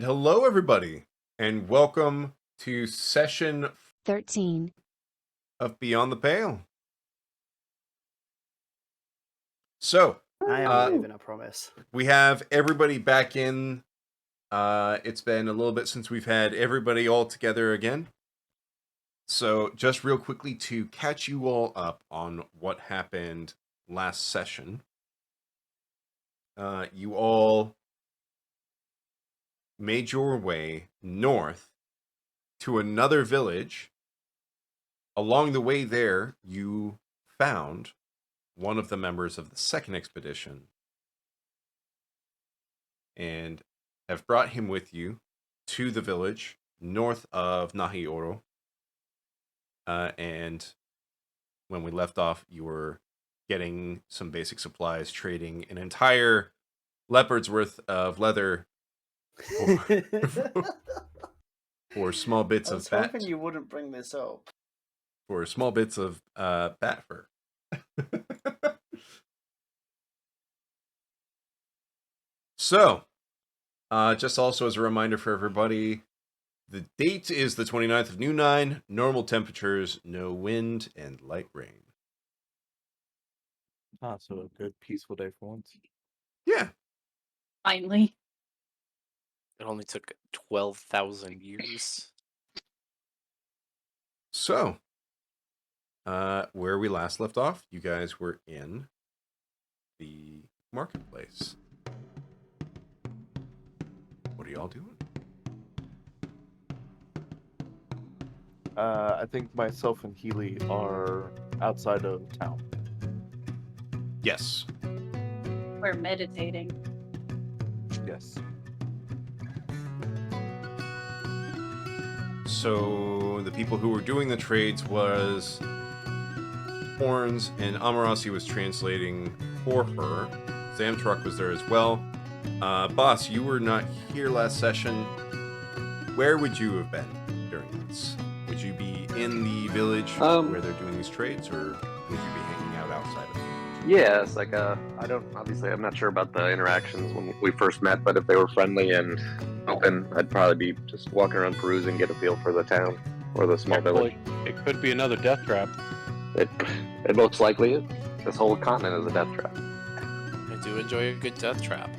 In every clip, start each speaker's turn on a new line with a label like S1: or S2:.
S1: And hello, everybody, and welcome to session
S2: 13
S1: of Beyond the Pale. So,
S3: I am leaving, I promise.
S1: we have everybody back in. It's been a little bit since we've had everybody all together again. So, just real quickly to catch you all up on what happened last session. You all made your way north to another village. Along the way there, you found one of the members of the second expedition and have brought him with you to the village north of Nahi Oro. And when we left off, you were getting some basic supplies, trading an entire leopard's worth of leather for small bits
S3: I
S1: of
S3: was
S1: bat.
S3: hoping you wouldn't bring this up.
S1: For small bits of bat fur. So, just also as a reminder for everybody, the date is the 29th of New 9, normal temperatures, no wind, and light rain.
S4: So a good peaceful day for once.
S1: Yeah.
S2: Finally.
S5: It only took 12,000 years.
S1: So, where we last left off, you guys were in the marketplace. What are y'all doing?
S4: I think myself and Healy are outside of town.
S1: Yes.
S2: We're meditating.
S4: Yes.
S1: So the people who were doing the trades was Horns, and Amarasi was translating for her. Zamtruck was there as well. Boss, you were not here last session. Where would you have been during this? Would you be in the village where they're doing these trades, or would you be hanging out outside of it?
S6: Yeah, it's like I'm not sure about the interactions when we first met, but if they were friendly and open, I'd probably be just walking around perusing, get a feel for the town or the small village.
S7: It could be another death trap.
S6: It most likely is. This whole continent is a death trap.
S5: I do enjoy a good death trap.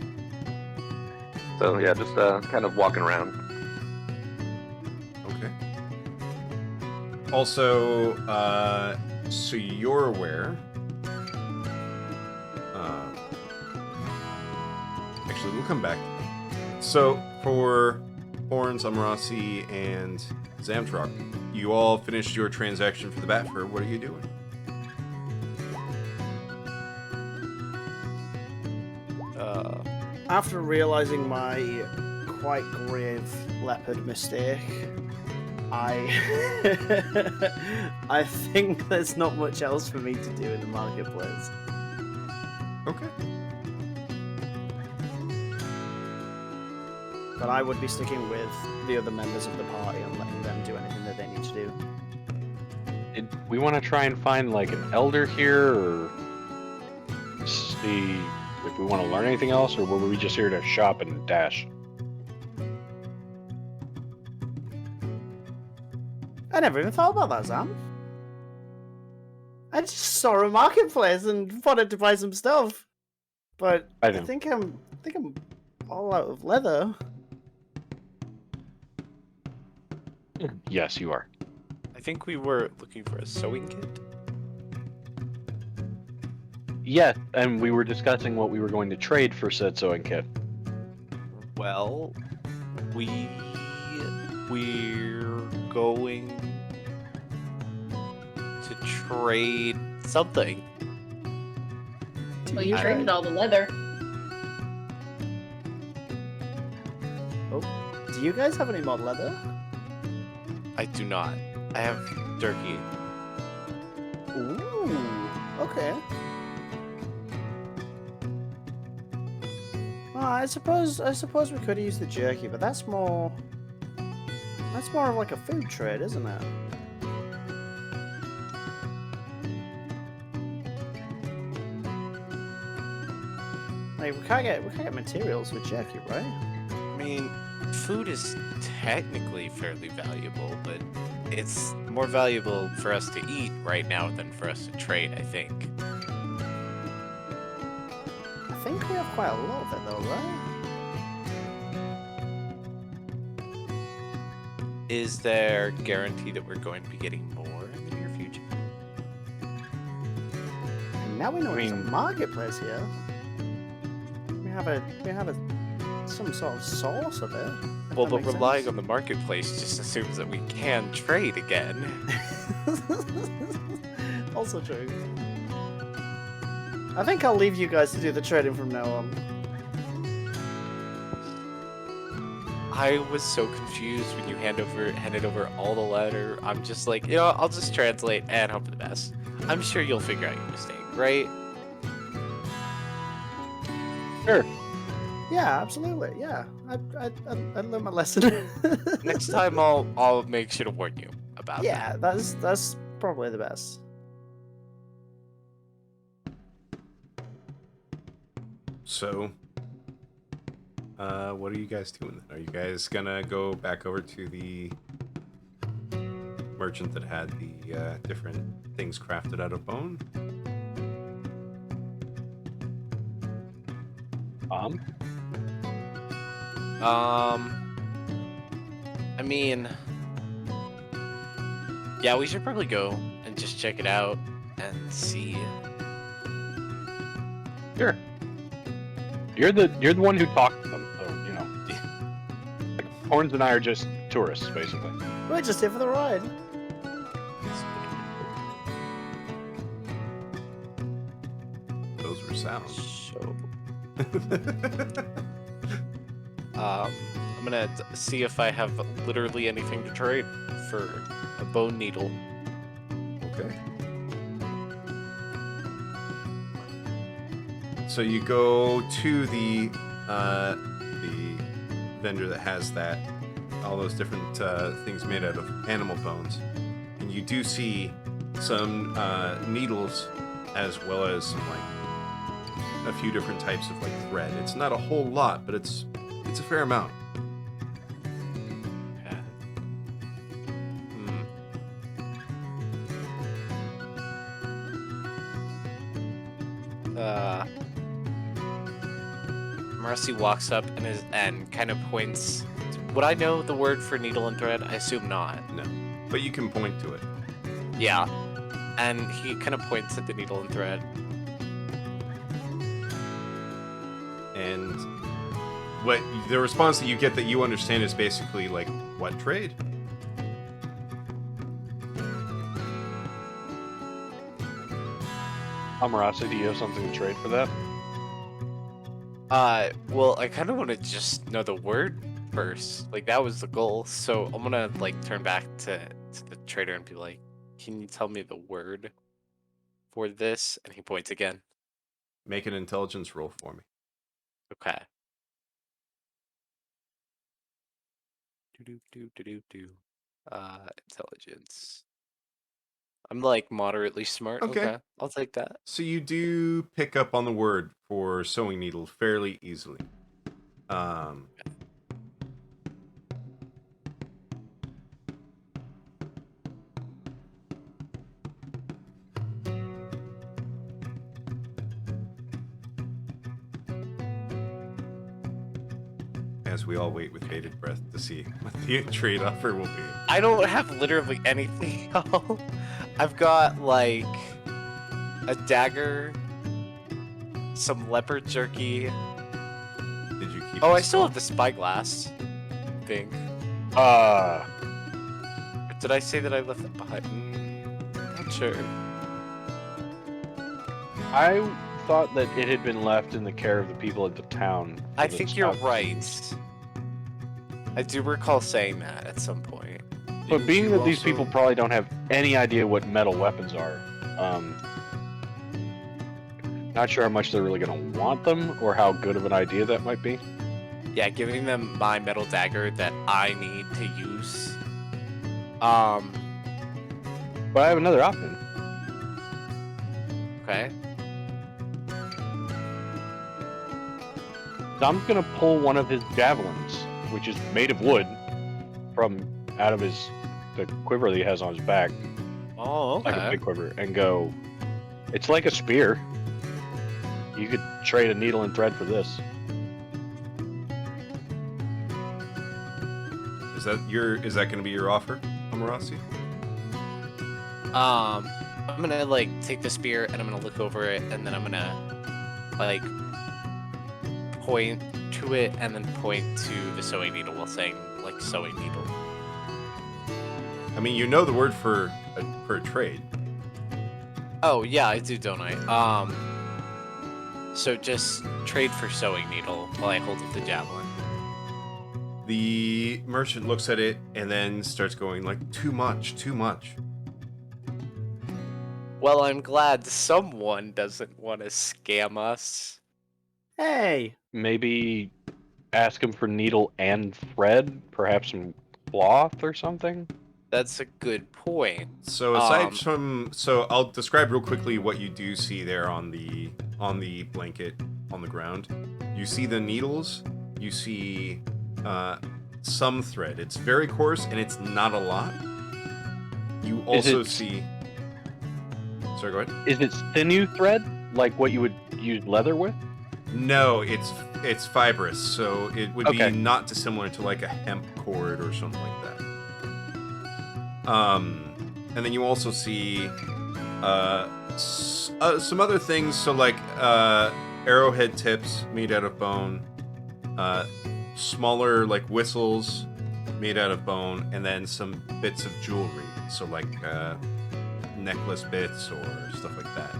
S6: So yeah, just kind of walking around.
S1: Okay. Also, so you're aware. Actually, we'll come back. So, for Horns, Amarasi, and Zamtruck, you all finished your transaction for the Batfur. What are you doing?
S3: After realizing my quite grave leopard mistake, I think there's not much else for me to do in the marketplace.
S1: Okay.
S3: But I would be sticking with the other members of the party and letting them do anything that they need to do.
S7: Did we want to try and find like an elder here, or see if we want to learn anything else, or were we just here to shop and dash?
S3: I never even thought about that, Sam. I just saw a marketplace and wanted to buy some stuff, but
S7: I
S3: I
S7: know.
S3: think I'm all out of leather.
S7: Yes, you are.
S5: I think we were looking for a sewing kit.
S7: Yeah, and we were discussing what we were going to trade for said sewing kit.
S5: Well, we're going to trade something.
S2: Well, you
S5: I-
S2: traded all the leather.
S3: Do you guys have any mod leather?
S5: I do not. I have jerky.
S3: Ooh, okay. Well, I suppose we could use the jerky, but that's more of like a food trade, isn't it? Like we can't get materials for jerky, right?
S5: I mean, food is technically fairly valuable, but it's more valuable for us to eat right now than for us to trade, I think.
S3: I think we have quite a lot of it though, right?
S5: Is there guarantee that we're going to be getting more in the near future?
S3: And now we know there's a
S7: mean-
S3: marketplace here. We have a some sort of source of it. if
S5: Well,
S3: that
S5: but
S3: makes
S5: relying
S3: sense.
S5: on the marketplace just assumes that we can trade again.
S3: Also true. I think I'll leave you guys to do the trading from now on.
S5: I was so confused when you handed over all the letter. I'm just like, you know, I'll just translate and hope for the best. I'm sure you'll figure out your mistake, right?
S7: Sure.
S3: Yeah, absolutely. Yeah, I learned my lesson.
S5: Next time I'll make sure to warn you about that.
S3: Yeah, that's probably the best.
S1: So, what are you guys doing then? Are you guys gonna go back over to the merchant that had the different things crafted out of bone?
S5: I mean, yeah, we should probably go and just check it out and see.
S7: Sure. You're the one who talked to them, so you know. Like, Horns and I are just tourists, basically.
S3: We're just here for the ride.
S1: Those were sounds.
S5: So, I'm gonna see if I have literally anything to trade for a bone needle.
S1: Okay. So you go to the vendor that has all those different things made out of animal bones, and you do see some needles as well as some a few different types of thread. It's not a whole lot, but it's a fair amount.
S5: Yeah. Marcy walks up and kind of points. Would I know the word for needle and thread? I assume not.
S1: No, but you can point to it.
S5: Yeah. And he kind of points at the needle and thread.
S1: And what the response that you get that you understand is basically what trade?
S7: Amarasa, do you have something to trade for that?
S5: Well, I kind of want to just know the word first. That was the goal. So I'm gonna turn back to the trader and be like, "Can you tell me the word for this?" And he points again.
S1: Make an intelligence roll for me.
S5: Okay. Do. Intelligence. I'm moderately smart.
S1: Okay.
S5: I'll take that.
S1: So you do pick up on the word for sewing needle fairly easily. As we all wait with bated breath to see what the trade offer will be.
S5: I don't have literally anything else. I've got a dagger, some leopard jerky.
S1: Did you keep?
S5: Oh,
S1: the
S5: I still
S1: skull?
S5: have the spyglass thing. Did I say that I left that behind? Not sure.
S7: I thought that it had been left in the care of the people at the town.
S5: I
S7: for the
S5: think you're
S7: stock
S5: right.
S7: keepers.
S5: I do recall saying that at some point.
S7: But
S1: Didn't
S7: being
S1: you
S7: that these
S1: also-
S7: people probably don't have any idea what metal weapons are, not sure how much they're really going to want them or how good of an idea that might be.
S5: Yeah, giving them my metal dagger that I need to use.
S7: But I have another option.
S5: Okay.
S7: So I'm going to pull one of his javelins which is made of wood, from out of the quiver that he has on his back,
S5: Oh,
S7: like a
S5: okay.
S7: big quiver, and go. It's like a spear. You could trade a needle and thread for this.
S1: Is that going to be your offer, Amarasi?
S5: I'm gonna like take the spear and I'm gonna look over it and then I'm gonna like point to it and then point to the sewing needle while saying like sewing needle.
S1: I mean, you know the word for a trade.
S5: Oh yeah, I do, don't I? So just trade for sewing needle while I hold up the javelin.
S1: The merchant looks at it and then starts going like, too much.
S5: Well, I'm glad someone doesn't want to scam us.
S3: Hey,
S7: Maybe ask him for needle and thread, perhaps some cloth or something.
S5: That's a good point.
S1: So so I'll describe real quickly what you do see there on the blanket on the ground. You see the needles. You see some thread. It's very coarse and it's not a lot. You also see. Sorry, go ahead.
S7: Is it sinew thread, like what you would use leather with?
S1: No, it's fibrous, so it would
S7: Okay.
S1: be not dissimilar to like a hemp cord or something like that. And then you also see some other things. So like arrowhead tips made out of bone, smaller like whistles made out of bone, and then some bits of jewelry. So like necklace bits or stuff like that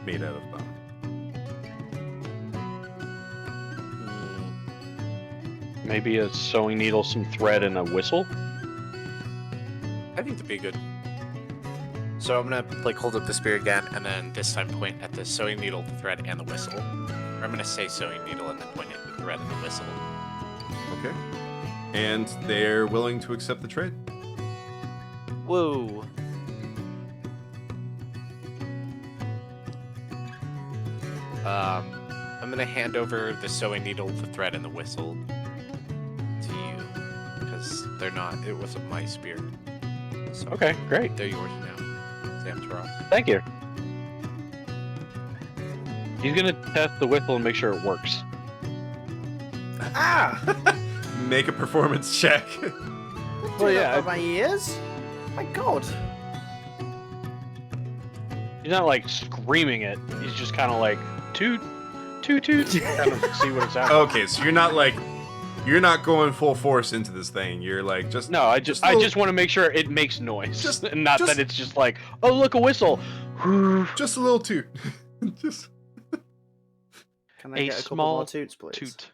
S1: made out of bone.
S7: Maybe a sewing needle, some thread, and a whistle?
S5: I think that'd be good. So I'm gonna like hold up the spear again, and then this time point at the sewing needle, the thread, and the whistle. Or I'm gonna say sewing needle and then point at the thread and the whistle.
S1: Okay. And they're willing to accept the trade.
S5: Whoa. I'm gonna hand over the sewing needle, the thread, and the whistle to you because they're not. It wasn't my spear. So
S7: Okay, great.
S5: they're yours now, Zamtarok.
S7: Thank you. He's gonna test the whistle and make sure it works.
S3: ah!
S1: Make a performance check.
S3: Well,
S7: yeah,
S3: yeah, my ears. My God.
S7: He's not like screaming it. He's just kind of like toot, toot, toot, kind of see what it sounds.
S1: Okay, so you're not going full force into this thing. You're like just
S7: No, I just want to make sure it makes noise,
S1: Just-
S7: and not
S1: just-
S7: that it's just like, oh look, a whistle.
S1: just a little toot. Just
S3: Can I
S7: A
S3: get a couple
S7: small
S3: more toots, please?
S7: Toot.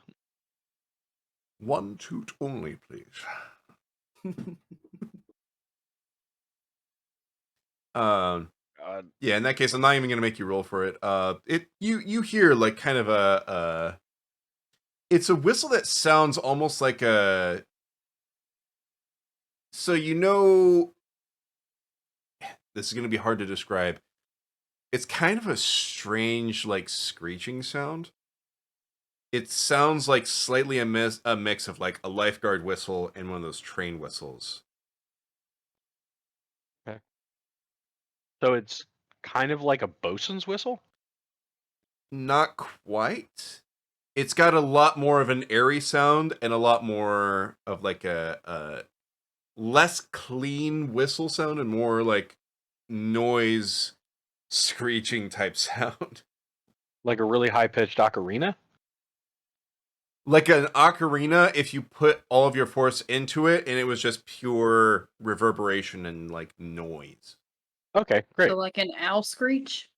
S1: one toot only, please.
S7: God.
S1: Yeah, in that case, I'm not even gonna make you roll for it. You hear like kind of a it's a whistle that sounds almost like a. So this is gonna be hard to describe. It's kind of a strange like screeching sound. It sounds like slightly a mix of like a lifeguard whistle and one of those train whistles.
S7: So it's kind of like a bosun's whistle.
S1: Not quite. It's got a lot more of an airy sound and a lot more of like a less clean whistle sound and more like noise screeching type sound.
S7: Like a really high pitched ocarina.
S1: Like an ocarina if you put all of your force into it and it was just pure reverberation and like noise.
S7: Okay, great.
S2: So like an owl screech.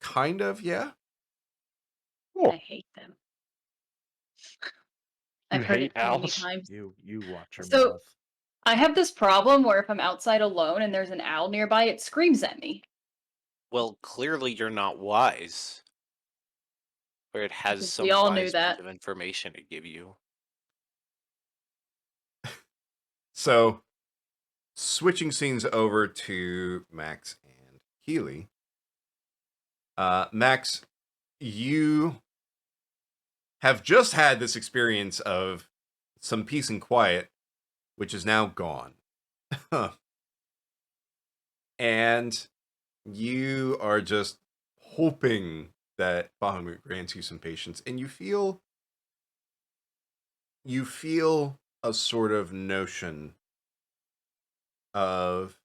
S1: Kind of, yeah.
S7: Cool.
S2: I hate them.
S7: You
S2: I've heard
S7: hate
S2: it too many
S7: owls?
S2: times.
S3: You watch your
S2: So-
S3: mouth.
S2: I have this problem where if I'm outside alone and there's an owl nearby, it screams at me.
S5: Well, clearly you're not wise. Where it has
S2: Because
S5: some
S2: we all knew
S5: wise
S2: that.
S5: bit of information to give you.
S1: So, switching scenes over to Max and Healy. Max, you have just had this experience of some peace and quiet, which is now gone. And you are just hoping that Bahamut grants you some patience, and you feel a sort of notion of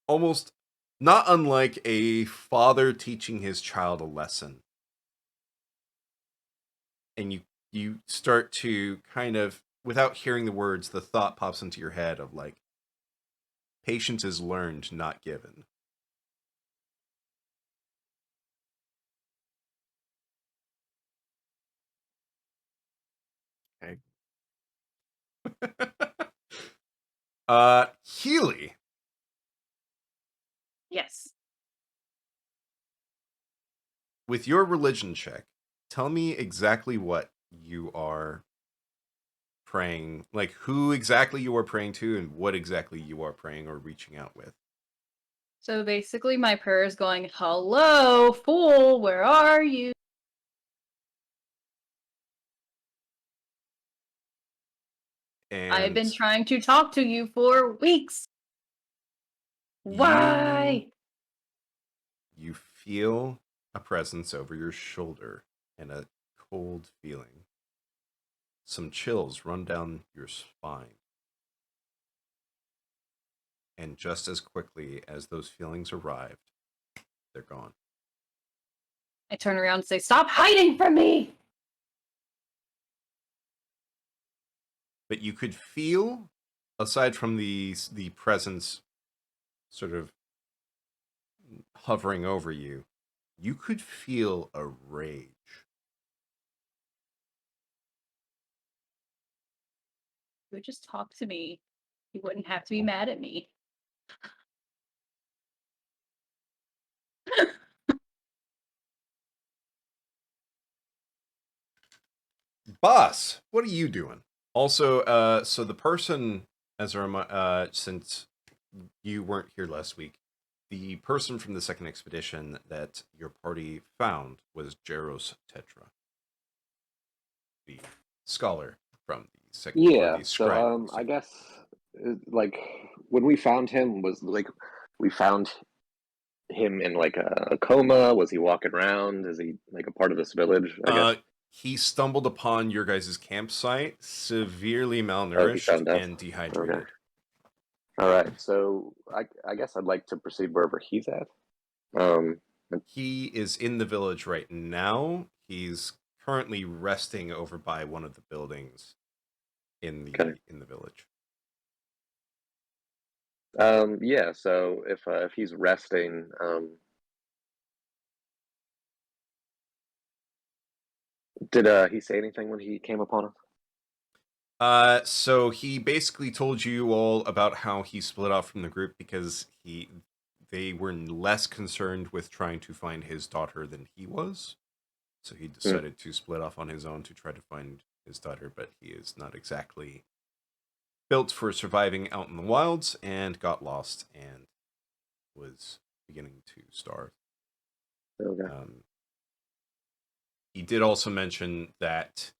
S1: almost not unlike a father teaching his child a lesson. And you start to kind of, without hearing the words, the thought pops into your head of like, patience is learned, not given. Okay. Healy,
S2: Yes.
S1: with your religion check, tell me exactly what you are praying, like who exactly you are praying to and what exactly you are praying or reaching out with.
S2: So basically, my prayer is going, "Hello, fool, where are you?" I've been
S1: And
S2: trying to talk to you for weeks. Why?
S1: you feel a presence over your shoulder and a cold feeling. Some chills run down your spine. And just as quickly as those feelings arrived, they're gone.
S2: I turn around and say, "Stop hiding from me!"
S1: But you could feel, aside from the presence sort of hovering over you, you could feel a rage.
S2: You would just talk to me. You wouldn't have to be mad at me.
S1: Boss, what are you doing? Also, so the person, as a since you weren't here last week, the person from the second expedition that your party found was Jaros Tetra, the scholar from the second, or
S6: Yeah.
S1: the
S6: So
S1: scribe. From the
S6: I
S1: second.
S6: guess like when we found him was like we found him in like a coma. Was he walking around? Is he like a part of this village? I guess.
S1: He stumbled upon your guys' campsite, severely
S6: Oh, he
S1: malnourished
S6: found us.
S1: and
S6: Okay.
S1: dehydrated.
S6: All right. So I guess I'd like to proceed wherever he's at. Um.
S1: He is in the village right now. He's currently resting over by one of the buildings
S6: Okay.
S1: in the village.
S6: Yeah. So if he's resting, did he say anything when he came upon us?
S1: So he basically told you all about how he split off from the group because they were less concerned with trying to find his daughter than he was. So he decided to split off on his own to try to find his daughter, but he is not exactly built for surviving out in the wilds and got lost and was beginning to starve.
S6: Okay.
S1: He did also mention that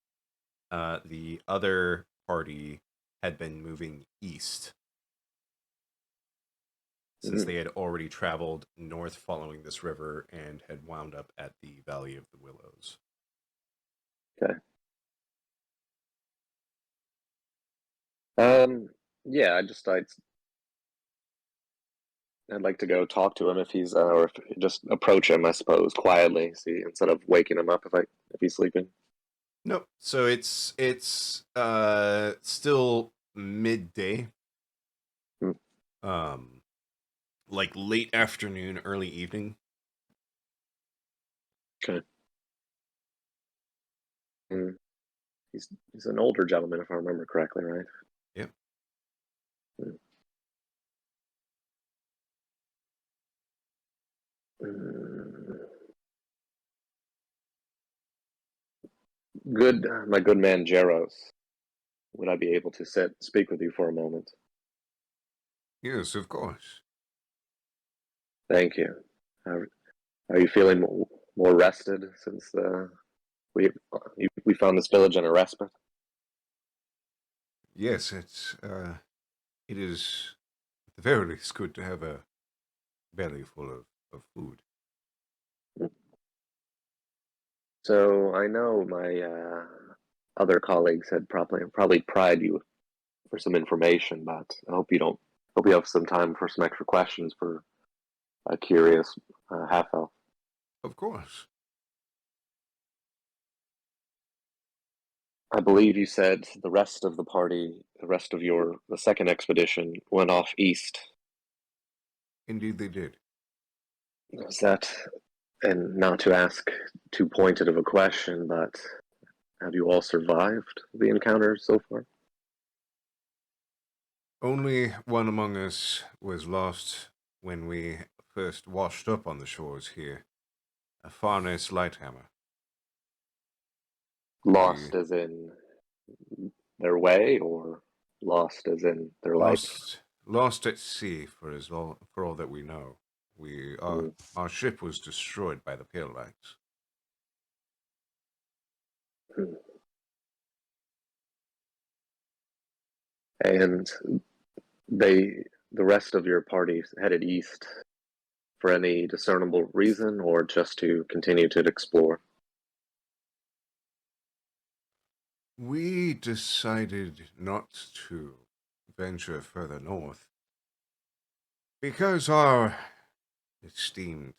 S1: the other party had been moving east since they had already traveled north following this river and had wound up at the Valley of the Willows.
S6: Okay. Yeah, I'd like to go talk to him if he's or if just approach him, I suppose, quietly, see, instead of waking him up if he's sleeping.
S1: Nope. So it's still midday.
S6: Hmm.
S1: Like late afternoon, early evening.
S6: Okay. He's an older gentleman, if I remember correctly, right?
S1: Yep.
S6: Good, my good man Jaros. Would I be able to speak with you for a moment?
S1: Yes, of course.
S6: Thank you. Are you feeling more rested since we found this village in a respite?
S1: Yes, it is at the very least good to have a belly full of food.
S6: So I know my other colleagues had probably pried you for some information, but I hope you don't. Hope you have some time for some extra questions for a curious half elf.
S1: Of course.
S6: I believe you said the rest of the party, the second expedition, went off east.
S1: Indeed they did.
S6: Is that, and not to ask too pointed of a question, but have you all survived the encounter so far?
S1: Only one among us was lost when we first washed up on the shores here. A Farnes Lighthammer.
S6: Lost as in their way, or lost as in their life?
S1: Lost at sea for all that we know. Our ship was destroyed by the Pale Lights.
S6: And the rest of your party headed east for any discernible reason, or just to continue to explore?
S1: We decided not to venture further north because our esteemed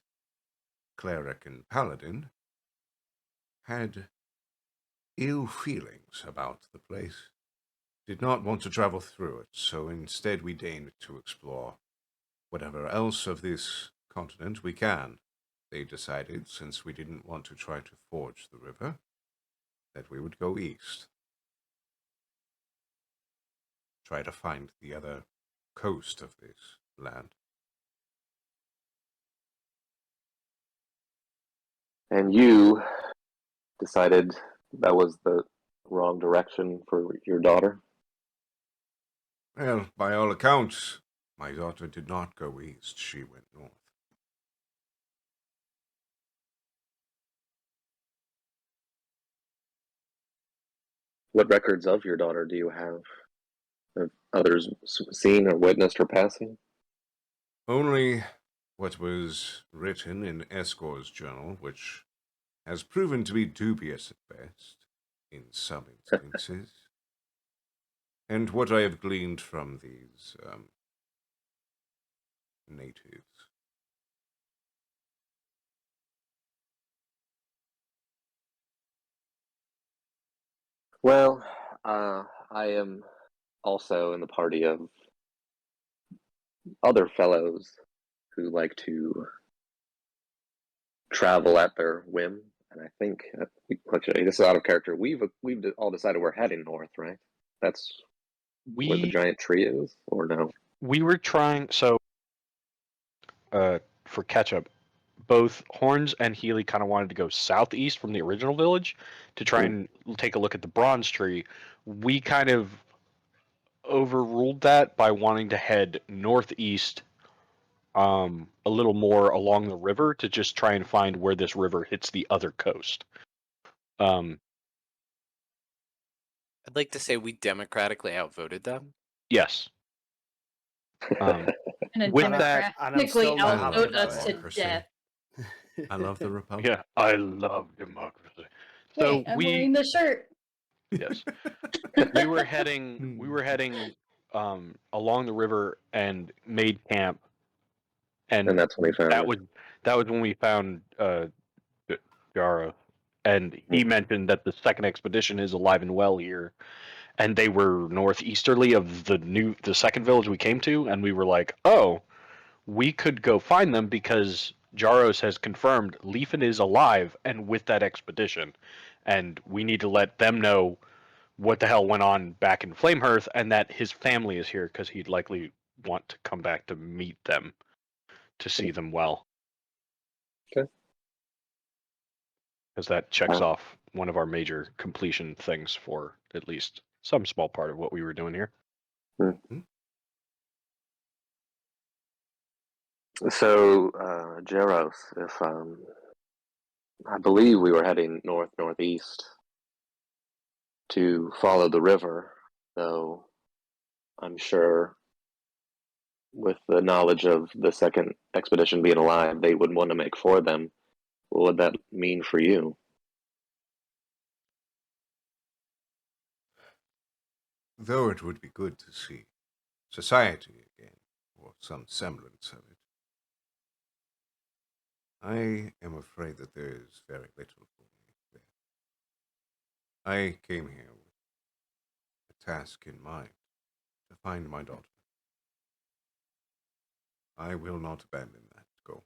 S1: cleric and paladin had ill feelings about the place. Did not want to travel through it, so instead we deigned to explore whatever else of this continent we can. They decided, since we didn't want to try to forge the river, that we would go east. Try to find the other coast of this land.
S6: And you decided that was the wrong direction for your daughter?
S1: Well, by all accounts, my daughter did not go east, she went north.
S6: What records of your daughter do you have? Have others seen or witnessed her passing?
S1: Only what was written in Escor's journal, which has proven to be dubious at best in some instances, and what I have gleaned from these natives.
S6: Well, I am also in the party of other fellows who like to travel at their whim, and I think this is out of character. We've all decided we're heading north, right? That's where the
S7: We
S6: giant tree is, or no?
S7: we were trying for catch up. Both Horns and Healy kind of wanted to go southeast from the original village to try and take a look at the bronze tree. We kind of overruled that by wanting to head northeast, a little more along the river to just try and find where this river hits the other coast. Um,
S5: I'd like to say we democratically outvoted them.
S7: yes.
S2: And
S7: With
S3: And
S7: that,
S3: I'm
S2: technically
S3: still not
S1: happy
S2: outvote
S1: about
S2: us
S1: that.
S2: to death.
S1: I love the Republic.
S7: yeah, I love democracy. So
S2: Hey, I'm wearing the shirt.
S7: yes, we were heading along the river and made camp,
S6: And
S7: and
S6: that's when we found
S7: that
S6: it.
S7: was that was when we found Jara, and he mentioned that the second expedition is alive and well here, and they were northeasterly of the second village we came to, and we were like, oh, we could go find them because Jaros has confirmed Leafin is alive and with that expedition, and we need to let them know what the hell went on back in Flamehearth and that his family is here because he'd likely want to come back to meet them to see them well.
S6: Okay.
S7: Because that checks
S6: Wow.
S7: off one of our major completion things for at least some small part of what we were doing here.
S6: So, Jaros, if I believe we were heading northeast to follow the river. So I'm sure with the knowledge of the second expedition being alive, they would want to make for them. What would that mean for you?
S1: Though it would be good to see society again, or some semblance of it, I am afraid that there is very little for me there. I came here with a task in mind, to find my daughter. I will not abandon that goal.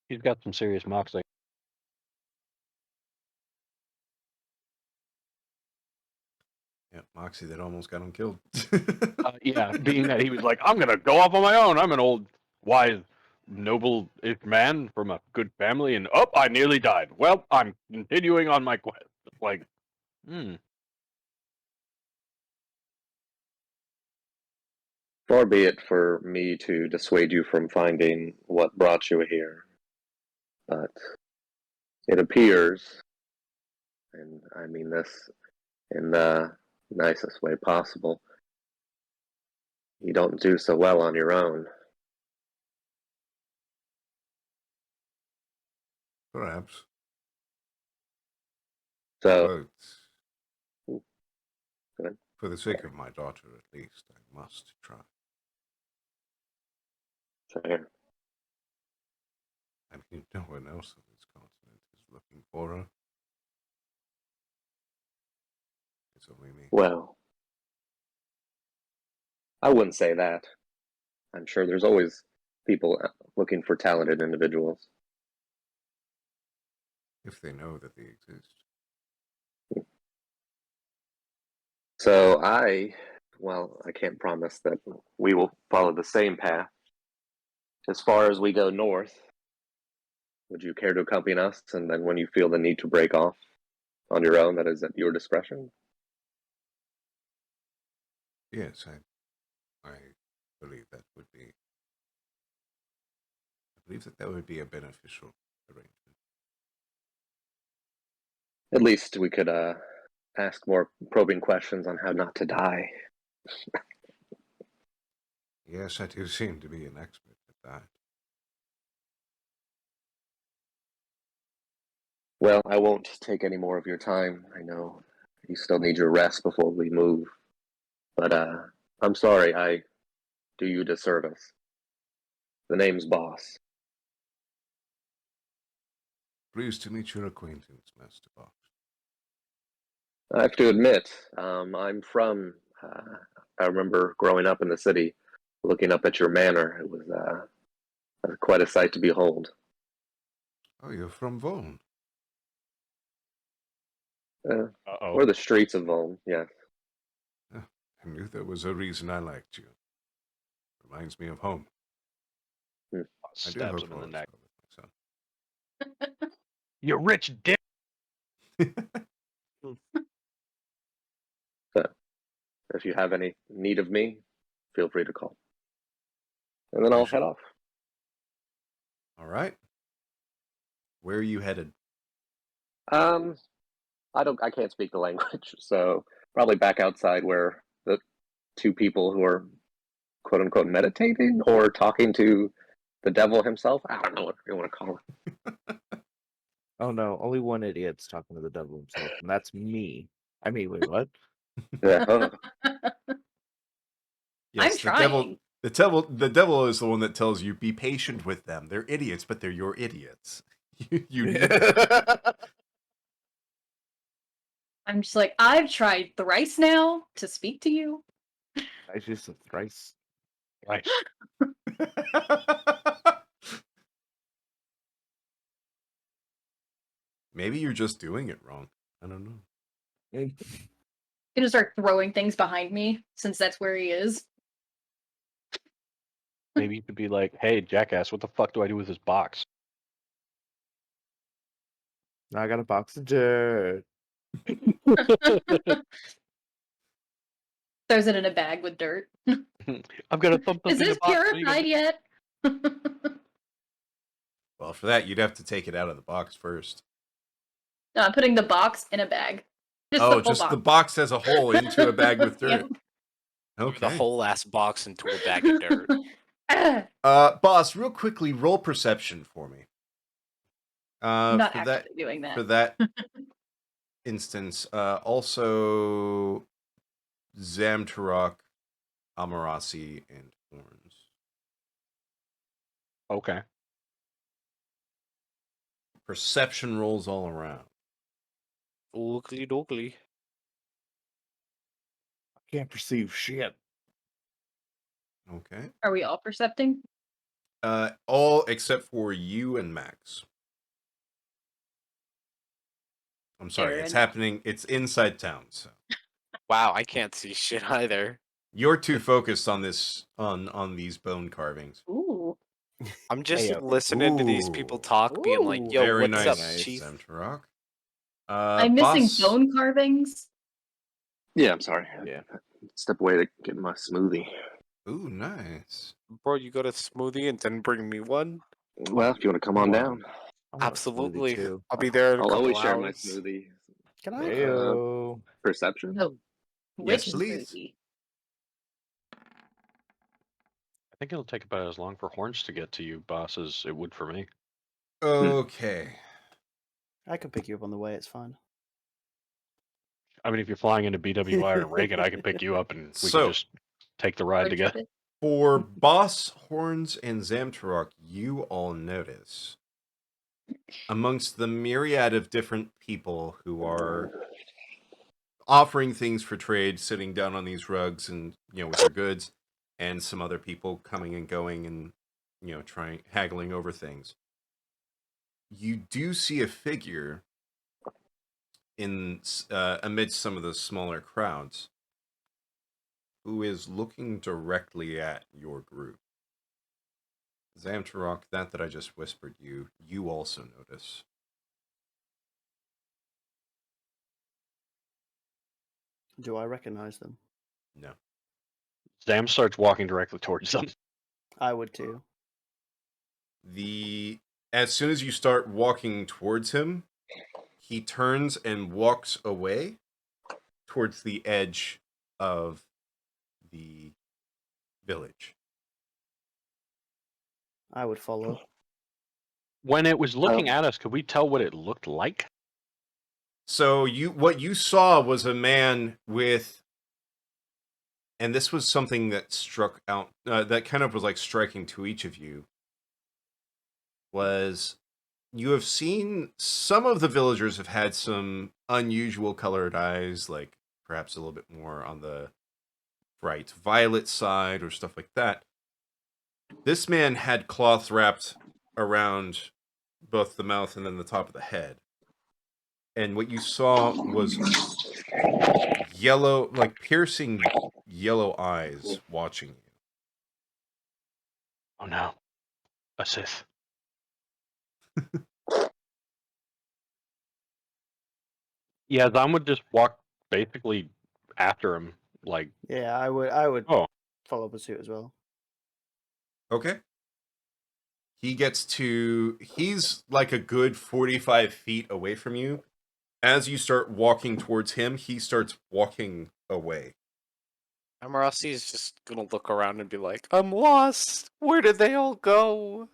S7: He's got some serious moxie.
S1: Yeah, Moxie that almost got him killed.
S7: Yeah, being that he was like, I'm gonna go off on my own. I'm an old, wise, noble-ish man from a good family, and I nearly died. Well, I'm continuing on my quest. Like,
S6: Far be it for me to dissuade you from finding what brought you here, but it appears, and I mean this in the nicest way possible, you don't do so well on your own.
S1: Perhaps.
S6: So,
S1: But
S6: go ahead.
S1: for the sake of my daughter, at least, I must try.
S6: Fair.
S1: I mean, no one else on this continent is looking for her. It's only me.
S6: Well, I wouldn't say that. I'm sure there's always people looking for talented individuals.
S1: If they know that they exist.
S6: So I can't promise that we will follow the same path. As far as we go north, would you care to accompany us? And then when you feel the need to break off on your own, that is at your discretion.
S1: Yes, I believe that would be. I believe that would be a beneficial arrangement.
S6: At least we could ask more probing questions on how not to die.
S1: Yes, I do seem to be an expert at that.
S6: Well, I won't take any more of your time. I know you still need your rest before we move. But I'm sorry, I do you a disservice. The name's Boss.
S1: Pleased to meet your acquaintance, Master Box.
S6: I have to admit, I'm from. I remember growing up in the city, looking up at your manor. It was quite a sight to behold.
S1: Oh, you're from Vaughn.
S6: Or the streets of Voln, yes.
S1: I knew there was a reason I liked you. Reminds me of home. I do
S7: stabs
S1: hope
S7: him in the
S1: all is
S7: neck.
S1: well with my son.
S7: You rich dick.
S6: So, if you have any need of me, feel free to call. And then I'll head off.
S1: All right. Where are you headed?
S6: I can't speak the language, so probably back outside where the two people who are quote unquote meditating or talking to the devil himself. I don't know what you want to call it.
S3: Oh no, only one idiot's talking to the devil himself, and that's me. I mean, wait, what?
S6: Yeah.
S2: I'm trying.
S1: The devil is the one that tells you be patient with them. They're idiots, but they're your idiots. You need
S2: I'm just like, I've tried thrice now to speak to you.
S3: I just said thrice.
S7: Right.
S1: Maybe you're just doing it wrong. I don't know.
S2: I'm gonna start throwing things behind me since that's where he is.
S7: Maybe you could be like, hey, jackass, what the fuck do I do with this box?
S3: Now I got a box of dirt.
S2: Throws it in a bag with dirt.
S7: I'm gonna thump
S2: Is
S7: something in
S2: this
S7: the box. What are you gonna
S2: purified yet?
S1: Well, for that, you'd have to take it out of the box first.
S2: No, I'm putting the box in a bag. Just the
S1: Oh,
S2: whole
S1: just
S2: box.
S1: the box as a whole into a bag with dirt.
S2: Yep.
S1: Okay.
S5: The whole ass box into a bag of dirt.
S1: Boss, real quickly, roll perception for me.
S2: Not
S1: For
S2: actually
S1: that,
S2: doing that.
S1: for that instance, also Zamtarok, Amarasi, and Horns.
S7: Okay.
S1: Perception rolls all around.
S5: Oogly doogly.
S4: I can't perceive shit.
S1: Okay.
S2: Are we all percepting?
S1: All except for you and Max. I'm sorry, it's
S2: Aaron.
S1: happening. It's inside town, so
S5: Wow, I can't see shit either.
S1: you're too focused on this on these bone carvings.
S2: Ooh.
S5: I'm just
S4: Hey,
S5: listening to these people talk, being like,
S3: Ooh.
S5: "Yo,
S1: Very
S5: what's up,
S1: nice,
S5: chief?"
S1: Zamtarok.
S2: I'm missing
S1: Boss,
S2: bone carvings.
S6: Yeah, I'm sorry.
S4: Yeah.
S6: Step away to get my smoothie.
S1: Ooh, nice.
S5: Bro, you got a smoothie and didn't bring me one?
S6: Well, if you want to come on down,
S4: I want a smoothie
S5: Absolutely.
S4: too.
S5: I'll be there in a
S6: I'll
S5: couple
S6: always share my
S5: hours.
S6: smoothie.
S3: Can I?
S4: Heyo.
S6: Perception?
S2: No.
S1: Yes,
S2: Which
S1: please.
S2: smoothie?
S7: I think it'll take about as long for Horns to get to you, boss, as it would for me.
S1: Okay.
S3: I can pick you up on the way. It's fine.
S7: I mean, if you're flying into BWI or Reagan, I can pick you up and we
S1: So-
S7: can just take the ride
S2: Road
S7: together.
S2: trip it?
S1: For Boss, Horns, and Zamtarok, you all notice amongst the myriad of different people who are offering things for trade, sitting down on these rugs and with their goods, and some other people coming and going and trying haggling over things. You do see a figure in amidst some of the smaller crowds who is looking directly at your group. Zamtarok, that I just whispered you also notice.
S3: Do I recognize them?
S1: No.
S7: Zam starts walking directly towards them.
S3: I would too.
S1: As soon as you start walking towards him, he turns and walks away towards the edge of the village.
S3: I would follow.
S7: When it was looking at us, could we tell what it looked like?
S1: So what you saw was a man with, and this was something that struck out, that kind of was like striking to each of you, was you have seen some of the villagers have had some unusual colored eyes, like perhaps a little bit more on the bright violet side or stuff like that. This man had cloth wrapped around both the mouth and then the top of the head. And what you saw was yellow, like piercing yellow eyes watching you.
S7: Oh no. A Sith. Yeah, Zam would just walk basically after him, like,
S3: Yeah, I would
S7: oh,
S3: follow pursuit as well.
S1: Okay. He's like a good 45 feet away from you. As you start walking towards him, he starts walking away.
S5: Amarasi is just gonna look around and be like, "I'm lost. Where did they all go?"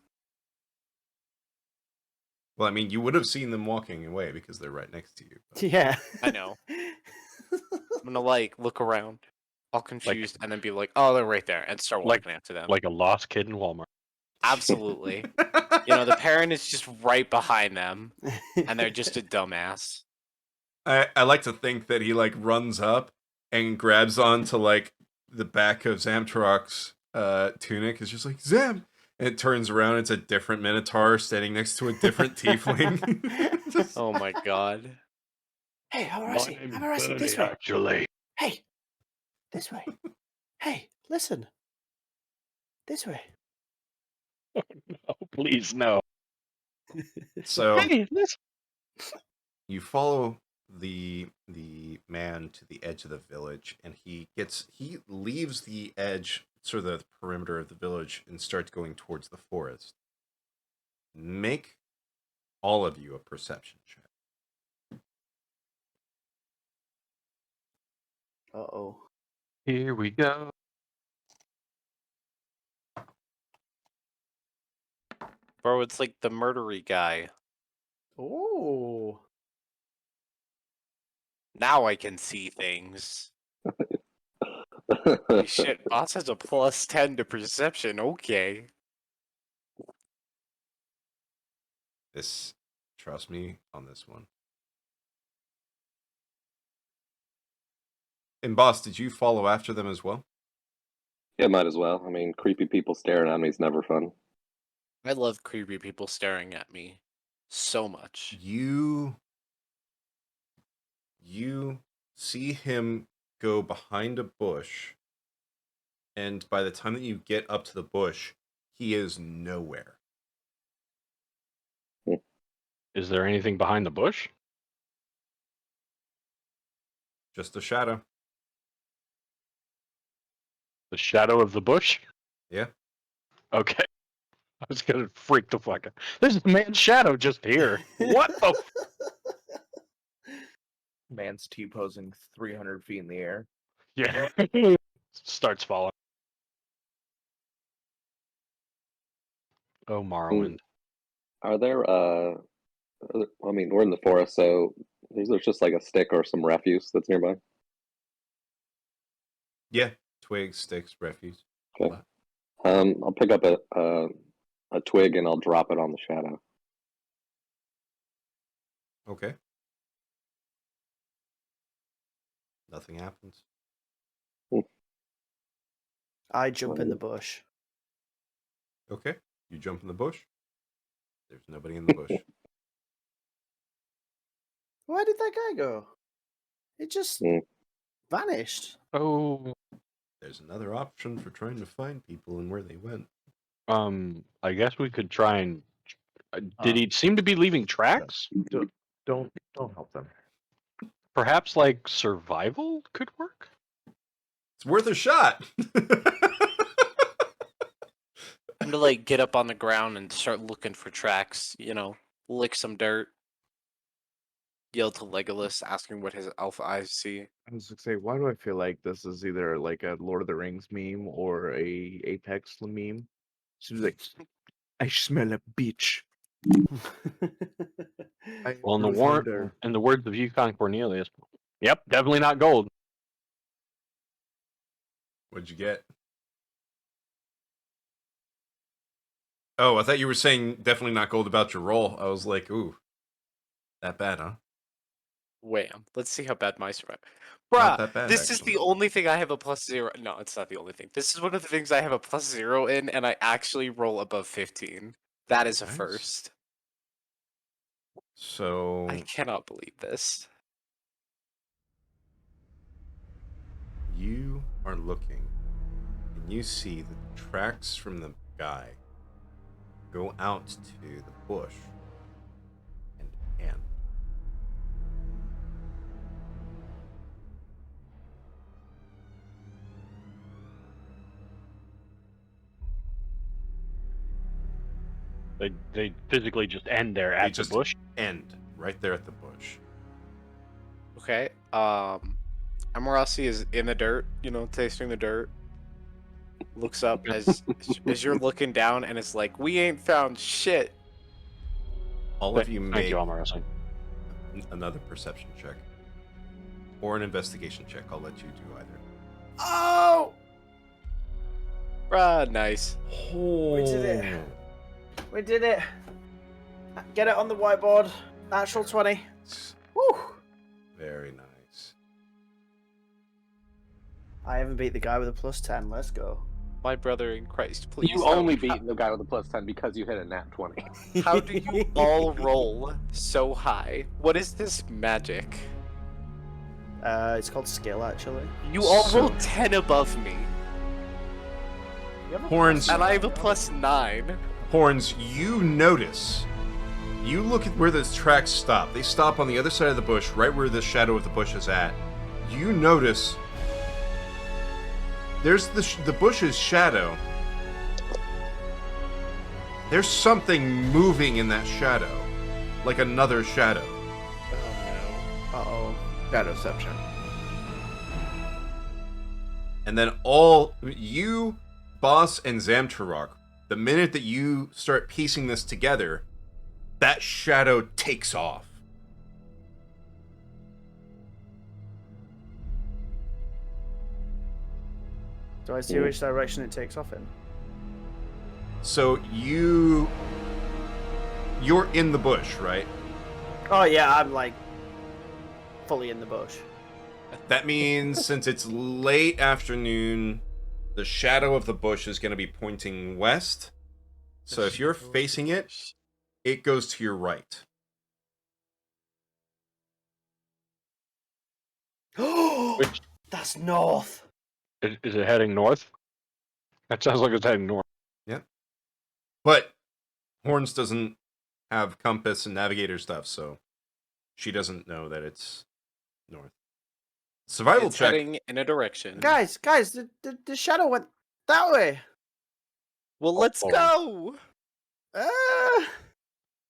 S1: Well, I mean, you would have seen them walking away because they're right next to you. but-
S3: Yeah.
S5: I know. I'm gonna like look around, all confused, and then be like, "Oh, they're right there," and start
S7: Like-
S5: walking after them.
S7: like a lost kid in Walmart.
S5: Absolutely. The parent is just right behind them, and they're just a dumbass.
S1: I like to think that he like runs up and grabs onto like the back of Zamtarok's tunic. Is just like Zam, and it turns around. It's a different Minotaur standing next to a different Tiefling. Just-
S5: Oh my god.
S3: Hey, Amarasi, this way.
S7: Actually.
S3: Hey, this way. Hey, listen. This way.
S7: No, please, no.
S1: So
S7: Hey, listen.
S1: you follow the man to the edge of the village, and he leaves the edge sort of the perimeter of the village and start going towards the forest. Make all of you a perception check.
S3: Uh-oh.
S7: Here we go.
S5: Bro, it's like the murdery guy.
S3: Oh.
S5: Now I can see things. Holy shit, boss has a +10 to perception. Okay.
S1: Trust me on this one. And boss, did you follow after them as well?
S6: Yeah, might as well. I mean, creepy people staring at me is never fun.
S5: I love creepy people staring at me so much.
S1: You see him go behind a bush, and by the time that you get up to the bush, he is nowhere.
S7: Is there anything behind the bush?
S1: Just a shadow.
S7: The shadow of the bush?
S1: Yeah.
S7: Okay. I was gonna freak the fuck out. There's a man's shadow just here. What the?
S4: Man's T-posing 300 feet in the air.
S7: Yeah. Starts falling. Oh, Morrowind.
S6: Are there, I mean, we're in the forest, so there's just like a stick or some refuse that's nearby?
S1: Yeah. Twigs, sticks, refuse.
S6: Okay. I'll pick up a twig and I'll drop it on the shadow.
S1: Okay. Nothing happens.
S3: I jump in the bush.
S1: Okay. You jump in the bush. There's nobody in the bush.
S3: Where did that guy go? It just vanished.
S7: Oh.
S1: There's another option for trying to find people and where they went.
S7: I guess we could try and. Did he seem to be leaving tracks?
S4: Don't help them.
S7: Perhaps like survival could work.
S1: It's worth a shot.
S5: I'm gonna like get up on the ground and start looking for tracks, you know, lick some dirt. Yell to Legolas, asking what his alpha eyes see.
S4: I was gonna say, why do I feel like this is either like a Lord of the Rings meme or a Apex meme? She's like, I smell a beach.
S7: Well, in the words of Yukon Cornelius, yep, definitely not gold.
S1: What'd you get? Oh, I thought you were saying definitely not gold about your roll. I was like, ooh, that bad, huh?
S5: Wham. Let's see how bad my survival.
S1: Not
S5: Bruh,
S1: that bad,
S5: this is
S1: actually.
S5: the only thing I have a +0. No, it's not the only thing. This is one of the things I have a +0 in, and I actually roll above 15. That is a
S1: Nice.
S5: first.
S1: So
S5: I cannot believe this.
S1: you are looking, and you see that the tracks from the guy go out to the bush and end.
S7: They physically just end there
S1: They
S7: at the
S1: just
S7: bush.
S1: end right there at the bush.
S5: Okay. Amorasi is in the dirt, you know, tasting the dirt. Looks up as you're looking down, and it's like, we ain't found shit.
S1: All of you
S7: Thank
S1: make
S7: you, Almarasi.
S1: another perception check. Or an investigation check. I'll let you do either.
S3: Oh!
S5: Bruh, nice.
S3: We did it. We did it. Get it on the whiteboard. Natural 20. Woo!
S1: Very nice.
S3: I haven't beat the guy with a +10. Let's go.
S5: My brother in Christ, please.
S6: You only beat the guy with the +10 because you hit a nat 20.
S5: How do you all roll so high? What is this magic?
S3: It's called skill, actually.
S5: You all
S1: So-
S5: roll 10 above me,
S3: You have a
S1: Horns.
S5: and I have a +9.
S1: Horns, you notice. You look at where those tracks stop. They stop on the other side of the bush, right where the shadow of the bush is at. You notice there's the bush's shadow. There's something moving in that shadow, like another shadow.
S5: Oh
S3: Uh-oh.
S4: Shadowception.
S1: And then all you, Boss, and Zamtarok, the minute that you start piecing this together, that shadow takes off.
S3: Do I see which direction it takes off in?
S1: So you're in the bush, right?
S3: Oh yeah, I'm like fully in the bush.
S1: That means since it's late afternoon, the shadow of the bush is going to be pointing west. So if you're facing it, it goes to your right.
S7: Which
S3: That's north.
S7: is it heading north? That sounds like it's heading north.
S1: But Horns doesn't have compass and navigator stuff, so she doesn't know that it's north. Survival
S5: It's
S1: check.
S5: heading in a direction.
S3: Guys, the shadow went that way.
S5: Well, let's
S7: Hold
S5: go.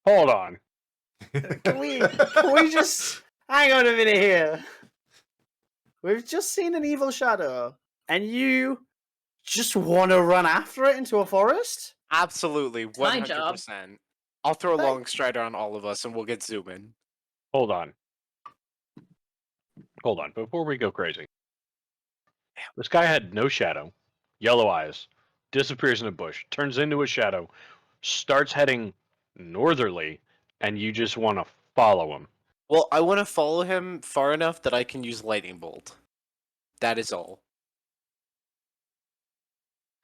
S7: Hold on.
S3: Can we just hang on a minute here? We've just seen an evil shadow, and you just want to run after it into a forest?
S5: Absolutely,
S2: my job.
S5: 100%. I'll throw a
S3: Thank-
S5: long strider on all of us, and we'll get zooming.
S7: Hold on. Hold on. Before we go crazy. This guy had no shadow, yellow eyes, disappears in a bush, turns into a shadow, starts heading northerly, and you just want to follow him.
S5: Well, I want to follow him far enough that I can use lightning bolt. That is all.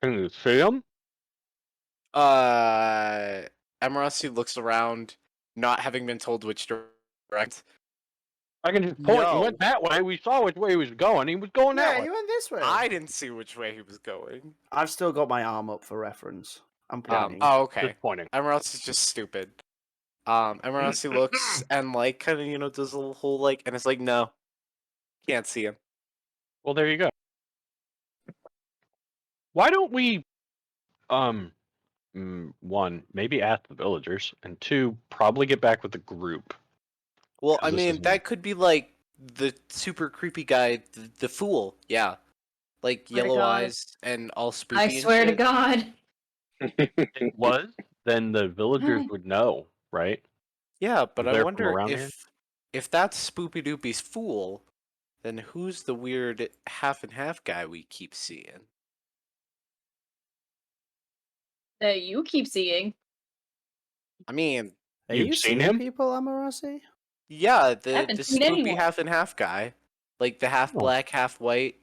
S7: Can you see him?
S5: Emerasi looks around, not having been told which direction.
S7: I can just point. He
S5: No.
S7: went that way. We saw which way he was going. He was going that
S3: Yeah,
S7: way.
S3: you went this way.
S5: I didn't see which way he was going.
S3: I've still got my arm up for reference. I'm pointing.
S5: Oh, okay.
S7: Just pointing.
S5: Emerasi is just stupid. Emerasi looks and like kind of does a little whole like, and it's like no, can't see him.
S7: Well, there you go. Why don't we, one, maybe ask the villagers, and two, probably get back with the group.
S5: Well, I
S7: This
S5: mean,
S7: is-
S5: that could be like the super creepy guy, the fool. Yeah, like
S2: Swear to
S5: yellow
S2: God.
S5: eyes and all spooky.
S2: I
S5: and
S2: swear to
S5: shit.
S2: God.
S7: It was, then the villagers would know, right?
S5: Yeah, but I
S7: They're from
S5: wonder
S7: around here?
S5: if that's Spoopy Doopy's fool, then who's the weird half and half guy we keep seeing?
S2: That you keep seeing.
S5: I mean,
S3: Are
S7: You've
S3: you
S7: seen
S3: seeing
S7: him?
S3: people, Amarasi?
S5: yeah, the
S2: haven't seen
S5: spoopy
S2: anyone.
S5: half and half guy, like the half
S7: Oh.
S5: black, half white,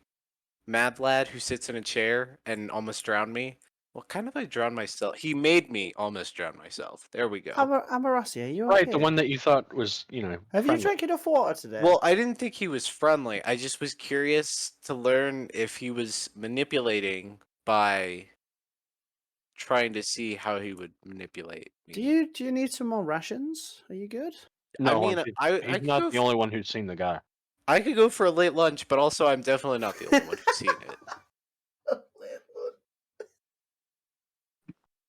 S5: mad lad who sits in a chair and almost drowned me. Well, kind of I drowned myself. He made me almost drown myself. There we go.
S3: Amarasi, are you
S7: Right,
S3: okay?
S7: the one that you thought was,
S3: Have you
S7: friendly.
S3: drank enough water today?
S5: Well, I didn't think he was friendly. I just was curious to learn if he was manipulating by trying to see how he would manipulate me.
S3: do you need some more rations? Are you good?
S7: No,
S5: mean, I
S7: he's
S5: could
S7: not
S5: go
S7: the only one who's seen the guy.
S5: I could go for a late lunch, but also I'm definitely not the only one who's seen it.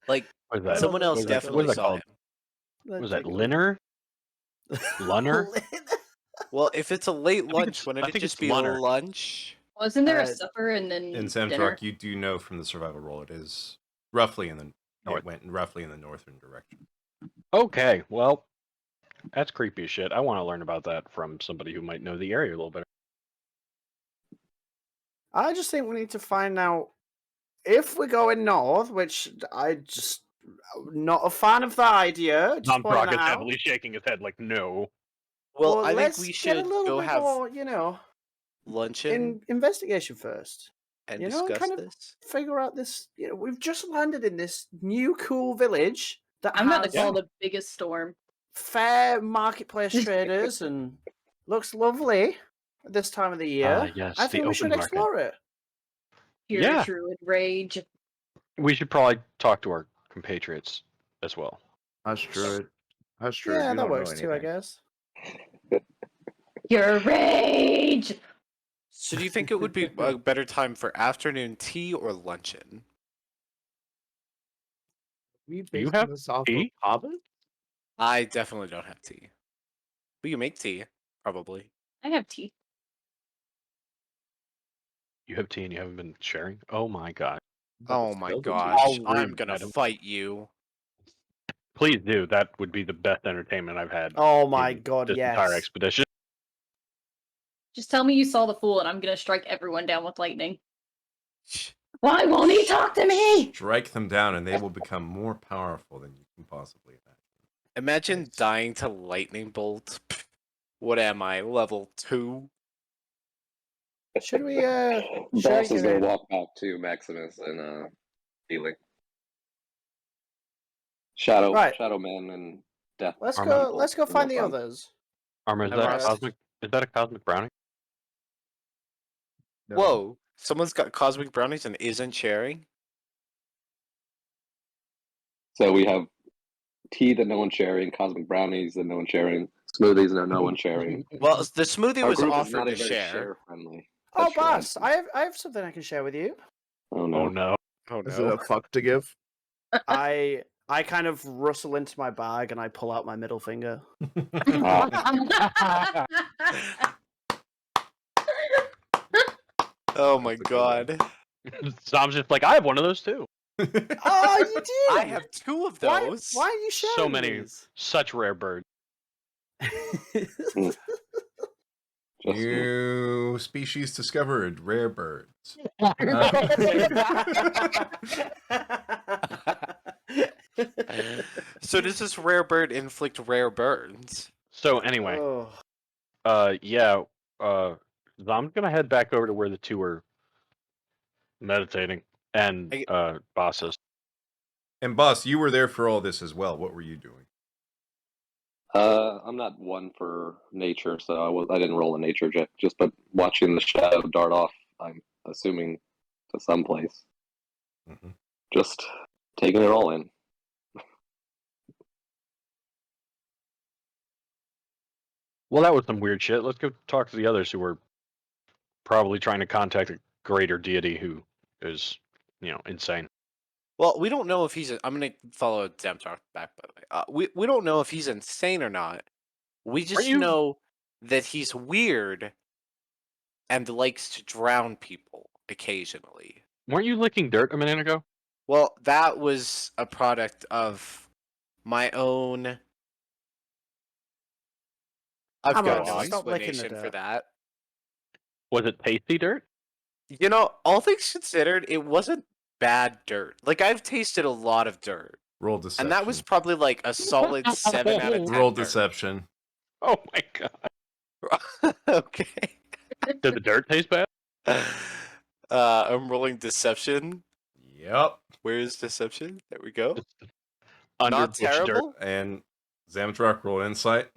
S5: Like
S7: What is that?
S5: someone else
S7: What is that-
S5: definitely
S7: what is that
S5: saw
S7: called?
S5: him.
S7: What was that Linner? Lunner?
S5: Well, if it's a late lunch,
S7: I
S5: wouldn't it
S7: think
S5: just
S7: it's
S5: be
S7: lunner.
S5: lunch?
S2: Wasn't there a
S3: Uh,
S2: supper and then
S1: In
S2: dinner?
S1: Samtruk, you do know from the survival roll it is roughly in the
S7: North.
S1: it went roughly in the northern direction.
S7: Okay, well, that's creepy as shit. I want to learn about that from somebody who might know the area a little better.
S3: I just think we need to find out if we're going north, which I just not a fan of that idea. Just
S7: Tom
S3: pointing
S7: Brock is
S3: that out.
S7: heavily shaking his head like, no.
S5: Well, I think
S3: let's
S5: we
S3: get
S5: should
S3: a little
S5: go
S3: bit
S5: have
S3: more,
S5: luncheon
S3: in investigation first.
S5: and
S3: you know,
S5: discuss
S3: kind of
S5: this.
S3: Figure out this. We've just landed in this new cool village that
S2: I'm about to
S3: has
S2: call the biggest storm.
S3: fair marketplace traders and looks lovely at this time of the year.
S7: Yes,
S3: I
S7: the
S3: think we
S7: open
S3: should
S7: market.
S3: explore it.
S2: Pure
S7: Yeah.
S2: druid rage.
S7: We should probably talk to our compatriots as well.
S4: Hush, Druid. Hush, Druid.
S3: Yeah,
S4: you
S3: that
S4: don't
S3: works
S4: know
S3: too, I
S4: anything.
S3: guess.
S2: Pure rage.
S5: So do you think it would be a better time for afternoon tea or luncheon?
S4: We
S7: Do you
S4: basing
S7: have
S4: this off of
S7: tea?
S4: Hobbit?
S5: I definitely don't have tea. We can make tea, probably.
S2: I have tea.
S7: You have tea and you haven't been sharing? Oh my god.
S5: Oh my
S4: Still
S5: gosh,
S7: How
S5: I'm
S7: rude,
S5: gonna
S7: Adam.
S5: fight you.
S7: Please do. That would be the best entertainment I've had
S3: Oh my
S7: in
S3: god,
S7: this entire
S3: yes.
S7: expedition.
S2: Just tell me you saw the fool, and I'm gonna strike everyone down with lightning. Why won't he talk to me?
S1: Strike them down, and they will become more powerful than you can possibly imagine.
S5: Imagine dying to lightning bolt. Pff, what am I, level 2?
S3: Should we
S6: Boss is
S3: go
S6: gonna
S3: in?
S6: walk back to Maximus and healing. Shadow
S3: Right.
S6: Shadow Man and Death.
S3: Let's
S7: Armand.
S3: go. Let's go
S6: in the
S3: find the
S6: front.
S3: others.
S7: Armor, is
S5: I'm
S7: that a
S5: lost.
S7: cosmic? Is that a cosmic brownie?
S4: No.
S5: Whoa, someone's got cosmic brownies and isn't sharing?
S6: So we have tea that no one's sharing, cosmic brownies that no one's sharing, smoothies that no one's sharing.
S5: Well, the smoothie
S6: Our
S5: was
S6: group is
S5: offered
S6: not
S5: to
S6: a very
S5: share.
S6: share friendly.
S3: Oh, boss, I have something I can share with you.
S6: Oh
S7: Oh
S6: no.
S7: no.
S5: Oh
S4: Is it
S5: no.
S4: a fuck to give?
S3: I kind of rustle into my bag and I pull out my middle finger.
S5: Oh my
S1: That's a good
S5: god.
S7: Zom's just like, I have one of those too.
S3: Oh, you did!
S5: I have 2 of
S3: Why?
S5: those.
S3: Why are you sharing
S7: So many,
S3: these?
S7: such rare birds.
S6: Just
S1: New species discovered: rare birds.
S5: So does this rare bird inflict rare burns?
S7: So anyway,
S3: Oh.
S7: yeah, Zom's gonna head back over to where the two are meditating, and boss is.
S1: And boss, you were there for all this as well. What were you doing?
S6: I'm not one for nature, so I didn't roll a nature check. Just but watching the shadow dart off, I'm assuming to someplace.
S1: Mhm.
S6: Just taking it all in.
S7: Well, that was some weird shit. Let's go talk to the others who were probably trying to contact a greater deity who is, insane.
S5: Well, we don't know if he's. I'm gonna follow Demtar back, by the way. We don't know if he's insane or not. We just
S7: you-
S5: know that he's weird and likes to drown people occasionally.
S7: Weren't you licking dirt a minute ago?
S5: Well, that was a product of my own. I've
S3: Come
S5: got
S7: on,
S5: no
S3: stop licking the
S5: explanation for
S3: dirt.
S5: that.
S7: Was it tasty dirt?
S5: You know, all things considered, it wasn't bad dirt. Like I've tasted a lot of dirt,
S1: Roll deception.
S5: and that was probably like a solid 7 out of 10.
S1: roll
S5: dirt.
S1: deception.
S7: Oh my god.
S5: Okay.
S7: Did the dirt taste bad?
S5: I'm rolling deception.
S1: Yep.
S5: Where is deception? There we go.
S7: Under
S5: Not
S7: bush dirt.
S5: terrible.
S1: And Zamtrak, roll insight.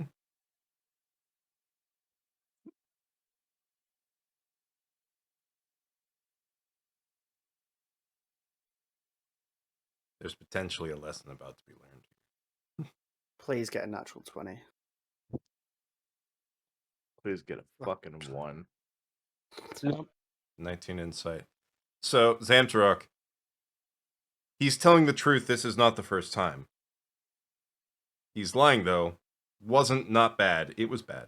S1: There's potentially a lesson about to be learned.
S3: Please get a natural 20.
S4: Please get a fucking 1.
S1: 19 insight. So, Zamtarok, he's telling the truth. This is not the first time. He's lying, though. Wasn't not bad. It was bad.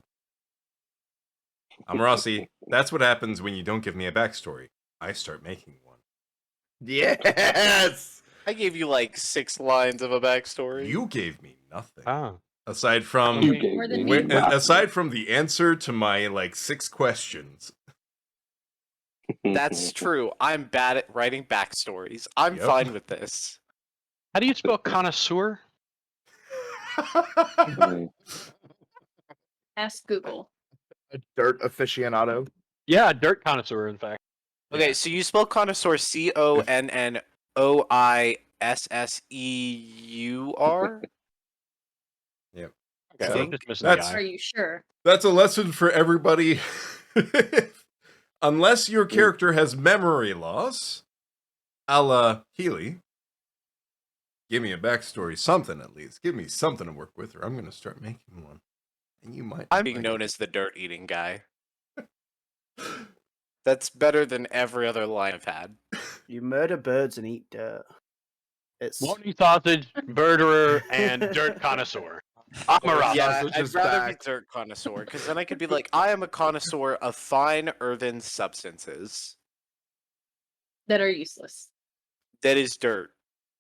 S1: Amarasi, that's what happens when you don't give me a backstory. I start making one.
S4: Yes!
S5: I gave you like 6 lines of a backstory.
S1: You gave me nothing.
S7: Ah.
S1: Aside from
S6: You gave
S2: More than
S6: me
S2: me.
S6: nothing.
S1: aside from the answer to my 6 questions.
S5: That's true. I'm bad at writing backstories. I'm
S1: Yep.
S5: fine with this.
S7: How do you spell connoisseur?
S2: Ask Google.
S4: A dirt aficionado.
S7: Yeah, dirt connoisseur, in fact.
S5: Okay, so you spell connoisseur CONNOISSEUR?
S1: Yep.
S7: Okay,
S1: So
S7: I'm just missing
S1: that's-
S7: the
S2: Are
S7: eye.
S2: you sure?
S1: That's a lesson for everybody. Unless your character has memory loss, a la Healy, give me a backstory, something at least. Give me something to work with, or I'm going to start making one. And you might.
S5: I'm being known as the dirt eating guy. That's better than every other line I've had.
S3: You murder birds and eat dirt. It's
S7: Bologna sausage, murderer, and dirt connoisseur. Amara.
S5: Yeah,
S4: sausage
S5: I'd
S4: is
S5: rather
S4: back.
S5: be dirt connoisseur, because then I could be like, I am a connoisseur of fine earthen substances.
S2: that are useless.
S5: That is dirt.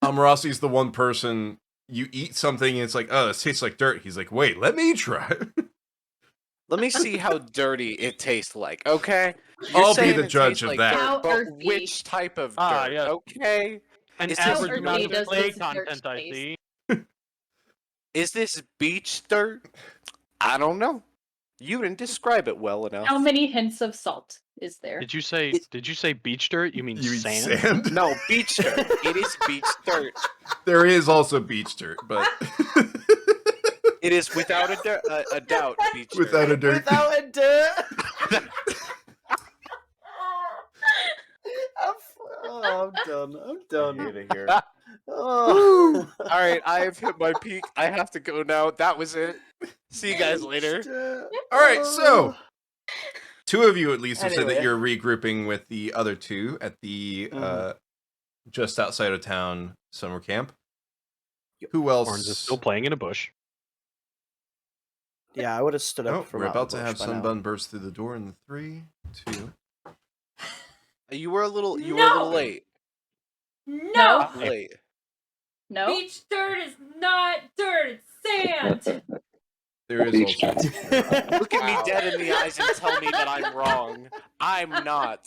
S1: Amarasi's the one person you eat something and it's like, oh, this tastes like dirt. He's like, wait, let me try.
S5: Let me see how dirty it tastes like, okay?
S1: I'll be
S5: saying
S1: the
S5: it
S1: judge
S5: tastes
S1: of
S5: like
S1: that.
S5: dirt,
S2: How
S5: but
S2: earthy.
S5: which type of dirt?
S7: Ah, yeah.
S5: Okay.
S7: An
S5: Is this
S7: average
S2: earthy
S7: amount of
S2: does
S7: clay
S2: this dirt
S7: content, I
S2: taste?
S7: see.
S5: Is this beach dirt? I don't know. You didn't describe it well enough.
S2: How many hints of salt is there?
S7: Did you say beach dirt? You mean
S1: You mean
S7: sand?
S1: sand?
S5: No, beach dirt. It is beach dirt.
S1: There is also beach dirt, but
S5: It is without a doubt beach
S1: without a
S5: dirt.
S1: dirt.
S3: without a dirt. I'm done. I'm done.
S4: Here to here.
S3: Oh.
S5: All right, I have hit my peak. I have to go now. That was it. See you guys later.
S1: All right, so two of you at least have said that
S3: Anyway.
S1: you're regrouping with the other two at the just outside of town summer camp. Who else?
S7: Horns is still playing in a bush.
S3: Yeah, I would have stood up
S1: Oh,
S3: from
S1: we're
S3: out
S1: about
S3: the
S1: to
S3: bush
S1: have
S3: by now.
S1: Sunbun burst through the door in 3, 2.
S5: You were a little
S8: No!
S5: late.
S8: No!
S5: Late.
S2: No?
S8: Beach dirt is not dirt, it's sand!
S1: There is
S6: Beach
S1: also.
S5: Look at me
S3: Wow.
S5: dead in the eyes and tell me that I'm wrong. I'm not.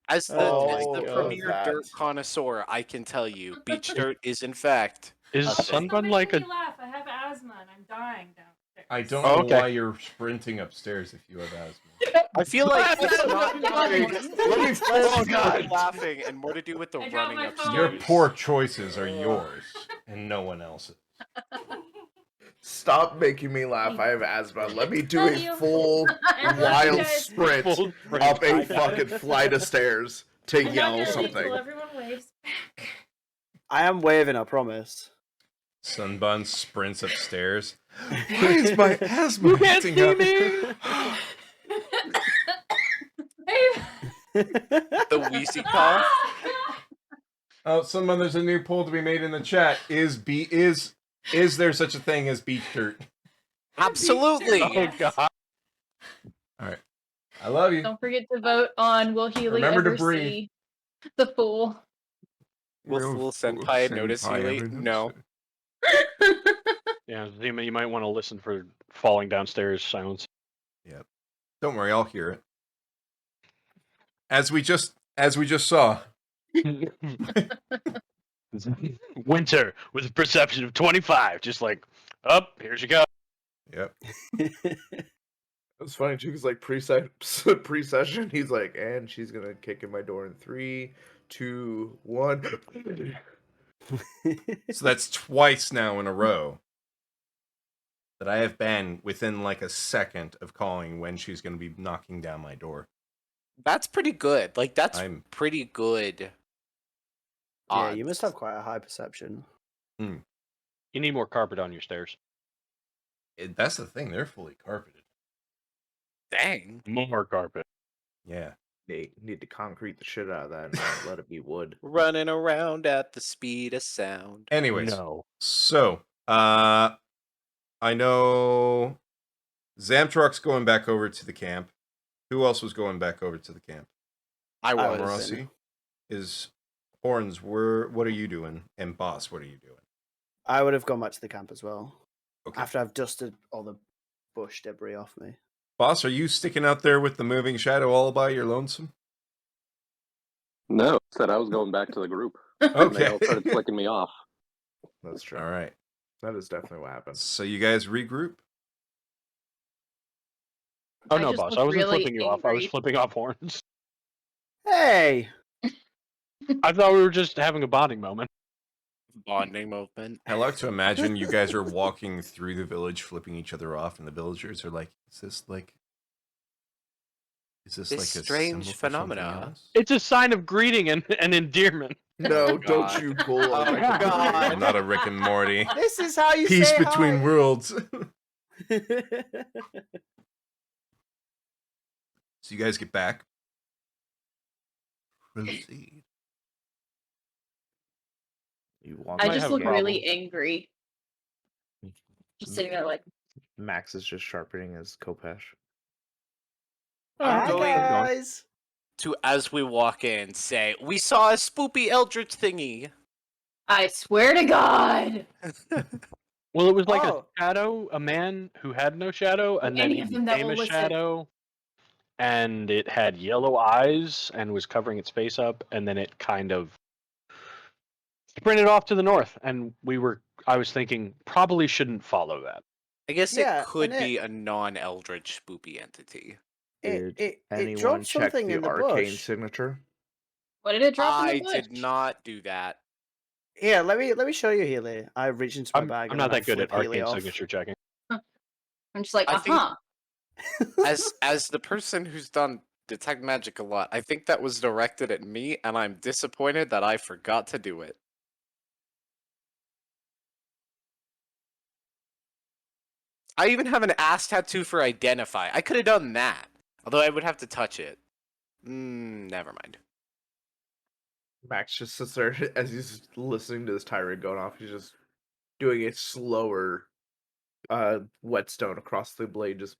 S5: As the
S3: Oh,
S5: premier
S4: that.
S5: dirt connoisseur, I can tell you, beach dirt is in fact.
S7: Is
S5: Okay.
S8: Stop
S7: Sunbun like
S8: making
S7: a?
S8: me laugh. I have asthma and I'm dying downstairs.
S1: I don't
S7: Oh,
S1: know
S7: okay.
S1: why you're sprinting upstairs if you have asthma.
S5: I feel like it's not
S2: Let me
S5: less to do
S7: God.
S5: with laughing and more to do with the
S8: I dropped
S5: running
S8: my
S5: upstairs.
S8: phone.
S1: Your poor choices are yours and no one else's.
S4: Stop making me laugh. I have asthma. Let me do
S8: Love
S4: a
S8: you.
S4: full
S8: I love you
S4: wild
S8: guys.
S4: sprint
S7: Full sprint.
S4: up
S7: I
S4: a
S7: got it.
S4: fucking flight of stairs to
S8: I'm not
S4: yell
S8: gonna leave
S4: something.
S8: till everyone waves back.
S3: I am waving, I promise.
S1: Sunbun sprints upstairs. Why is my asthma
S7: You can't
S1: acting
S7: see
S1: up?
S7: me!
S5: The Wheezy cough.
S1: Oh, Sunbun, there's a new poll to be made in the chat. Is there such a thing as beach dirt?
S5: Absolutely.
S7: Oh god.
S1: Alright. I love you.
S2: Don't forget to vote on will Healy
S1: Remember to
S2: ever
S1: breathe.
S2: see the fool?
S5: Will Senpai notice Healy? No.
S7: Yeah, Zima, you might want to listen for falling downstairs sounds.
S1: Yep. Don't worry, I'll hear it. As we just saw.
S7: Winter with a perception of 25, just like, up, here she goes.
S1: Yep.
S4: It's funny too, because like pre-session, he's like, and she's gonna kick in my door in 3, 2, 1.
S1: So that's twice now in a row that I have been within like a second of calling when she's going to be knocking down my door.
S5: That's pretty good. Like that's
S1: I'm
S5: pretty good.
S3: Yeah, you
S5: odds.
S3: must have quite a high perception.
S7: You need more carpet on your stairs.
S1: that's the thing, they're fully carpeted.
S5: Dang.
S7: More carpet.
S1: Yeah.
S4: They need to concrete the shit out of that and not let it be wood.
S5: Running around at the speed of sound.
S1: Anyways,
S7: No.
S1: so I know Zamtruck's going back over to the camp. Who else was going back over to the camp?
S5: I was.
S1: Marossi is Horns. What are you doing? And Boss, what are you doing?
S3: I would have gone back to the camp as well.
S1: Okay.
S3: After I've dusted all the bush debris off me.
S1: Boss, are you sticking out there with the moving shadow all by your lonesome?
S6: No, said I was going back to the group. And they
S1: Okay.
S6: all started flicking me off.
S4: That's true.
S1: All right.
S4: That is definitely what happened.
S1: So you guys regroup?
S7: Oh
S2: I
S7: no,
S2: just
S7: boss.
S2: look
S7: I wasn't
S2: really
S7: flipping you off. I was
S2: angry.
S7: flipping off Horns.
S3: Hey!
S7: I thought we were just having a bonding moment.
S5: Bonding movement.
S1: I like to imagine you guys are walking through the village, flipping each other off, and the villagers are like, "Is this like
S5: This
S1: a
S5: strange
S1: symbol for something
S5: phenomena.
S1: else?"
S7: It's a sign of greeting and endearment.
S4: No,
S5: Oh,
S4: don't
S5: God.
S4: you pull
S5: Oh,
S4: on my
S5: God.
S1: I'm not a Rick and Morty.
S3: This is how you
S1: Peace
S3: say
S1: between
S3: hi.
S1: worlds. So you guys get back. Proceed.
S4: You want
S2: I
S7: Might
S2: just
S7: have a
S2: look
S7: problem.
S2: really angry. Just sitting there like,
S4: Max is just sharpening his Kopesh.
S5: I'm
S3: Hi
S5: going
S3: guys.
S5: to, as we walk in, say, "We saw a spoopy eldritch thingy."
S2: I swear to God.
S7: Well, it was like a
S3: Oh.
S7: shadow, a man who had no shadow, and then
S2: Any
S7: he
S2: of them that
S7: became
S2: will
S7: a
S2: listen.
S7: shadow, and it had yellow eyes and was covering its face up, and then it kind of sprinted off to the north, and I was thinking, probably shouldn't follow that.
S5: I guess
S3: Yeah,
S5: it could
S3: and
S5: be a non-eldritch spoopy entity.
S4: Did
S3: it
S4: anyone
S3: dropped
S4: check
S3: something
S4: the
S3: in the
S4: arcane
S3: bush.
S4: signature?
S2: What did it drop in
S5: I
S2: the bush?
S5: did not do that.
S3: Here, let me show you, Healy. I reach into my bag
S7: I'm
S3: and
S7: not
S3: I
S7: that good
S3: flip
S7: at
S3: Healy
S7: arcane
S3: off.
S7: signature checking.
S2: I'm just like,
S5: I think-
S2: uh-huh.
S5: As the person who's done detect magic a lot, I think that was directed at me, and I'm disappointed that I forgot to do it. I even have an ass tattoo for identify. I could have done that, although I would have to touch it. Never mind.
S4: Max just sits there as he's listening to this tirade going off. He's just doing a slower whetstone across the blade. Just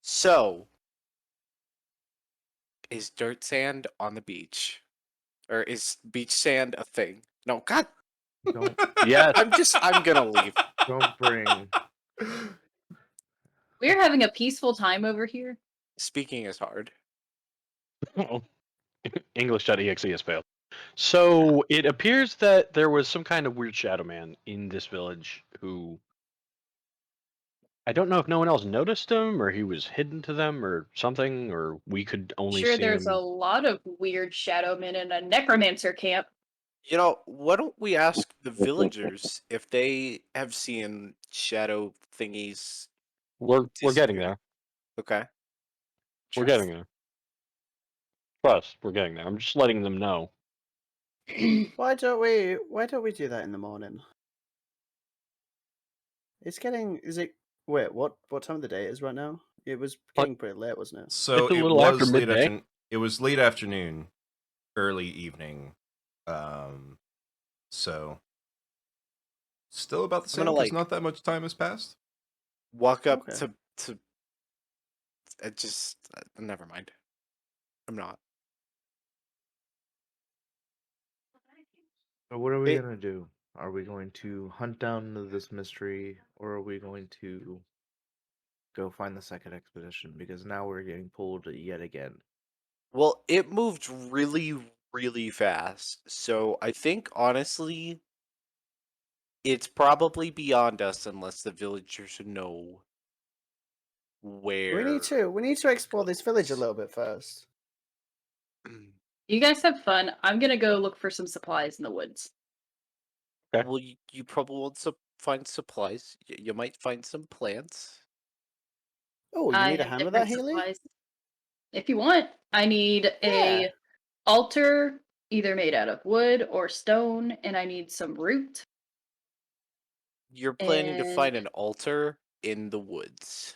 S5: So, is dirt sand on the beach? Or is beach sand a thing? No, God,
S4: don't
S7: Yes.
S5: I'm gonna leave.
S4: don't bring.
S2: We're having a peaceful time over here.
S5: Speaking is hard.
S7: English.exe has failed. So it appears that there was some kind of weird shadow man in this village who, I don't know if no one else noticed him or he was hidden to them or something, or we could only
S2: Sure,
S7: see
S2: there's
S7: him.
S2: a lot of weird shadow men in a necromancer camp.
S5: You know, why don't we ask the villagers if they have seen shadow thingies?
S7: We're getting
S5: disappear?
S7: there.
S5: Okay.
S7: We're getting there. Trust, we're getting there. I'm just letting them know.
S3: Why don't we do that in the morning? It's getting wait, what time of the day it is right now? It was getting pretty late, wasn't it?
S1: So
S7: It's a
S1: it
S7: little after
S1: was late
S7: midday.
S1: afternoon. It was late afternoon, early evening. So still about the
S5: I'm
S1: same
S5: gonna,
S1: because
S5: like,
S1: not that much time has passed.
S5: Walk up
S3: Okay.
S5: to just never mind. I'm not.
S4: So what are we
S5: It-
S4: gonna do? Are we going to hunt down this mystery, or are we going to go find the second expedition? Because now we're getting pulled yet again.
S5: Well, it moved really, really fast. So I think honestly, it's probably beyond us unless the villagers know where.
S3: We need to explore this village a little bit first.
S2: You guys have fun. I'm gonna go look for some supplies in the woods.
S7: Okay.
S5: Well, you probably want to find supplies. You might find some plants.
S3: Oh, you
S2: I
S3: need a
S2: have
S3: hand with that,
S2: different
S3: Healy?
S2: supplies. If you want, I need a
S3: Yeah.
S2: altar, either made out of wood or stone, and I need some root.
S5: You're planning to find
S2: And
S5: an altar in the woods.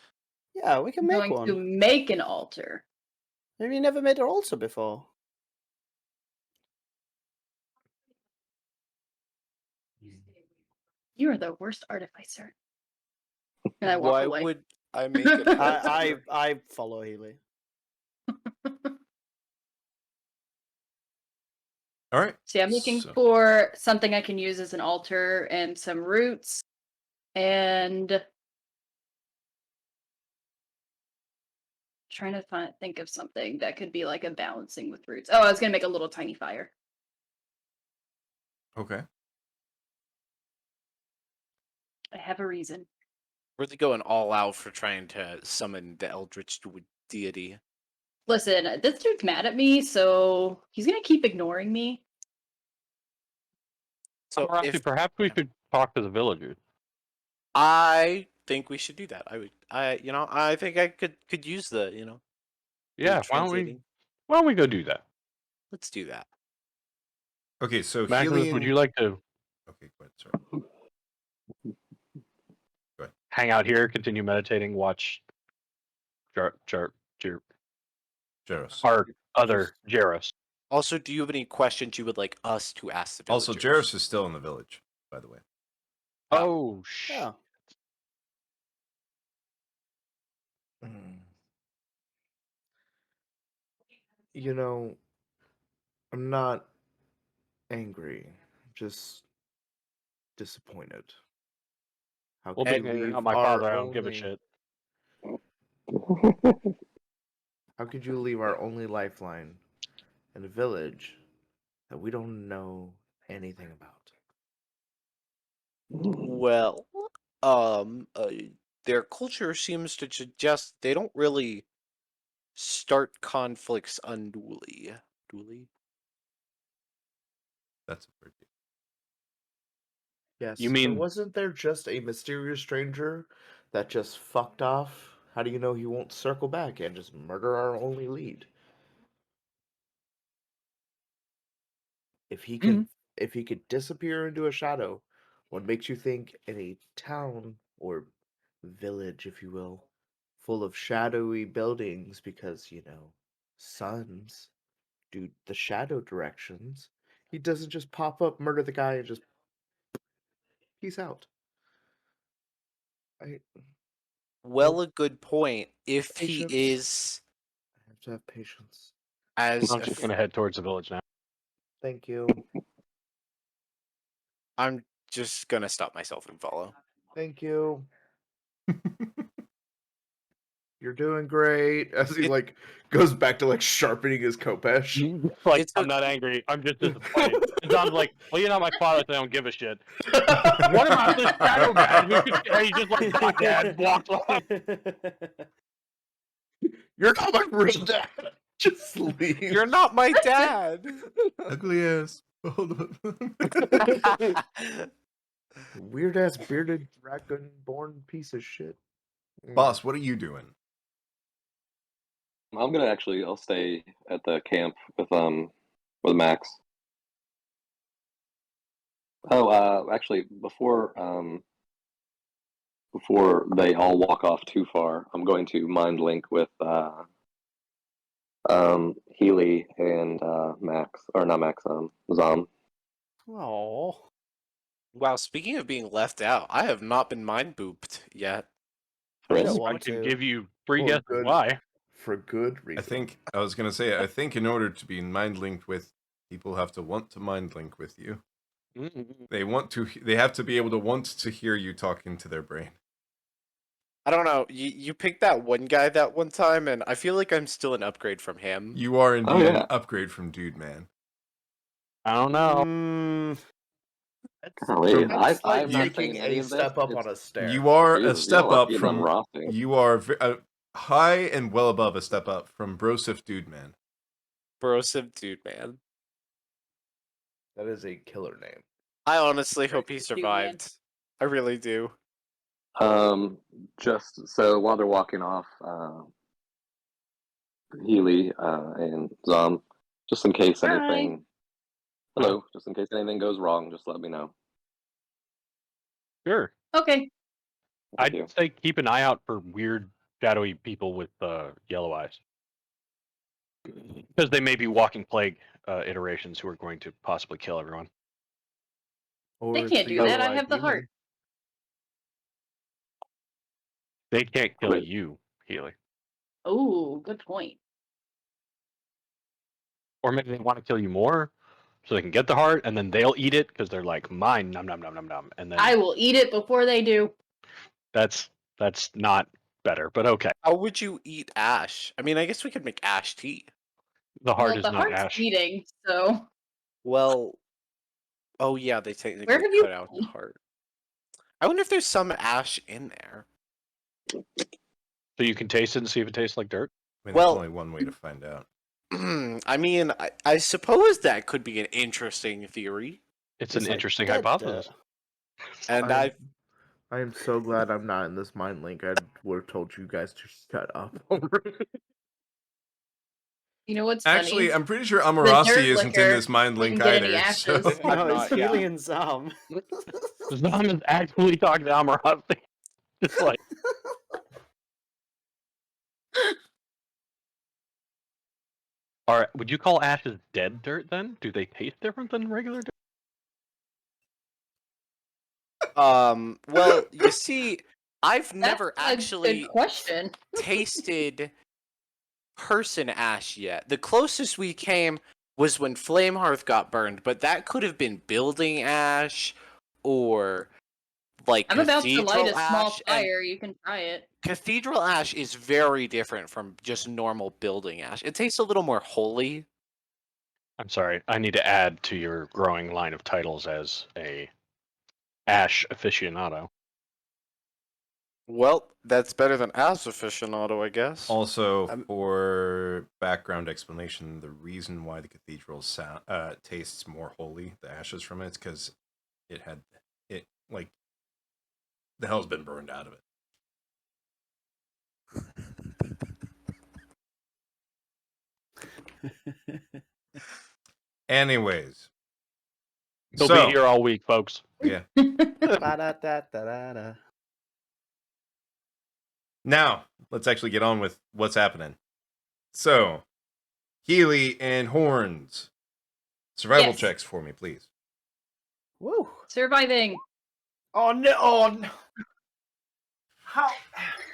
S3: Yeah, we can
S2: I'm
S3: make
S2: going to
S3: one.
S2: make an altar.
S3: Maybe you never made an altar before.
S2: You are the worst artificer. And I walk
S5: Why
S2: away.
S5: would I make an altar?
S3: I follow Healy.
S1: All right.
S2: See, I'm looking
S1: So-
S2: for something I can use as an altar and some roots and trying to think of something that could be like a balancing with roots. Oh, I was gonna make a little tiny fire.
S1: Okay.
S2: I have a reason.
S5: Really going all out for trying to summon the eldritch deity.
S2: Listen, this dude's mad at me, so he's gonna keep ignoring me.
S5: So
S7: Or
S5: if
S7: perhaps we should talk to the villagers.
S5: I think we should do that. I think I could use the,
S7: Yeah,
S5: translating.
S7: why don't we go do that?
S5: Let's do that.
S1: Okay. So
S7: Maximus,
S1: Helion.
S7: would you like to
S1: Okay. Go ahead. Sorry.
S7: hang out here, continue meditating, watch
S1: Jaros.
S7: our other Jaros.
S5: Also, do you have any questions you would like us to ask the villagers?
S1: Also, Jaros is still in the village, by the way.
S7: Oh shit!
S3: Yeah.
S4: You know, I'm not angry, just disappointed. How
S7: Well,
S4: could
S7: being
S4: you
S7: that you're
S4: leave
S7: not my
S4: our
S7: father, I don't give a
S4: only-
S7: shit.
S4: How could you leave our only lifeline in a village that we don't know anything about?
S5: Well, their culture seems to suggest they don't really start conflicts unduly. Duly?
S1: That's a pretty.
S4: Yes.
S7: You
S4: but
S7: mean-
S4: wasn't there just a mysterious stranger that just fucked off? How do you know he won't circle back and just murder our only lead? If he could disappear into a shadow, what makes you think in a town or village, if you will, full of shadowy buildings because, suns do the shadow directions, he doesn't just pop up, murder the guy, and just peace out? I
S5: Well, a good point. If he
S4: Patience.
S5: is
S4: have to have patience.
S5: as
S7: I'm just gonna head towards the village now.
S4: Thank you.
S5: I'm just gonna stop myself and follow.
S4: Thank you. You're doing great. As he goes back to sharpening his kopesh.
S7: Like,
S5: It's
S7: I'm
S5: okay.
S7: not angry. I'm just disappointed. And Don's like, well, you're not my father, so I don't give a shit. What about this shadow guy? And he's just like, God, Dad, walks off.
S4: You're not my real dad. Just leave.
S5: You're not my dad.
S1: Ugly ass. Hold
S4: Weird ass bearded dragon born piece of shit.
S1: Boss, what are you doing?
S6: I'll stay at the camp with Max. Oh, actually, before they all walk off too far, I'm going to mind link with Healy and Max, or not Max, Zom.
S3: Oh.
S5: Wow, speaking of being left out, I have not been mind booped yet.
S3: I
S6: Chris?
S3: don't
S7: I
S3: want
S7: can
S3: to.
S7: give you 3
S4: Well,
S7: guesses
S4: good.
S7: why.
S4: For good reason.
S1: I think in order to be mind linked with, people have to want to mind link with you. They have to be able to want to hear you talk into their brain.
S5: I don't know. You picked that one guy that one time, and I feel like I'm still an upgrade from him.
S1: You are indeed
S6: Oh, yeah.
S1: an upgrade from Dude Man.
S7: I don't know.
S6: Golly,
S4: That's like
S6: I'm not
S4: taking
S6: saying any
S4: a
S6: of this.
S4: step up
S6: It's-
S4: on a stair.
S1: You are
S6: You're
S1: a step
S6: lucky
S1: up
S6: I'm
S1: from.
S6: Rothing.
S1: You are high and well above a step up from Brosif Dude Man.
S5: Brosif dude, man.
S4: That is a killer name.
S5: I honestly hope he
S2: Brosif dude, man.
S5: survived. I really do.
S6: Just so while they're walking off, Healy and Zom, just in case
S2: Hi.
S6: anything. Hello, just in case anything goes wrong, just let me know.
S7: Sure.
S2: Okay.
S6: Thank you.
S7: I'd say keep an eye out for weird, shadowy people with yellow eyes. Because they may be walking plague iterations who are going to possibly kill everyone.
S4: Or
S2: They
S4: it's
S2: can't
S4: the
S2: do that. I
S4: yellow-eyed
S2: have the
S4: demon.
S2: heart.
S7: They can't kill
S6: Right.
S7: you, Healy.
S2: Oh, good point.
S7: Or maybe they want to kill you more so they can get the heart, and then they'll eat it because they're like, mine, nom nom nom nom nom. And then
S2: I will eat it before they do.
S7: that's not better, but okay.
S5: How would you eat ash? I mean, I guess we could make ash tea.
S7: The heart
S2: Well,
S7: is
S2: the
S7: not
S2: heart's
S7: ash.
S2: eating, so
S5: Well, oh yeah, they technically
S2: Where have you
S5: cut out the
S2: been?
S5: heart. I wonder if there's some ash in there.
S7: So you can taste it and see if it tastes like dirt.
S1: I mean,
S5: Well-
S1: there's only one way to find out.
S5: I mean, I suppose that could be an interesting theory.
S7: It's
S3: It's
S7: an
S3: like
S7: interesting
S3: dead
S7: hypothesis.
S5: And
S4: I am so glad I'm not in this mind link. I would have told you guys to shut up.
S2: you know what's
S1: Actually,
S2: funny?
S1: I'm pretty sure
S2: dirt
S1: Amorasi isn't in
S2: liquor
S1: this mind link
S2: didn't get any
S1: either. So.
S2: ashes.
S3: No,
S5: I'm
S3: it's
S5: not, yeah.
S3: Healy and Zom.
S7: Zom is actually talking to Amarathi. Just like, Would you call ashes dead dirt then? Do they taste different than regular dirt?
S5: Well, you see, I've never
S2: That's a
S5: actually
S2: good question.
S5: tasted person ash yet. The closest we came was when Flamehearth got burned, but that could have been building ash or like
S2: I'm about to light
S5: cathedral
S2: a small
S5: ash. And
S2: fire. You can try it.
S5: cathedral ash is very different from just normal building ash. It tastes a little more holy.
S7: I'm sorry, I need to add to your growing line of titles as a ash aficionado.
S5: Well, that's better than ash aficionado, I guess.
S1: Also, for background explanation, the reason why the cathedral tastes more holy, the ashes from it, is because it like the hell's been burned out of it. Anyways,
S7: They'll be here all week, folks.
S1: Yeah.
S3: Ba-da-da-da-da-da.
S1: Now let's actually get on with what's happening. So, Healy and Horns, survival
S2: Yes.
S1: checks for me, please.
S3: Woo.
S2: Surviving.
S3: Oh no! Oh no! How?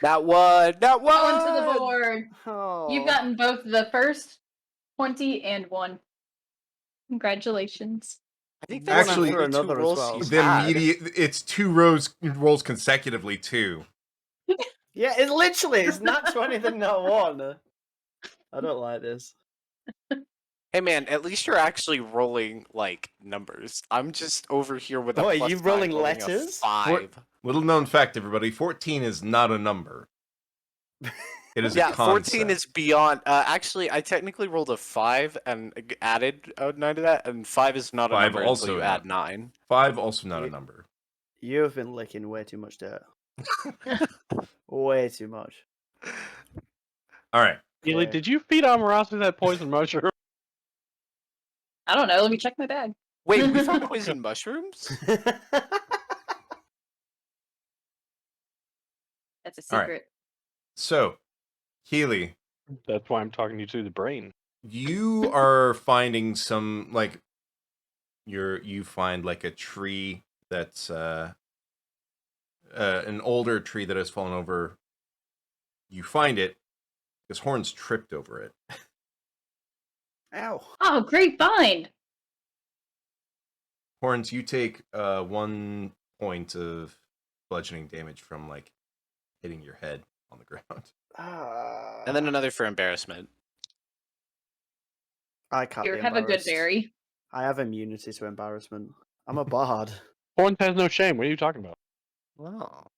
S5: That one! That one!
S2: Going to the board.
S3: Oh.
S2: You've gotten both the first 20 and 1. Congratulations.
S5: I think
S3: One
S5: that's
S1: Actually,
S5: actually
S3: after
S5: two
S3: another as
S5: rolls
S3: well.
S5: you've
S1: The
S5: had.
S1: immediate, it's 2 rolls consecutively too.
S3: Yeah, it literally is not 20 than not 1. I don't like this.
S5: Hey man, at least you're actually rolling like numbers. I'm just over here with a
S3: Oh, are
S5: plus
S3: you
S5: 9
S3: rolling
S5: a
S3: letters?
S5: 5.
S1: Little known fact, everybody: 14 is not a number. It is
S5: Yeah,
S1: a
S5: 14
S1: concept.
S5: is beyond. Actually, I technically rolled a 5 and added a 9 to that, and 5 is not a
S1: 5
S5: number until
S1: also
S5: you
S1: not.
S5: add 9.
S1: 5 also not a number.
S3: You have been licking way too much dirt. Way too much.
S1: All right.
S7: Healy,
S3: Okay.
S7: did you feed Amarasu that poison mushroom?
S2: I don't know. Let me check my bag.
S5: Wait, we found poison mushrooms?
S2: That's a
S1: All right.
S2: secret.
S1: So, Healy,
S7: That's why I'm talking to you through the brain.
S1: you are finding some like you find like a tree that's an older tree that has fallen over. You find it because Horns tripped over it.
S3: Ow.
S2: Oh, great find.
S1: Horns, you take 1 point of bludgeoning damage from like hitting your head on the ground.
S5: And then another for embarrassment.
S3: I can't
S2: Here,
S3: be
S2: have a good
S3: embarrassed.
S2: berry.
S3: I have immunity to embarrassment. I'm a bard.
S7: Horns has no shame. What are you talking about?
S5: Wow.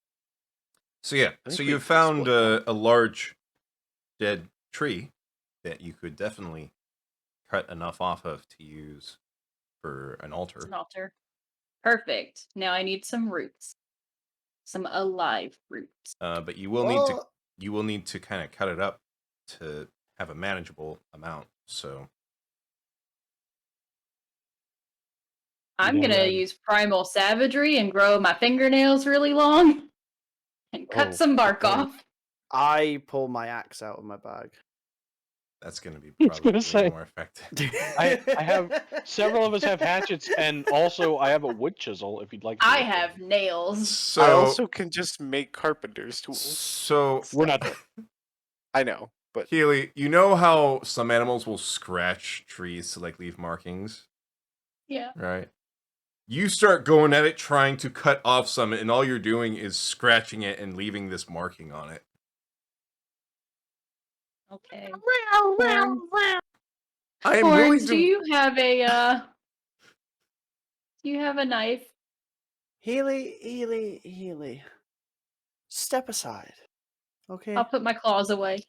S1: So yeah,
S5: I
S1: so
S5: think
S1: you
S5: we've
S1: found
S5: explored
S1: a large dead tree that you could definitely cut enough off of to use for an
S2: It's
S1: altar.
S2: an altar. Perfect. Now I need some roots. Some alive roots.
S1: But you will need to kind of cut it up to have a manageable amount. So
S2: I'm gonna use primal savagery and grow my fingernails really long and cut some bark off.
S3: I pull my axe out of my bag.
S1: that's going to be
S7: I was
S1: probably
S7: gonna say.
S1: more effective.
S7: I have several of us have hatchets, and also I have a wood chisel. If you'd like, to
S2: I
S7: make
S2: have nails.
S1: So
S5: I also can just make carpenter's tools.
S1: So
S7: we're not there.
S5: I know, but
S1: Healy, you know how some animals will scratch trees to like leave markings,
S2: Yeah.
S1: right? You start going at it trying to cut off some, and all you're doing is scratching it and leaving this marking on it.
S2: Okay.
S1: I am
S2: Horns,
S1: willing
S2: do
S1: to.
S2: you have a do you have a knife?
S3: Healy. Step aside. Okay?
S2: I'll put my claws away.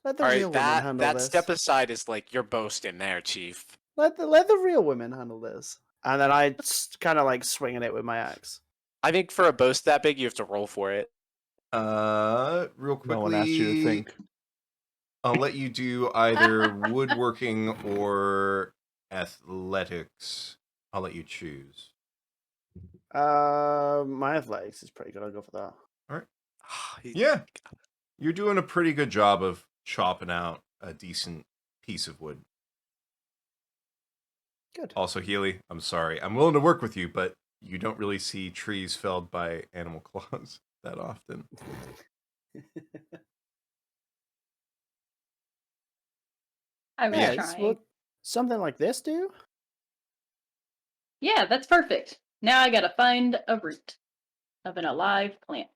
S3: Let the
S5: all
S3: real
S5: right,
S3: women handle
S5: that
S3: this.
S5: step aside is like you're boasting there, Chief.
S3: Let the real women handle this. And then I kind of like swinging it with my axe.
S5: I think for a boast that big, you have to roll for it.
S1: Real quickly.
S4: No one asked you to think.
S1: I'll let you do either woodworking or athletics. I'll let you choose.
S3: My athletics is pretty good. I'll go for that.
S1: All right. Yeah. You're doing a pretty good job of chopping out a decent piece of wood.
S3: Good.
S1: Also, Healy, I'm sorry. I'm willing to work with you, but you don't really see trees felled by animal claws that often.
S2: I was
S3: Yeah,
S2: trying.
S3: something like this do?
S2: Yeah, that's perfect. Now I gotta find a root of an alive plant.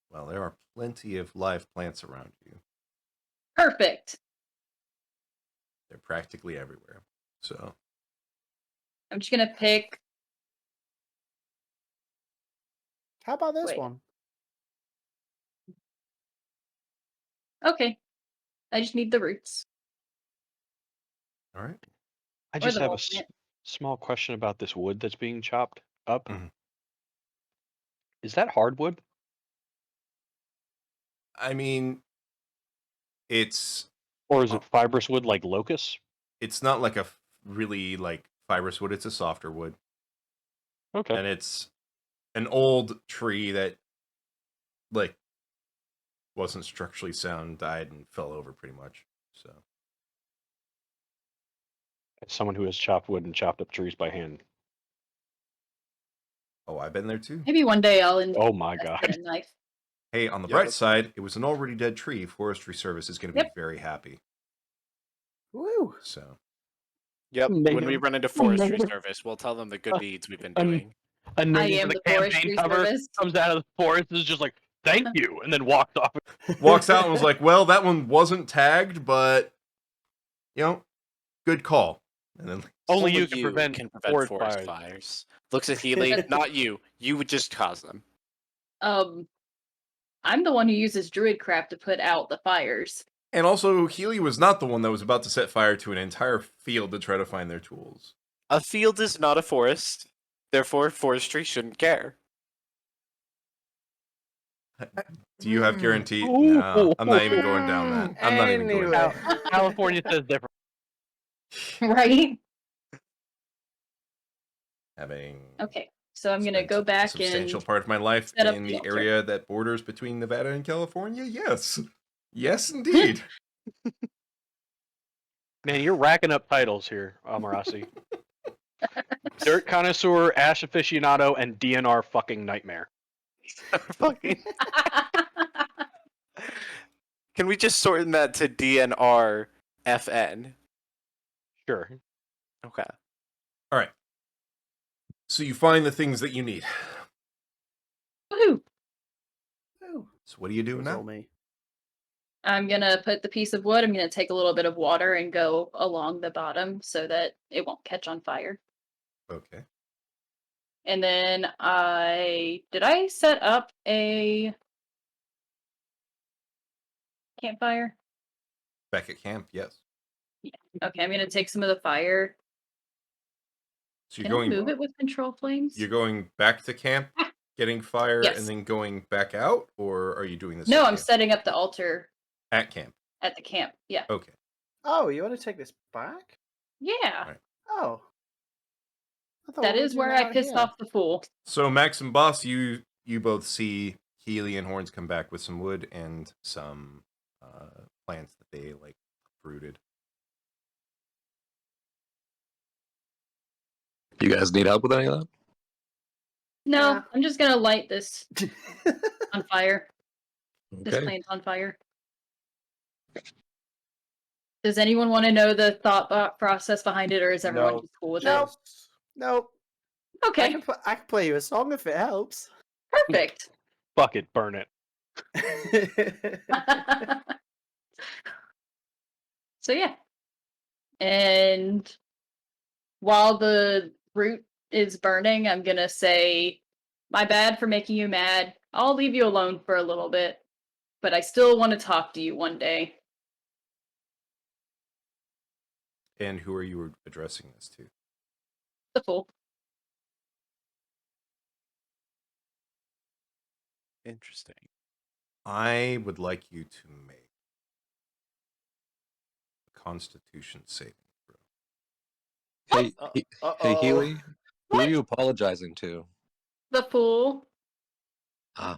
S1: Well, there are plenty of live plants around you.
S2: Perfect.
S1: They're practically everywhere. So,
S2: I'm just gonna pick.
S3: How about this
S2: Wait.
S3: one?
S2: Okay. I just need the roots.
S1: all right.
S7: I
S2: Or
S7: just
S2: the
S7: have a
S2: whole plant.
S7: small question about this wood that's being chopped up.
S1: Mhm.
S7: Is that hardwood?
S1: I mean, it's
S7: Or is it fibrous wood like locust?
S1: it's not like a really like fibrous wood. It's a softer wood,
S7: Okay.
S1: and it's an old tree that like wasn't structurally sound, died, and fell over pretty much. So,
S7: As someone who has chopped wood and chopped up trees by hand.
S1: oh, I've been there too.
S2: Maybe one day I'll invest
S7: Oh my
S2: in
S7: god.
S2: a knife.
S1: Hey, on the
S4: Yeah,
S1: bright
S4: that's-
S1: side, it was an already dead tree. Forestry Service is going to be
S2: Yep.
S1: very happy.
S3: Woo!
S1: So,
S5: Yep. When we
S7: Negative-
S5: run into forestry
S7: negative-
S5: service, we'll tell them the good deeds we've been
S7: un-
S5: doing.
S7: A name
S2: am
S7: for
S2: the
S7: the campaign
S2: forestry
S7: cover
S2: service.
S7: comes out of the forest and is just like, thank you, and then walks off.
S1: walks out and was like, "Well, that one wasn't tagged, but you know, good call." And then
S7: Only you can prevent forest
S5: forest
S7: fires.
S5: fires. Looks at Healy, not you. You would just cause them.
S2: I'm the one who uses druid crap to put out the fires.
S1: And also, Healy was not the one that was about to set fire to an entire field to try to find their tools.
S5: A field is not a forest. Therefore, forestry shouldn't care.
S1: Do you have guarantee?
S7: Ooh.
S1: No, I'm not even going down that. I'm not even going down.
S3: Anyway.
S7: California says different.
S2: Right?
S1: Having
S2: Okay. So I'm gonna
S1: spent
S2: go
S1: a
S2: back
S1: substantial
S2: and
S1: part of my life
S2: set up
S1: in
S2: the
S1: the
S2: altar.
S1: area that borders between Nevada and California. Yes, yes, indeed.
S7: Man, you're racking up titles here, Amarasi. Dirt connoisseur, ash aficionado, and DNR fucking nightmare.
S5: Fucking. Can we just shorten that to DNR FN?
S7: Sure.
S5: Okay.
S1: All right. So you find the things that you need.
S2: Woohoo!
S3: Woo.
S1: So what are you
S3: It
S1: doing
S3: was
S1: now?
S3: all me.
S2: I'm gonna put the piece of wood. I'm gonna take a little bit of water and go along the bottom so that it won't catch on fire.
S1: Okay.
S2: And then did I set up a campfire?
S1: Back at camp, yes.
S2: Okay, I'm gonna take some of the fire.
S1: So
S2: Can I move it with control flames?
S1: you're going back to camp, getting fire,
S2: Yes.
S1: and then going back out, or are you doing this?
S2: No,
S1: at
S2: I'm
S1: camp?
S2: setting up the altar
S1: At camp.
S2: at the camp. Yeah.
S1: Okay.
S3: Oh, you want to take this back?
S2: Yeah.
S1: Right.
S3: Oh. I thought
S2: That
S3: we were
S2: is
S3: doing
S2: where
S3: it
S2: I
S3: out
S2: pissed
S3: here.
S2: off the fool.
S1: So Max and Boss, you both see Healy and Horns come back with some wood and some plants that they like rooted.
S6: You guys need help with any of that?
S2: No,
S3: Yeah.
S2: I'm just gonna light this on fire. This
S6: Okay.
S2: plant's on fire. Does anyone want to know the thought process behind it, or is everyone
S3: No.
S2: just cool with
S3: Nope. Nope.
S2: it? Okay,
S3: I can play you a song if it helps.
S2: perfect.
S7: Fuck it, burn it.
S2: So yeah, and while the root is burning, I'm gonna say, "My bad for making you mad. I'll leave you alone for a little bit, but I still want to talk to you one day."
S1: And who are you addressing this to?
S2: The fool.
S5: Interesting.
S1: I would like you to make a Constitution saving throw.
S6: Hey, hey, Healy, who are you apologizing to?
S2: The fool.
S6: Ah,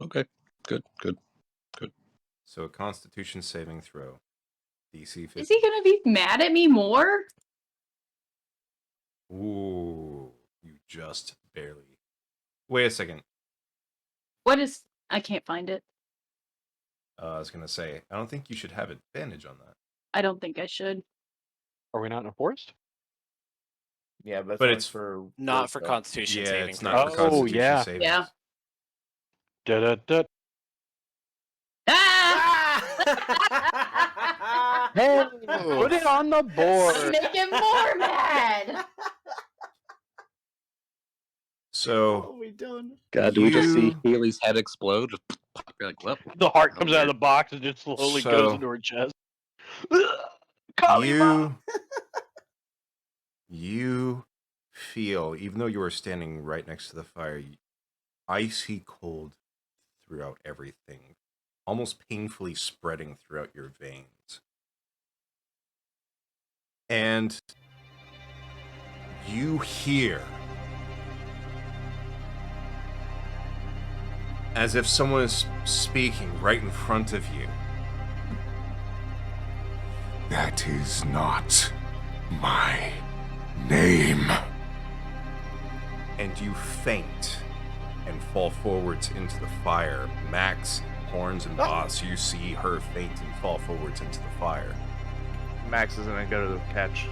S6: okay, good.
S1: So a Constitution saving throw. DC 15.
S2: Is he gonna be mad at me more?
S1: Ooh, you just barely. Wait a second.
S2: What is? I can't find it.
S1: I was gonna say, I don't think you should have advantage on that.
S2: I don't think I should.
S7: Are we not in a forest?
S4: Yeah, but
S1: But
S4: only
S1: it's
S4: for
S5: Not for
S4: wisdom.
S5: Constitution
S1: Yeah,
S5: saving
S1: it's not for
S5: throws.
S7: Oh,
S1: Constitution
S7: yeah.
S1: savings.
S2: Yeah.
S7: Da-da-da.
S2: Ah!
S7: Hey, put it on the
S2: I'm
S7: board.
S2: making more mad.
S1: So
S3: What have we done?
S6: God, do we just see
S1: You-
S6: Haley's head explode? You're like, well,
S7: The heart
S6: how
S7: comes out of
S6: weird.
S7: the box and just slowly
S1: So-
S7: goes into her chest. Kalima!
S1: you feel, even though you are standing right next to the fire, icy cold throughout everything, almost painfully spreading throughout your veins. And you hear, as if someone is speaking right in front of you. That is not my name. And you faint and fall forwards into the fire. Max, Horns, and Boss, you see her faint and fall forwards into the fire.
S4: Max isn't gonna go to the catch.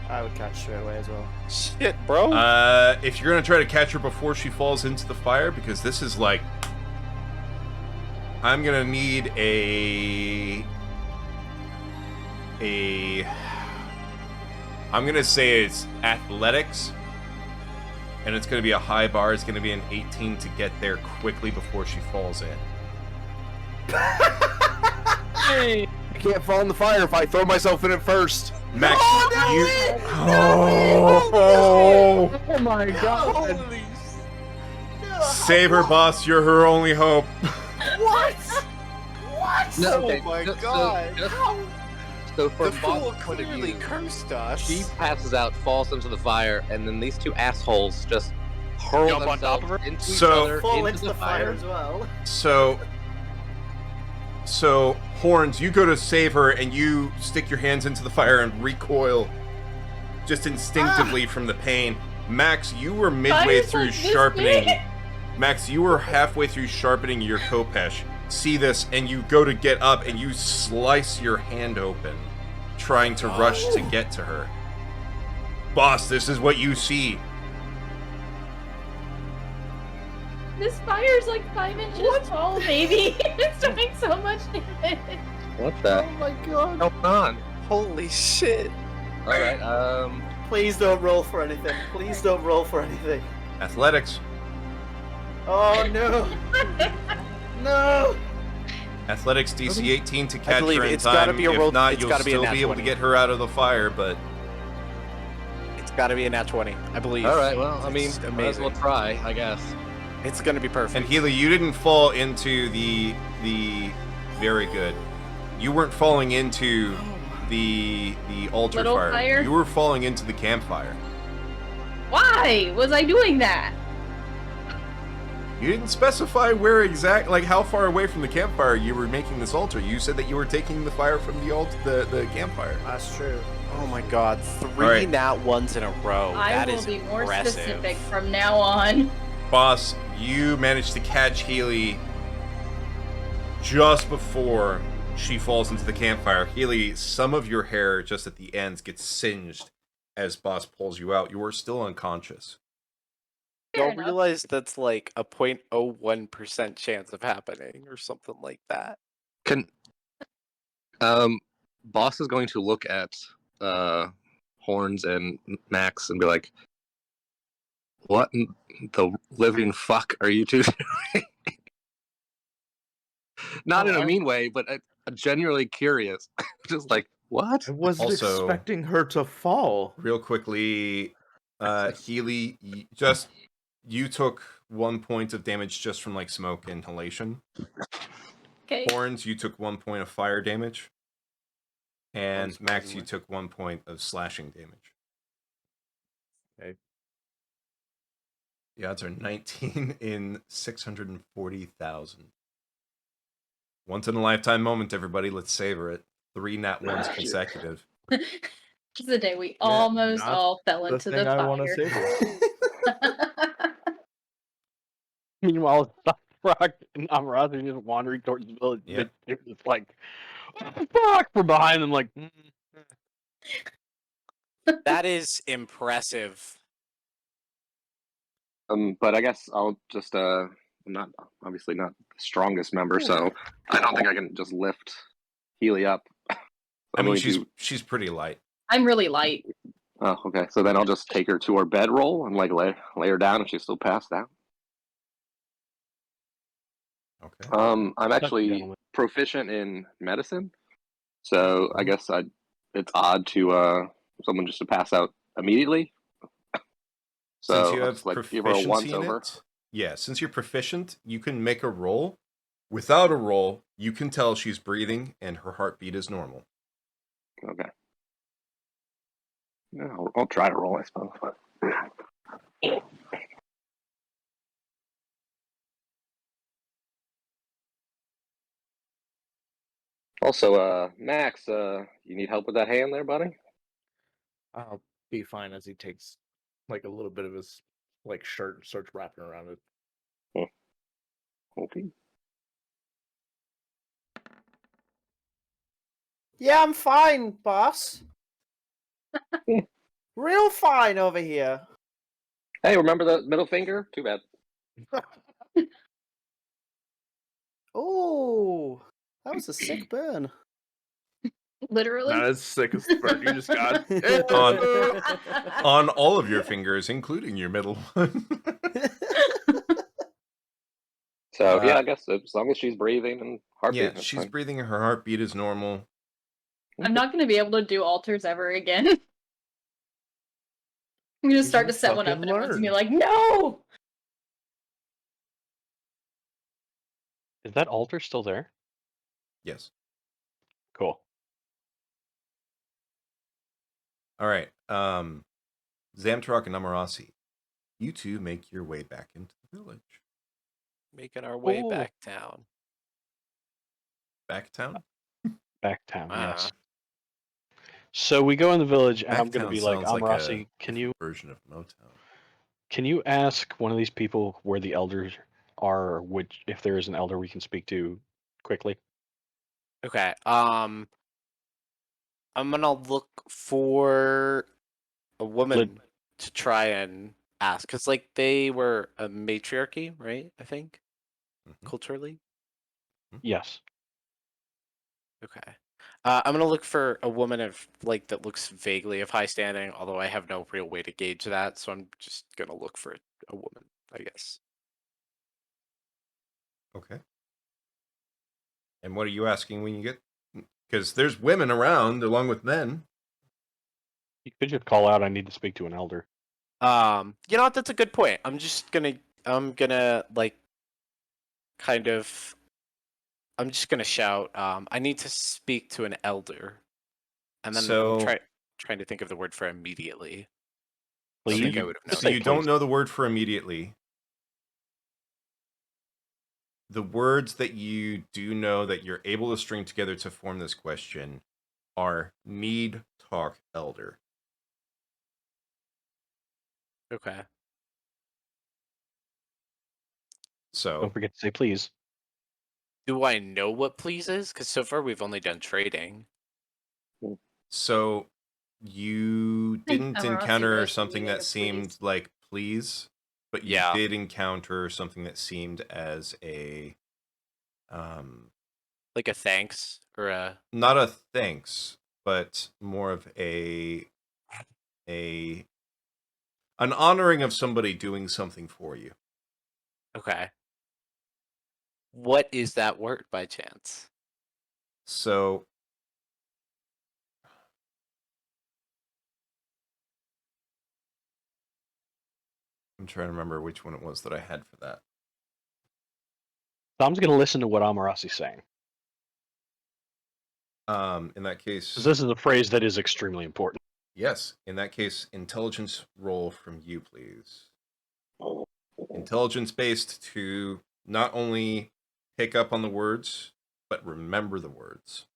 S3: I would catch straight away as well.
S5: Shit, bro.
S1: If you're gonna try to catch her before she falls into the fire, because this is like, I'm gonna need I'm gonna say it's athletics, and it's gonna be a high bar. It's gonna be an 18 to get there quickly before she falls in.
S7: Hey.
S4: I can't fall in the fire if I throw myself in it first.
S1: Max, you.
S7: Oh my god.
S1: Save her, boss. You're her only hope.
S3: What? What?
S6: No,
S3: Oh
S6: okay,
S3: my
S6: just-
S3: god.
S6: So
S5: The
S6: from
S5: fool
S6: Bob's point of
S5: clearly
S6: view,
S5: cursed us.
S6: she passes out, falls into the fire, and then these two assholes just hurl
S7: Jump on top
S6: themselves
S7: of her?
S6: into
S1: So-
S6: each other
S3: Fall
S6: into the
S3: fire
S6: fire.
S3: as well.
S1: So Horns, you go to save her, and you stick your hands into the fire and recoil, just instinctively from the pain. Max, you were midway
S2: Fire's
S1: through
S2: like this
S1: sharpening.
S2: big.
S1: Max, you were halfway through sharpening your Kopesh. See this, and you go to get up, and you slice your hand open, trying to rush to get to her. Boss, this is what you see.
S2: This fire's like 5 inches tall, baby. It's doing so much damage.
S6: What the?
S3: Oh my god.
S6: Going on?
S5: Holy shit.
S6: All right.
S3: Please don't roll for anything. Please don't roll for anything.
S1: Athletics.
S3: Oh no. No.
S1: Athletics DC 18 to catch
S5: believe
S1: her in
S5: it's gotta
S1: time.
S5: be a
S1: If
S5: roll-
S1: not,
S5: it's
S1: you'll
S5: gotta be a
S1: still
S5: nat
S1: be able to
S5: 20.
S1: get her out of the fire, but...
S5: It's got to be a nat 20, I believe.
S6: All right. Well, I mean,
S5: It's
S6: might as well
S5: amazing.
S6: try, I guess.
S5: It's going to be perfect.
S1: And Healy, you didn't fall into the very good. You weren't falling into the altar
S2: Little
S1: fire.
S2: fire?
S1: You were falling into the campfire.
S2: Why was I doing that?
S1: You didn't specify where exact, like how far away from the campfire you were making this altar. You said that you were taking the fire from the campfire.
S3: That's true.
S5: Oh my god, 3
S1: right.
S5: nat 1s in a row.
S2: I
S5: That
S2: will
S5: is
S2: be more
S5: impressive.
S2: specific from now on.
S1: Boss, you managed to catch Healy just before she falls into the campfire. Healy, some of your hair just at the ends gets singed as Boss pulls you out. You are still unconscious.
S2: Fair
S5: Don't
S2: enough.
S5: realize that's like a 0.01% chance of happening or something like that.
S6: Can Boss is going to look at Horns and Max and be like, "What in the living fuck are you two doing?" Not in a mean way, but genuinely curious. Just like, what?
S4: I wasn't
S1: Also-
S4: expecting her to fall.
S1: Real quickly, Healy, you took 1 point of damage just from like smoke inhalation.
S2: Okay.
S1: Horns, you took 1 point of fire damage. And
S5: Horns,
S1: Max, you
S5: surprisingly.
S1: took 1 point of slashing damage.
S4: Okay.
S1: The odds are 19 in 640,000. Once in a lifetime moment, everybody. Let's savor it. 3 nat ones consecutive.
S2: Just the day we
S4: Yeah,
S2: almost
S4: not
S2: all fell
S4: the
S2: into
S4: thing
S2: the
S4: I want to
S2: fire.
S4: say.
S7: Meanwhile, Rock and Amarath are just wandering towards the village.
S1: Yep.
S7: It's like, what the fuck? From behind them, like,
S5: That is impressive.
S6: But I guess I'll just I'm not obviously not the strongest member, so I don't think I can just lift Healy up.
S1: I
S6: I'm
S1: mean,
S6: going
S1: she's pretty light.
S2: I'm really light.
S6: Oh, okay. So then I'll just take her to her bedroll and like lay her down, and she's still passed out.
S1: Okay.
S6: I'm actually
S7: gentleman.
S6: proficient in medicine, so I guess it's odd to someone just to pass out immediately. So
S1: Since you
S6: I'll
S1: have
S6: just like give her a
S1: proficiency
S6: once
S1: in
S6: over.
S1: it, yeah, since you're proficient, you can make a roll. Without a roll, you can tell she's breathing and her heartbeat is normal.
S6: Okay. Yeah, I'll try to roll, I suppose. But... Also, Max, you need help with that hand there, buddy?
S4: I'll be fine as he takes like a little bit of his like shirt and starts wrapping around it.
S6: Okay.
S3: Yeah, I'm fine, boss. Real fine over here.
S6: Hey, remember the middle finger? Too bad.
S3: Oh, that was a sick burn.
S2: Literally.
S4: Not as sick as the bird you just got.
S1: On all of your fingers, including your middle one.
S6: So yeah, I guess as long as she's breathing and heartbeat,
S1: Yeah,
S6: that's
S1: she's
S6: fine.
S1: breathing and her heartbeat is normal.
S2: I'm not gonna be able to do altars ever again. I'm gonna start to
S4: will
S2: set one up
S4: fucking
S2: and everyone's gonna be
S4: learn.
S2: like, no!
S7: is that altar still there?
S1: Yes.
S7: Cool.
S1: All right. Zamtrok and Amarasi, you two make your way back into the village.
S5: Making our way
S7: Ooh.
S5: back down.
S1: Back town?
S7: Backtown,
S5: Uh,
S7: yes. So we go in the village, and I'm going to
S1: Backtown
S7: be like,
S1: sounds like a
S7: Amarasi,
S1: different version of Motown.
S7: can you ask one of these people where the elders are, or which, if there is an elder we can speak to quickly?
S5: Okay. I'm gonna look for a woman to try and ask, because like they were a matriarchy, right? I think
S1: Mhm.
S5: culturally.
S7: Yes.
S5: Okay. I'm gonna look for a woman of like that looks vaguely of high standing, although I have no real way to gauge that, so I'm just gonna look for a woman, I guess.
S1: Okay. And what are you asking when you get? Because there's women around along with men.
S7: You could just call out, I need to speak to an elder.
S5: You know what? That's a good point. I'm gonna like kind of. I'm just gonna shout. I need to speak to an elder, and then
S1: So-
S5: I'm trying to think of the word for immediately. I
S7: Please?
S5: don't think I would have known.
S1: So you
S7: Please.
S1: don't know the word for immediately. The words that you do know that you're able to string together to form this question are need, talk, elder.
S5: Okay.
S1: So
S7: Don't forget to say please.
S5: Do I know what please is? Because so far we've only done trading.
S1: So you
S2: think
S1: didn't
S2: Amarasi
S1: encounter
S2: knows the
S1: something
S2: meaning
S1: that
S2: of
S1: seemed
S2: please.
S1: like please, but you
S5: Yeah.
S1: did encounter something that seemed as a
S5: Like a thanks or a.
S1: not a thanks, but more of an honoring of somebody doing something for you.
S5: Okay. What is that word by chance?
S1: So I'm trying to remember which one it was that I had for that.
S7: So I'm just going to listen to what Amarasi's saying.
S1: In that case,
S7: 'Cause this is a phrase that is extremely important.
S1: yes. In that case, intelligence roll from you, please. Intelligence based to not only pick up on the words, but remember the words.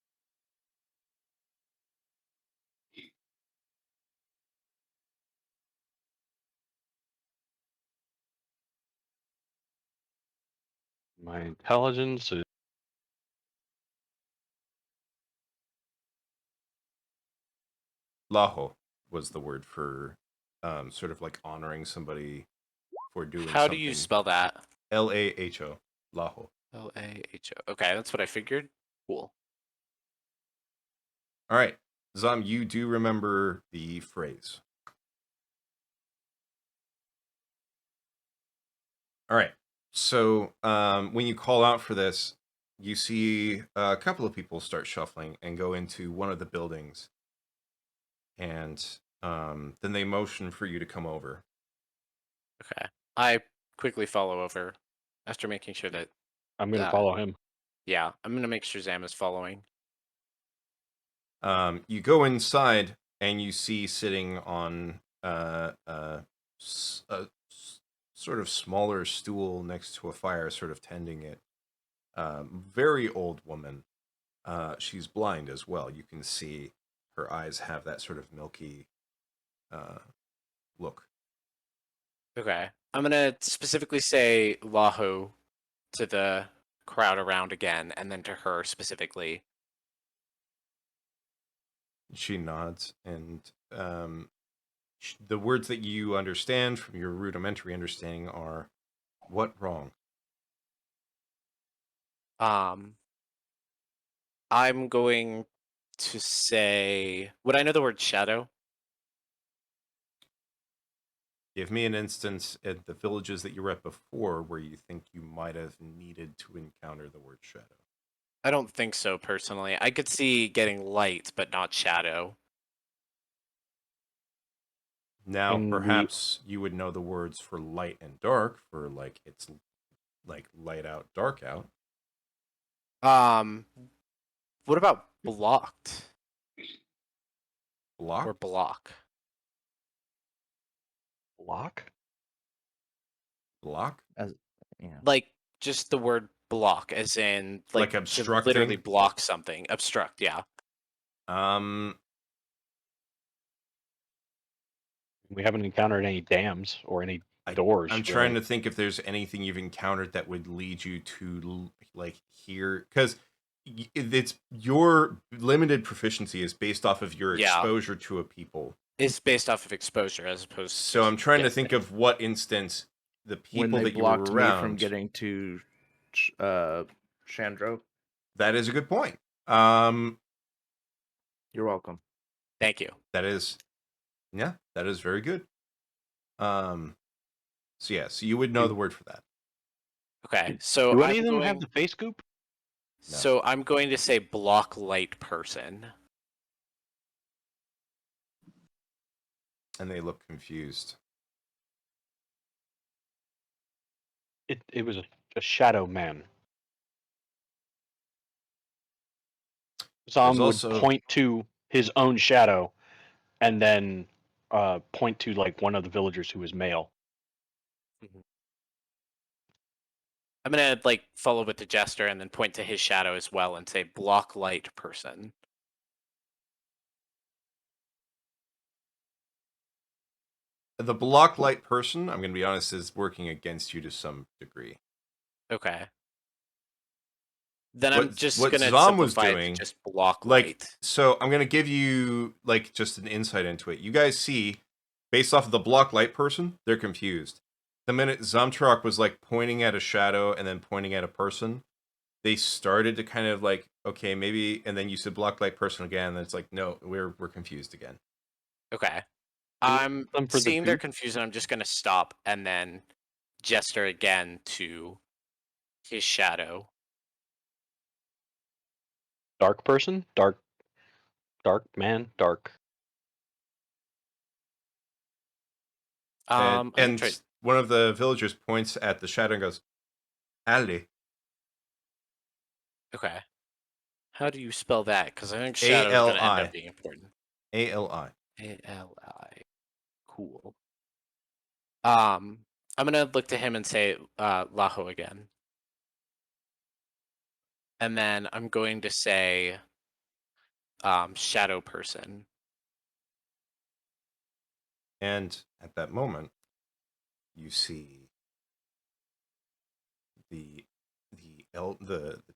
S7: My intelligence is
S1: Laho was the word for sort of like honoring somebody for doing
S5: How do
S1: something.
S5: you spell that?
S1: Laho. Laho.
S5: Laho. Okay, that's what I figured. Cool.
S1: All right. Zom, you do remember the phrase. All right. So when you call out for this, you see a couple of people start shuffling and go into one of the buildings. And then they motion for you to come over.
S5: Okay. I quickly follow over after making sure that.
S7: I'm going to
S5: Uh,
S7: follow him.
S5: Yeah, I'm gonna make sure Zam is following.
S1: You go inside and you see sitting on sort of smaller stool next to a fire, sort of tending it. Very old woman. She's blind as well. You can see her eyes have that sort of milky look.
S5: Okay. I'm gonna specifically say Lahu to the crowd around again, and then to her specifically.
S1: She nods, and the words that you understand from your rudimentary understanding are, "What wrong?"
S5: I'm going to say, would I know the word shadow?
S1: Give me an instance at the villages that you were at before where you think you might have needed to encounter the word shadow.
S5: I don't think so personally. I could see getting light, but not shadow.
S1: Now,
S7: In the
S1: perhaps you would know the words for light and dark, for like it's like light out, dark out.
S5: What about blocked
S1: Block?
S5: or block?
S7: block?
S1: Block?
S4: As yeah.
S5: Like just the word block, as in
S1: Like
S5: to literally
S1: obstructing?
S5: block something. Obstruct, yeah.
S7: We haven't encountered any dams or any
S1: I-
S7: doors.
S1: I'm trying
S7: really.
S1: to think if there's anything you've encountered that would lead you to like hear, because it's your limited proficiency is based off of your
S5: Yeah.
S1: exposure to a people.
S5: It's based off of exposure as opposed to.
S1: So I'm trying to think of what instance the
S4: When
S1: people
S4: they
S1: that you were
S4: blocked me
S1: around.
S4: from getting to Chandro.
S1: That is a good point.
S4: You're welcome.
S5: Thank you.
S1: That is, yeah, that is very good. So yeah, so you would know the word for that.
S5: Okay, so
S7: Do
S5: I'm
S7: any of them
S5: going,
S7: have the face goop?
S5: so I'm going to say block light person.
S1: And they look confused.
S7: It was a shadow man. Zom would
S1: also-
S7: point to his own shadow, and then point to like one of the villagers who was male.
S5: I'm gonna like follow with the jester and then point to his shadow as well and say block light person.
S1: The block light person, I'm going to be honest, is working against you to some degree.
S5: Okay. Then I'm
S1: What-
S5: just
S1: what
S5: gonna
S1: Zom was
S5: simplify it
S1: doing,
S5: to just block
S1: Like,
S5: light.
S1: so I'm going to give you like just an insight into it. You guys see, based off of the block light person, they're confused. The minute Zomtrak was like pointing at a shadow and then pointing at a person, they started to kind of like, okay, maybe, and then you said block light person again, and it's like, no, we're confused again.
S5: Okay.
S7: Can you
S5: I'm
S7: them for the
S5: seeing they're
S7: goop?
S5: confused and I'm just gonna stop and then gesture again to his shadow.
S7: Dark person? Dark man? Dark.
S5: I'm gonna
S1: And
S5: try.
S1: one of the villagers points at the shadow and goes, Ali.
S5: Okay. How do you spell that? Because I think shadow is gonna end
S1: A-L-I.
S5: up being important.
S1: A-L-I.
S5: A-L-I. Cool. I'm gonna look to him and say Laho again. And then I'm going to say shadow person.
S1: And at that moment, you see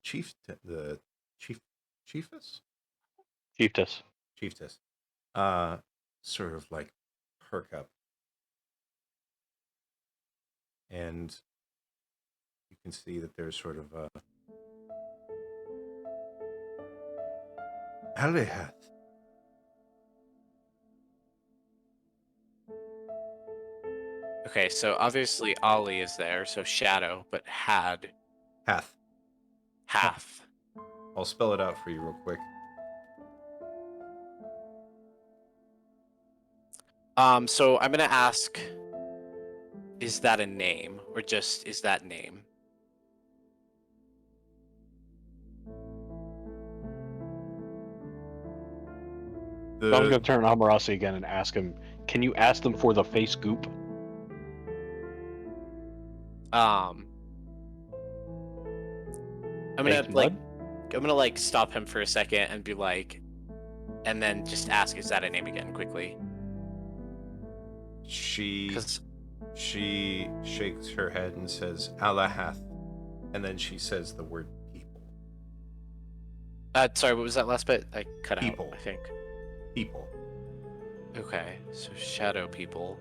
S1: chief, the chiefess,
S7: Chiefess.
S1: sort of like perk up, and you can see that there's sort of a Alihath.
S5: Okay, so obviously Ollie is there, so shadow, but had
S1: Hath.
S5: half.
S1: I'll spell it out for you real quick.
S5: So I'm gonna ask, is that a name, or just is that name?
S7: So I'm going to turn Amarasi again and ask him, can you ask them for the face goop?
S5: I'm gonna
S7: Face mud?
S5: I'm gonna like stop him for a second and be like, and then just ask, is that a name again, quickly?
S1: She
S5: 'Cause
S1: shakes her head and says Alahath, and then she says the word people.
S5: sorry, what was that last bit? I cut
S1: People.
S5: out, I think.
S1: People.
S5: Okay, so shadow people.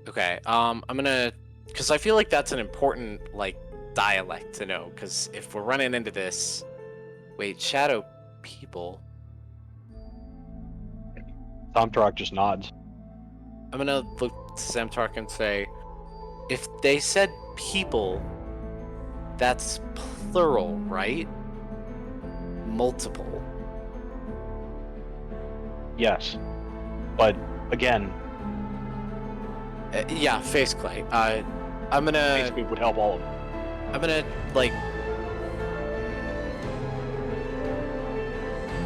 S5: Okay, I'm gonna, because I feel like that's an important like dialect to know. Because if we're running into this, wait, shadow people.
S7: Samtarak just nods.
S5: I'm gonna look to Samtark and say, if they said people, that's plural, right? Multiple.
S7: Yes. But, again,
S5: Yeah, face clay. I'm
S7: face
S5: gonna,
S7: goop would help all of them.
S5: I'm gonna like.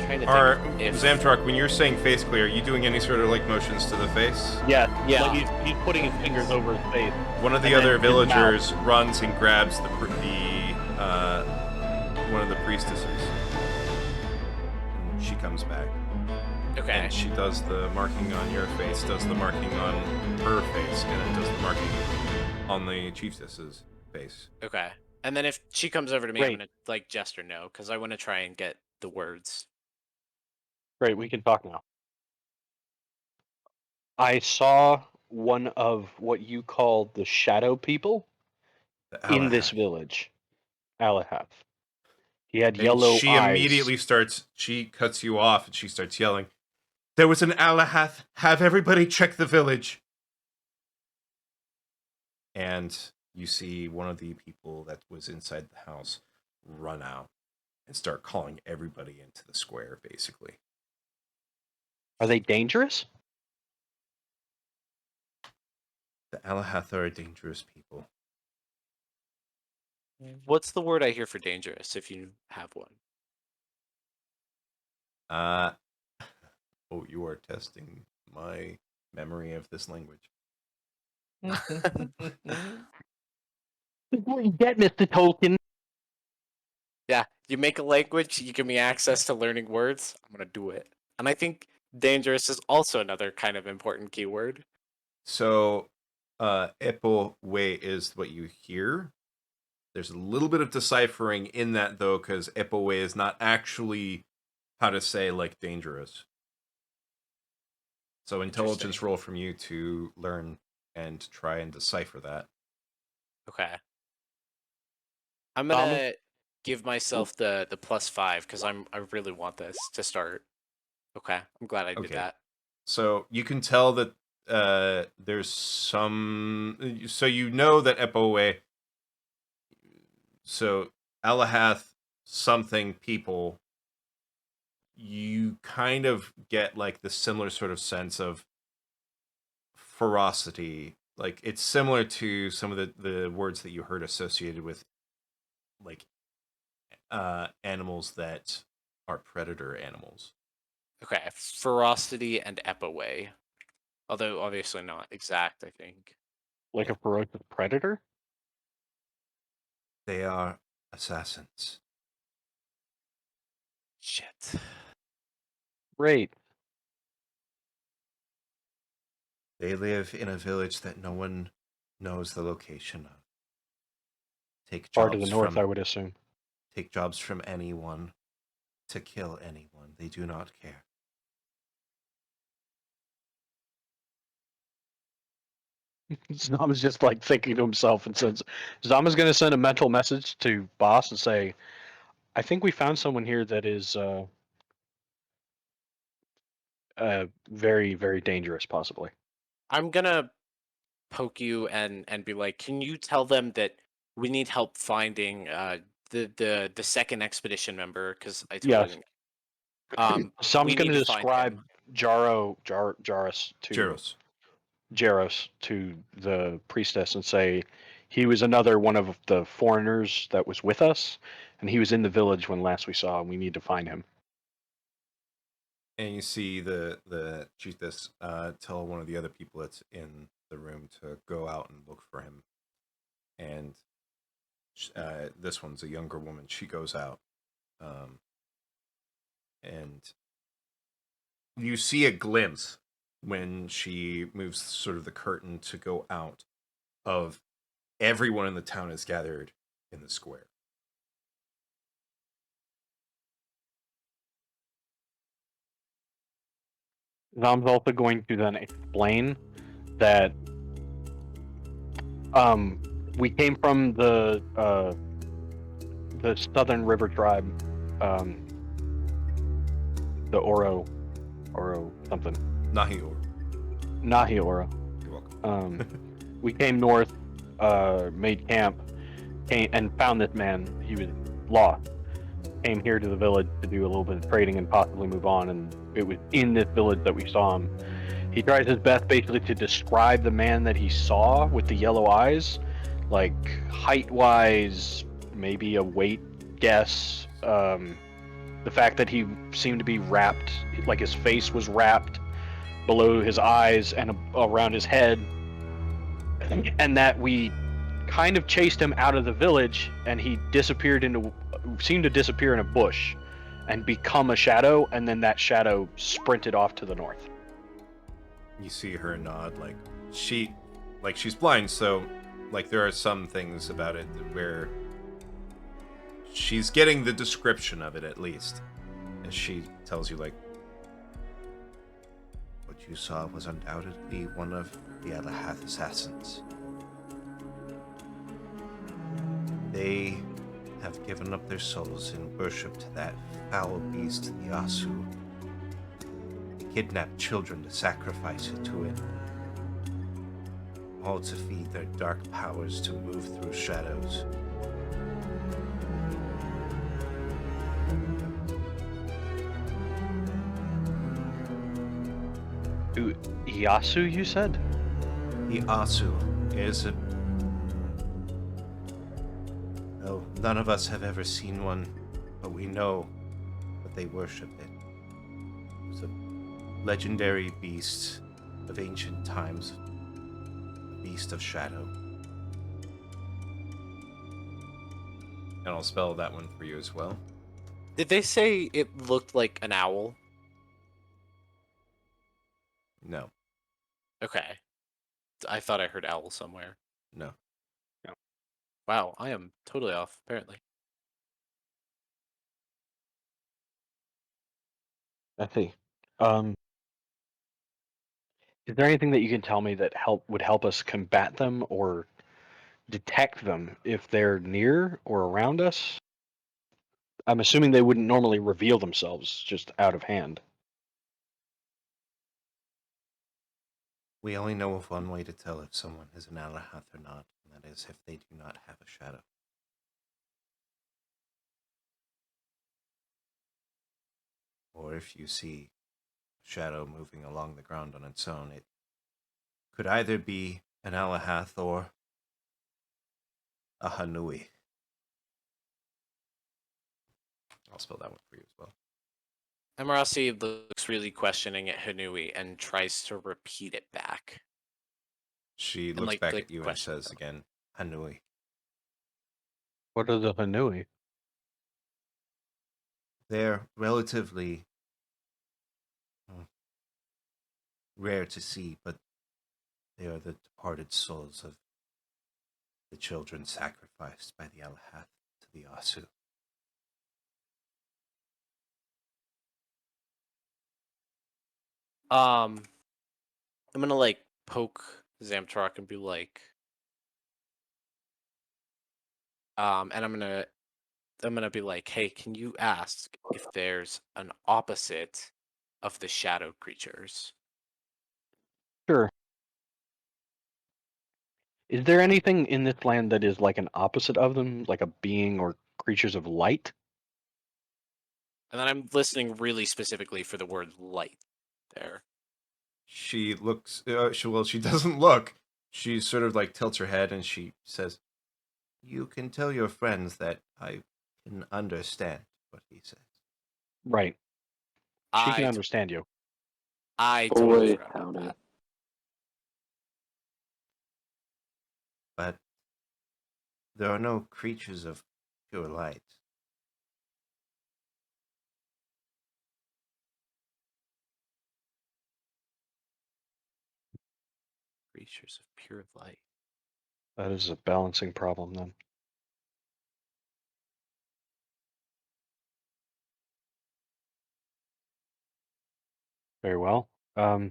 S5: Trying to
S1: Are
S5: think if
S1: Zamtruck, when you're saying face clear, are you doing any sort of like motions to the face?
S7: Yeah,
S5: Yeah.
S7: like he's putting his fingers over his face.
S1: One of the
S7: And then
S1: other
S7: his
S1: villagers runs and grabs the one of the priestesses. And she comes back.
S5: okay.
S1: And she does the marking on your face, does the marking on her face, and then does the marking on the chiefess's face.
S5: Okay. And then if she comes over to me, I'm
S7: Great.
S5: gonna like gesture no, because I want to try and get the words.
S7: Great, we can talk now. I saw one of what you call the shadow people
S1: The
S7: in this
S1: Alahath.
S7: village. Alahath. He had
S1: And
S7: yellow
S1: she
S7: eyes.
S1: immediately she cuts you off and she starts yelling, "There was an Alahath! Have everybody check the village!" And you see one of the people that was inside the house run out and start calling everybody into the square, basically.
S7: Are they dangerous?
S1: The Alahath are dangerous people.
S5: What's the word I hear for dangerous, if you have one?
S1: Oh, you are testing my memory of this language.
S7: That's what you get, Mr. Tolkien.
S5: Yeah, you make a language, you give me access to learning words, I'm gonna do it. And I think dangerous is also another kind of important keyword.
S1: So, Epo way is what you hear. There's a little bit of deciphering in that, though, because Epo way is not actually how to say, like, dangerous. So, intelligence
S5: Interesting.
S1: roll from you to learn and try and decipher that.
S5: Okay. I'm gonna give myself the +5 because I really want this to start. Okay, I'm glad I did
S1: Okay.
S5: that.
S1: So, you can tell that there's some. So, you know that Epo way. So, Alahath something people, you kind of get like the similar sort of sense of ferocity. Like it's similar to some of the words that you heard associated with like animals that are predator animals.
S5: Okay, ferocity and epaway. Although obviously not exact, I think.
S7: Like a ferocious predator?
S1: They are assassins.
S5: Shit.
S7: Great.
S1: They live in a village that no one knows the location of. take
S7: Far to the
S1: jobs
S7: north,
S1: from
S7: I would assume.
S1: take jobs from anyone to kill anyone. They do not care.
S7: Zama's just like thinking to himself and says, Zama's going to send a mental message to boss and say, I think we found someone here that is very, very dangerous, possibly.
S5: I'm gonna poke you and be like, can you tell them that we need help finding the second expedition member? Because I totally
S7: Yes.
S5: didn't.
S7: Some's
S5: We
S7: going
S5: need
S7: to
S5: to find
S7: describe
S5: him.
S7: Jaros to the priestess and say he was another one of the foreigners that was with us, and he was in the village when last we saw him. We need to find him.
S1: And you see the chiefess tell one of the other people that's in the room to go out and look for him. And this one's a younger woman. She goes out, and you see a glimpse when she moves sort of the curtain to go out of everyone in the town is gathered in the square.
S7: Zom's also going to then explain that we came from the Southern River tribe, the Oro something. Nahi Oro.
S1: You're welcome.
S7: We came north, made camp, and found this man. He was lost. Came here to the village to do a little bit of trading and possibly move on, and it was in this village that we saw him. He tries his best basically to describe the man that he saw with the yellow eyes, like height-wise, maybe a weight guess. The fact that he seemed to be wrapped, like his face was wrapped below his eyes and around his head, and that we kind of chased him out of the village, and he seemed to disappear in a bush and become a shadow, and then that shadow sprinted off to the north.
S1: You see her nod, like she's blind, so like there are some things about it where she's getting the description of it at least. And she tells you, like, what you saw was undoubtedly one of the Alahath assassins. They have given up their souls in worship to that foul beast, the Asu. They kidnapped children to sacrifice it to it. All to feed their dark powers to move through shadows.
S7: Yasu, you said?
S1: The Asu is a... No, none of us have ever seen one, but we know that they worship it. It was a legendary beast of ancient times, a beast of shadow. And I'll spell that one for you as well.
S5: Did they say it looked like an owl?
S1: No.
S5: Okay. I thought I heard owl somewhere.
S1: No.
S5: Wow, I am totally off, apparently.
S7: I see. Is there anything that you can tell me that would help us combat them or detect them if they're near or around us? I'm assuming they wouldn't normally reveal themselves just out of hand.
S1: We only know of one way to tell if someone is an Alahath or not, and that is if they do not have a shadow. Or if you see a shadow moving along the ground on its own, it could either be an Alahath or a Hanui. I'll spell that one for you as well.
S5: Emirasi looks really questioning at Hanui and tries to repeat it back.
S1: She
S5: And,
S1: looks
S5: like-
S1: back
S5: like
S1: at you and
S5: question
S1: says again, Hanui.
S7: What are the Hanui?
S1: They're relatively rare to see, but they are the departed souls of the children sacrificed by the Alahath to the Asu.
S5: I'm gonna like poke Zamtrak and be like, and I'm gonna be like, hey, can you ask if there's an opposite of the shadow creatures?
S7: Sure. Is there anything in this land that is like an opposite of them, like a being or creatures of light?
S5: And then I'm listening really specifically for the word light there.
S1: She looks. She doesn't look. She sort of like tilts her head and she says, "You can tell your friends that I can understand what he says."
S7: Right. She can
S5: I
S7: understand you.
S5: totally
S6: Boy,
S5: forgot about
S6: howdy.
S5: that.
S1: But there are no creatures of pure light.
S5: Creatures of pure light.
S7: That is a balancing problem then. Very well. I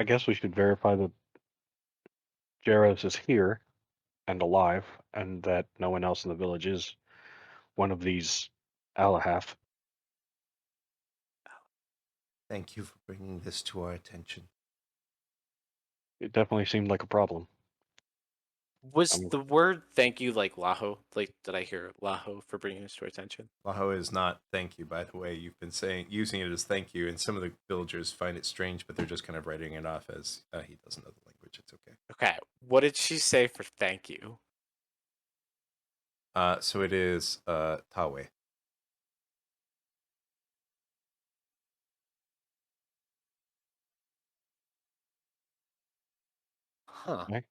S7: guess we should verify that Jaros is here and alive, and that no one else in the village is one of these Alahath.
S1: Thank you for bringing this to our attention.
S7: It definitely seemed like a problem.
S5: Was
S7: I'm-
S5: the word thank you like Laho? Like, did I hear Laho for bringing this to our attention?
S1: Laho is not thank you, by the way. You've been using it as thank you, and some of the villagers find it strange, but they're just kind of writing it off as he doesn't know the language. It's okay.
S5: Okay, what did she say for thank you?
S1: So it is Tawe.
S5: Huh.
S7: Okay.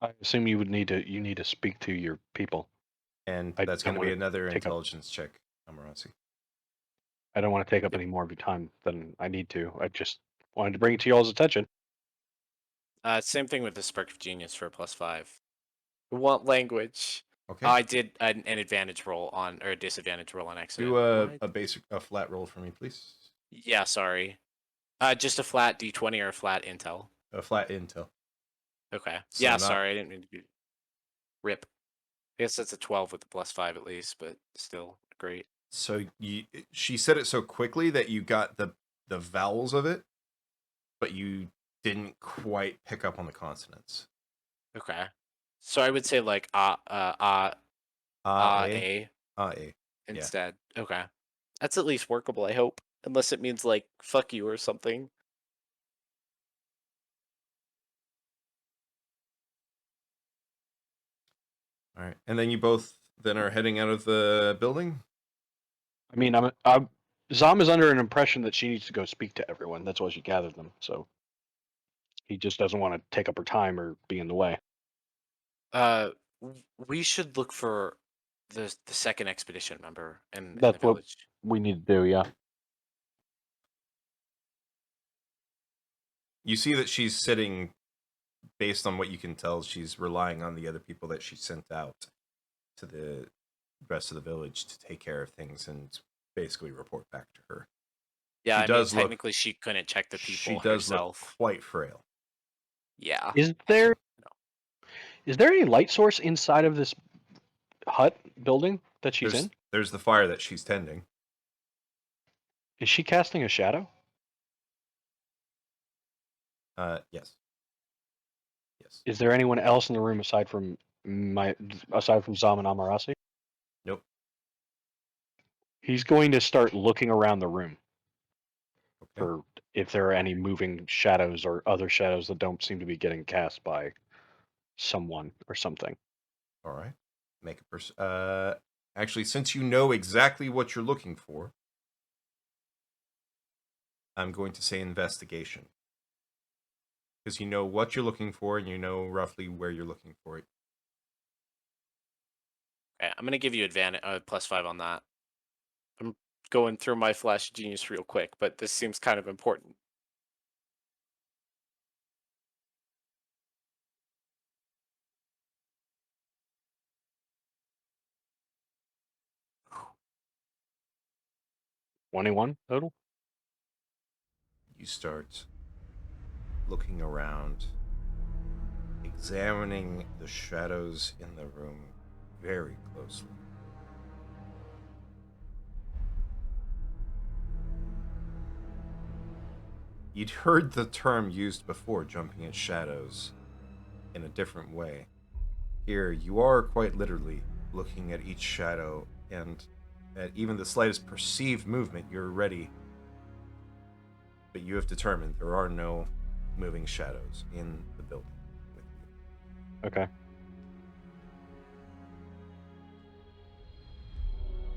S7: I assume you need to speak to your people.
S1: And
S7: I
S1: that's
S7: don't
S1: going to be
S7: wanna
S1: another
S7: take up-
S1: intelligence check, Amarasi.
S7: I don't want to take up
S5: Yep.
S7: any more of your time than I need to. I just wanted to bring it to y'all's attention.
S5: Same thing with the Spark of Genius for a +5. What language?
S1: Okay.
S5: I did an advantage roll on, or a disadvantage roll on accident.
S1: Do
S5: What?
S1: a flat roll for me, please.
S5: Yeah, sorry. Just a flat D20 or a flat intel.
S1: A flat intel.
S5: Okay.
S1: So
S5: yeah,
S1: not-
S5: sorry, I didn't mean to be. Rip. I guess that's a 12 with the +5 at least, but still great.
S1: So she said it so quickly that you got the vowels of it, but you didn't quite pick up on the consonants.
S5: Okay. So I would say like
S1: A,
S5: a
S1: A.
S5: instead. Okay. That's at least workable, I hope. Unless it means like fuck you or something.
S1: All right, and then you both then are heading out of the building.
S7: I mean, Zam is under an impression that she needs to go speak to everyone. That's why she gathered them. So he just doesn't want to take up her time or be in the way.
S5: We should look for the second expedition member in the
S7: That's what
S5: village.
S7: we need to do. Yeah.
S1: You see that she's sitting, based on what you can tell, she's relying on the other people that she sent out to the rest of the village to take care of things and basically report back to her.
S5: Yeah,
S1: She
S5: I mean,
S1: does look-
S5: technically she couldn't check the people
S1: She does
S5: herself.
S1: look quite frail.
S5: Yeah.
S7: Is there any light source inside of this hut building that she's in?
S1: There's the fire that she's tending.
S7: Is she casting a shadow?
S1: Yes. Yes.
S7: Is there anyone else in the room aside from Zam and Amarasi?
S1: Nope.
S7: He's going to start looking around the room
S1: Okay.
S7: for if there are any moving shadows or other shadows that don't seem to be getting cast by someone or something.
S1: All right. Make a actually, since you know exactly what you're looking for, I'm going to say investigation. Because you know what you're looking for and you know roughly where you're looking for it.
S5: Okay, I'm gonna give you advantage +5 on that. I'm going through my flash of genius real quick, but this seems kind of important.
S7: 21 total.
S1: You start looking around, examining the shadows in the room very closely. You'd heard the term used before, jumping at shadows, in a different way. Here, you are quite literally looking at each shadow, and at even the slightest perceived movement, you're ready. But you have determined there are no moving shadows in the building with you.
S7: Okay.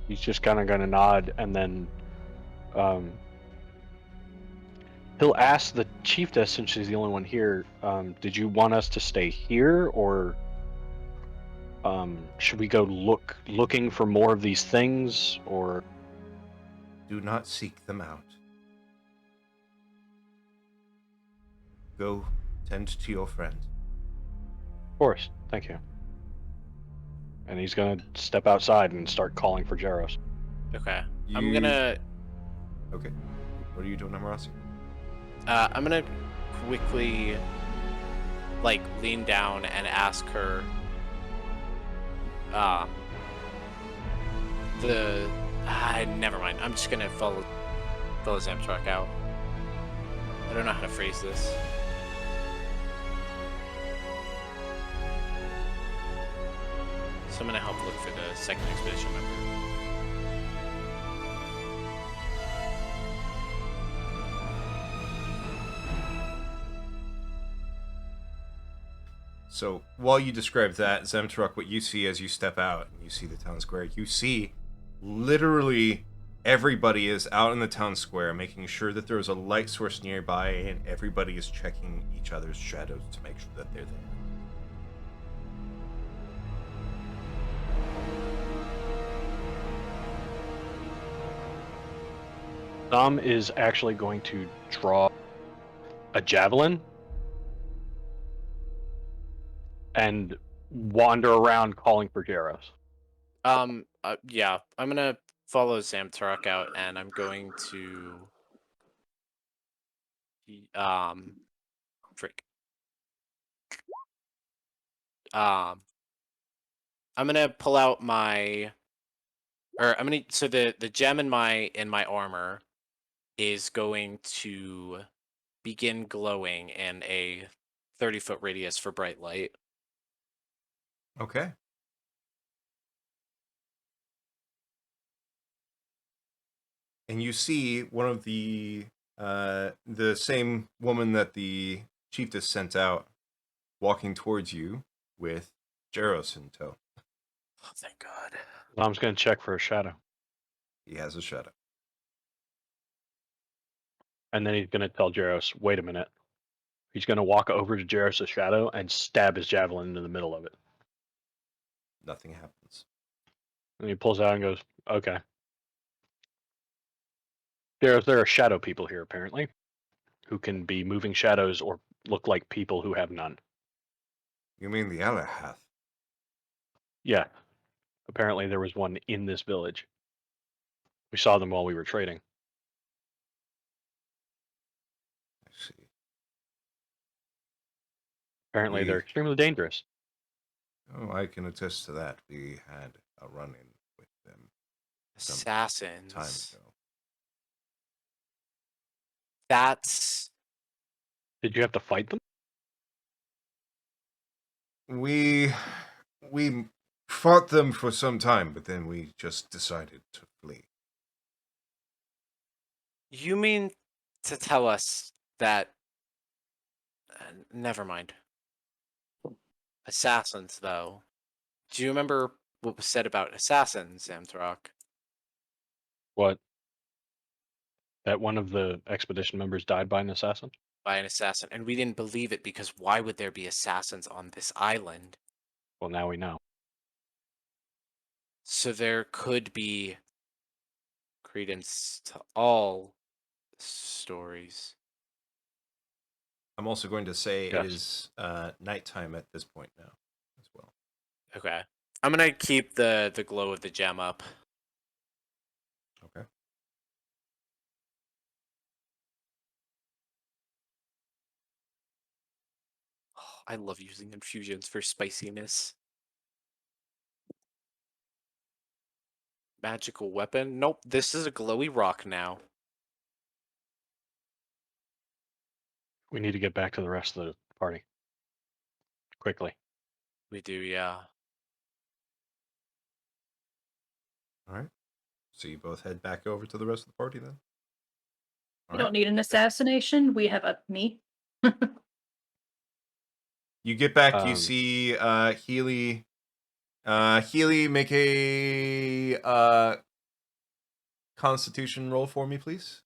S7: He's just kind of going to nod, and then he'll ask the chiefess, since she's the only one here, did you want us to stay here, or should we go looking for more of these things, or...
S1: Do not seek them out. Go tend to your friend.
S7: Of course, thank you. And he's going to step outside and start calling for Jaros.
S5: Okay. I'm gonna.
S1: Okay. What are you doing, Amarasi?
S5: I'm gonna quickly, like, lean down and ask her. Never mind. I'm just gonna follow Zamtruck out. I don't know how to phrase this. So I'm gonna help look for the second expedition member.
S1: So, while you describe that, Zemtruck, what you see as you step out and you see the town square, you see literally everybody is out in the town square making sure that there is a light source nearby, and everybody is checking each other's shadows to make sure that they're there.
S7: Dom is actually going to draw a javelin and wander around calling for Jaros.
S5: Yeah, I'm gonna follow Zamtruck out, and I'm going to frick. I'm gonna pull out my, so the gem in my armor is going to begin glowing in a 30-foot radius for bright light.
S1: Okay. And you see one of the same woman that the chiefess sent out walking towards you with Jaros in tow.
S5: Oh, thank God.
S7: Dom's going to check for a shadow.
S1: He has a shadow.
S7: And then he's going to tell Jaros, wait a minute. He's going to walk over to Jaros' shadow and stab his javelin into the middle of it.
S1: Nothing happens.
S7: And he pulls out and goes, okay. There are shadow people here, apparently, who can be moving shadows or look like people who have none.
S1: You mean the Alahath?
S7: Yeah. Apparently there was one in this village. We saw them while we were trading.
S1: I see.
S7: Apparently they're extremely dangerous.
S1: Oh, I can attest to that. We had a run-in with them some
S5: Assassins.
S1: time ago.
S5: That's
S7: Did you have to fight them?
S1: We fought them for some time, but then we just decided to flee.
S5: You mean to tell us that... never mind. Assassins, though. Do you remember what was said about assassins, Zamtruck?
S7: What? That one of the expedition members died by an assassin?
S5: By an assassin. And we didn't believe it because why would there be assassins on this island?
S7: Well, now we know.
S5: So there could be credence to all stories.
S1: I'm also going to say
S7: Yes.
S1: it is nighttime at this point now as well.
S5: Okay. I'm gonna keep the glow of the gem up.
S1: Okay.
S5: I love using infusions for spiciness. Magical weapon? Nope, this is a glowy rock now.
S7: We need to get back to the rest of the party. Quickly.
S5: We do, yeah.
S1: All right. So you both head back over to the rest of the party then?
S2: We don't need an assassination. We have a me.
S1: You get back, you
S7: Um,
S1: see Healy. Healy, make a Constitution roll for me, please.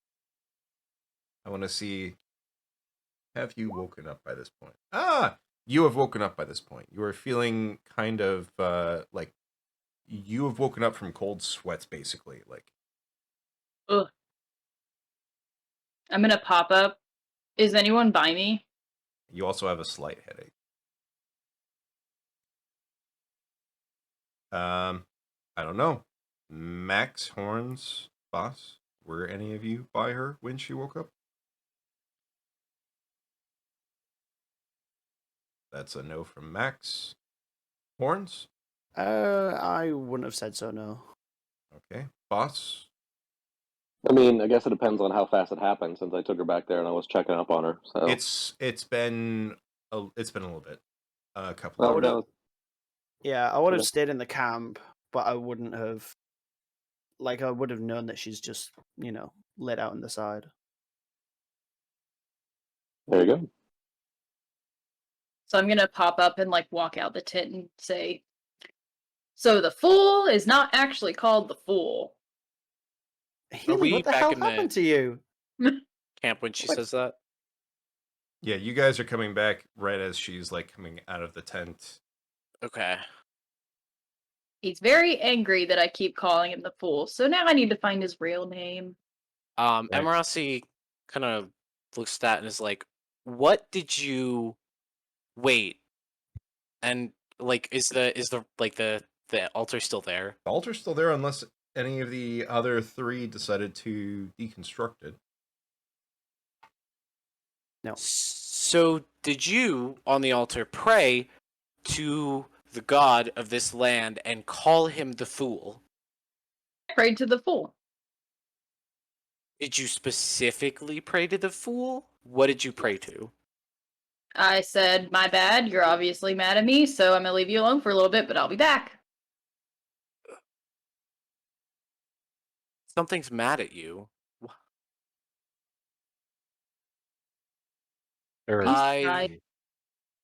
S1: I want to see. Have you woken up by this point? You have woken up by this point. You are feeling kind of like you have woken up from cold sweats, basically. Like,
S2: Ugh. I'm gonna pop up. Is anyone by me?
S1: you also have a slight headache. I don't know. Max, Horns, Boss, were any of you by her when she woke up? That's a no from Max. Horns?
S3: I wouldn't have said so, no.
S1: Okay. Boss?
S6: I mean, I guess it depends on how fast it happened. Since I took her back there and I was checking up on her. So
S1: It's been a little bit. A couple
S6: well,
S1: of
S3: would've-
S1: hours.
S3: Yeah, I would have
S6: Okay.
S3: stayed in the camp, but I wouldn't have. Like, I would have known that she's just, let out on the side.
S6: there you go.
S2: So I'm gonna pop up and like walk out the tent and say, "So the fool is not actually called the fool."
S3: Healy,
S5: we
S3: what the
S5: back
S3: hell
S5: in the-
S3: happened to you?
S5: Camp when she
S3: What?
S5: says that?
S1: Yeah, you guys are coming back right as she's like coming out of the tent.
S5: Okay.
S2: He's very angry that I keep calling him the fool. So now I need to find his real name.
S1: Right.
S5: Emerasi kind of looks at that and is like, "What did you wait?" And like, is the like the altar still there?
S1: The altar's still there unless any of the other three decided to deconstruct it.
S3: No.
S5: So did you on the altar pray to the god of this land and call him the fool?
S2: I prayed to the fool.
S5: Did you specifically pray to the fool? What did you pray to?
S2: I said, "My bad, you're obviously mad at me, so I'm gonna leave you alone for a little bit, but I'll be back."
S5: Something's mad at you.
S7: Or
S2: He's
S5: I-
S2: right.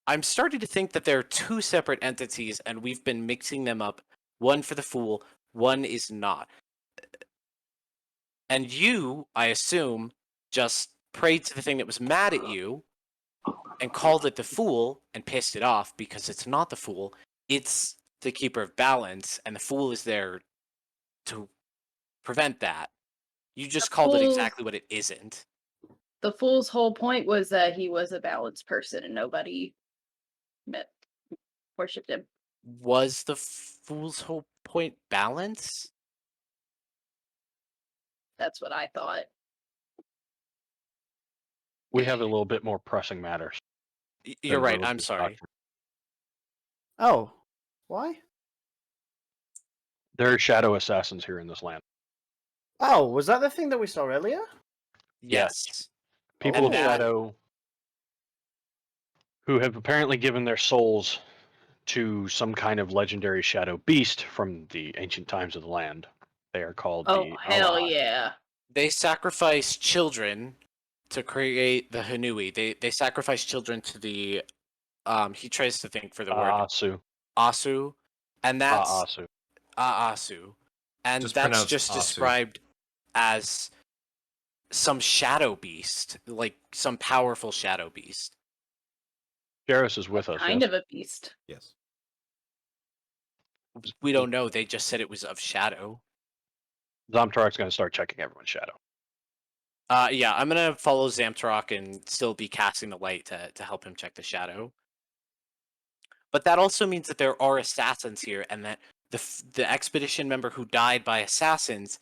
S5: I'm starting to think that there are two separate entities and we've been mixing them up. One for the fool, one is not. And you, I assume, just prayed to the thing that was mad at you and called it the fool and pissed it off because it's not the fool. It's the keeper of balance, and the fool is there to prevent that. You just called it
S2: fool's-
S5: exactly what it isn't.
S2: The fool's whole point was that he was a balanced person and nobody worshipped him.
S5: Was the fool's whole point balance?
S2: That's what I thought.
S7: we have a little bit more pressing matters.
S5: You're
S7: than
S5: right,
S7: those
S5: I'm
S7: with
S5: sorry.
S7: doctrine.
S3: Oh, why?
S7: There are shadow assassins here in this land.
S3: Oh, was that the thing that we saw earlier?
S5: Yes.
S7: People of
S5: And that-
S7: shadow who have apparently given their souls to some kind of legendary shadow beast from the ancient times of the land. They are called
S2: Oh,
S7: the
S2: hell
S7: Allah.
S2: yeah.
S5: They sacrifice children to create the Hanui. They sacrifice children to the he tries to think for the word
S7: Aasu.
S5: Asu, and that's
S7: Aasu.
S5: Aasu, and
S1: Just
S5: that's
S1: pronounced
S5: just
S1: Asu.
S5: described as some shadow beast, like some powerful shadow beast.
S7: Jairus is with us.
S2: Kind
S7: yes?
S2: of a beast.
S1: Yes.
S5: We don't know. They just said it was of shadow.
S7: Zomtarak's going to start checking everyone's shadow.
S5: Yeah, I'm gonna follow Zamtarok and still be casting the light to help him check the shadow. But that also means that there are assassins here, and that the expedition member who died by assassins,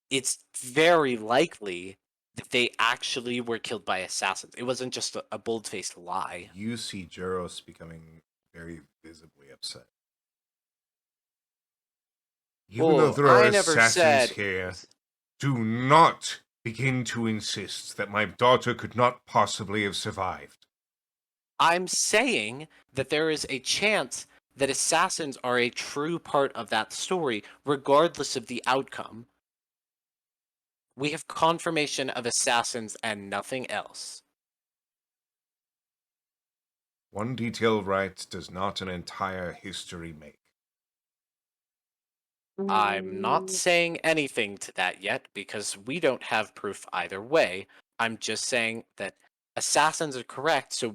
S5: it's very likely that they actually were killed by assassins. It wasn't just a bold-faced lie.
S1: You see Jaros becoming very visibly upset. Even though
S5: Well,
S1: there are
S5: I never
S1: assassins
S5: said.
S1: here, do not begin to insist that my daughter could not possibly have survived.
S5: I'm saying that there is a chance that assassins are a true part of that story, regardless of the outcome. We have confirmation of assassins and nothing else.
S1: One detail right does not an entire history make.
S5: I'm not saying anything to that yet because we don't have proof either way. I'm just saying that assassins are correct, so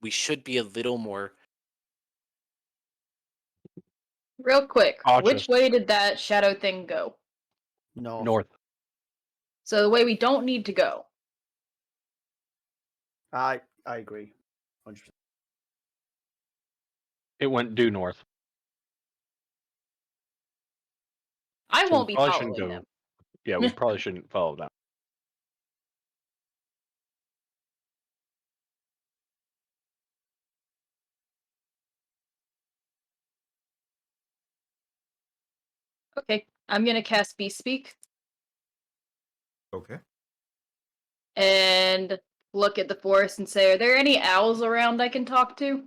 S5: we should be a little more.
S2: Real quick,
S7: Cautious.
S2: which way did that shadow thing go?
S3: No.
S7: North.
S2: So the way we don't need to go.
S3: I agree. 100%.
S7: It went due north.
S2: I
S7: So
S2: won't
S7: we
S2: be
S7: probably shouldn't
S2: following
S7: go.
S2: them.
S7: Yeah, we probably shouldn't follow that.
S2: Okay, I'm gonna cast Beast Speak
S1: Okay.
S2: and look at the forest and say, are there any owls around I can talk to?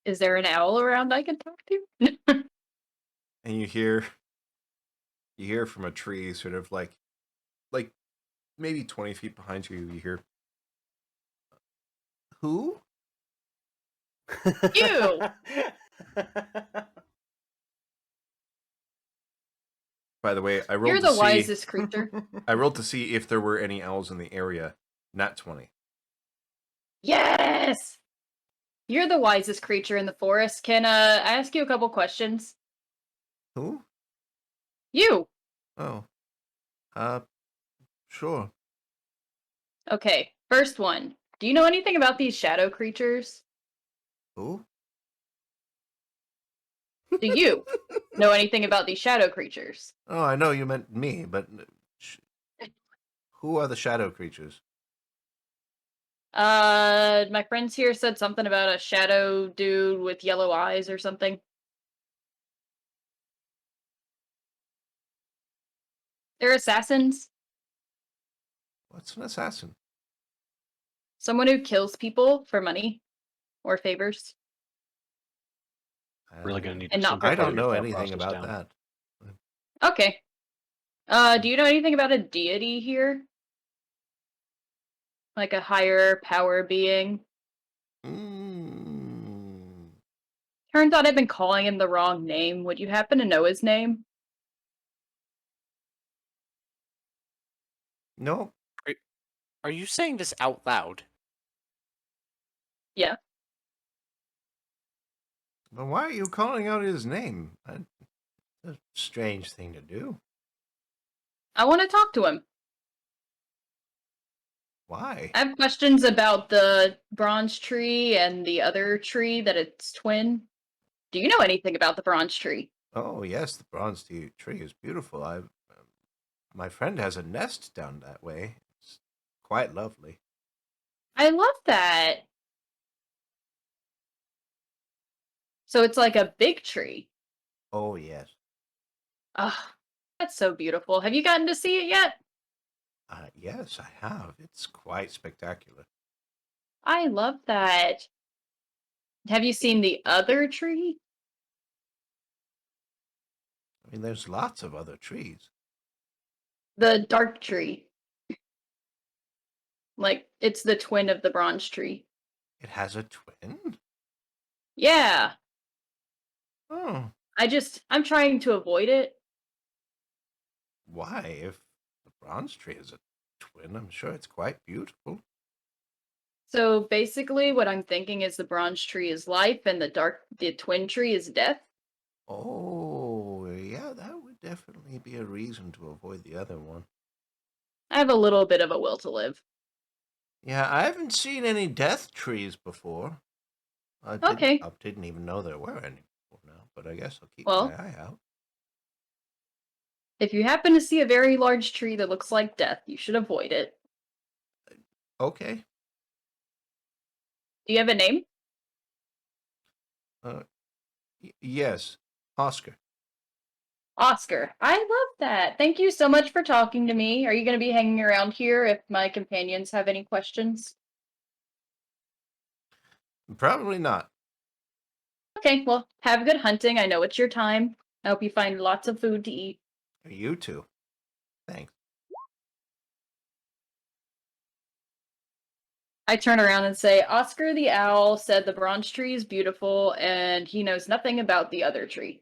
S2: Is there an owl around I can talk to?
S1: And you hear from a tree sort of like maybe 20 feet behind you, you hear, who?
S2: You!
S1: By the way, I rolled
S2: You're
S1: to
S2: the
S1: see
S2: wisest creature.
S1: I rolled to see if there were any owls in the area. Nat 20.
S2: Yes! You're the wisest creature in the forest. Can I ask you a couple questions?
S1: Who?
S2: You!
S1: Oh. Sure.
S2: Okay, first one. Do you know anything about these shadow creatures?
S1: Who?
S2: Do you know anything about these shadow creatures?
S1: Oh, I know you meant me, but who are the shadow creatures?
S2: My friends here said something about a shadow dude with yellow eyes or something. They're assassins.
S1: What's an assassin?
S2: Someone who kills people for money or favors.
S7: Really gonna need to
S2: And not
S1: I
S7: simplify
S1: don't
S7: your
S1: know
S7: thought
S1: anything
S7: process
S1: about
S7: down.
S1: that.
S2: Okay. Do you know anything about a deity here? Like a higher power being?
S1: Mm,
S2: Turns out I've been calling him the wrong name. Would you happen to know his name?
S1: no.
S5: Are you saying this out loud?
S2: Yeah.
S1: But why are you calling out his name? That's a strange thing to do.
S2: I want to talk to him.
S1: Why?
S2: I have questions about the bronze tree and the other tree that it's twin. Do you know anything about the bronze tree?
S1: Oh, yes, the bronze tree is beautiful. My friend has a nest down that way. It's quite lovely.
S2: I love that. So it's like a big tree.
S1: Oh, yes.
S2: Ah, that's so beautiful. Have you gotten to see it yet?
S1: Yes, I have. It's quite spectacular.
S2: I love that. Have you seen the other tree?
S1: I mean, there's lots of other trees.
S2: The dark tree. Like, it's the twin of the bronze tree.
S1: It has a twin?
S2: Yeah.
S1: Oh,
S2: I'm trying to avoid it.
S1: why? If the bronze tree is a twin, I'm sure it's quite beautiful.
S2: So basically, what I'm thinking is the bronze tree is life and the twin tree is death.
S1: Oh, yeah, that would definitely be a reason to avoid the other one.
S2: I have a little bit of a will to live.
S9: Yeah, I haven't seen any death trees before.
S2: Okay.
S9: I didn't even know there were any before now, but I guess I'll keep
S2: Well,
S9: my eye out.
S2: if you happen to see a very large tree that looks like death, you should avoid it.
S9: Okay.
S2: Do you have a name?
S9: Yes, Oscar.
S2: Oscar. I love that. Thank you so much for talking to me. Are you going to be hanging around here if my companions have any questions?
S9: Probably not.
S2: Okay, well, have good hunting. I know it's your time. I hope you find lots of food to eat.
S9: You too. Thanks.
S2: I turn around and say, Oscar the owl said the bronze tree is beautiful and he knows nothing about the other tree.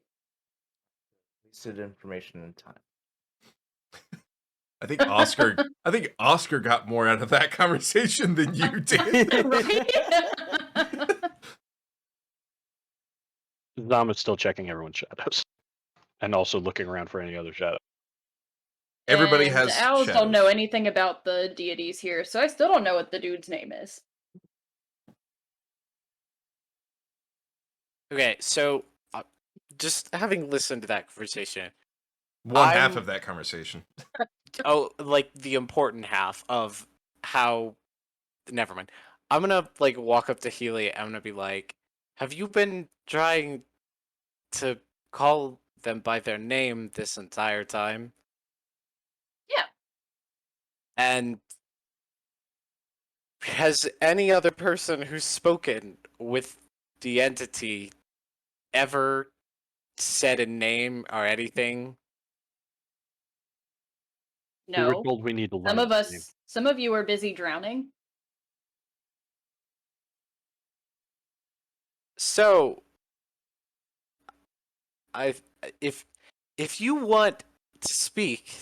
S4: Wasted information and time.
S1: I think Oscar got more out of that conversation than you did.
S2: Right?
S7: Zam is still checking everyone's shadows. And also looking around for any other shadow.
S1: Everybody
S2: And
S1: has
S2: the owls don't know
S1: shadows.
S2: anything about the deities here, so I still don't know what the dude's name is.
S5: Okay, so just having listened to that conversation,
S1: One half
S5: I'm-
S1: of that conversation.
S5: like the important half of how. Never mind. I'm gonna like walk up to Healy. I'm gonna be like, "Have you been trying to call them by their name this entire time?"
S2: Yeah.
S5: And has any other person who's spoken with the entity ever said a name or anything?
S7: We were
S2: No.
S7: told we need to learn.
S2: Some of you are busy drowning.
S5: So, I if you want to speak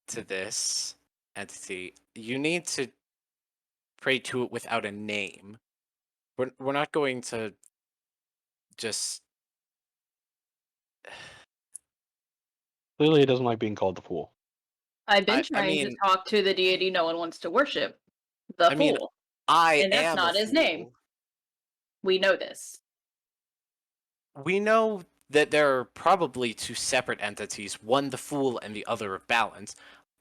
S5: to this entity, you need to pray to it without a name. We're not going to just.
S7: Clearly, he doesn't like being called the fool.
S2: I've been
S5: I
S2: trying to
S5: mean-
S2: talk to the deity no one wants to worship. The
S5: I mean,
S2: fool.
S5: I
S2: And that's
S5: am
S2: not
S5: a
S2: his name.
S5: fool.
S2: We know this.
S5: We know that there are probably two separate entities, one the fool and the other of balance.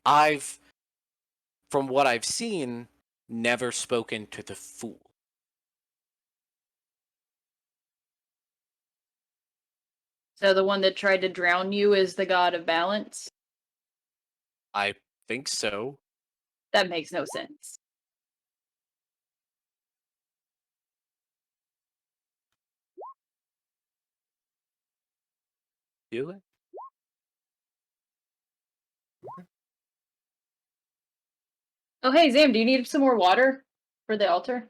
S5: From what I've seen, never spoken to the fool.
S2: So the one that tried to drown you is the god of balance?
S5: I think so.
S2: That makes no sense.
S5: Do it?
S2: Oh, hey, Zam, do you need some more water for the altar?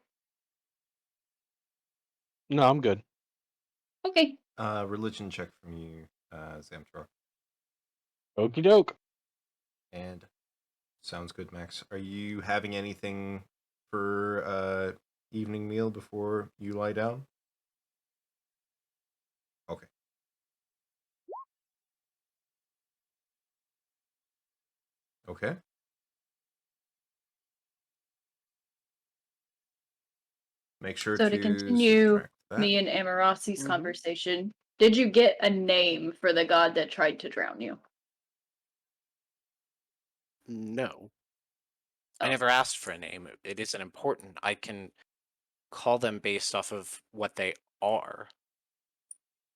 S7: No, I'm good.
S2: Okay.
S1: Religion check from you, Zamtro.
S7: Okie doke.
S1: And sounds good, Max. Are you having anything for evening meal before you lie down? Okay. Okay. Make sure
S2: So to continue
S1: subtract that.
S2: me and Amarasi's
S5: Mhm.
S2: conversation, did you get a name for the god that tried to drown you?
S5: No. I
S2: Oh.
S5: never asked for a name. It isn't important. I can call them based off of what they are.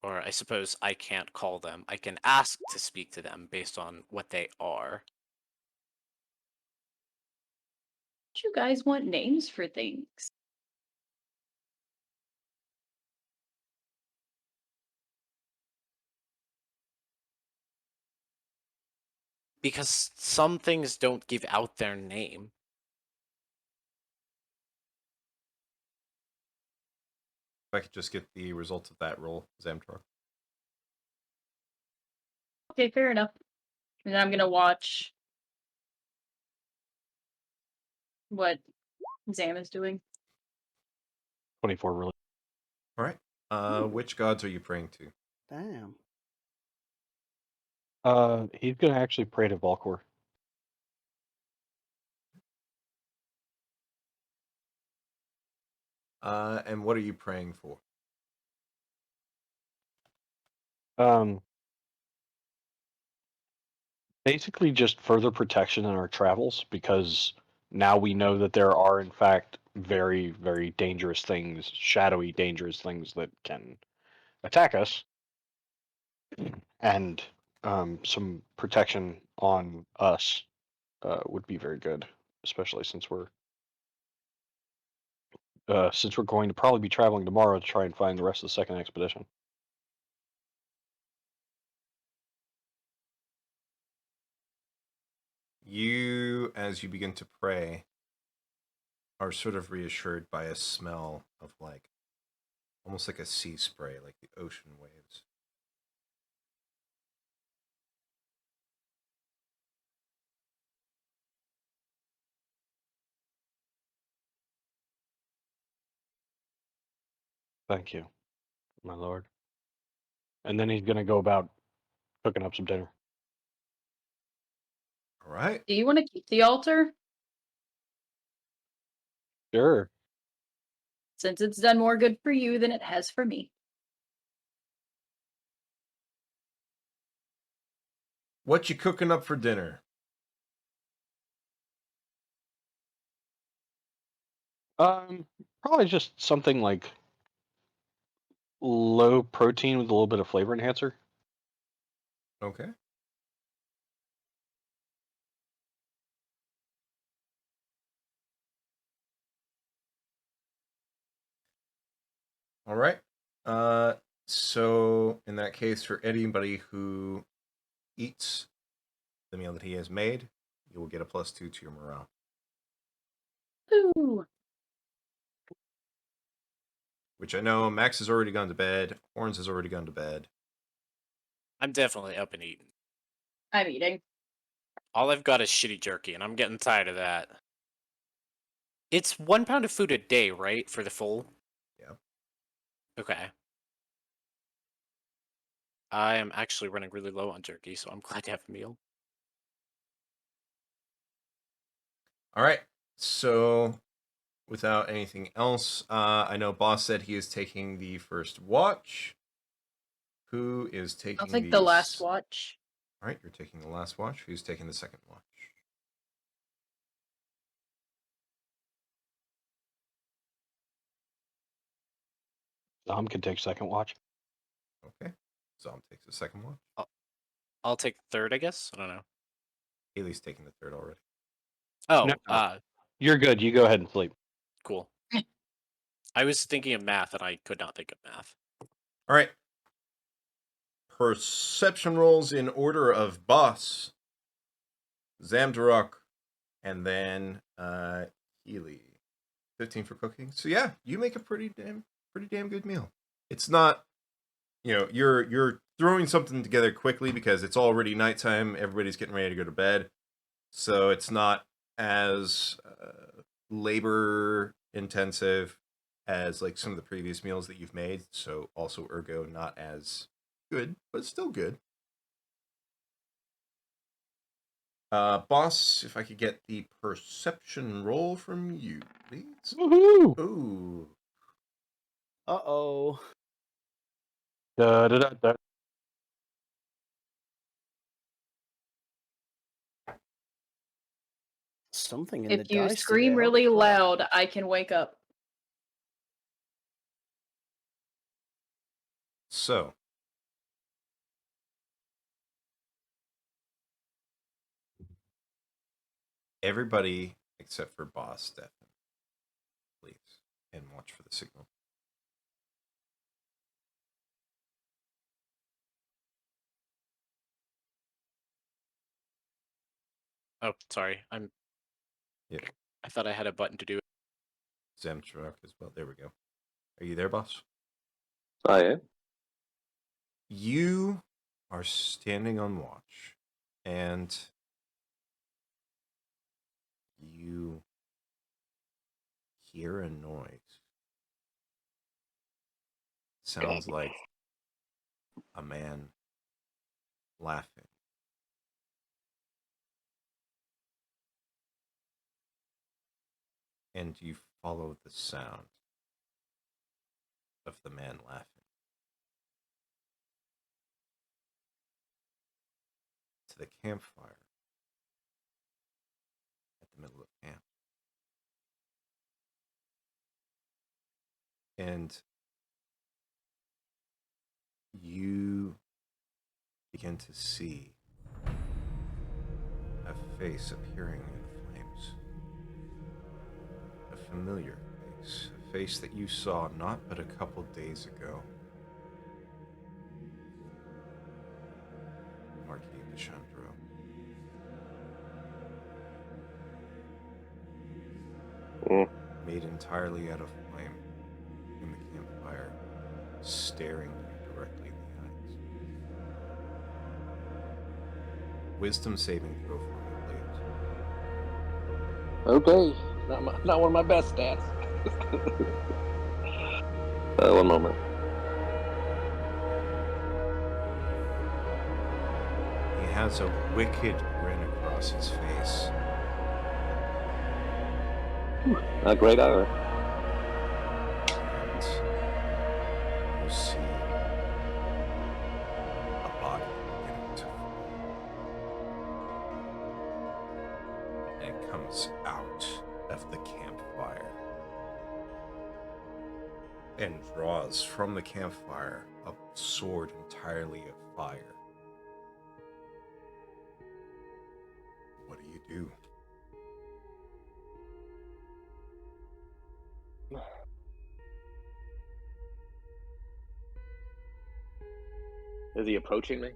S5: Or I suppose I can't call them. I can ask to speak to them based on what they are.
S2: Do you guys want names for things?
S5: Because some things don't give out their name.
S1: If I could just get the results of that roll, Zamtro.
S2: Okay, fair enough. And I'm gonna watch what Zam is doing.
S7: 24 really.
S1: All right. Which gods are you praying to?
S3: Damn.
S7: He's gonna actually pray to Valkor.
S1: And what are you praying for?
S7: Basically, just further protection in our travels because now we know that there are, in fact, very, very dangerous things, shadowy, dangerous things that can attack us, and some protection on us would be very good, especially since we're going to probably be traveling tomorrow to try and find the rest of the second expedition.
S1: You, as you begin to pray, are sort of reassured by a smell of like almost like a sea spray, like the ocean waves.
S7: Thank you, my lord. And then he's gonna go about cooking up some dinner.
S1: All right.
S2: Do you want to keep the altar?
S7: Sure.
S2: Since it's done more good for you than it has for me.
S1: What you cooking up for dinner?
S7: Probably just something like low protein with a little bit of flavor enhancer.
S1: Okay. All right. So in that case, for anybody who eats the meal that he has made, you will get a +2 to your morale.
S2: Ooh.
S1: Which I know Max has already gone to bed. Horns has already gone to bed.
S5: I'm definitely up and eating.
S2: I'm eating.
S5: All I've got is shitty jerky, and I'm getting tired of that. It's 1 pound of food a day, right? For the full?
S1: Yeah.
S5: Okay. I am actually running really low on jerky, so I'm glad to have a meal.
S1: All right. So without anything else, I know Boss said he is taking the first watch. Who is taking
S2: I'll take the last watch.
S1: All right, you're taking the last watch. Who's taking the second watch?
S7: Dom can take second watch.
S1: Okay. Zom takes the second watch.
S5: I'll take third, I guess. I don't know.
S1: Haley's taking the third already.
S5: Oh,
S7: No. You're good. You go ahead and sleep.
S5: cool. I was thinking of math, and I could not think of math.
S1: All right. Perception rolls in order of Boss, Zamdarok, and then Healy. 15 for cooking. So yeah, you make a pretty damn good meal. It's not, you're throwing something together quickly because it's already nighttime. Everybody's getting ready to go to bed, so it's not as labor intensive as like some of the previous meals that you've made. So also ergo not as good, but still good. Boss, if I could get the perception roll from you, please.
S7: Woohoo!
S1: Ooh.
S3: Uh-oh.
S7: Da, da, da, da.
S3: Something in the
S2: If you
S3: dice
S2: scream
S3: today.
S2: really
S3: Holy crap.
S2: loud, I can wake up.
S1: So, everybody except for Boss, Stefan, please, and watch for the signal.
S5: Oh, sorry.
S1: Yep.
S5: I thought I had a button to do it.
S1: Zamtruck as well. There we go. Are you there, Boss?
S6: I am.
S1: You are standing on watch, and you hear a noise. Sounds like a man laughing. And you follow the sound. of the man laughing. To the campfire at the middle of camp. And you begin to see a face appearing in the flames. A familiar face. A face that you saw not but a couple days ago. Marquis de Chandreau. Made entirely out of flame in the campfire, staring you directly in the eyes. Wisdom saving throw for me, please.
S6: Okay, not one of my best stats. One moment.
S1: He has a wicked grin across his face.
S6: Not great either.
S1: And you see a body beginning to fall. And it comes out of the campfire and draws from the campfire a sword entirely of fire. What do you do?
S6: Is he approaching me?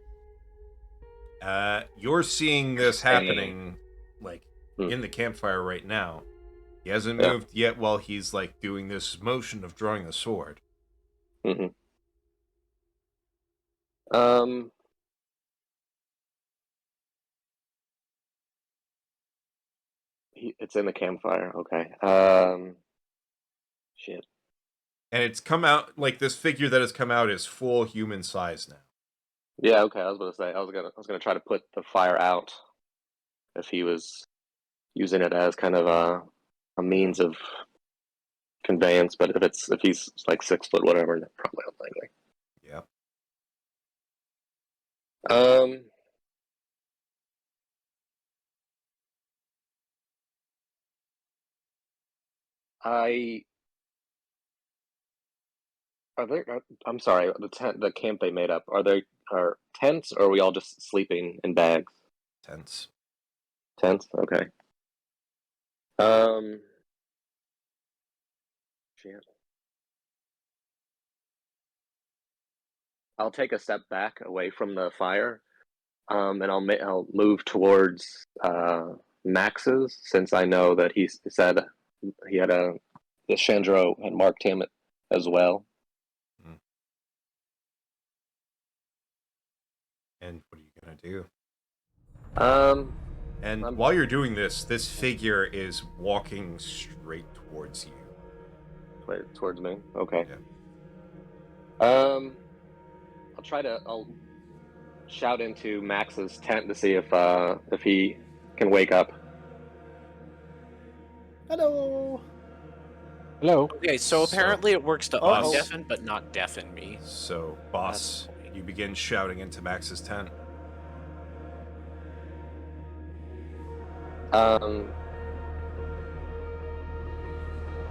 S1: You're seeing this
S6: Standing.
S1: happening, like, in the campfire right now. He hasn't
S6: Yeah.
S1: moved yet while he's, like, doing this motion of drawing the sword.
S6: Mm-hmm. It's in the campfire. Okay. Shit.
S1: And it's come out, like, this figure that has come out is full human size now.
S6: Yeah. Okay. I was going to say I was gonna try to put the fire out if he was using it as kind of a means of conveyance, but if he's like 6 foot, whatever, that's probably unlikely.
S1: Yep.
S6: I'm sorry, the camp they made up, are tents, or are we all just sleeping in bags?
S1: Tense.
S6: Tents? Okay. Shit. I'll take a step back away from the fire, and I'll move towards Max's, since I know that he said he had the Chandro had marked him as well.
S1: And what are you gonna do?
S6: I'm-
S1: while you're doing this, this figure is walking straight towards you.
S6: Towards me. Okay.
S1: Yeah.
S6: I'll shout into Max's tent to see if he can wake up.
S3: Hello.
S7: Hello.
S5: Okay, so
S1: So-
S5: apparently it works to
S3: Uh-oh.
S5: undeafen, but not deafen me.
S1: So, boss,
S5: That's funny.
S1: you begin shouting into Max's tent.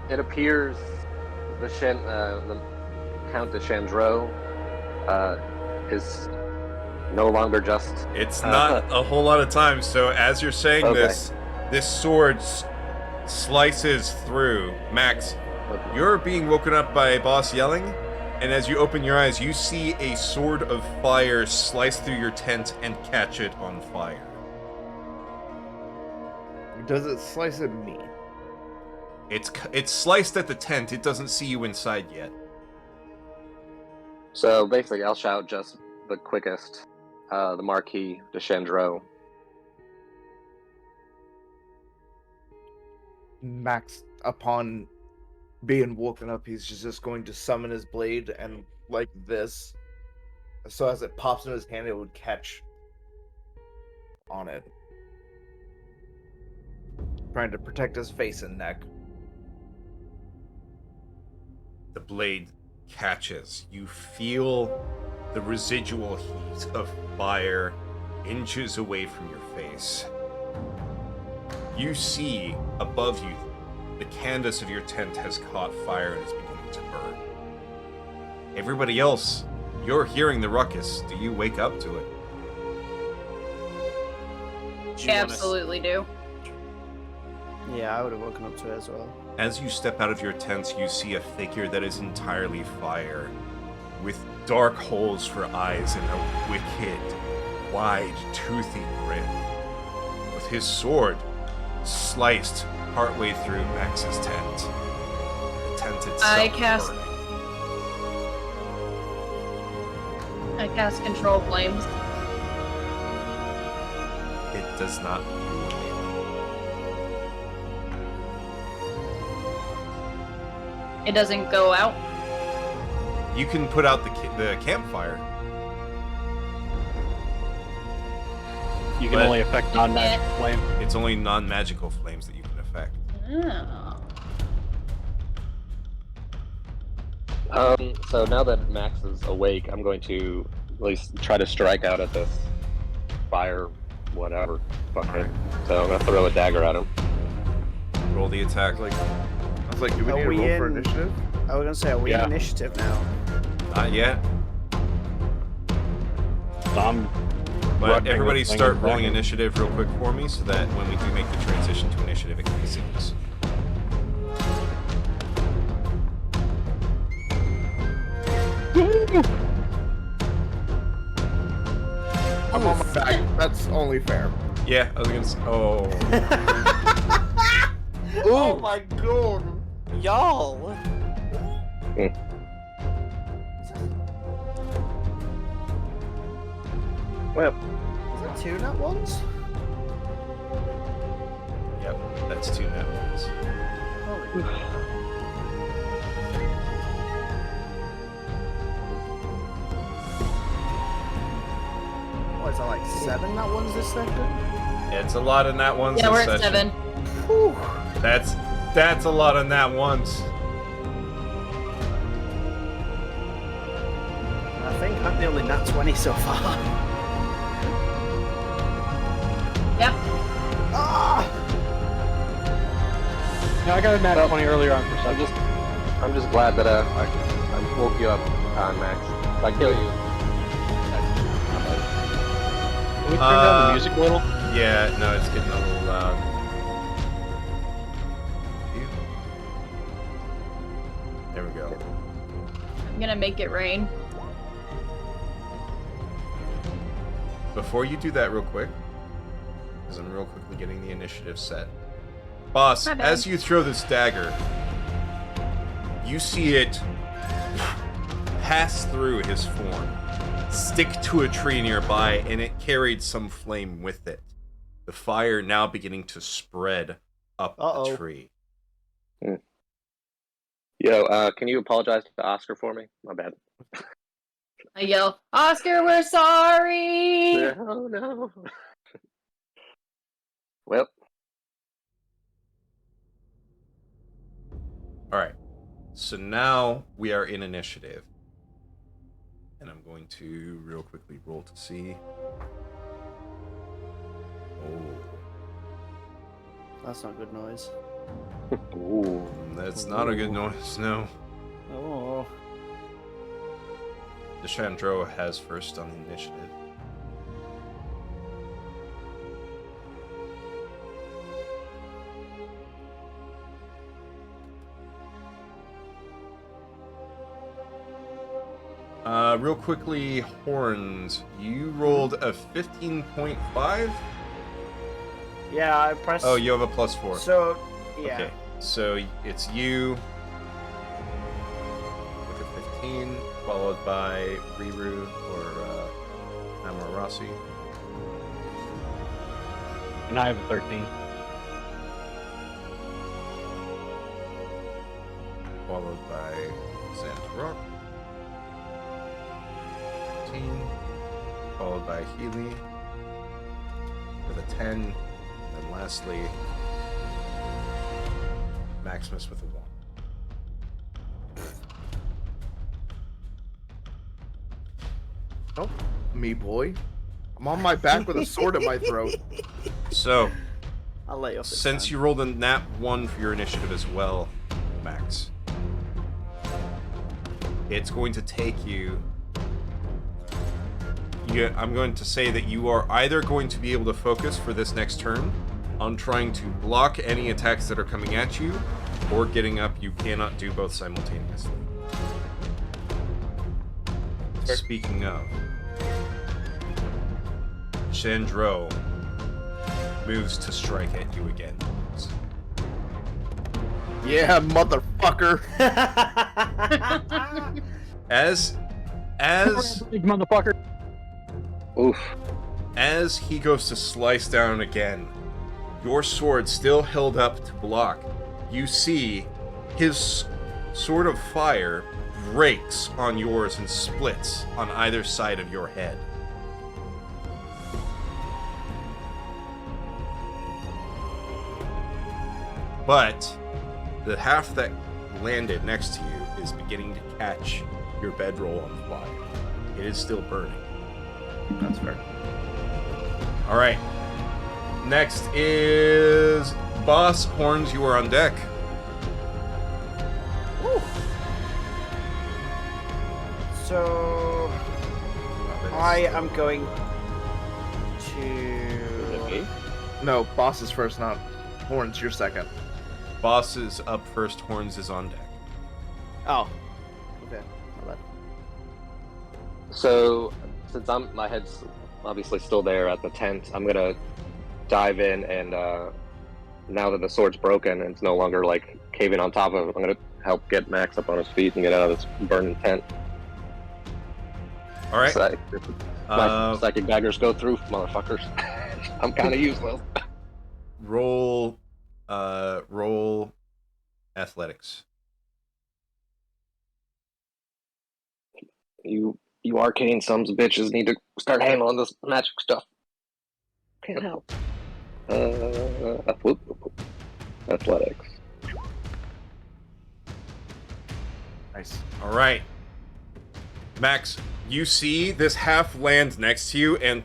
S6: It appears the Count de Chandreau is no longer just.
S1: It's not a whole lot of time, so as you're saying
S6: Okay.
S1: this sword slices through. Max, you're being woken up by boss yelling, and as you open your eyes, you see a sword of fire slice through your tent and catch it on fire.
S4: Does it slice at me?
S1: It's sliced at the tent. It doesn't see you inside yet.
S6: So basically, I'll shout just the quickest, the Marquis de Chandreau.
S4: Max, upon being woken up, he's just going to summon his blade and like this. So as it pops in his hand, it would catch on it. Trying to protect his face and neck.
S1: The blade catches. You feel the residual heat of fire inches away from your face. You see above you, the canvas of your tent has caught fire and is beginning to burn. Everybody else, you're hearing the ruckus. Do you wake up to it?
S5: Do you wanna
S2: Absolutely do.
S3: Yeah, I would have woken up to it as well.
S1: As you step out of your tents, you see a figure that is entirely fire, with dark holes for eyes and a wicked, wide, toothy grin. With his sword sliced partway through Max's tent. The tent itself
S2: I cast-
S1: burning.
S2: I cast Control Flames.
S1: It does not illuminate.
S2: It doesn't go out.
S1: You can put out the campfire.
S7: You can
S1: But-
S7: only affect non-magic flame.
S1: It's only non-magical flames that you can affect.
S2: Oh.
S6: So now that Max is awake, I'm going to at least try to strike out at this fire, whatever. Fuck it. So I'm gonna throw a dagger at him.
S1: Roll the attack.
S4: I was like, do we
S3: Are
S4: need to
S3: we
S4: roll for
S3: in-
S4: initiative?
S3: I was gonna say, are we
S7: Yeah.
S3: in initiative now?
S1: Not yet.
S7: I'm
S1: But
S7: running
S1: everybody
S7: with
S1: start
S7: fingers
S1: rolling
S7: back.
S1: initiative real quick for me so that when we do make the transition to initiative, it can be seamless.
S4: I'm on my back. That's only fair.
S1: Yeah, I was gonna say. Oh.
S3: Oh my god!
S5: Y'all.
S6: Well,
S3: Is that two nat ones?
S1: Yep, that's two net ones.
S3: Holy. What is that, like 7 nat ones this second?
S1: It's a lot of nat ones.
S2: Yeah,
S1: this
S2: we're at
S1: session.
S2: 7.
S3: Whew.
S1: That's a lot of nat ones.
S3: I think I'm the only nat 20 so far.
S2: Yep.
S3: Ah!
S7: No, I got a nat
S6: Well,
S7: 20 earlier on perception.
S6: I'm just glad that I woke you up, Max. If I kill you,
S7: Can we turn down the music a little?
S1: Yeah, no, it's getting a little loud. There we go.
S2: I'm gonna make it rain.
S1: Before you do that real quick, because I'm real quickly getting the initiative set. Boss,
S2: My bad.
S1: as you throw this dagger, you see it pass through his form, stick to a tree nearby, and it carried some flame with it. The fire now beginning to spread up
S3: Uh-oh.
S1: the tree.
S6: yo, can you apologize to Oscar for me? My bad.
S2: I yell, Oscar, we're sorry!
S6: Oh no. Well,
S1: Alright, so now we are in initiative. And I'm going to real quickly roll to see. Oh,
S3: That's not good noise.
S6: ooh.
S1: that's not a good noise, no.
S3: Oh.
S1: Deshandro has first on the initiative. Real quickly, Horns, you rolled a 15.5?
S3: Yeah, I pressed.
S1: Oh, you have a +4.
S3: So, yeah.
S1: Okay, so it's you with a 15, followed by Riru or Amorasi.
S7: And I have a 13.
S1: Followed by Xantarok. 15, followed by Healy with a 10, and then lastly Maximus with a 1.
S4: Oh, me boy. I'm on my back with a sword in my throat.
S1: So,
S3: I'll let you off this
S1: since
S3: time.
S1: you rolled a nat 1 for your initiative as well, Max, it's going to take you... I'm going to say that you are either going to be able to focus for this next turn on trying to block any attacks that are coming at you, or getting up. You cannot do both simultaneously. Speaking of, Chandro moves to strike at you again.
S4: Yeah, motherfucker.
S1: As
S7: Big motherfucker.
S6: Oof.
S1: as he goes to slice down again, your sword still held up to block. You see his sword of fire breaks on yours and splits on either side of your head. But the half that landed next to you is beginning to catch your bedroll on fire. It is still burning.
S4: That's fair.
S1: All right. Next is Boss Horns. You are on deck.
S3: So I am going to.
S5: Me?
S4: No, boss is first, not Horns. You're second.
S1: Boss is up first. Horns is on deck.
S3: Oh. Okay. My bad.
S6: So, since my head's obviously still there at the tent, I'm gonna dive in and now that the sword's broken and it's no longer like caving on top of it, I'm gonna help get Max up on his feet and get out of this burning tent.
S1: All right.
S6: My psychic daggers go through, motherfuckers. I'm kind of useless.
S1: Roll athletics.
S6: You arcane sons of bitches need to start handling this magic stuff. Can't help. Athletics.
S4: Nice.
S1: All right. Max, you see this half land next to you and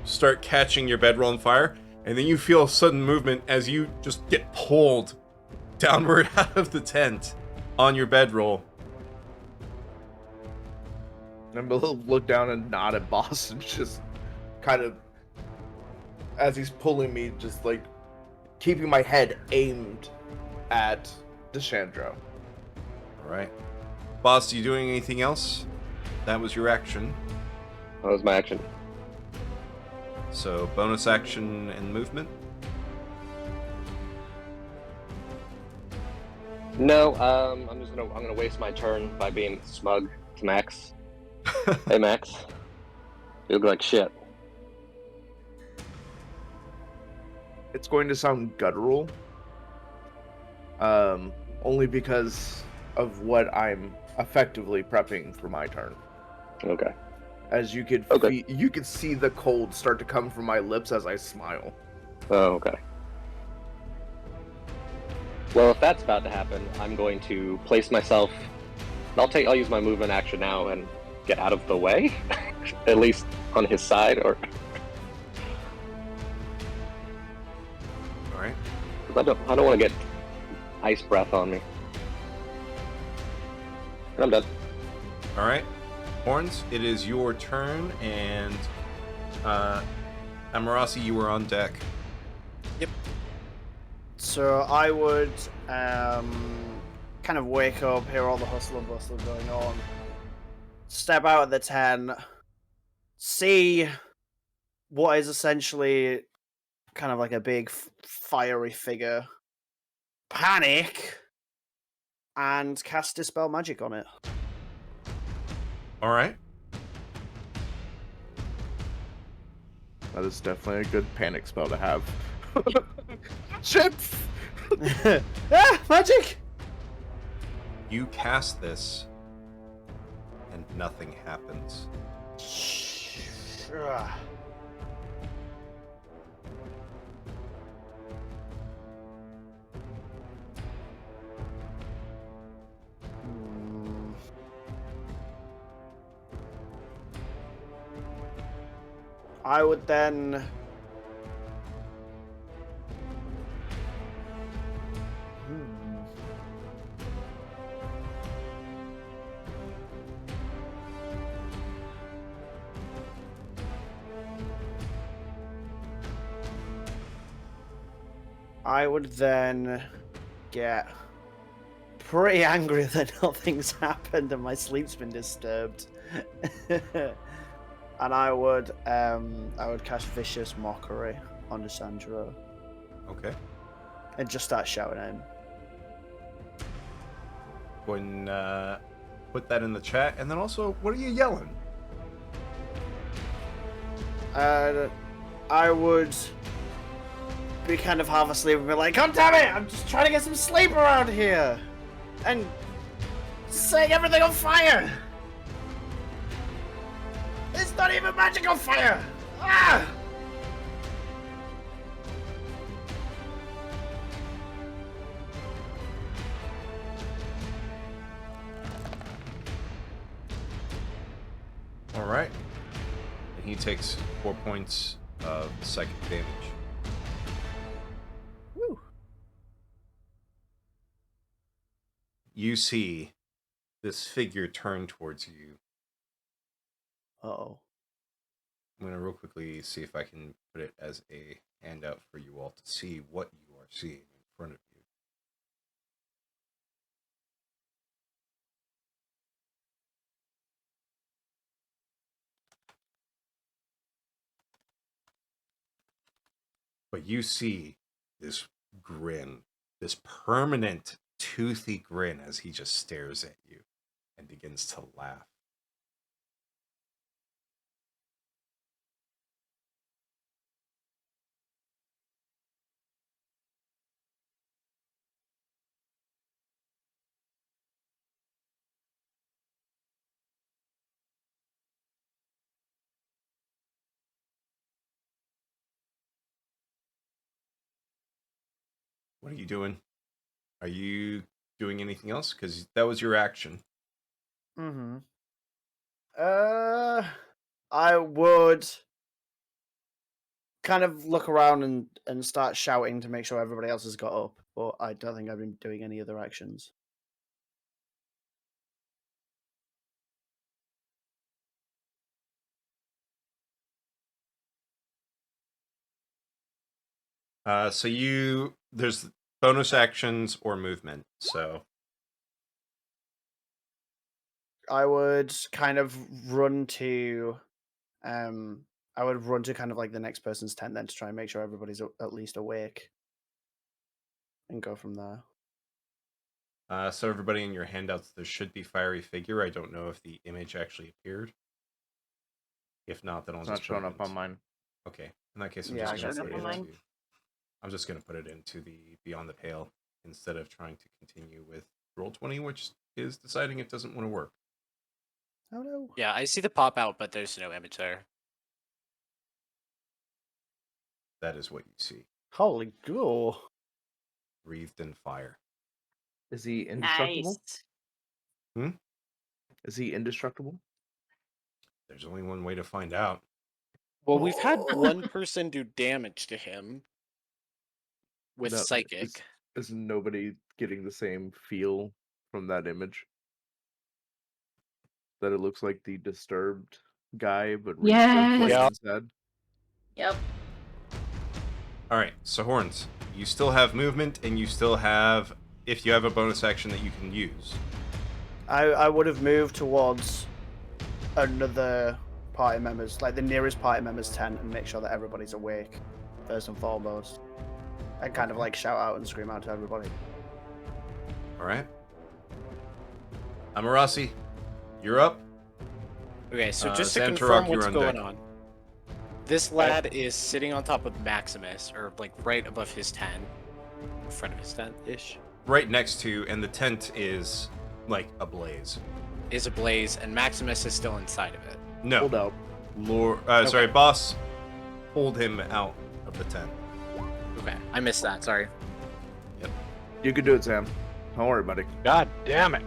S1: start catching your bedroll on fire, and then you feel a sudden movement as you just get pulled downward out of the tent on your bedroll.
S4: I'm gonna look down and nod at boss and just kind of, as he's pulling me, just like keeping my head aimed at Deshandro.
S1: All right. Boss, are you doing anything else? That was your action.
S6: That was my action.
S1: So bonus action and movement.
S6: No, I'm gonna waste my turn by being smug to Max. Hey Max, you look like shit.
S4: It's going to sound guttural, only because of what I'm effectively prepping for my turn.
S6: Okay.
S4: As you could, you could see the cold start to come from my lips as I smile.
S6: Oh, okay. Well, if that's about to happen, I'm going to place myself. I'll use my movement action now and get out of the way, at least on his side, or.
S1: All right.
S6: I don't want to get ice breath on me. I'm done.
S1: All right. Horns, it is your turn, and Amarasi, you are on deck.
S3: So I would kind of wake up, hear all the hustle and bustle going on, step out of the tent, see what is essentially kind of like a big fiery figure, panic, and cast Dispel Magic on it.
S1: All right.
S4: That is definitely a good panic spell to have. Shit!
S3: Ah, magic!
S1: You cast this, and nothing happens.
S3: I would then. I would then get pretty angry that nothing's happened and my sleep's been disturbed. And I would cast Vicious Mockery on Sandro
S1: Okay.
S3: and just start shouting at him.
S1: Go ahead and put that in the chat. And then also, what are you yelling?
S3: I would be kind of half asleep and be like, God damn it! I'm just trying to get some sleep around here! And setting everything on fire! It's not even magical fire! Ah!
S1: All right. And he takes 4 points of psychic damage.
S3: Woo.
S1: You see this figure turn towards you.
S3: Uh-oh.
S1: I'm going to real quickly see if I can put it as a handout for you all to see what you are seeing in front of you. But you see this grin, this permanent toothy grin as he just stares at you and begins to laugh. What are you doing? Are you doing anything else? Because that was your action.
S3: Mm-hmm. I would kind of look around and start shouting to make sure everybody else has got up, but I don't think I've been doing any other actions.
S1: So there's bonus actions or movement. So
S3: I would kind of run to, I would run to kind of like the next person's tent then to try and make sure everybody's at least awake, and go from there.
S1: So everybody in your handouts, there should be fiery figure. I don't know if the image actually appeared. If not, then I'll
S4: It's
S1: just
S4: not showing
S1: put it
S4: up on mine.
S1: Okay, in that case, I'm
S3: Yeah,
S1: just
S3: I
S1: going to
S3: got
S1: put
S3: it
S1: it
S3: on
S1: into. I'm just going to put it into the Beyond the Pale instead of trying to continue with Roll20, which is deciding it doesn't want to work.
S3: Oh no.
S5: Yeah, I see the pop out, but there's no image there.
S1: That is what you see,
S3: Holy ghoul.
S1: wreathed in fire.
S4: Is he indestructible?
S2: Nice.
S4: Is he indestructible?
S1: There's only one way to find out.
S5: Well, we've had one person do damage to him with
S4: No,
S5: psychic.
S4: Is nobody getting the same feel from that image? That it looks like the disturbed guy, but
S2: Yes.
S4: flames
S7: Yeah.
S4: instead?
S2: Yep.
S1: All right, so Horns, you still have movement, and you still have, if you have a bonus action that you can use.
S3: I would have moved towards another party members, like the nearest party member's tent, and make sure that everybody's awake, first and foremost. And kind of like shout out and scream out to everybody.
S1: All right. Amarasi, you're up.
S5: Okay, so just to
S1: Sam
S5: confirm
S1: Turok, you're
S5: what's
S1: on
S5: going
S1: deck.
S5: on. This lad is sitting on top of Maximus, or like right above his tent. In front of his tent-ish.
S1: Right next to, and the tent is like ablaze.
S5: Is ablaze, and Maximus is still inside of it.
S1: No.
S4: Hold out.
S1: Sorry, boss. Pulled him out of the tent.
S5: Okay, I missed that, sorry.
S4: You can do it, Sam. Don't worry, buddy.
S7: God damn it.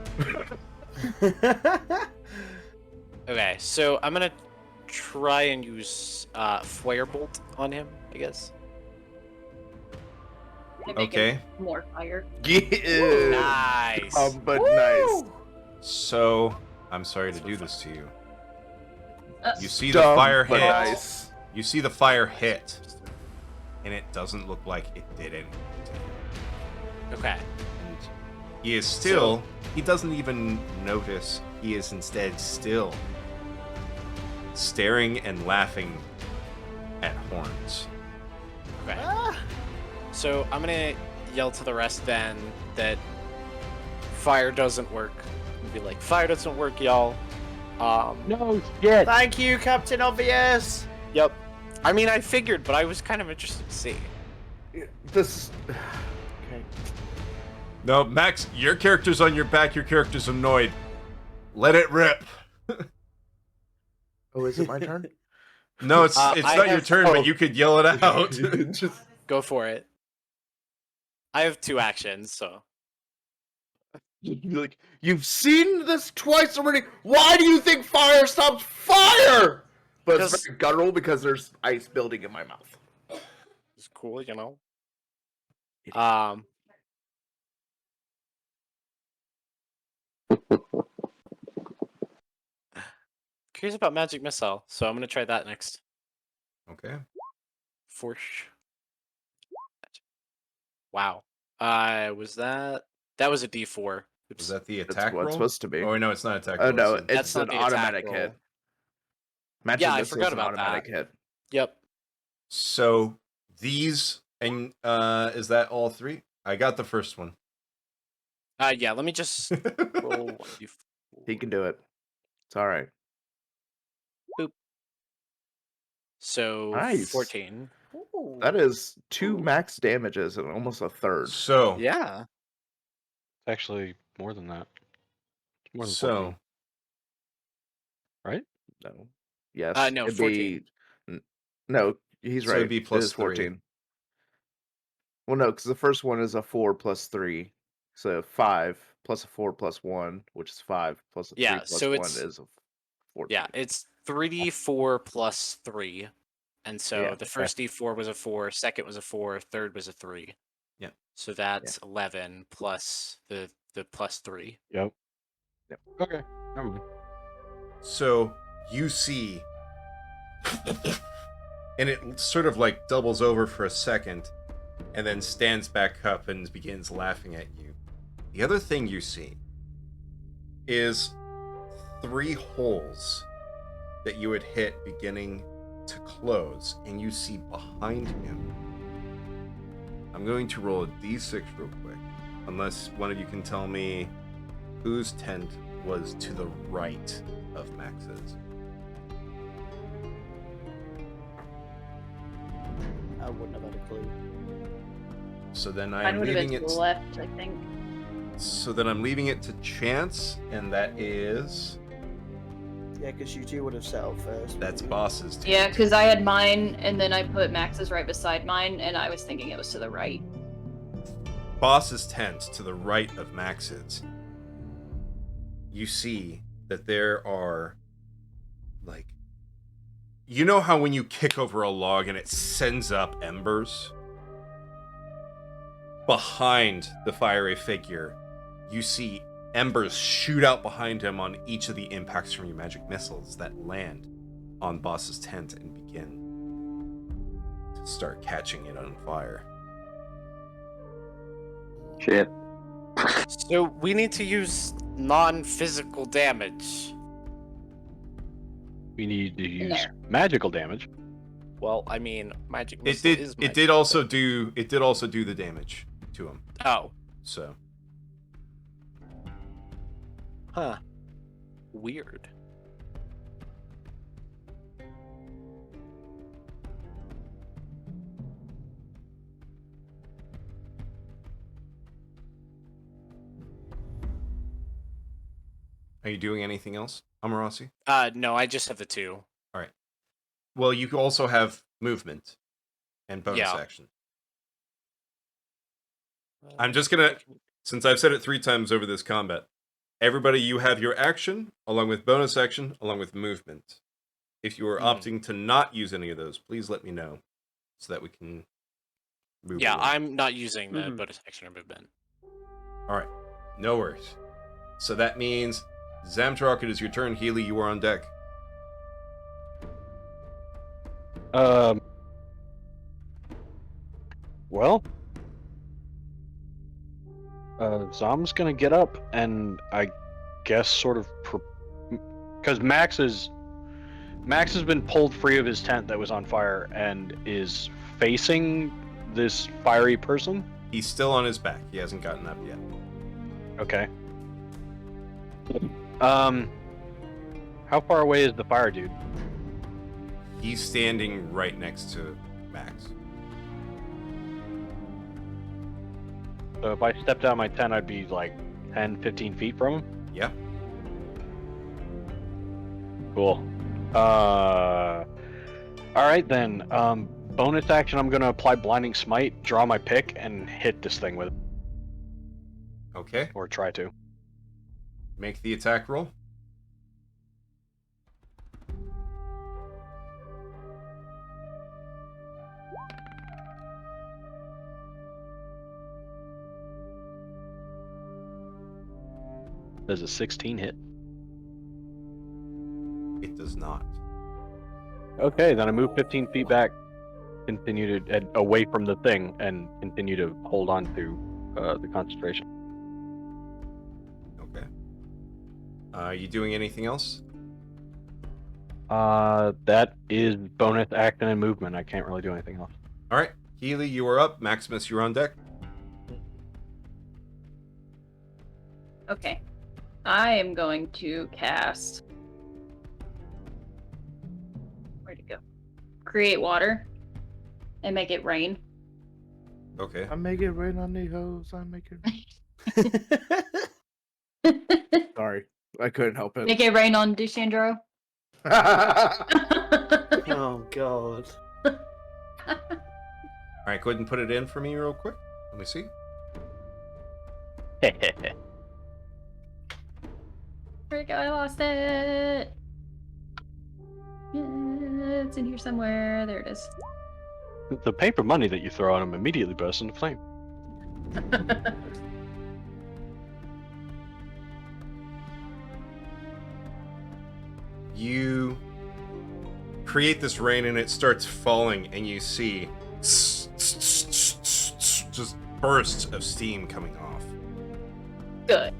S5: Okay, so I'm gonna try and use Firebolt on him, I guess.
S2: To make
S1: Okay.
S2: it more fire.
S4: Yeah.
S5: Nice.
S4: But nice.
S1: So, I'm sorry to do this to you. You see the
S4: Dumb,
S1: fire
S4: but
S1: hit.
S4: nice.
S1: You see the fire hit, and it doesn't look like it did anything to him.
S5: Okay.
S1: And he is still. He doesn't even notice. He is instead still staring and laughing at Horns.
S5: Okay.
S3: Ah,
S5: So I'm gonna yell to the rest then that fire doesn't work. And be like, fire doesn't work, y'all.
S7: No shit.
S3: thank you, Captain Obvious.
S5: Yep. I mean, I figured, but I was kind of interested to see.
S4: This. Okay.
S1: No, Max, your character's on your back. Your character's annoyed. Let it rip.
S4: Oh, is it my turn?
S1: No, it's
S5: I
S1: not your
S5: have-
S1: turn,
S4: oh.
S1: but you could yell it out.
S4: Just
S5: Go for it. I have 2 actions, so.
S4: be like, you've seen this twice already. Why do you think fire stops fire? But it's
S5: Because-
S4: very guttural because there's ice building in my mouth.
S5: It's cool, you know.
S4: It-
S5: Curious about magic missile, so I'm gonna try that next.
S1: Okay.
S5: Force. Wow. Was that? That was a D4. Oops.
S1: Was that the
S4: That's
S1: attack
S4: what
S1: roll?
S4: it's supposed to be.
S1: Oh, no, it's not attack
S4: Oh
S1: roll.
S4: no,
S1: it's
S4: it's
S5: not
S4: an
S5: the attack
S4: automatic
S5: roll.
S4: hit. Magic
S5: Yeah, I
S4: missile's
S5: forgot
S4: an
S5: about
S4: automatic
S5: that.
S4: hit.
S5: Yep.
S1: So these and is that all 3? I got the first one.
S5: Yeah. Let me just roll 1d4.
S4: He can do it. It's all right.
S5: So
S4: Nice.
S5: 14.
S3: Ooh.
S4: That is 2 max damages and almost a third.
S1: So
S5: Yeah.
S7: Actually, more than that. It's more than
S1: so
S7: 14, right?
S4: No. Yes.
S5: No,
S4: it'd
S5: 14.
S4: Be... No, he's
S1: So
S4: right.
S1: it'd be
S4: It
S1: plus
S4: is
S1: 3.
S4: 14. Well, no, because the first one is a 4 plus 3. So 5 plus a 4 plus 1, which is 5 plus a 3
S5: Yeah,
S4: plus
S5: so
S4: 1
S5: it's-
S4: is a 14.
S5: Yeah, it's 3d4 plus 3. And so
S4: Yeah,
S5: the first d4 was a 4, second was a 4, third was a 3.
S1: Yeah.
S5: So that's 11 plus the plus 3.
S7: Yep.
S4: Yep.
S7: Okay. Never mind.
S1: So you see, and it sort of like doubles over for a second, and then stands back up and begins laughing at you. The other thing you see is 3 holes that you had hit beginning to close, and you see behind him. I'm going to roll a d6 real quick, unless one of you can tell me whose tent was to the right of Max's.
S3: I wouldn't have had a clue.
S1: So then I
S2: Mine
S1: am
S2: would have been
S1: leaving
S2: to
S1: it.
S2: the left, I think.
S1: So then I'm leaving it to chance, and that is
S3: Yeah, because you 2 would have settled first.
S1: that's
S3: wouldn't you?
S1: boss's tent.
S2: Yeah, because I had mine, and then I put Max's right beside mine, and I was thinking it was to the right.
S1: Boss's tent to the right of Max's. You see that there are, like, you know how when you kick over a log and it sends up embers? Behind the fiery figure, you see embers shoot out behind him on each of the impacts from your magic missiles that land on Boss's tent and begin to start catching it on fire.
S6: Shit.
S5: So we need to use non-physical damage.
S7: We need to use
S2: there.
S7: magical damage.
S5: Well, I mean, magic
S1: It
S5: missile
S1: did.
S5: is
S1: It
S5: magic,
S1: did also
S5: but-
S1: do. It did also do the damage to him.
S5: Oh,
S1: So
S5: huh. Weird.
S1: are you doing anything else, Amarasi?
S5: No, I just have the 2.
S1: Well, you can also have movement and bonus
S5: Yeah.
S1: action. I'm just gonna, since I've said it 3 times over this combat, everybody, you have your action along with bonus action along with movement. If you are opting to not use any of those, please let me know so that we can move
S5: Yeah,
S1: along.
S5: I'm not using the
S3: Mhm.
S5: bonus action or movement.
S1: All right, no worries. So that means, Zamtrok, it is your turn. Healy, you are on deck.
S7: Well, Zom's gonna get up and I guess sort of because Max has been pulled free of his tent that was on fire and is facing this fiery person.
S1: He's still on his back. He hasn't gotten up yet.
S7: Okay. How far away is the fire dude?
S1: He's standing right next to Max.
S7: So if I stepped out of my tent, I'd be like 10, 15 feet from him?
S1: Yeah.
S7: Cool. All right then. Bonus action, I'm gonna apply Blinding Smite, draw my pick, and hit this thing with it.
S1: Okay.
S7: Or try to.
S1: Make the attack roll.
S7: Does a 16 hit?
S1: It does not.
S7: Okay, then I move 15 feet back, continue to away from the thing, and continue to hold on to the concentration.
S1: Okay. Are you doing anything else?
S7: That is bonus action and movement. I can't really do anything else.
S1: All right. Healy, you are up. Maximus, you're on deck.
S2: Okay. I am going to cast. Where'd it go? Create water and make it rain.
S1: Okay.
S4: I make it rain on the hose. I make it. Sorry, I couldn't help it.
S2: Make it rain on Dushandro.
S3: Oh god.
S1: All right, go ahead and put it in for me real quick. Let me see.
S2: Frick, I lost it. It's in here somewhere. There it is.
S7: The paper money that you throw at him immediately bursts into flame.
S1: You create this rain and it starts falling, and you see just bursts of steam coming off.
S2: Good.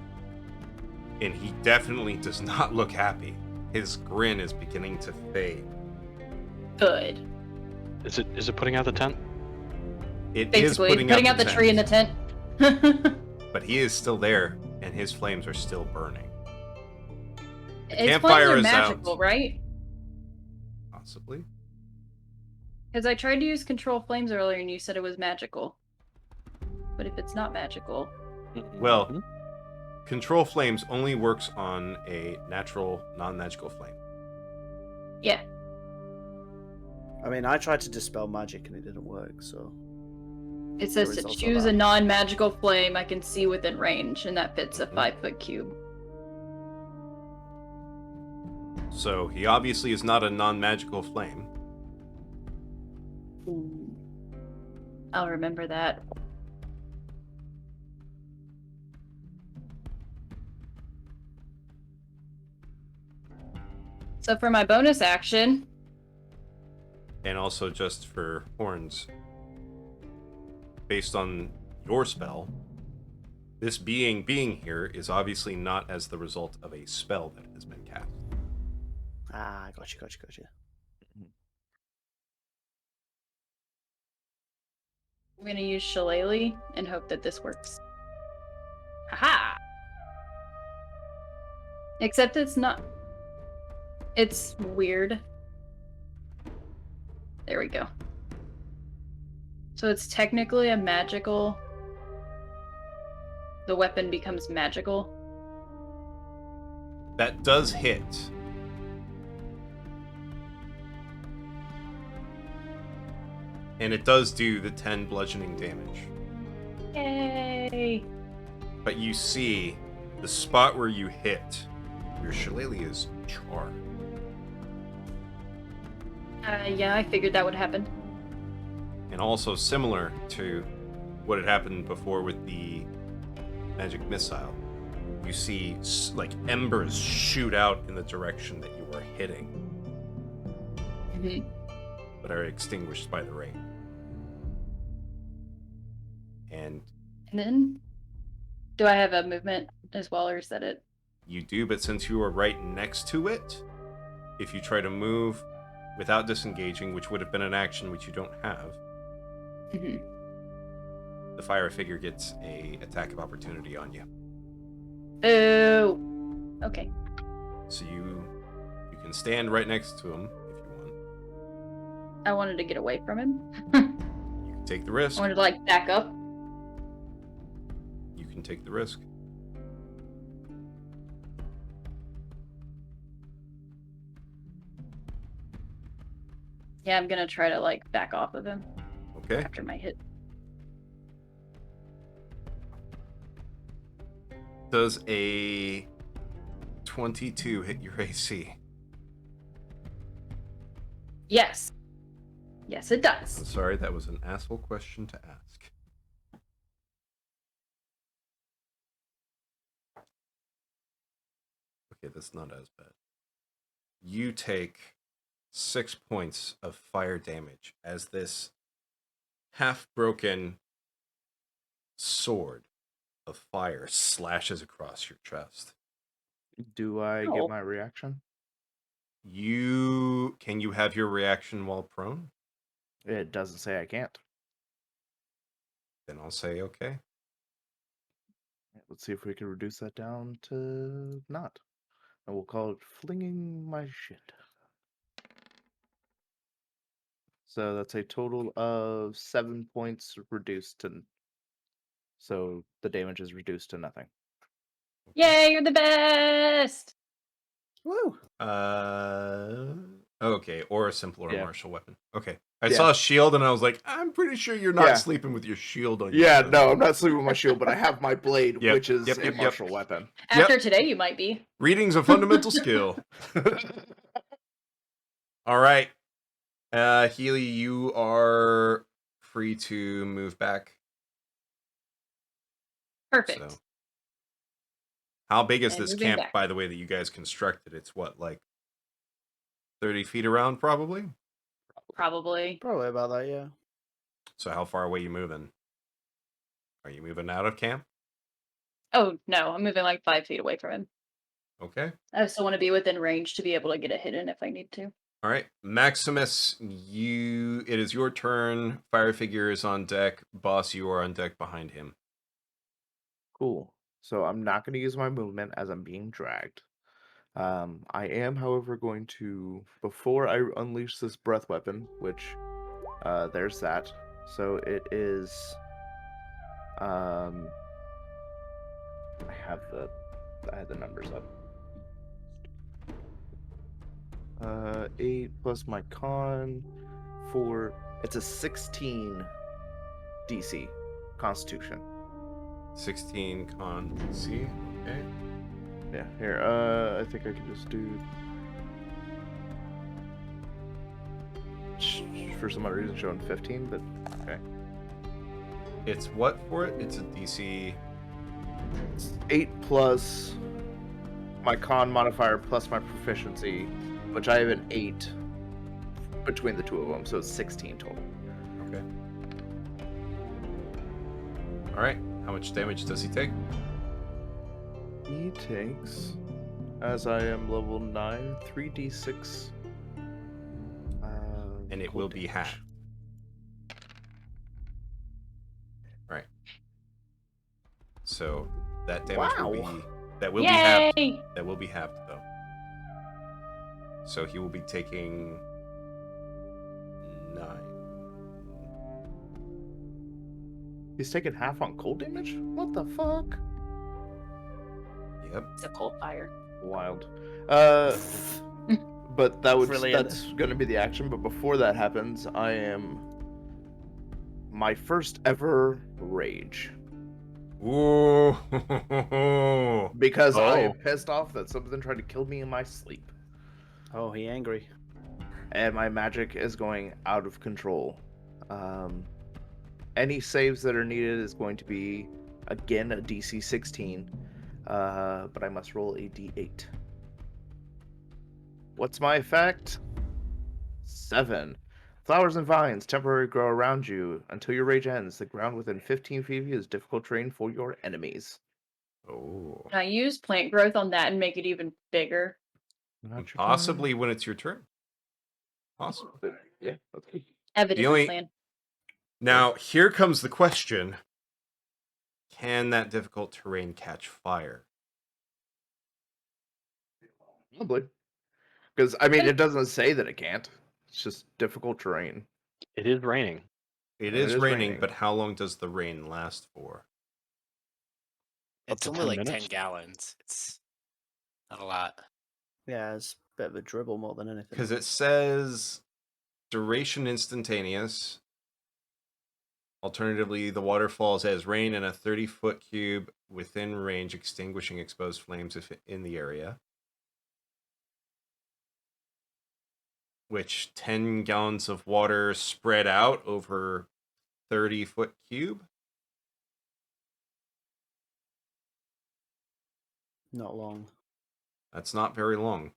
S1: And he definitely does not look happy. His grin is beginning to fade.
S2: Good.
S7: Is it putting out the tent?
S1: It
S2: Basically,
S1: is
S2: putting out the tree in the tent.
S1: But he is still there, and his flames are still burning. The
S2: His
S1: campfire
S2: flames are
S1: is
S2: magical,
S1: out.
S2: right?
S1: Possibly.
S2: Because I tried to use control flames earlier and you said it was magical. But if it's not magical...
S1: Well, control flames only works on a natural, non-magical flame.
S2: Yeah.
S3: I mean, I tried to dispel magic and it didn't work, so...
S2: It says
S3: The
S2: to
S3: results of
S2: choose
S3: that.
S2: a non-magical flame I can see within range, and that fits a 5-foot cube.
S1: So he obviously is not a non-magical flame.
S2: I'll remember that. So for my bonus action,
S1: And also just for horns, based on your spell, this being here is obviously not as the result of a spell that has been cast.
S3: Ah, gotcha.
S2: I'm going to use Shillelagh and hope that this works. Haha! Except it's not... It's weird. There we go. So it's technically a magical... The weapon becomes magical.
S1: That does hit. And it does do the 10 bludgeoning damage.
S2: Yay!
S1: But you see, the spot where you hit, your shillelagh is charred.
S2: Yeah, I figured that would happen.
S1: And also similar to what had happened before with the magic missile, you see like embers shoot out in the direction that you were hitting,
S2: Mm-hmm.
S1: but are extinguished by the rain. And
S2: then, do I have a movement as well, or is that it?
S1: you do, but since you are right next to it, if you try to move without disengaging, which would have been an action which you don't have,
S2: Mm-hmm.
S1: the fire figure gets a attack of opportunity on you.
S2: Oh, okay.
S1: So you can stand right next to him if you want.
S2: I wanted to get away from him.
S1: You can take the risk.
S2: I wanted to like back up.
S1: You can take the risk.
S2: Yeah, I'm gonna try to like back off of him
S1: Okay.
S2: after my hit.
S1: Does a 22 hit your AC?
S2: Yes. Yes, it
S1: I'm
S2: does.
S1: sorry, that was an asshole question to ask. Okay, that's not as bad. You take 6 points of fire damage as this half-broken sword of fire slashes across your chest.
S4: Do I
S2: Oh.
S4: get my reaction?
S1: Can you have your reaction while prone?
S4: It doesn't say I can't.
S1: Then I'll say okay.
S4: Let's see if we can reduce that down to not. And we'll call it flinging my shit. So that's a total of 7 points reduced to. So the damage is reduced to nothing.
S2: Yay, you're the best!
S3: Woo!
S1: Okay, or a simple or
S4: Yeah.
S1: martial weapon. Okay. I
S4: Yeah.
S1: saw a shield and I was like, I'm pretty sure you're not
S4: Yeah.
S1: sleeping with your shield on
S4: Yeah,
S1: your
S4: no, I'm not sleeping with my shield, but I have my blade,
S1: Yep,
S4: which is
S1: yep,
S4: a
S1: yep.
S4: martial weapon.
S2: After today, you might be.
S1: Reading's a fundamental skill. All right. Healy, you are free to move back.
S2: Perfect.
S1: So, how big is
S2: And
S1: this
S2: moving
S1: camp,
S2: back.
S1: by the way, that you guys constructed? It's what, like 30 feet around, probably?
S2: Probably.
S3: Probably about that, yeah.
S1: So how far away are you moving? Are you moving out of camp?
S2: Oh, no, I'm moving like 5 feet away from him.
S1: Okay.
S2: I still want to be within range to be able to get a hit in if I need to.
S1: All right, Maximus, it is your turn. Fire figure is on deck. Boss, you are on deck behind him.
S4: Cool. So I'm not going to use my movement as I'm being dragged. I am, however, going to, before I unleash this breath weapon, which, there's that. So it is, I had the numbers up. 8 plus my con, 4, it's a 16 DC, Constitution.
S1: 16 con DC. Okay.
S4: Yeah, here, I think I can just do... For some odd reason showing 15, but okay.
S1: It's what for it? It's a DC.
S4: It's 8 plus my con modifier plus my proficiency, which I have an 8 between the two of them, so it's 16 total.
S1: Okay. All right. How much damage does he take?
S4: He takes, as I am level 9, 3d6.
S1: And it will be half. All right. So that damage will be
S2: Yay!
S1: halved. That will be halved though. So he will be taking 9.
S4: He's taking half on cold damage? What the fuck?
S1: Yep.
S2: It's a cold fire.
S4: Wild. But
S3: Brilliant.
S4: that's gonna be the action, but before that happens, I am my first ever rage.
S1: Ooh.
S4: Because I am
S7: Oh.
S4: pissed off that something tried to kill me in my sleep.
S3: Oh, he angry.
S4: and my magic is going out of control. Any saves that are needed is going to be, again, a DC 16, but I must roll a D8. What's my effect? 7. Flowers and vines temporarily grow around you. Until your rage ends, the ground within 15 feet of you is difficult terrain for your enemies.
S1: Oh.
S2: Can I use plant growth on that and make it even bigger?
S1: Possibly when it's your turn. Possibly.
S4: Yeah, that's good.
S2: I have a
S1: The
S2: different
S1: only-
S2: plan.
S1: Now, here comes the question. Can that difficult terrain catch fire?
S4: Probably. Because, I mean, it doesn't say that it can't. It's just difficult terrain.
S7: It is raining.
S1: It
S4: It
S1: is
S4: is
S1: raining,
S4: raining.
S1: but how long does the rain last for?
S7: Up
S5: It's
S7: to
S5: only
S7: 10
S5: like 10
S7: minutes?
S5: gallons. It's not a lot.
S3: Yeah, it's a bit of a dribble more than anything.
S1: Because it says duration instantaneous. Alternatively, the water falls as rain in a 30-foot cube within range, extinguishing exposed flames if in the area. Which 10 gallons of water spread out over 30-foot cube?
S3: Not long.
S1: That's not very long.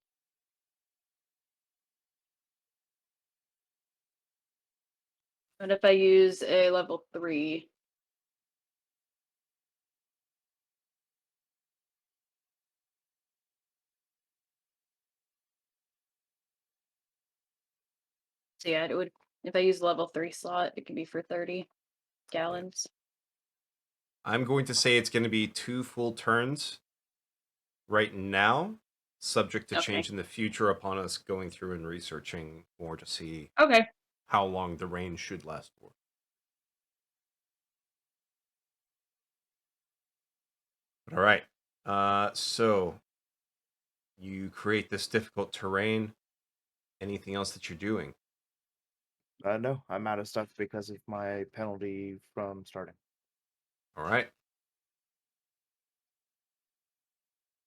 S2: What if I use a level 3? So yeah, it would. If I use level 3 slot, it can be for 30 gallons.
S1: I'm going to say it's going to be 2 full turns right now, subject to
S2: Okay.
S1: change in the future upon us going through and researching more to see
S2: Okay.
S1: how long the rain should last for. All right. So you create this difficult terrain. Anything else that you're doing?
S4: No, I'm out of stuff because of my penalty from starting.
S1: All right.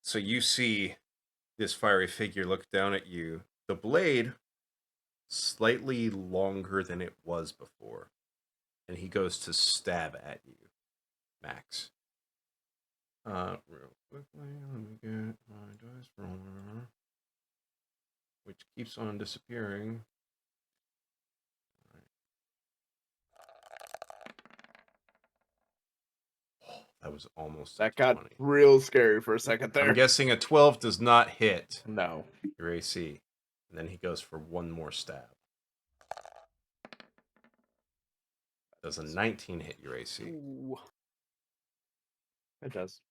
S1: So you see this fiery figure look down at you. The blade slightly longer than it was before. And he goes to stab at you, Max. Real quickly, let me get my dice roller, which keeps on disappearing. Oh, that was almost
S4: That
S1: a
S4: got
S1: 20.
S4: real scary for a second there.
S1: I'm guessing a 12 does not hit
S4: No.
S1: your AC. And then he goes for one more stab. Does a 19 hit your AC?
S4: Ooh. It does.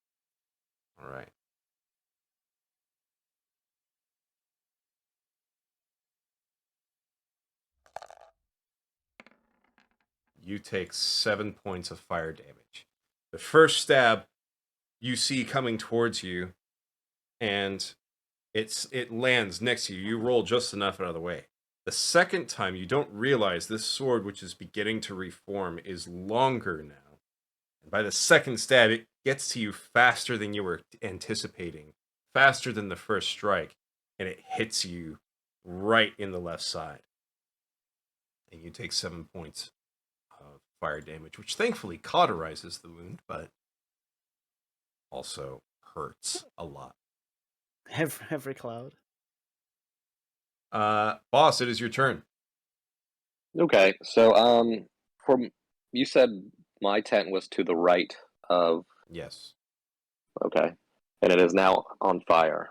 S1: All right. You take 7 points of fire damage. The first stab you see coming towards you, and it lands next to you. You roll just enough out of the way. The second time, you don't realize this sword, which is beginning to reform, is longer now. And by the second stab, it gets to you faster than you were anticipating, faster than the first strike, and it hits you right in the left side. And you take 7 points of fire damage, which thankfully cauterizes the wound, but also hurts a lot.
S3: Every cloud.
S1: Boss, it is your turn.
S6: Okay, so from you said my tent was to the right of
S1: Yes.
S6: okay, and it is now on fire.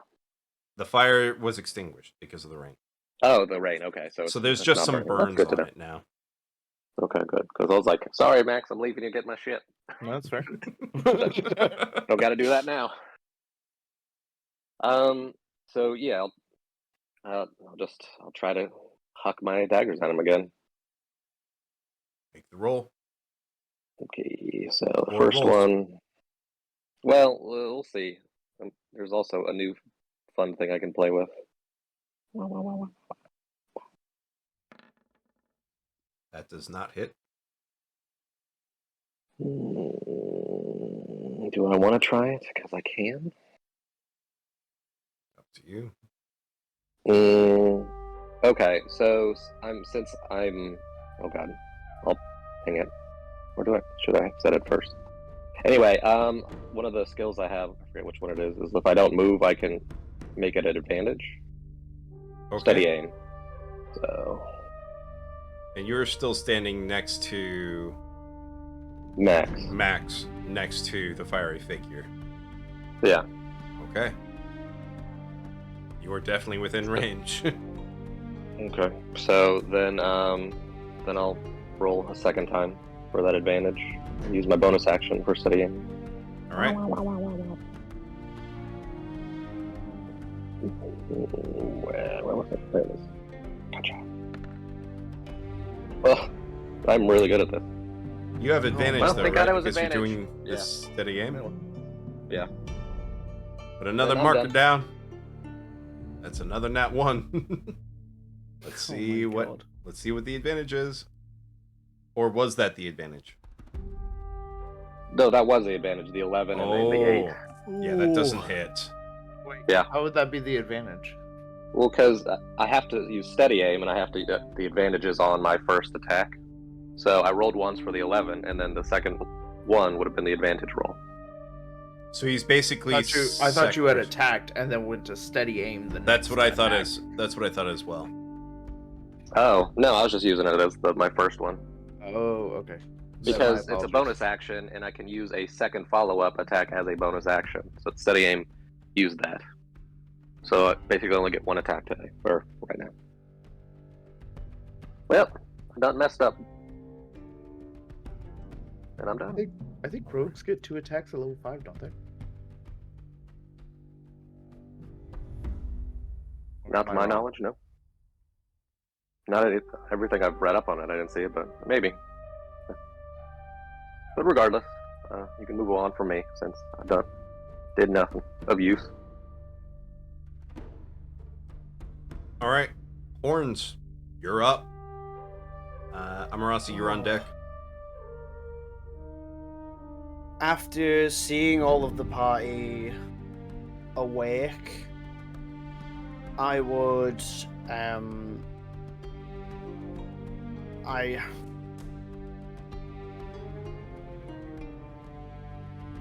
S1: The fire was extinguished because of the rain.
S6: Oh, the rain. Okay, so
S1: So there's
S6: it's
S1: just
S6: not
S1: some
S6: burning. That's
S1: burns
S6: good to
S1: on
S6: know.
S1: it now.
S6: Okay, good. Because I was like, sorry, Max, I'm leaving you. Get my shit.
S4: No, that's fair.
S6: Don't got to do that now. So yeah, I'll try to huck my daggers at him again.
S1: Make the roll.
S6: Okay, so the
S1: Or
S6: first
S1: rolls.
S6: one. Well, we'll see. There's also a new fun thing I can play with.
S1: That does not hit.
S6: Do I want to try it? Because I can.
S1: Up to you.
S6: Okay, so since I'm oh god, I'll hang it. Should I set it first? Anyway, one of the skills I have, I forget which one it is if I don't move, I can make it an advantage.
S1: Okay.
S6: Steady aim. So.
S1: And you're still standing next to
S6: Max.
S1: Next to the fiery figure.
S6: Yeah.
S1: Okay. You are definitely within range.
S6: Okay. So then I'll roll a second time for that advantage. Use my bonus action for steady aim.
S1: All right.
S6: Where was it? There it is. Gotcha. Well, I'm really good at this.
S1: You have advantage
S6: well,
S1: though,
S6: thank
S1: right?
S6: God it was
S1: Because
S6: advantage.
S1: you're doing this steady aim.
S6: Yeah.
S1: But another
S6: Then I'm
S1: marker
S6: done.
S1: down. That's another nat 1. Let's see
S3: Oh my
S1: what.
S3: God.
S1: Let's see what the advantage is. Or was that the advantage?
S6: No, that was the advantage. The 11 and then the 8.
S1: Yeah, that doesn't
S3: Ooh.
S1: hit.
S4: Wait,
S6: Yeah.
S4: How would that be the advantage?
S6: Well, because I have to use steady aim, and I have to the advantage is on my first attack. So I rolled once for the 11, and then the second one would have been the advantage roll.
S1: So he's basically.
S4: I thought you had
S1: sectors.
S4: attacked and then went to steady aim.
S1: That's what I thought.
S4: attack.
S1: That's what I thought as well.
S6: Oh no, I was just using it as my first one
S4: Oh, okay.
S6: because
S4: My
S6: it's a
S4: apologies.
S6: bonus action, and I can use a second follow-up attack as a bonus action. So steady aim, use that. So I basically only get one attack today, or right now. Well, I done messed up, and I'm done.
S4: I think rogues get 2 attacks at level 5, don't they?
S6: Not to
S4: Am I
S6: my
S4: wrong?
S6: knowledge, no. Not everything I've read up on it, I didn't see it, but maybe. But regardless, you can move on from me since I did nothing of use.
S1: All right, Horns, you're up. Amarasi, you're on deck.
S3: After seeing all of the party awake, I would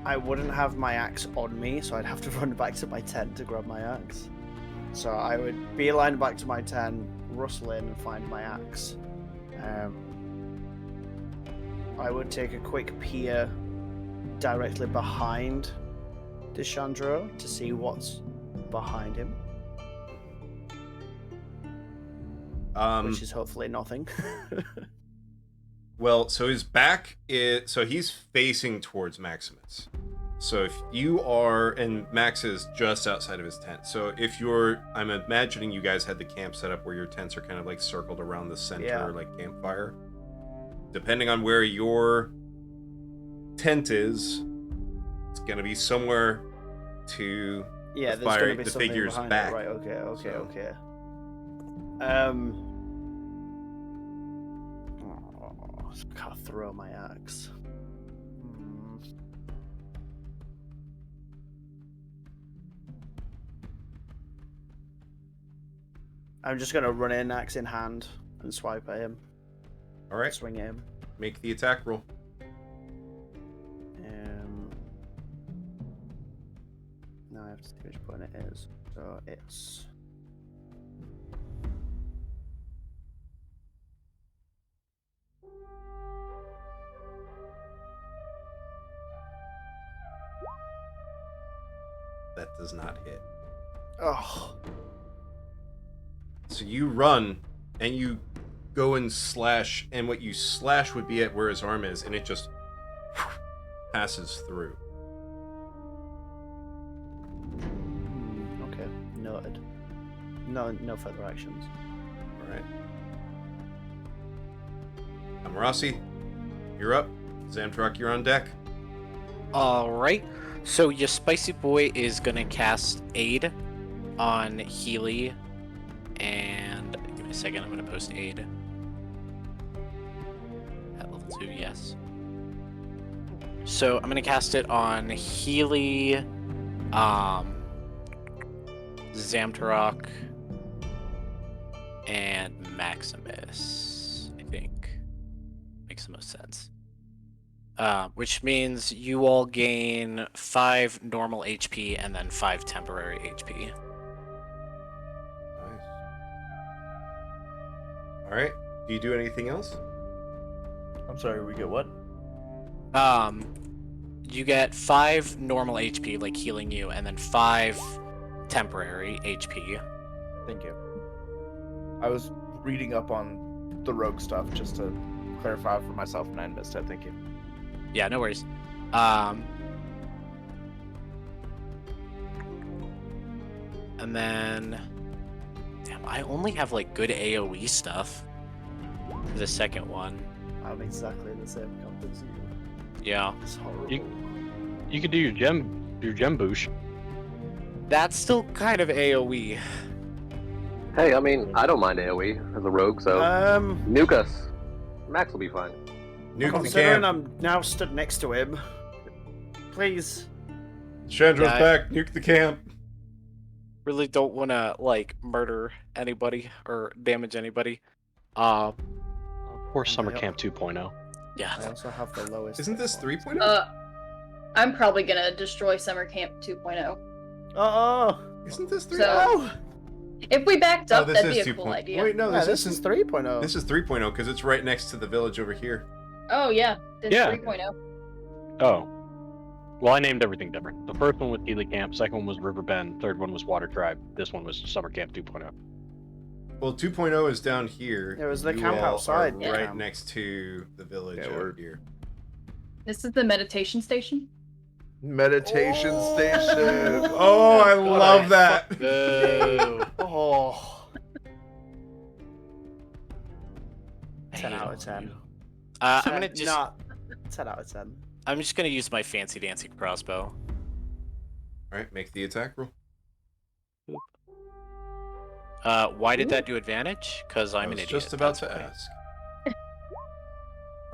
S3: I wouldn't have my axe on me, so I'd have to run back to my tent to grab my axe. So I would beeline back to my tent, rustle in and find my axe. I would take a quick peer directly behind Deshandro to see what's behind him, which is hopefully nothing.
S1: Well, so his back is, so he's facing towards Maximus. So if you are, and Max is just outside of his tent. So if you're, I'm imagining you guys had the camp set up where your tents are kind of like circled around the center,
S3: Yeah.
S1: like campfire. Depending on where your tent is, it's gonna be somewhere to
S3: Yeah,
S1: the
S3: there's
S1: fire,
S3: gonna be
S1: the
S3: something
S1: figure's
S3: behind
S1: back.
S3: it. Right? Okay.
S1: So-
S3: Okay. Oh, I can't throw my axe. I'm just gonna run in, axe in hand, and swipe at him.
S1: All right,
S3: Swing at him.
S1: make the attack roll.
S3: Now I have to see which point it is. So it's.
S1: That does not hit.
S3: Oh.
S1: So you run and you go and slash, and what you slash would be at where his arm is, and it just passes through.
S3: Okay. Noted. No further actions.
S1: All right. Amarasi, you're up. Zamtrak, you're on deck.
S5: All right. So your spicy boy is gonna cast Aid on Healy, and give me a second. I'm gonna post Aid at level 2. Yes. So I'm gonna cast it on Healy, Zamtarok, and Maximus, I think. Makes the most sense. Which means you all gain 5 normal HP and then 5 temporary HP.
S1: Nice. All right. Do you do anything else?
S4: I'm sorry, we get what?
S5: You get 5 normal HP, like healing you, and then 5 temporary HP.
S4: Thank you. I was reading up on the rogue stuff just to clarify for myself, and I missed it. Thank you.
S5: Yeah, no worries. And then, damn, I only have like good AoE stuff for the second one.
S3: I'm exactly the same camp as you.
S5: Yeah,
S3: It's horrible.
S7: You could do your gem boosh.
S5: that's still kind of AoE.
S6: Hey, I mean, I don't mind AoE as a rogue, so nuke us. Max will be fine.
S1: Nuke the
S3: Considering
S1: camp.
S3: I'm now stood next to him, please.
S1: Chandra's
S5: Yeah,
S1: back. Nuke the camp.
S5: Really don't want to like murder anybody or damage anybody.
S7: Of course, Summer
S3: Yeah.
S7: Camp 2.0.
S5: Yeah.
S3: I also have the lowest.
S1: Isn't this
S3: hit
S1: 3.0?
S2: I'm probably gonna destroy Summer Camp 2.0.
S3: Oh,
S1: Isn't this 3.0?
S2: So- If we backed up,
S1: this
S2: that'd be
S1: is
S2: a cool
S1: 2.0.
S2: idea.
S1: Wait, no,
S3: yeah,
S1: this
S3: is
S1: is
S3: 3.0.
S1: This is 3.0 because it's right next to the village over here.
S2: Oh yeah, it's
S7: Yeah.
S2: 3.0.
S7: Oh. Well, I named everything different. The first one was Healy Camp, second one was River Bend, third one was Water Tribe, this one was Summer Camp 2.0.
S1: Well, 2.0 is down here.
S3: It was the
S1: You
S3: camp
S1: all
S3: outside,
S1: are
S3: yeah.
S1: right next to the village
S4: Yeah,
S1: over
S4: we're-
S1: here.
S2: This is the meditation station.
S4: Meditation station.
S1: Oh, I love that.
S5: Boo.
S3: Oh,
S5: I
S3: 10
S5: hate
S3: out
S5: all
S3: of 10.
S5: you. I'm gonna just.
S3: Not 10 out of 10.
S5: I'm just gonna use my fancy dancy crossbow.
S1: All right, make the attack roll.
S5: Why did that do advantage? Because I'm
S1: I
S5: an
S1: was
S5: idiot.
S1: just about
S5: that's
S1: to
S5: why.
S1: ask.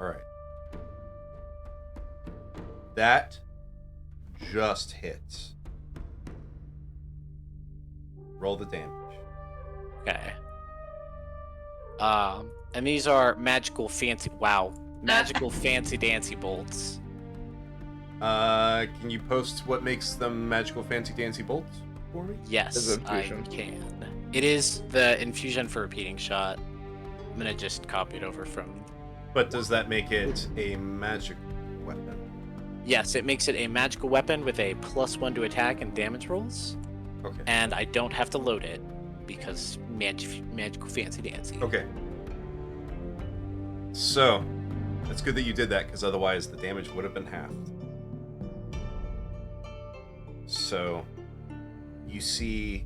S1: All right. That just hits. Roll the damage.
S5: Okay. And these are magical fancy. Wow, magical fancy dancy bolts.
S1: Can you post what makes them magical fancy dancy bolts for me?
S5: Yes,
S4: Is it
S5: I
S4: infusion?
S5: can. It is the infusion for repeating shot. I'm gonna just copy it over from.
S1: But does that make it a magic weapon?
S5: Yes, it makes it a magical weapon with a +1 to attack and damage rolls,
S1: Okay.
S5: and I don't have to load it because magical fancy dancy.
S1: Okay. So, it's good that you did that because otherwise the damage would have been halved. So, you see,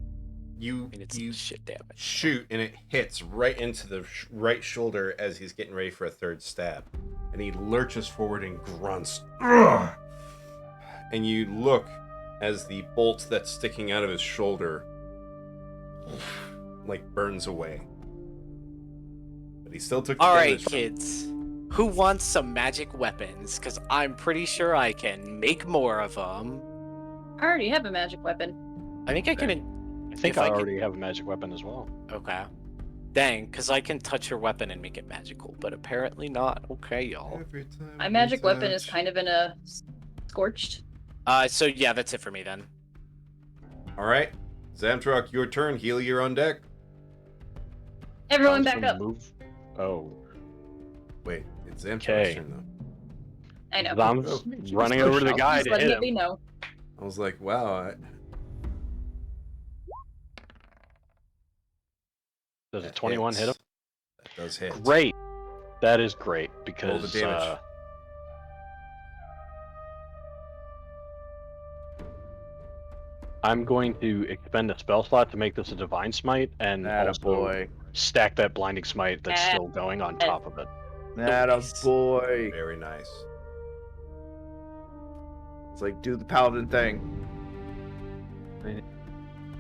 S5: I mean, it's
S1: you
S5: shit damage.
S1: shoot and it hits right into the right shoulder as he's getting ready for a third stab, and he lurches forward and grunts. "Ugh!" And you look as the bolt that's sticking out of his shoulder like burns away. But he still took the
S5: All right,
S1: damage.
S5: kids. Who wants some magic weapons? Because I'm pretty sure I can make more of them.
S2: I already have a magic weapon.
S5: I think I can.
S7: I think
S5: If I
S7: I
S5: could-
S7: already have a magic weapon as well.
S5: Okay. Dang, because I can touch your weapon and make it magical, but apparently not. Okay, y'all.
S1: Every time
S2: My
S1: we
S2: magic weapon is
S1: touch-
S2: kind of in a scorched.
S5: So yeah, that's it for me then.
S1: All right, Zamtruck, your turn. Healy, you're on deck.
S2: Everyone
S7: I was
S2: back
S7: gonna
S2: up.
S7: Move. Oh.
S1: Wait, it's Zamtruck's
S7: Okay.
S1: turn though.
S2: I know.
S7: I'm
S1: Oh,
S7: just running over to the
S2: Just
S7: guy to
S2: letting
S7: hit
S2: it be
S7: him.
S2: known.
S1: I was like, wow.
S7: Does a
S1: That
S7: 21 hit him?
S1: hits. That does hit.
S7: Great. That is great
S1: Roll
S7: because
S1: the damage.
S7: I'm going to expend a spell slot to make this a divine smite and also
S4: Attaboy.
S7: stack that blinding smite that's
S2: Ah.
S7: still going on top of it.
S4: Attaboy.
S1: Very nice.
S4: It's like, do the paladin thing.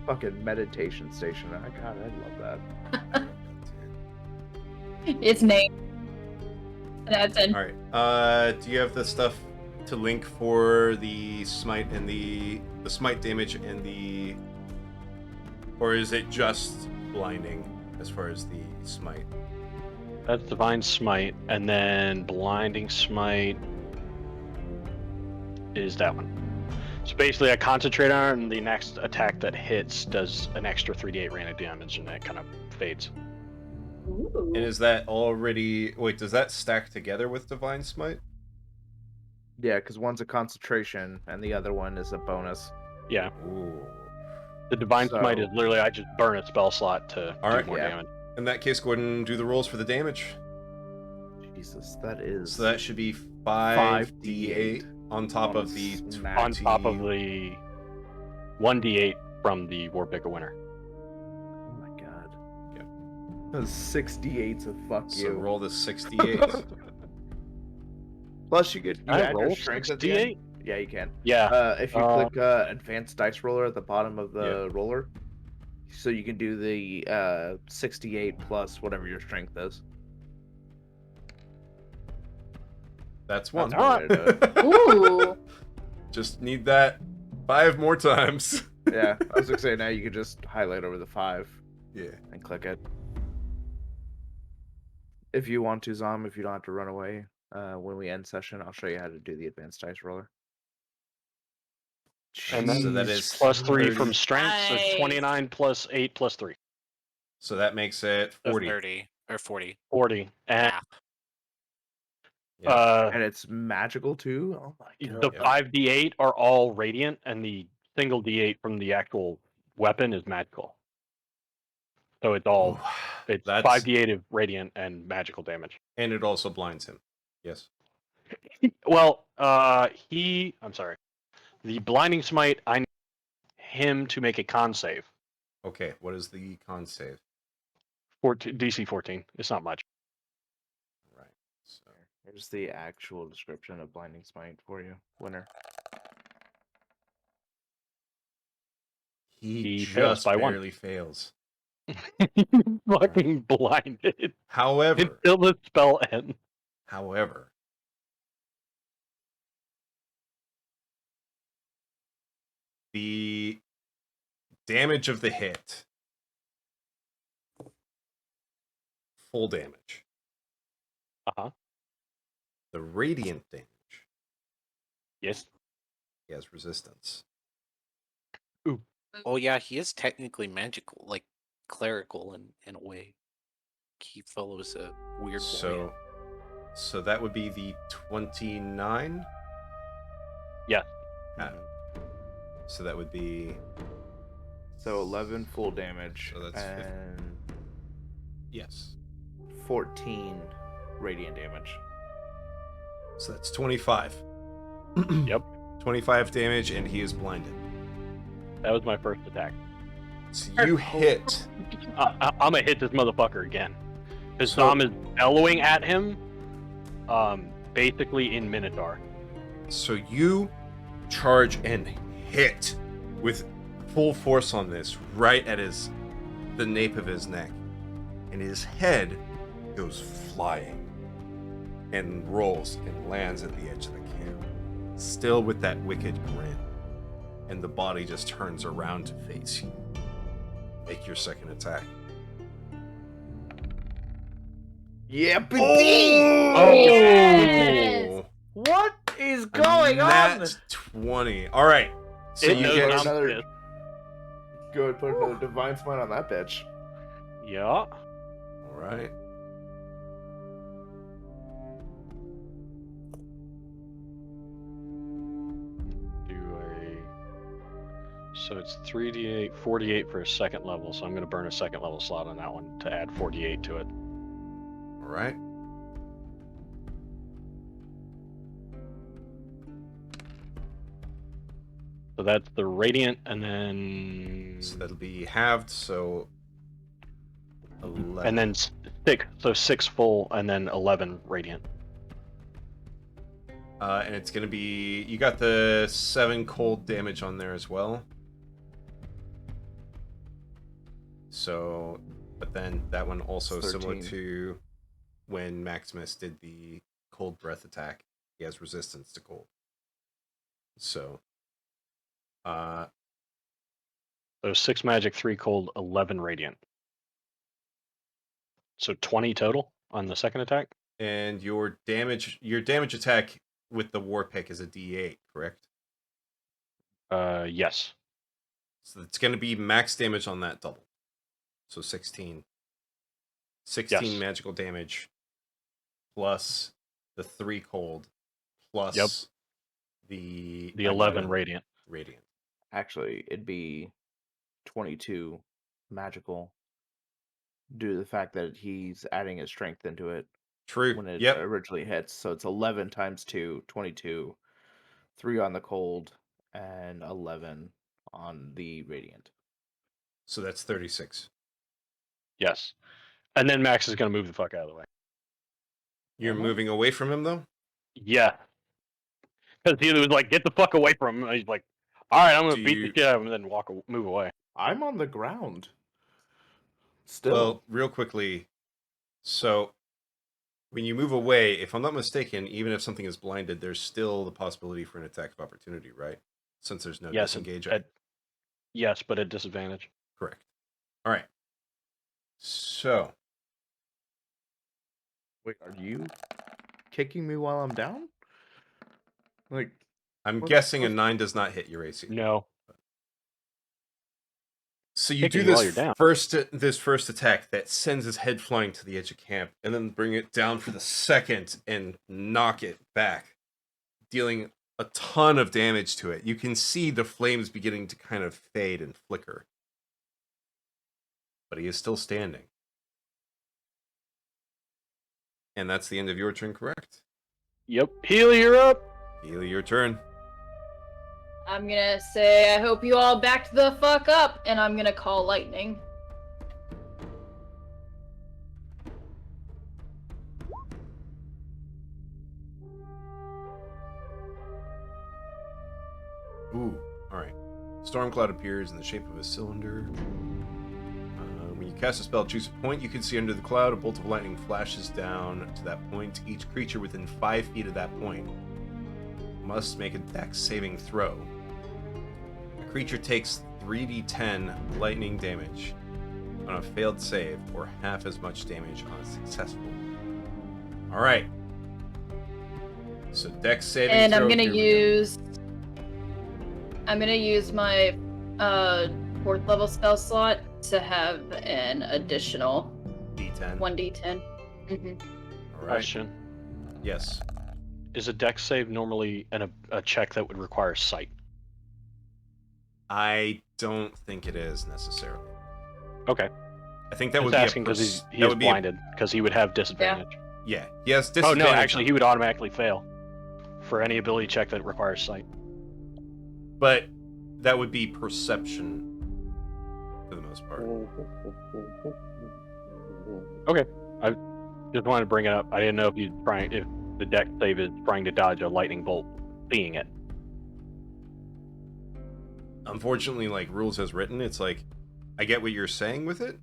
S4: Fucking meditation station. God, I love that.
S2: It's named. That's it.
S1: All right. Do you have the stuff to link for the smite and the smite damage and the, or is it just blinding? as far as the smite?
S7: That's Divine Smite, and then Blinding Smite is that one. So basically, I concentrate on it, and the next attack that hits does an extra 3d8 random damage, and it kind of fades.
S2: Ooh.
S1: And is that already... Wait, does that stack together with Divine Smite?
S4: Yeah, because one's a concentration and the other one is a bonus.
S7: Yeah,
S1: Ooh.
S7: the Divine Smite is
S4: So-
S7: literally I just burn a spell slot to do
S1: Alright,
S7: more
S4: yeah.
S7: damage.
S1: In that case, go ahead and do the rolls for the damage.
S4: Jesus, that is
S1: So that should be 5d8
S4: 5d8
S1: on top
S4: on
S1: of the
S4: smack.
S7: On top of the 1d8 from the War Pick a Winner.
S4: Oh my god.
S1: Yep.
S4: Those 6d8s of fuck
S1: So
S4: you.
S1: roll the 68.
S4: Plus you get you
S7: I
S4: add your
S7: roll
S4: strength at the end.
S7: 68?
S4: Yeah, you can.
S7: Yeah.
S4: If you click advanced dice roller at the bottom of the roller, so you can do the 68 plus whatever your strength is.
S1: That's one.
S4: That's one way to do it.
S2: Ooh.
S1: Just need that 5 more times.
S4: Yeah, I was gonna say now you can just highlight over the 5
S1: Yeah.
S4: and click it. If you want to, Zom, if you don't have to run away, when we end session, I'll show you how to do the advanced dice roller.
S7: And then
S1: So that
S7: it's
S1: is
S7: plus 3
S1: 30.
S7: from strength,
S2: Nice.
S7: so 29 plus 8 plus 3.
S1: So that makes it
S5: So
S1: 40.
S5: 30 or 40.
S7: 40. And
S5: Yeah.
S1: Yeah.
S4: And it's magical too. Oh my god.
S7: the
S1: Yeah.
S7: 5d8 are all radiant, and the single d8 from the actual weapon is magical. So it's all
S1: Ooh,
S7: it's
S1: that's
S7: 5d8 of radiant and magical damage.
S1: and it also blinds him. Yes.
S7: Well, I'm sorry. The blinding smite, I need him to make a con save.
S1: Okay. What is the con save?
S7: 14, DC 14. It's not much.
S1: Right. So
S4: Here's the actual description of Blinding Smite for you, winner.
S1: he
S7: fails
S1: just
S7: by 1.
S1: barely fails.
S7: Fucking blinded
S1: However,
S7: until the spell ends.
S1: however, the damage of the hit, full damage.
S7: Uh-huh.
S1: The radiant damage,
S7: Yes.
S1: he has resistance.
S5: Oh yeah, he is technically magical, like clerical in a way. He follows a weird warrior.
S1: So that would be the 29.
S7: Yes.
S1: Ah, so that would be
S4: So 11 full damage
S1: So that's 50.
S4: and
S1: yes.
S4: 14 radiant damage.
S1: So that's 25.
S7: Yep.
S1: 25 damage, and he is blinded.
S7: That was my first attack.
S1: So you hit.
S7: I'm gonna hit this motherfucker again. Because
S1: So-
S7: Dom is bellowing at him, basically in Minotaur.
S1: So you charge and hit with full force on this, right at the nape of his neck, and his head goes flying and rolls and lands at the edge of the camp, still with that wicked grin, and the body just turns around to face you. Make your second attack.
S4: Yeah, baby!
S1: Oh!
S2: Yes!
S3: What is going on?
S1: That's 20. All right. So
S7: It
S1: you
S7: knows
S1: get
S7: I'm
S4: another-
S7: pissed.
S4: Go ahead and put another Divine Smite on that bitch.
S7: Yeah.
S1: All right.
S7: So it's 3d8, 48 for a second level. So I'm gonna burn a second level slot on that one to add 48 to it.
S1: All right.
S7: So that's the radiant, and then
S1: So that'll be halved. So 11.
S7: and then 6. So 6 full, and then 11 radiant.
S1: And it's gonna be, you got the 7 cold damage on there as well. So, but then that one also
S4: It's
S1: similar
S4: 13.
S1: to when Maximus did the cold breath attack. He has resistance to cold. So,
S7: So 6 magic, 3 cold, 11 radiant. So 20 total on the second attack.
S1: And your damage attack with the war pick is a D8, correct?
S7: Yes.
S1: So it's going to be max damage on that double. So 16. 16
S7: Yes.
S1: magical damage plus the 3 cold plus
S7: Yep.
S1: the
S7: 11 radiant.
S1: Radiant.
S4: Actually, it'd be 22 magical due to the fact that he's adding his strength into it
S1: True.
S4: when it
S1: Yep.
S4: originally hits. So it's 11 times 2, 22, 3 on the cold, and 11 on the radiant.
S1: So that's 36.
S7: Yes. And then Max is going to move the fuck out of the way.
S1: You're
S4: Am I?
S1: moving away from him, though?
S7: Yeah. Because he was like, get the fuck away from him. And he's like, all right, I'm going to beat the shit out of him and then move away.
S4: I'm on the ground. Still.
S1: Well, real quickly, so when you move away, if I'm not mistaken, even if something is blinded, there's still the possibility for an attack of opportunity, right? Since there's no disengage.
S7: Yes, but at disadvantage.
S1: Correct. All right. So.
S4: Wait, are you kicking me while I'm down? Like,
S1: I'm guessing a 9 does not hit your AC.
S7: No.
S1: So you do
S7: Kicking while you're
S1: this
S7: down.
S1: first attack that sends his head flying to the edge of camp, and then bring it down for the second and knock it back, dealing a ton of damage to it. You can see the flames beginning to kind of fade and flicker. But he is still standing. And that's the end of your turn, correct?
S7: Yep. Healy, you're up.
S1: Healy, your turn.
S2: I'm gonna say, I hope you all backed the fuck up, and I'm gonna call lightning.
S1: Ooh, alright. Storm cloud appears in the shape of a cylinder. When you cast a spell, choose a point you can see under the cloud. A bolt of lightning flashes down to that point. Each creature within 5 feet of that point must make a dex saving throw. A creature takes 3d10 lightning damage on a failed save, or half as much damage on a successful. Alright. So dex saving
S2: And
S1: throw.
S2: I'm gonna use my 4th level spell slot to have an additional
S1: D10.
S2: 1d10. Mm-hmm.
S1: Alright.
S7: Question.
S1: Yes.
S7: Is a dex save normally a check that would require sight?
S1: I don't think it is necessarily.
S7: Okay.
S1: I think that would
S7: Just
S1: be
S7: asking because he
S1: that
S7: is
S1: would be a-
S7: blinded, because he would have disadvantage.
S1: yeah, he has
S7: Oh,
S1: disadvantage.
S7: no, actually,
S1: on
S7: he would automatically fail for any ability check that requires sight.
S1: But that would be perception for the most part.
S7: Okay. I just wanted to bring it up. I didn't know if the dex save is trying to dodge a lightning bolt, seeing it.
S1: Unfortunately, like rules as written, it's like I get what you're saying with it,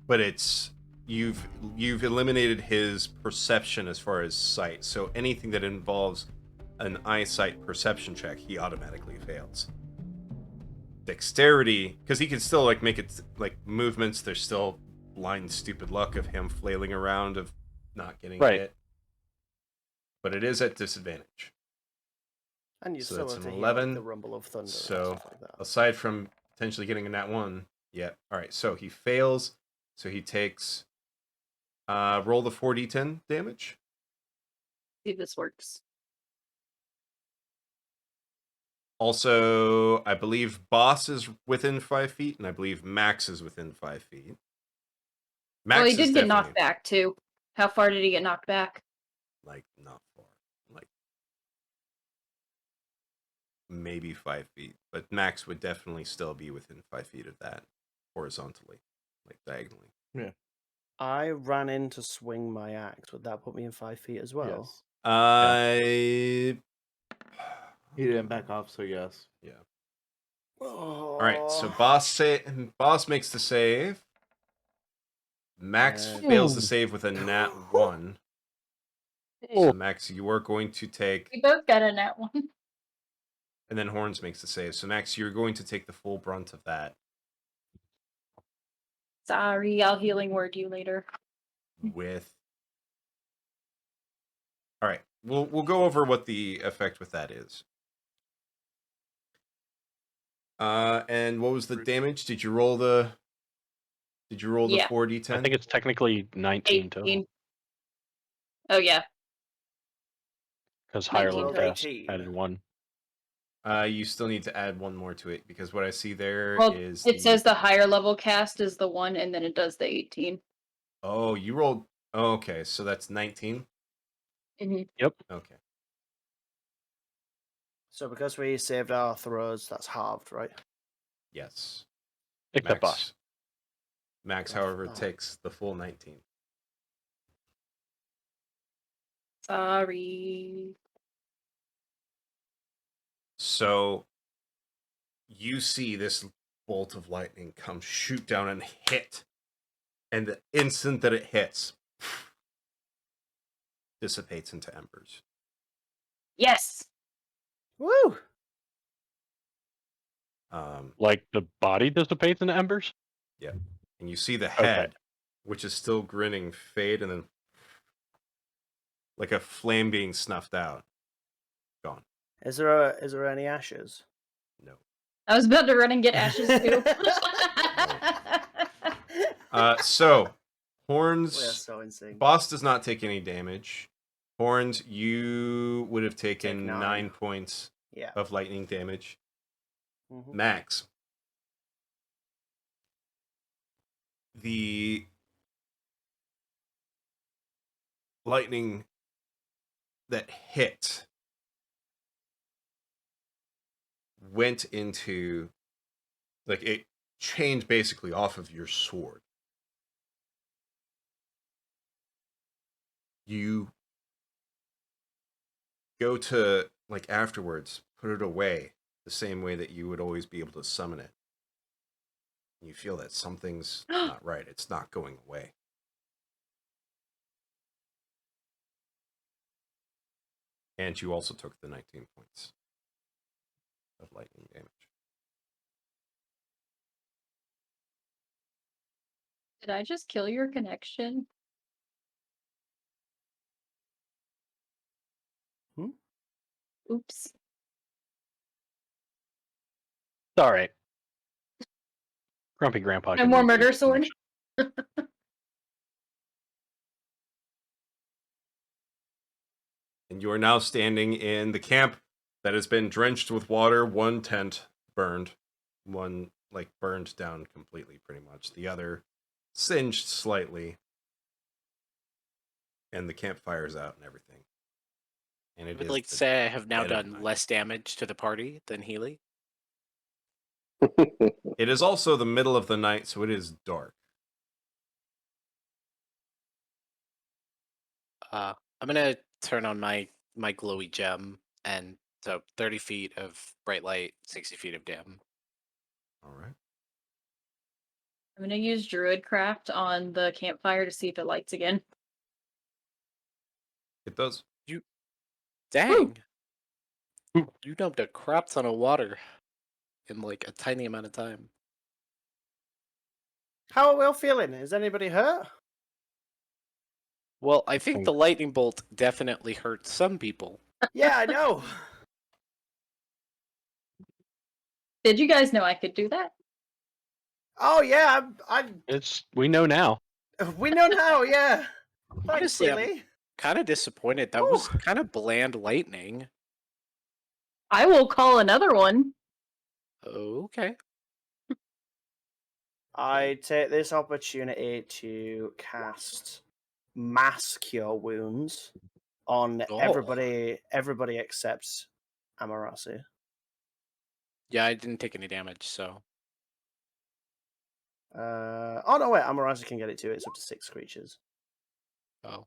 S1: but it's you've eliminated his perception as far as sight. So anything that involves an eyesight perception check, he automatically fails. Dexterity, because he can still like make it like movements. There's still blind, stupid luck of him flailing around, of not getting hit. But it is at disadvantage.
S3: And you
S1: So
S3: still
S1: that's
S3: have
S1: an
S3: to hear, like,
S1: 11.
S3: the rumble of thunder
S1: So,
S3: and stuff like that.
S1: aside from potentially getting a nat 1, yeah. All right, so he fails. So he takes roll the 4d10 damage.
S2: See if this works.
S1: Also, I believe Boss is within 5 feet, and I believe Max is within 5 feet. Max
S2: Well, he
S1: is
S2: did get knocked
S1: definitely,
S2: back too. How far did he get knocked back?
S1: like, not far. Like, maybe 5 feet. But Max would definitely still be within 5 feet of that, horizontally, like diagonally.
S3: I ran in to swing my axe. Would that put me in 5 feet as well?
S4: Yes.
S1: I...
S4: He didn't back off, so yes.
S1: Yeah.
S3: Oh.
S1: All right, so Boss makes the save. Max
S4: And-
S1: fails the save with a nat 1. So Max, you are going to take,
S2: We both got a nat 1.
S1: and then Horns makes the save. So Max, you're going to take the full brunt of that.
S2: Sorry, I'll healing word you later.
S1: with. All right, we'll go over what the effect with that is. And what was the damage? Did you roll the? Did you roll the
S2: Yeah.
S1: 4d10?
S7: I think it's technically 19 total
S2: 18. Oh yeah.
S7: because higher
S2: 19
S7: level
S3: total.
S7: cast
S3: 18.
S7: added 1.
S1: You still need to add one more to it because what I see there is
S2: Well, it says the higher level cast is the 1, and then it does the 18.
S1: Oh, you rolled. Oh, okay, so that's 19.
S2: Mm-hmm.
S1: Okay.
S3: So because we saved our throws, that's halved, right?
S1: Yes.
S7: Except boss.
S1: Max,
S3: Oh,
S1: however,
S3: oh.
S1: takes the full 19.
S2: Sorry.
S1: So you see this bolt of lightning come shoot down and hit. And the instant that it hits, dissipates into embers.
S2: Yes.
S3: Woo!
S7: Like the body dissipates into embers?
S1: Yeah. And you see the head,
S7: Okay.
S1: which is still grinning, fade, and then like a flame being snuffed out. Gone.
S3: Is there any ashes?
S1: No.
S2: I was about to run and get ashes too.
S1: So,
S3: We are
S1: Horns,
S3: so in sync.
S1: boss does not take any damage. Horns, you would have taken
S3: Take 9.
S1: 9 points
S3: Yeah.
S1: of lightning damage.
S3: Mhm.
S1: Max, the lightning that hit went into, like, it changed basically off of your sword. You go to, like, afterwards, put it away the same way that you would always be able to summon it. You feel that something's not right. It's not going away. And you also took the 19 points of lightning damage.
S2: Did I just kill your connection? Oops.
S7: It's all right. Grumpy Grandpa.
S2: No
S7: can
S2: more
S7: redo
S2: murder
S7: his
S2: sword?
S7: connection.
S1: And you are now standing in the camp that has been drenched with water. One tent burned. One, like, burned down completely, pretty much. The other singed slightly. And the campfire's out and everything. And
S5: I
S1: it
S5: would
S1: is
S5: like to
S1: the
S5: say I have now
S1: dead of
S5: done
S1: night.
S5: less damage to the party than Healy.
S1: It is also the middle of the night, so it is dark.
S5: I'm gonna turn on my glowy gem, and so 30 feet of bright light, 60 feet of dim.
S1: All right.
S2: I'm gonna use Druidcraft on the campfire to see if it lights again.
S1: It does.
S5: Dang! You dumped a crap ton of water in like a tiny amount of time.
S3: How are we all feeling? Is anybody hurt?
S5: Well, I think the lightning bolt definitely hurt some people.
S3: Yeah, I know.
S2: Did you guys know I could do that?
S3: Oh yeah,
S7: We know now.
S3: we know now. Yeah. Thanks,
S5: Honestly, I'm
S3: Sealy.
S5: kind of disappointed. That was kind of bland lightning.
S2: I will call another one.
S5: Okay.
S3: I take this opportunity to cast Mass Cure Wounds on
S5: Oh.
S3: everybody except Amarasi.
S5: Yeah, I didn't take any damage, so.
S3: Oh no, wait, Amarasi can get it too. It's up to 6 creatures.
S5: Oh.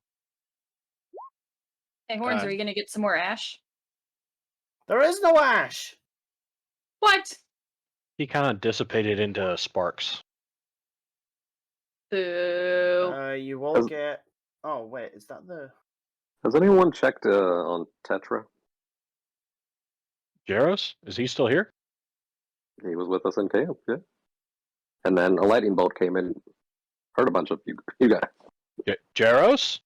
S2: Hey, Horns, are you gonna get some more ash?
S3: There is no ash.
S2: What?
S7: He kind of dissipated into sparks.
S2: Boo.
S3: You will get. Oh wait, is that the?
S6: Has anyone checked on Tetra?
S7: Jaros? Is he still here?
S6: He was with us in camp, yeah. And then a lightning bolt came in Heard a bunch of you guys.
S7: Jaros?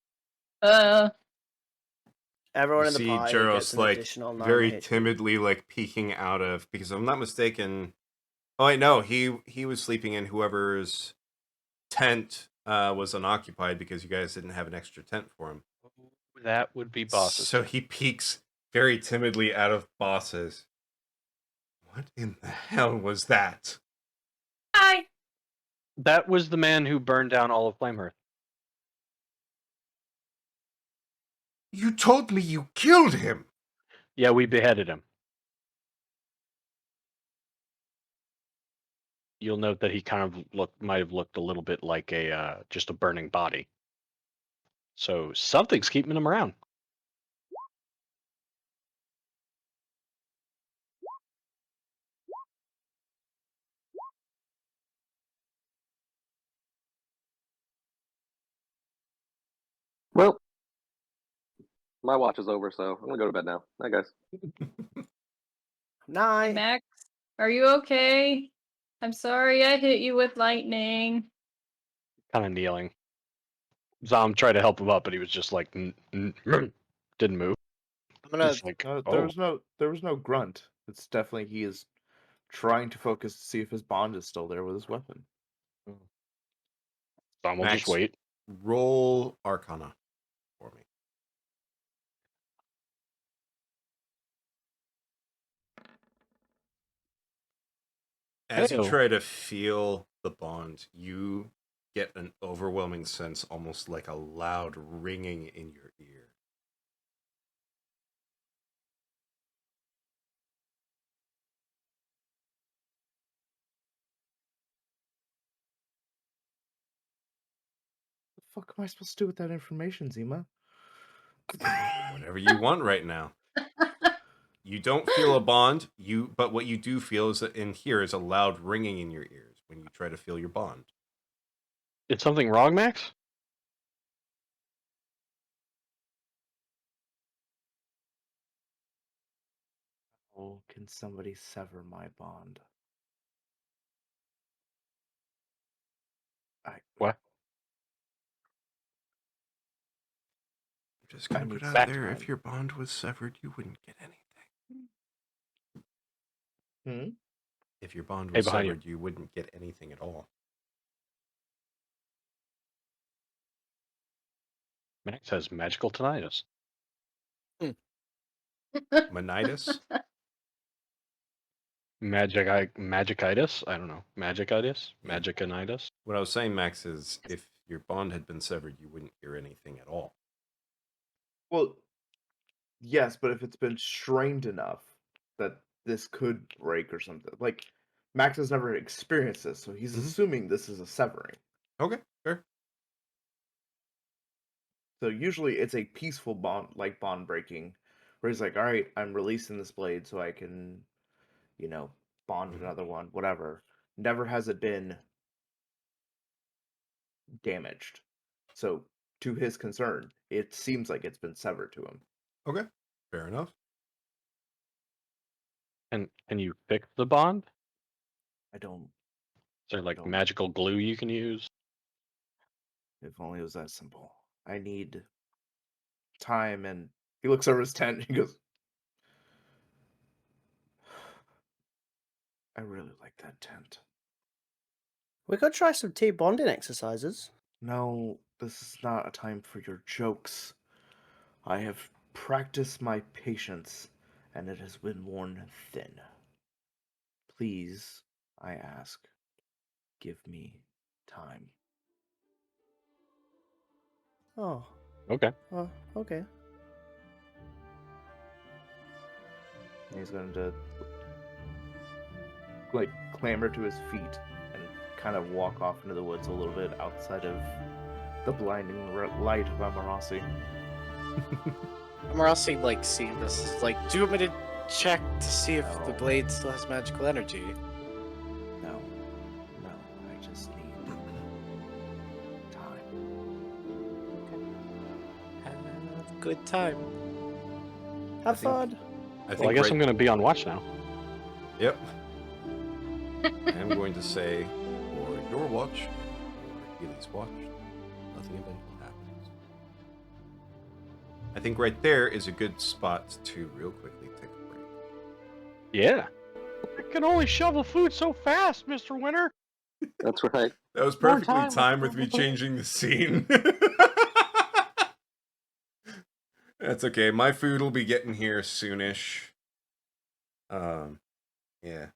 S3: Everyone
S1: You
S3: in the
S1: see
S3: party
S1: Jaros
S3: gets an
S1: like
S3: additional 9
S1: very
S3: HP.
S1: timidly like peeking out of, because if I'm not mistaken. Oh wait, no, he was sleeping in whoever's tent was unoccupied because you guys didn't have an extra tent for him.
S7: That would be bosses.
S1: So he peeks very timidly out of Boss's. What in the hell was that?
S2: Hi.
S7: That was the man who burned down all of Flamehearth.
S1: You told me you killed him.
S7: Yeah, we beheaded him. You'll note that he kind of might have looked a little bit like a just a burning body. So something's keeping him around.
S6: Well, my watch is over, so I'm gonna go to bed now. Night, guys.
S3: Night.
S2: Max, are you okay? I'm sorry I hit you with lightning.
S7: Kind of kneeling. Zom tried to help him up, but he was just like didn't move.
S4: I'm gonna.
S7: It's like,
S4: There was no grunt. It's definitely he is trying to focus to see if his bond is still there with his weapon.
S7: Zom will just
S1: Max.
S7: wait.
S1: Roll Arcana for me. As you
S7: Hey-o.
S1: try to feel the bond, you get an overwhelming sense, almost like a loud ringing in your ear.
S4: What the fuck am I supposed to do with that information, Zima?
S1: Whatever you want right now. You don't feel a bond, but what you do feel is that in here is a loud ringing in your ears when you try to feel your bond.
S7: Is something wrong, Max?
S4: Oh, can somebody sever my bond?
S7: What?
S1: I'm just gonna
S4: I
S1: put
S4: need
S1: out
S7: back
S1: there,
S4: time.
S1: if your bond was severed, you wouldn't get anything.
S4: Hmm?
S1: If your bond
S7: Hey,
S1: was
S7: behind you.
S1: severed, you wouldn't get anything at all.
S7: Max has magical tinnitus.
S1: Manitis?
S7: Magicitis? I don't know. Magicitis?
S1: Yeah.
S7: Magicinitis?
S1: What I was saying, Max, is if your bond had been severed, you wouldn't hear anything at all.
S4: Well, yes, but if it's been strained enough that this could break or something, like Max has never experienced this, so he's
S1: Mhm.
S4: assuming this is a severing.
S1: Okay, fair.
S4: So usually it's a peaceful bond, like bond breaking, where he's like, "All right, I'm releasing this blade so I can, bond
S1: Mhm.
S4: another one, whatever." Never has it been damaged. So to his concern, it seems like it's been severed to him.
S1: Okay, fair enough.
S7: And can you fix the bond?
S4: I don't.
S7: Is there like
S4: No.
S7: magical glue you can use?
S4: If only it was that simple. I need time, and he looks over his tent. He goes, "I really like that tent."
S3: We could try some bonding exercises.
S4: No, this is not a time for your jokes. I have practiced my patience, and it has been worn thin. Please, I ask, give me time.
S3: Oh.
S7: Okay.
S3: Oh, okay.
S4: And he's going to clamber to his feet and kind of walk off into the woods a little bit outside of the blinding light of Amarasi.
S5: Amarasi, seeing this, is like, do you want me to check to see if the
S4: No.
S5: blade still has magical energy?
S4: No, I just need time.
S5: Have a good time.
S3: Have
S1: think-
S3: fun.
S7: Well, I guess I'm going to be on watch now.
S1: Yep. I'm going to say, for your watch, for Healy's watched. Nothing eventful happens. I think right there is a good spot to real quickly take a break.
S7: Yeah. I can only shovel food so fast, Mr. Winter.
S6: That's right.
S1: That was
S7: More
S1: perfectly
S7: time,
S1: timed with me
S7: Mr. Winter.
S1: changing the scene. That's okay. My food will be getting here soonish. Yeah.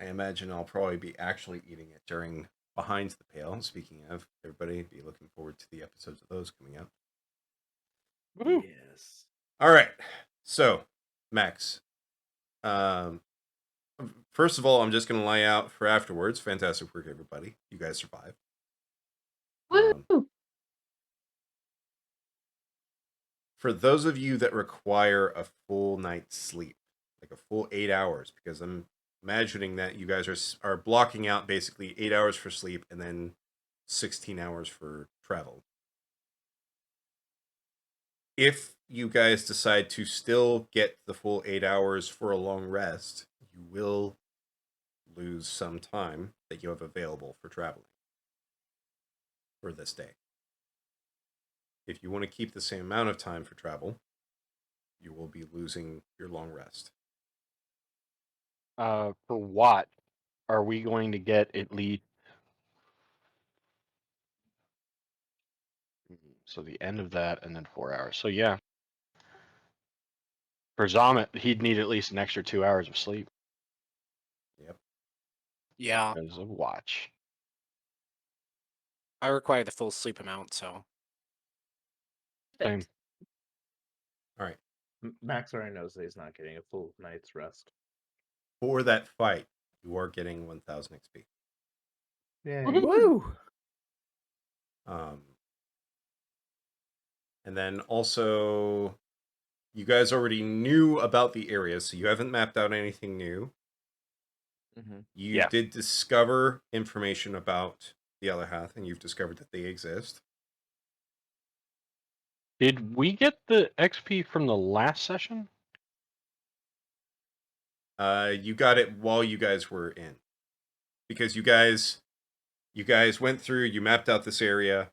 S1: I imagine I'll probably be actually eating it during Behind the Pale. Speaking of, everybody be looking forward to the episodes of those coming out.
S7: Woohoo.
S4: Yes.
S1: All right. So, Max. First of all, I'm just going to lay out for afterwards. Fantastic work, everybody. You guys survived.
S2: Woo!
S1: For those of you that require a full night's sleep, like a full 8 hours, because I'm imagining that you guys are blocking out basically 8 hours for sleep and then 16 hours for travel. If you guys decide to still get the full 8 hours for a long rest, you will lose some time that you have available for traveling for this day. If you want to keep the same amount of time for travel, you will be losing your long rest.
S7: For what are we going to get at least? So the end of that, and then 4 hours. So yeah, for Zomet, he'd need at least an extra 2 hours of sleep
S1: Yep.
S5: Yeah,
S7: as a watch.
S5: I require the full sleep amount, so
S7: Same.
S1: All right.
S4: Max already knows that he's not getting a full night's rest.
S1: For that fight, you are getting 1,000 XP.
S4: Yeah.
S3: Woo!
S1: And then also, you guys already knew about the area, so you haven't mapped out anything new.
S4: Mm-hmm.
S1: You
S7: Yeah.
S1: did discover information about the Alahath, and you've discovered that they exist.
S7: Did we get the XP from the last session?
S1: You got it while you guys were in, because you guys went through, you mapped out this area,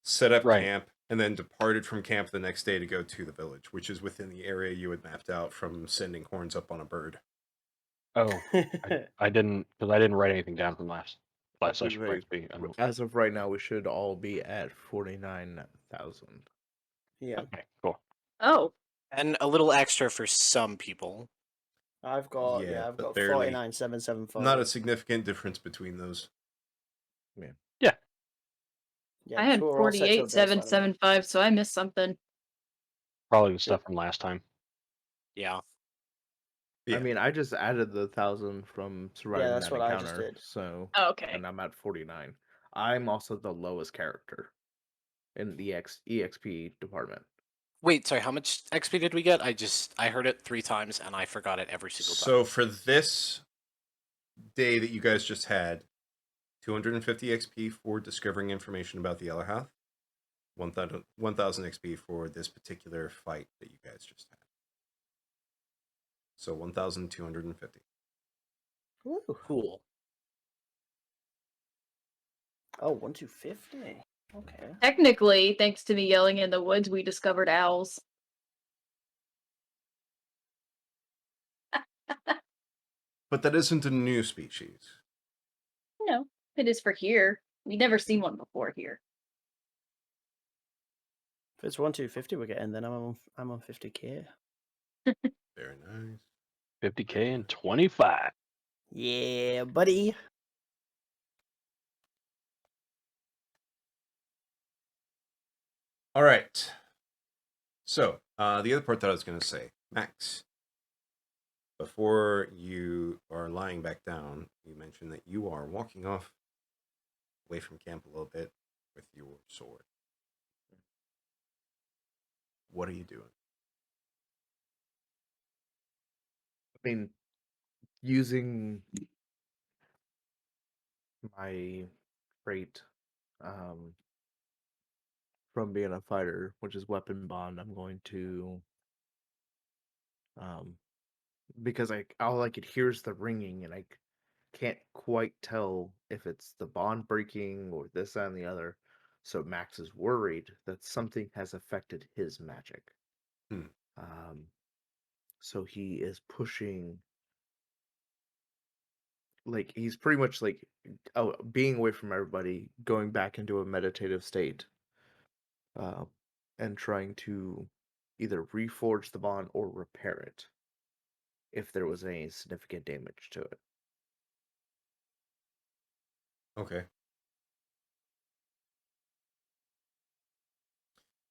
S1: set up
S7: Right.
S1: camp, and then departed from camp the next day to go to the village, which is within the area you had mapped out from sending horns up on a bird.
S7: Oh, I didn't, because I didn't write anything down from last
S4: Be
S7: session for
S4: very-
S7: XP. I don't-
S4: As of right now, we should all be at 49,000.
S3: Yeah,
S7: Okay, cool.
S2: Oh,
S5: and a little extra for some people.
S3: I've got
S1: Yeah,
S3: I've
S1: but
S3: got
S1: barely.
S3: 49,775.
S1: Not a significant difference between those.
S3: Yeah,
S2: I had
S3: so we're all set to a baseline amount.
S2: 48,775, so I missed something.
S7: Probably the stuff from last time.
S5: Yeah.
S1: Yeah.
S4: I mean, I just added the 1,000 from surviving
S3: that's
S4: that
S3: what I just
S4: encounter,
S3: did.
S4: so
S2: Oh, okay.
S4: and I'm at 49. I'm also the lowest character in the EXP department.
S5: Wait, sorry, how much XP did we get? I heard it 3 times and I forgot it every single time.
S1: So for this day that you guys just had, 250 XP for discovering information about the Alahath, 1,000 XP for this particular fight that you guys just had. So 1,250.
S3: Woo.
S5: Cool.
S3: Oh, 1,250. Okay.
S2: Technically, thanks to me yelling in the woods, we discovered owls.
S1: But that isn't a new species.
S2: No, it is for here. We've never seen one before here.
S3: If it's 1,250 we're getting, then I'm on 50k.
S1: Very nice.
S7: 50K and 25.
S3: Yeah, buddy.
S1: All right. So, the other part that I was going to say, Max, before you are lying back down, you mentioned that you are walking off away from camp a little bit with your sword. What are you doing?
S4: I mean, using my trait from being a fighter, which is weapon bond, I'm going to because all I could hear is the ringing, and can't quite tell if it's the bond breaking or this that, and the other. So Max is worried that something has affected his magic.
S1: Hmm.
S4: So he is pushing, like he's pretty much like being away from everybody, going back into a meditative state, uh, and trying to either reforge the bond or repair it if there was any significant damage to it.
S1: Okay.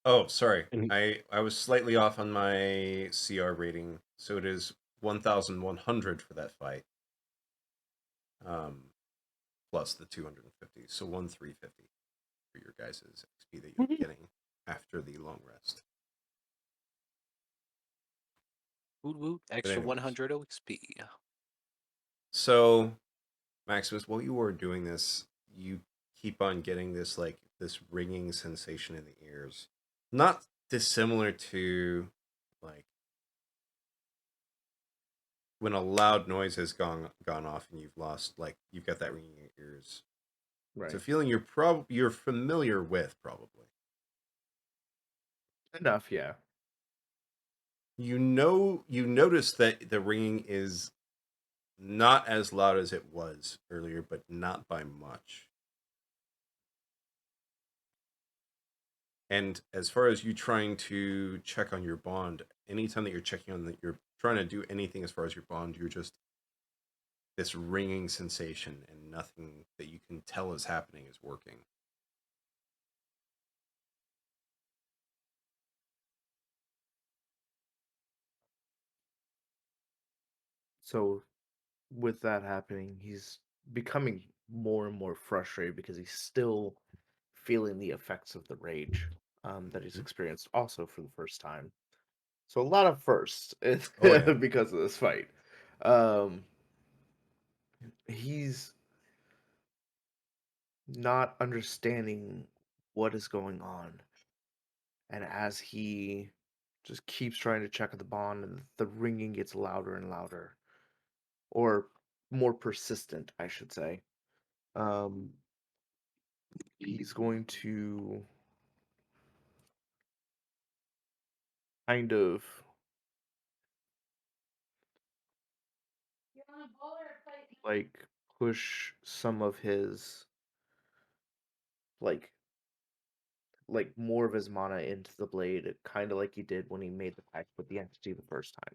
S1: Oh, sorry.
S7: And-
S1: I was slightly off on my CR rating, so it is 1,100 for that fight. Plus the 250, so 1,350 for your guys' XP that you'll be getting after the long rest.
S5: Woot woot, extra
S1: anyways.
S5: 100 OXP.
S1: So, Maximus, while you were doing this, you keep on getting this this ringing sensation in the ears, not dissimilar to like when a loud noise has gone off and you've got that ringing in your ears.
S4: Right.
S1: It's a feeling you're familiar with, probably.
S4: Enough, yeah.
S1: You notice that the ringing is not as loud as it was earlier, but not by much. And as far as you trying to check on your bond, anytime that you're checking on that, you're trying to do anything as far as your bond, you're just this ringing sensation, and nothing that you can tell is happening is working.
S4: So with that happening, he's becoming more and more frustrated because he's still feeling the effects of the rage that he's experienced also for the first time. So a lot of firsts
S1: Oh, yeah.
S4: because of this fight. Um, he's not understanding what is going on. And as he just keeps trying to check the bond, and the ringing gets louder and louder, or more persistent, I should say. He's going to kind of like push some of his like more of his mana into the blade, kind of like he did when he made the pact with the entity the first time,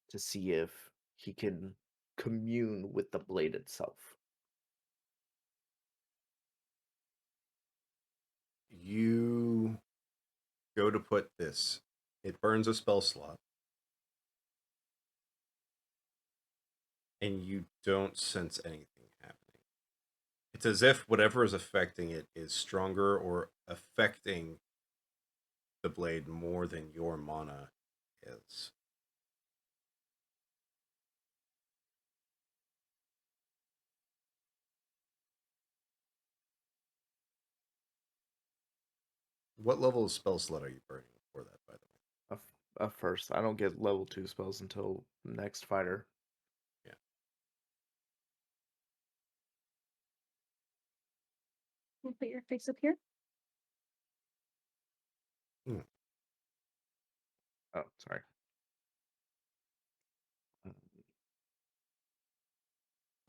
S4: to see if he can commune with the blade itself.
S1: You go to put this. It burns a spell slot. And you don't sense anything happening. It's as if whatever is affecting it is stronger or affecting the blade more than your mana is. What level of spell slot are you burning for that, by the way?
S4: First, I don't get level 2 spells until next fighter.
S1: Yeah.
S2: You put your face up here.
S4: Oh, sorry.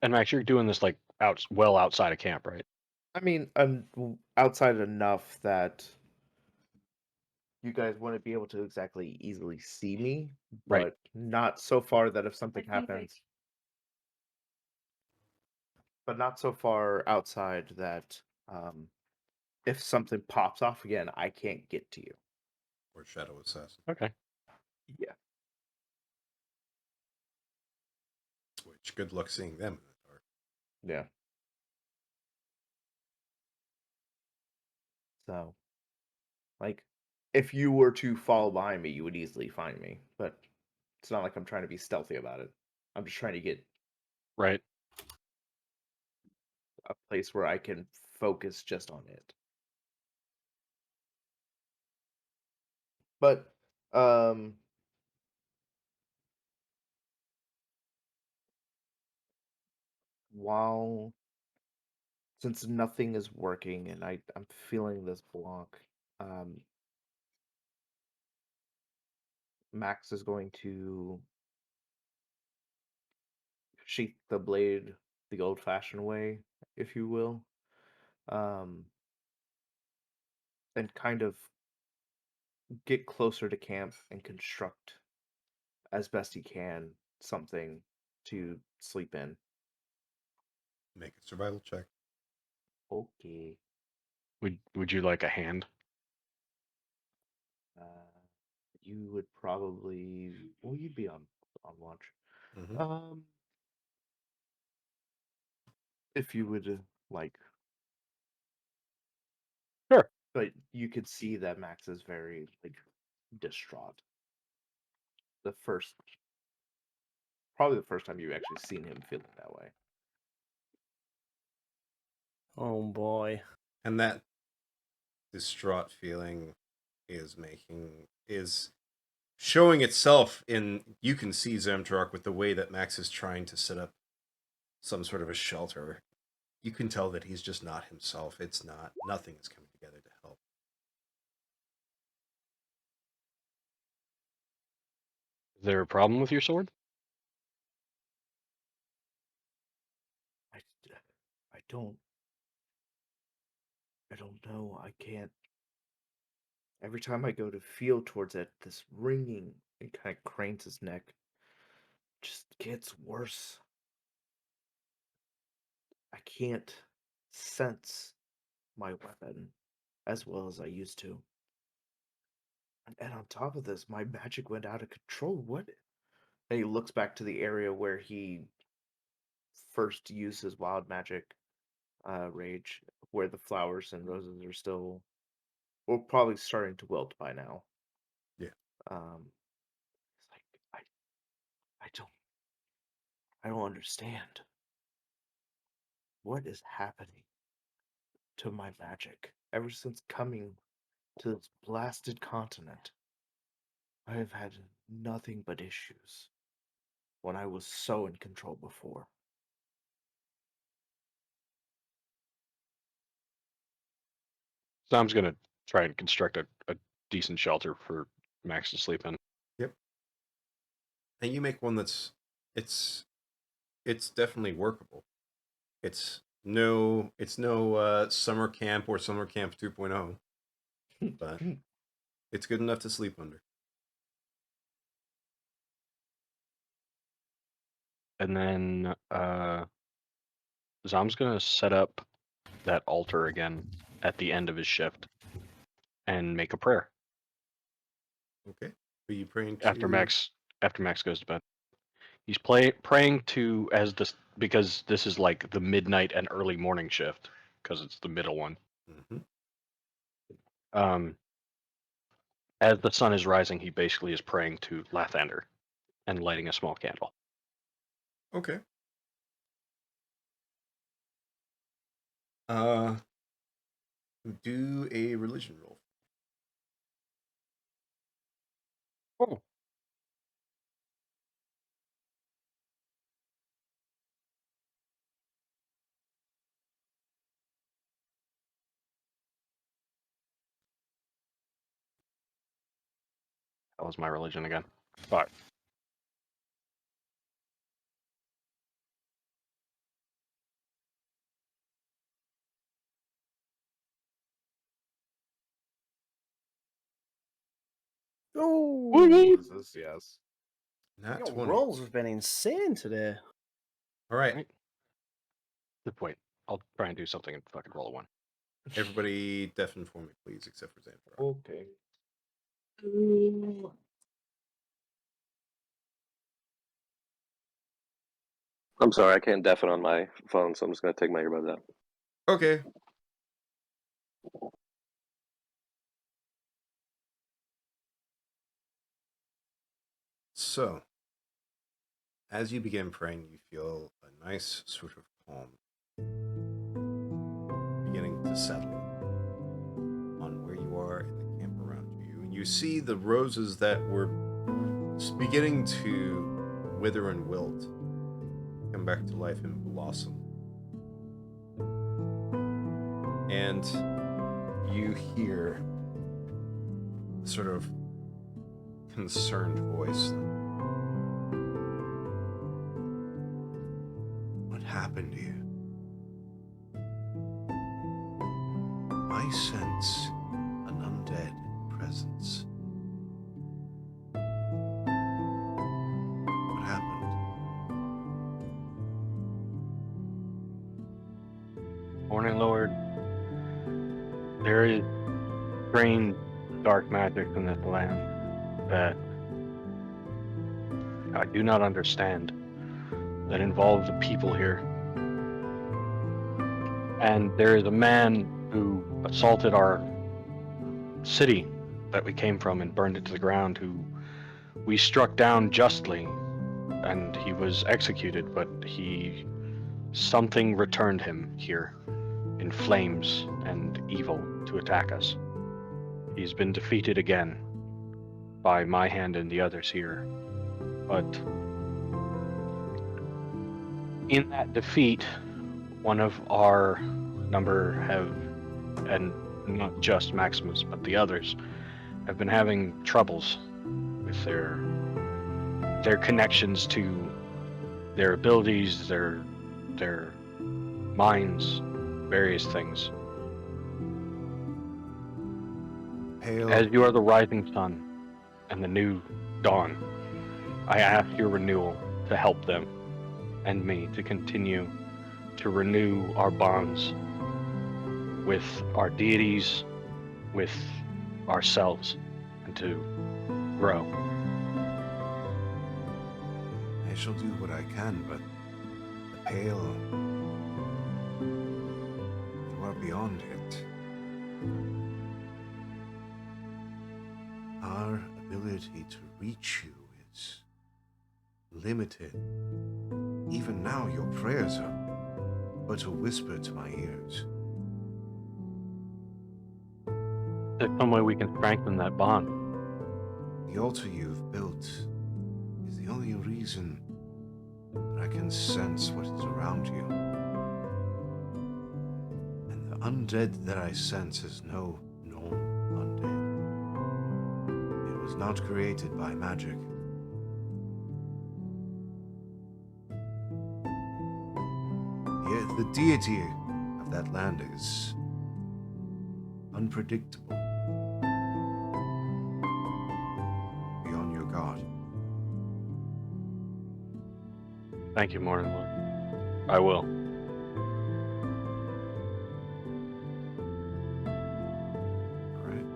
S7: And Max, you're doing this like well outside of camp, right?
S4: I mean, outside enough that you guys wouldn't be able to exactly easily see me,
S7: Right.
S4: but not so far that if something happens, but not so far outside that if something pops off again, I can't get to you.
S1: Or Shadow Assassin.
S7: Okay.
S4: Yeah.
S1: Which, good luck seeing them in the dark.
S4: Yeah. So, like, if you were to follow behind me, you would easily find me. But it's not like I'm trying to be stealthy about it. I'm just trying to get
S7: Right.
S4: a place where I can focus just on it. But, while since nothing is working and I'm feeling this block, um, Max is going to sheath the blade the old-fashioned way, if you will, um, and kind of get closer to camp and construct as best he can something to sleep in.
S1: Make a survival check.
S4: Okay.
S7: Would you like a hand?
S4: Uh, you would probably you'd be on watch.
S1: Mhm.
S4: If you would like,
S7: Sure.
S4: but you could see that Max is very distraught. Probably the first time you've actually seen him feeling that way.
S3: Oh boy.
S1: And that distraught feeling is showing itself in, you can see Zamtrak with the way that Max is trying to set up some sort of a shelter. You can tell that he's just not himself. Nothing is coming together to help.
S7: Is there a problem with your sword?
S4: I, I don't know. I can't. Every time I go to feel towards it, this ringing, it kind of cranes his neck. Just gets worse. I can't sense my weapon as well as I used to. And on top of this, my magic went out of control. What? And he looks back to the area where he first used his wild magic rage, where the flowers and roses are still, well, probably starting to wilt by now.
S1: Yeah.
S4: It's like I don't understand. What is happening to my magic ever since coming to this blasted continent? I have had nothing but issues when I was so in control before.
S7: Sam's gonna try and construct a decent shelter for Max to sleep in.
S1: Yep. And you make one that's it's definitely workable. It's no summer camp or summer camp 2.0, but it's good enough to sleep under.
S7: And then Zam's gonna set up that altar again at the end of his shift and make a prayer
S1: Okay. Are you praying to?
S7: after Max goes to bed. He's praying to because this is like the midnight and early morning shift because it's the middle one.
S1: Mm-hmm.
S7: As the sun is rising, he basically is praying to Lathander and lighting a small candle.
S1: Okay. Do a religion roll.
S7: Oh. That was my religion again. 5.
S3: Oh,
S4: Yes.
S1: Not
S3: your
S1: 20.
S3: rolls have been insane today.
S1: All right.
S7: Right. Wait, I'll try and do something and fucking roll a 1.
S1: Everybody deafen for me, please, except for Xanthar.
S4: Okay.
S6: I'm sorry, I can't deafen on my phone, so I'm just going to take my earbuds out.
S1: Okay. So, as you begin praying, you feel a nice sort of calm beginning to settle on where you are in the camp around you. And you see the roses that were beginning to wither and wilt come back to life and blossom and you hear a sort of concerned voice. What happened to you? I sense an undead presence. What happened?
S7: Morning, Lord. There is strange dark magic in this land that I do not understand, that involves the people here. And there is a man who assaulted our city that we came from and burned it to the ground, who we struck down justly, and he was executed, but something returned him here in flames and evil to attack us. He's been defeated again by my hand and the others here. But in that defeat, one of our number and not just Maximus, but the others, have been having troubles with their connections to their abilities, their minds, various things.
S1: Pale.
S7: As you are the rising sun and the new dawn, I ask your renewal to help them and me to continue to renew our bonds with our deities, with ourselves, and to grow.
S1: I shall do what I can, but the Pale, you are beyond it. Our ability to reach you is limited. Even now, your prayers are but a whisper to my ears.
S7: There's some way we can strengthen that bond.
S1: The altar you've built is the only reason that I can sense what is around you. And the undead that I sense is no normal undead. It was not created by magic. Yet the deity of that land is unpredictable. Be on your guard.
S7: Thank you, Morning Lord. I will.
S1: All right.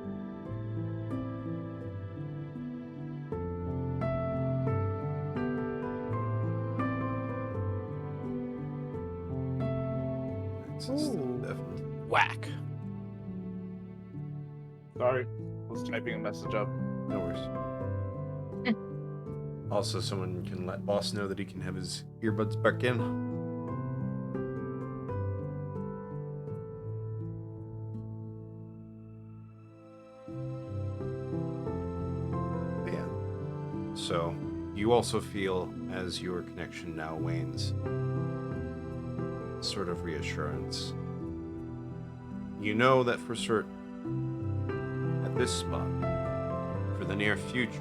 S1: Definitely.
S5: Whack.
S10: Sorry, was typing a message up.
S1: No worries. Also, someone can let boss know that he can have his earbuds back in. But yeah. So, you also feel, as your connection now wanes, a sort of reassurance. You know that for certain, at this spot, for the near future,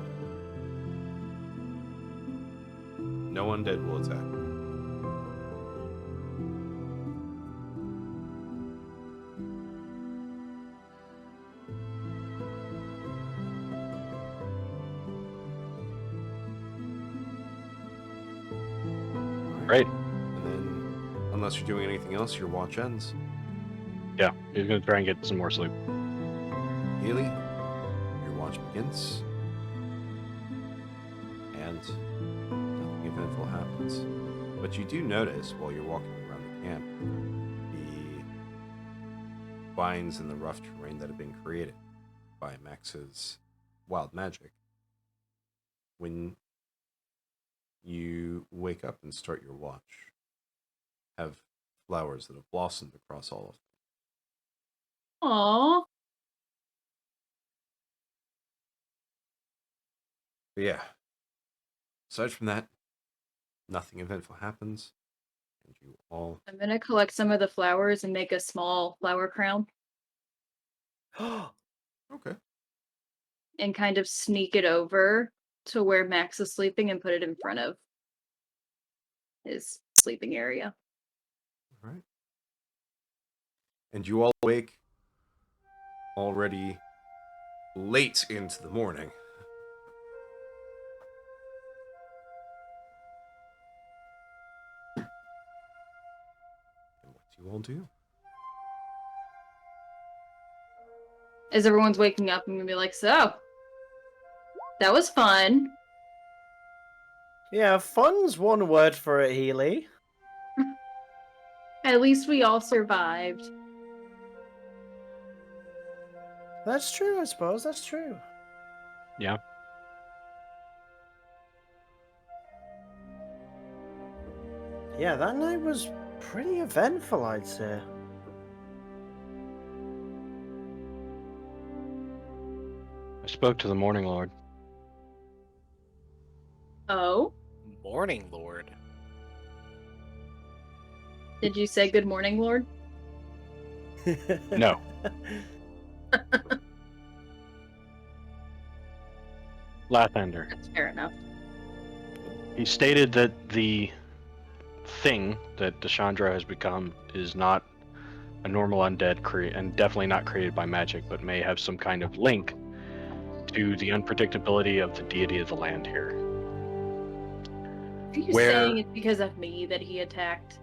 S1: no undead will attack.
S7: Great.
S1: And then, unless you're doing anything else, your watch ends.
S7: Yeah, he's gonna try and get some more sleep.
S1: Healy, your watch begins. And nothing eventful happens. But you do notice while you're walking around the camp, the vines in the rough terrain that have been created by Max's wild magic. When you wake up and start your watch, have flowers that have blossomed across all of them.
S2: Aww.
S1: But yeah, aside from that, nothing eventful happens. And you all.
S2: I'm gonna collect some of the flowers and make a small flower crown
S1: Okay.
S2: and kind of sneak it over to where Max is sleeping and put it in front of his sleeping area.
S1: All right. And you all wake already late into the morning. And what do you all do?
S2: As everyone's waking up, I'm gonna be like, so, that was fun.
S3: Yeah, fun's one word for it, Healy.
S2: At least we all survived.
S3: That's true, I suppose. That's true.
S7: Yeah.
S3: Yeah, that night was pretty eventful, I'd say.
S7: I spoke to the Morning Lord.
S2: Oh?
S5: Morning Lord.
S2: Did you say good morning, Lord?
S7: No. Lathander.
S2: That's fair enough.
S7: He stated that the thing that Deshandra has become is not a normal undead and definitely not created by magic, but may have some kind of link to the unpredictability of the deity of the land here.
S2: Are you
S7: Where-
S2: saying it's because of me that he attacked?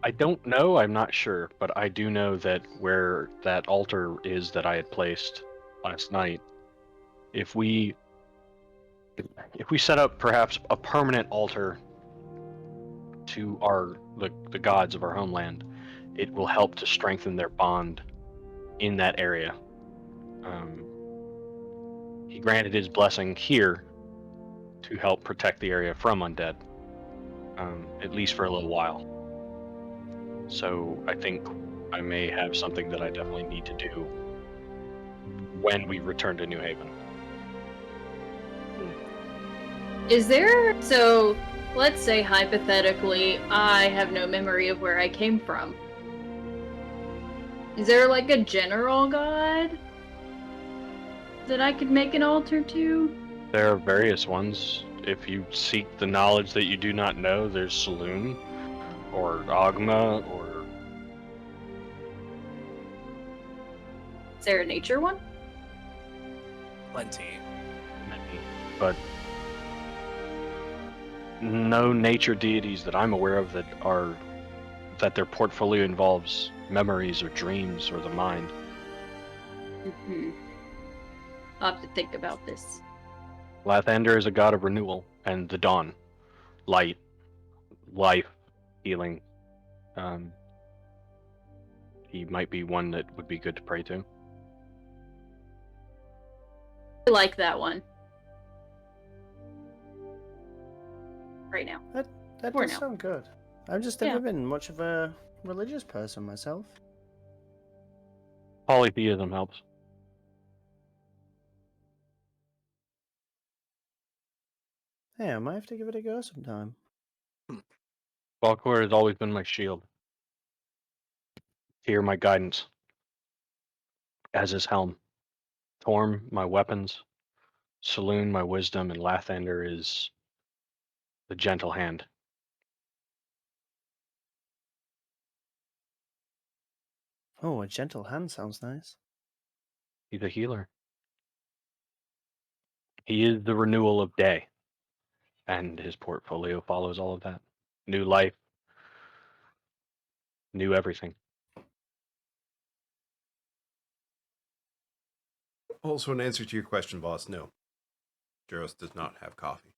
S7: I don't know, I'm not sure, but I do know that where that altar is that I had placed last night, if we set up perhaps a permanent altar to the gods of our homeland, it will help to strengthen their bond in that area. He granted his blessing here to help protect the area from undead, at least for a little while. So I think I may have something that I definitely need to do when we return to New Haven.
S2: Is there... So, let's say hypothetically, I have no memory of where I came from. Is there like a general god that I could make an altar to?
S7: There are various ones. If you seek the knowledge that you do not know, there's Saloon, or Ogma, or...
S2: Is there a nature one?
S5: Plenty.
S7: many, but no nature deities that I'm aware of that their portfolio involves memories or dreams or the mind.
S2: Mm-hmm. I'll have to think about this.
S7: Lathander is a god of renewal and the dawn, light, life, healing. He might be one that would be good to pray to.
S2: I like that one. Right now.
S3: That
S2: For
S3: does
S2: now.
S3: sound good. I've just
S2: Yeah.
S3: never been much of a religious person myself.
S7: Polytheism helps.
S3: Hey, I might have to give it a go sometime.
S7: Falkor has always been my shield. Tyr, my guidance. As his helm. Torm, my weapons. Saloon, my wisdom, and Lathander is the gentle hand.
S3: Oh, a gentle hand sounds nice.
S7: He's a healer. He is the renewal of day, and his portfolio follows all of that. New life, new everything.
S1: Also, in answer to your question, boss, no. Jaros does not have coffee.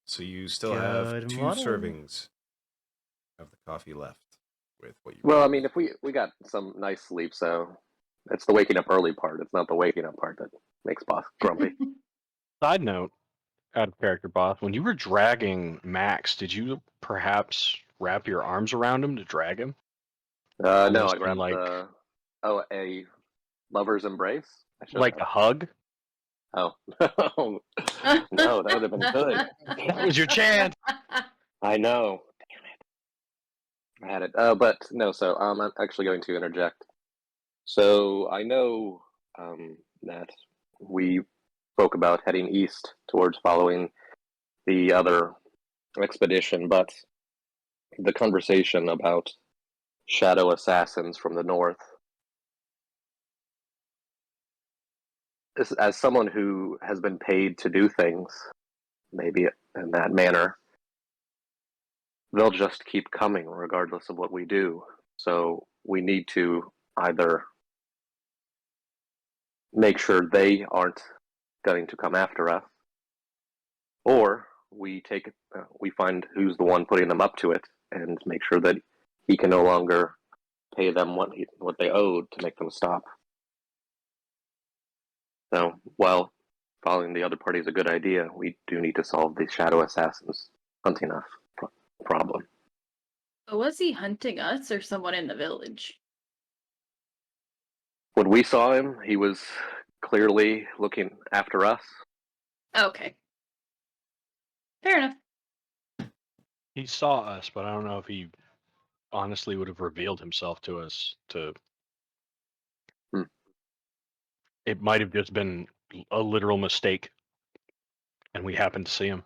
S1: So you still have
S3: Good
S1: 2
S3: morning.
S1: servings of the coffee left with what you
S6: Well, I
S1: want.
S6: mean, if we got some nice sleep, so it's the waking up early part. It's not the waking up part that makes boss grumpy.
S7: Side note, out of character, boss, when you were dragging Max, did you perhaps wrap your arms around him to drag him?
S6: No,
S7: Almost
S6: I
S7: in
S6: grabbed a lover's embrace. I should
S7: like
S6: have.
S7: a hug?
S6: Oh. No, that would have been good.
S7: That was your chance.
S6: I know. Damn it. I had it. But no, so I'm actually going to interject. So I know that we spoke about heading east towards following the other expedition, but the conversation about shadow assassins from the north, as someone who has been paid to do things, maybe in that manner, they'll just keep coming regardless of what we do. So we need to either make sure they aren't going to come after us, or we find who's the one putting them up to it and make sure that he can no longer pay them what they owed to make them stop. So while following the other party is a good idea, we do need to solve the shadow assassins hunting us problem.
S2: Was he hunting us or someone in the village?
S6: When we saw him, he was clearly looking after us.
S2: Okay. Fair enough.
S7: He saw us, but I don't know if he honestly would have revealed himself to us. It might have just been a literal mistake, and we happened to see him.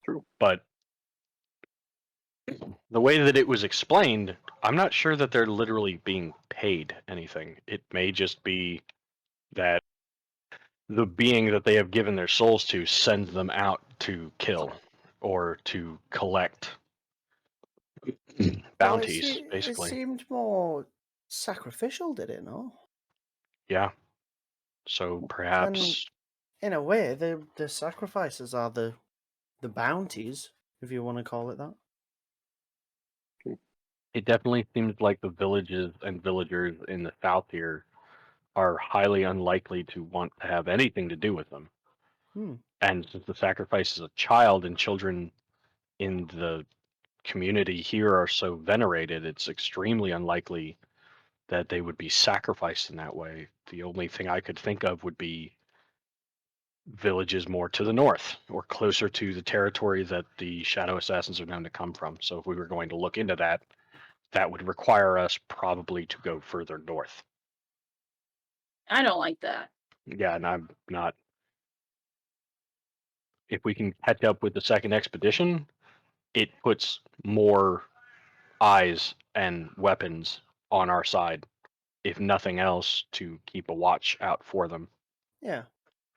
S6: True.
S7: But the way that it was explained, I'm not sure that they're literally being paid anything. It may just be that the being that they have given their souls to sends them out to kill or to collect bounties,
S3: It
S7: basically.
S3: seemed more sacrificial, did it not?
S7: Yeah. So perhaps
S3: In a way, the sacrifices are the bounties, if you want to call it that.
S7: it definitely seems like the villages and villagers in the south here are highly unlikely to want to have anything to do with them. And since the sacrifice is a child and children in the community here are so venerated, it's extremely unlikely that they would be sacrificed in that way. The only thing I could think of would be villages more to the north or closer to the territory that the shadow assassins are known to come from. So if we were going to look into that, that would require us probably to go further north.
S2: I don't like that.
S7: Yeah, and I'm not. If we can catch up with the second expedition, it puts more eyes and weapons on our side, if nothing else, to keep a watch out for them.
S3: Yeah.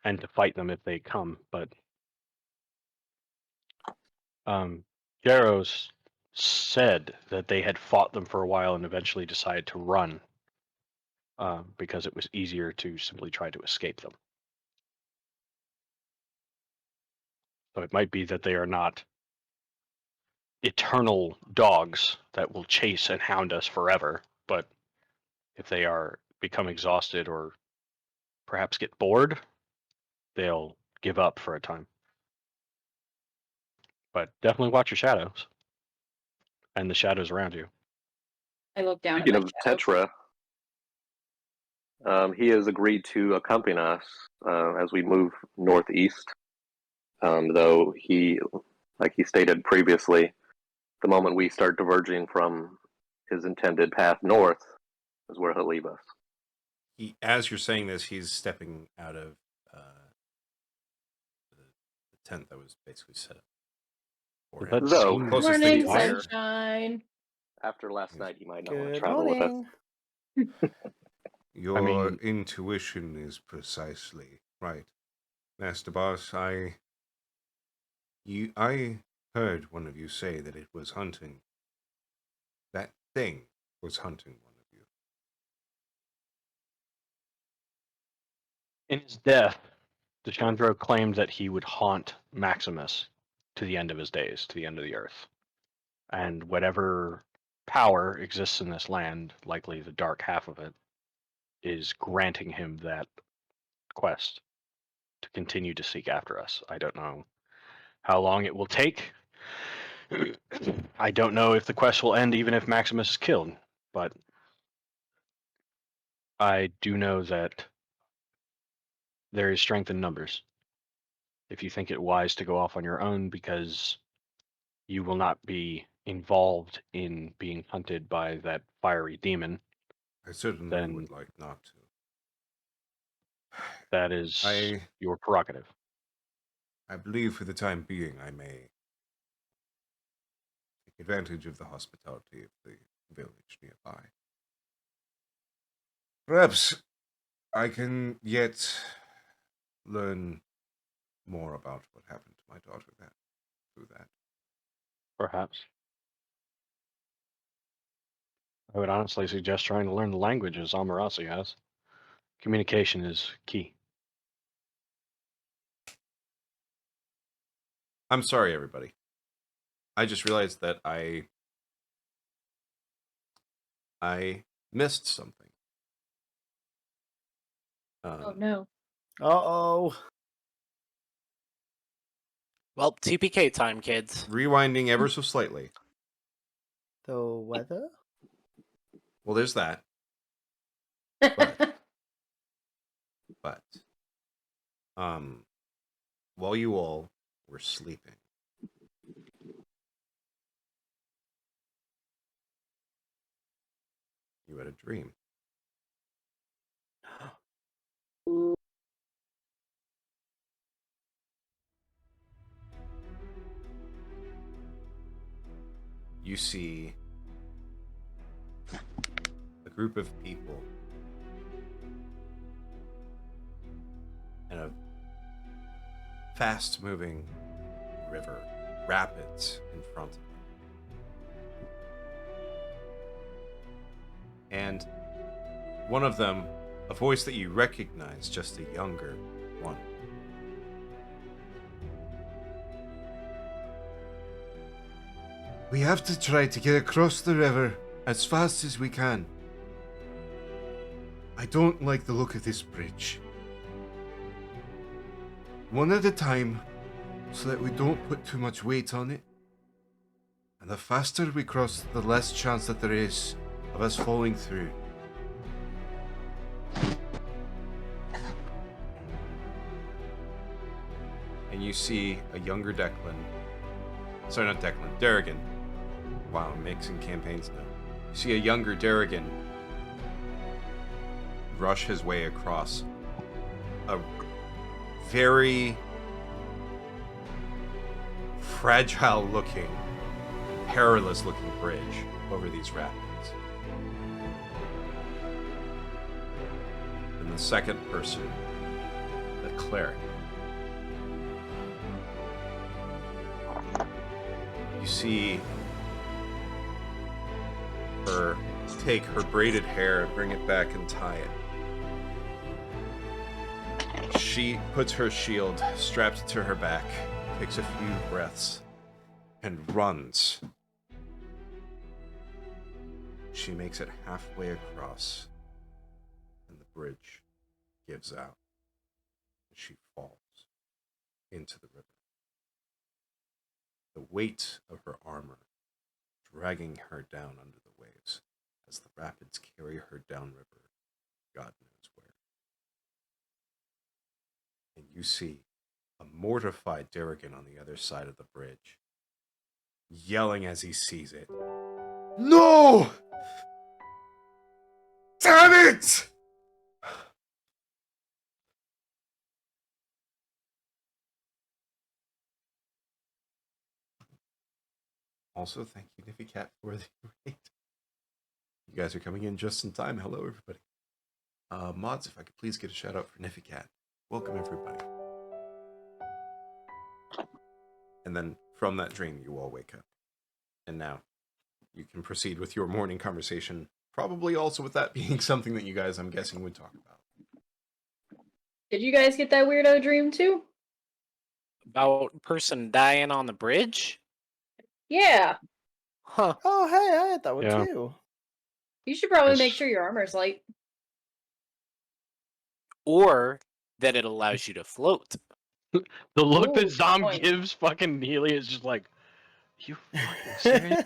S7: And to fight them if they come. But Jaros said that they had fought them for a while and eventually decided to run because it was easier to simply try to escape them. So it might be that they are not eternal dogs that will chase and hound us forever, but if they become exhausted or perhaps get bored, they'll give up for a time. But definitely watch your shadows and the shadows around you.
S2: I look down
S6: Speaking
S2: at my
S6: of
S2: shadow.
S6: Tetra, he has agreed to accompany us as we move northeast. Though he, like he stated previously, the moment we start diverging from his intended path north is where he'll leave us.
S1: As you're saying this, he's stepping out of the tent that was basically set up for him.
S6: Though,
S1: Closest thing
S2: Morning,
S1: he's there.
S2: sunshine.
S6: After last night, he might not want to
S3: Good
S6: travel with us.
S3: morning.
S1: Your intuition is precisely right, Master Boss. I heard one of you say that it was hunting. That thing was hunting one of you.
S7: In his death, Deshandro claimed that he would haunt Maximus to the end of his days, to the end of the earth. And whatever power exists in this land, likely the dark half of it, is granting him that quest to continue to seek after us. I don't know how long it will take. I don't know if the quest will end even if Maximus is killed, but I do know that there is strength in numbers. If you think it wise to go off on your own because you will not be involved in being hunted by that fiery demon,
S1: I certainly
S7: Then-
S1: would like not to.
S7: that is your prerogative.
S1: I believe for the time being I may take advantage of the hospitality of the village nearby. Perhaps I can yet learn more about what happened to my daughter through that.
S7: Perhaps. I would honestly suggest trying to learn the languages Amarasi has. Communication is key.
S1: I'm sorry, everybody. I just realized that I missed something.
S2: Oh no.
S3: Uh-oh.
S5: Well, TPK time, kids.
S1: Rewinding ever so slightly.
S3: The weather?
S1: Well, there's that. But while you all were sleeping, you had a dream. You see a group of people in a fast-moving river, rapids in front of them. And one of them, a voice that you recognize, just a younger one. We have to try to get across the river as fast as we can. I don't like the look of this bridge. One at a time, so that we don't put too much weight on it. And the faster we cross, the less chance that there is of us falling through. And you see a younger Declan. Sorry, not Declan. Darrigan. Wow, I'm mixing campaigns now. You see a younger Darrigan rush his way across a very fragile looking, perilous looking bridge over these rapids. And the second person, the cleric. You see her take her braided hair, bring it back and tie it. She puts her shield strapped to her back, takes a few breaths, and runs. She makes it halfway across, and the bridge gives out. She falls into the river. The weight of her armor dragging her down under the waves as the rapids carry her downriver, God knows where. And you see a mortified Darrigan on the other side of the bridge, yelling as he sees it. No! Damn it! Also, thank you, Niffy Cat, for the raid. You guys are coming in just in time. Hello, everybody. Mods, if I could please get a shout out for Niffy Cat. Welcome, everybody. And then from that dream, you all wake up. And now you can proceed with your morning conversation. Probably also with that being something that you guys, I'm guessing, would talk about.
S2: Did you guys get that weirdo dream too?
S5: About a person dying on the bridge?
S2: Yeah.
S5: Huh.
S3: Oh, hey, I had that one
S7: Yeah.
S3: too.
S2: You should probably make
S7: Yes.
S2: sure your armor's light.
S5: Or that it allows you to float.
S7: The look
S2: Ooh,
S7: that
S2: good
S7: Zom
S2: point.
S7: gives fucking Healy is just like, you fucking serious?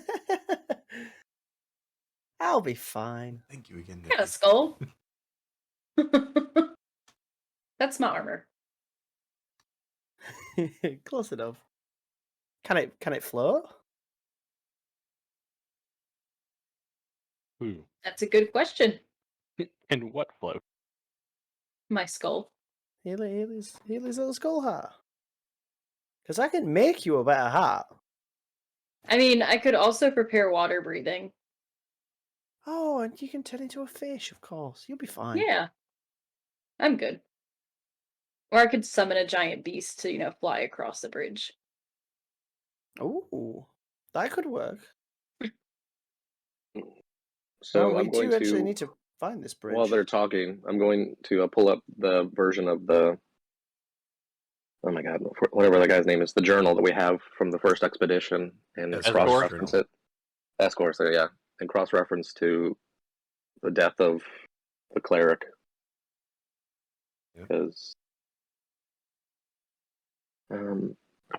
S3: I'll be fine.
S1: Thank you again,
S2: Got a
S1: Niffy.
S2: skull. That's my armor.
S3: Close enough. Can it float?
S7: Ooh.
S2: That's a good question.
S7: And what float?
S2: My skull.
S3: Healy's little skull hat. Because I can make you a better hat.
S2: I mean, I could also prepare water breathing.
S3: Oh, and you can turn into a fish, of course. You'll be fine.
S2: Yeah. I'm good. Or I could summon a giant beast to, fly across the bridge.
S3: Ooh, that could work.
S6: So
S3: we
S6: I'm going
S3: do actually
S6: to,
S3: need to find this bridge.
S6: while they're talking, I'm going to pull up the version of the, oh my god, whatever the guy's name is, the journal that we have from the first expedition, and
S1: Escor's
S6: cross-reference
S1: journal.
S6: it. Escort, so yeah, and cross-reference to the death of the cleric.
S1: Yep.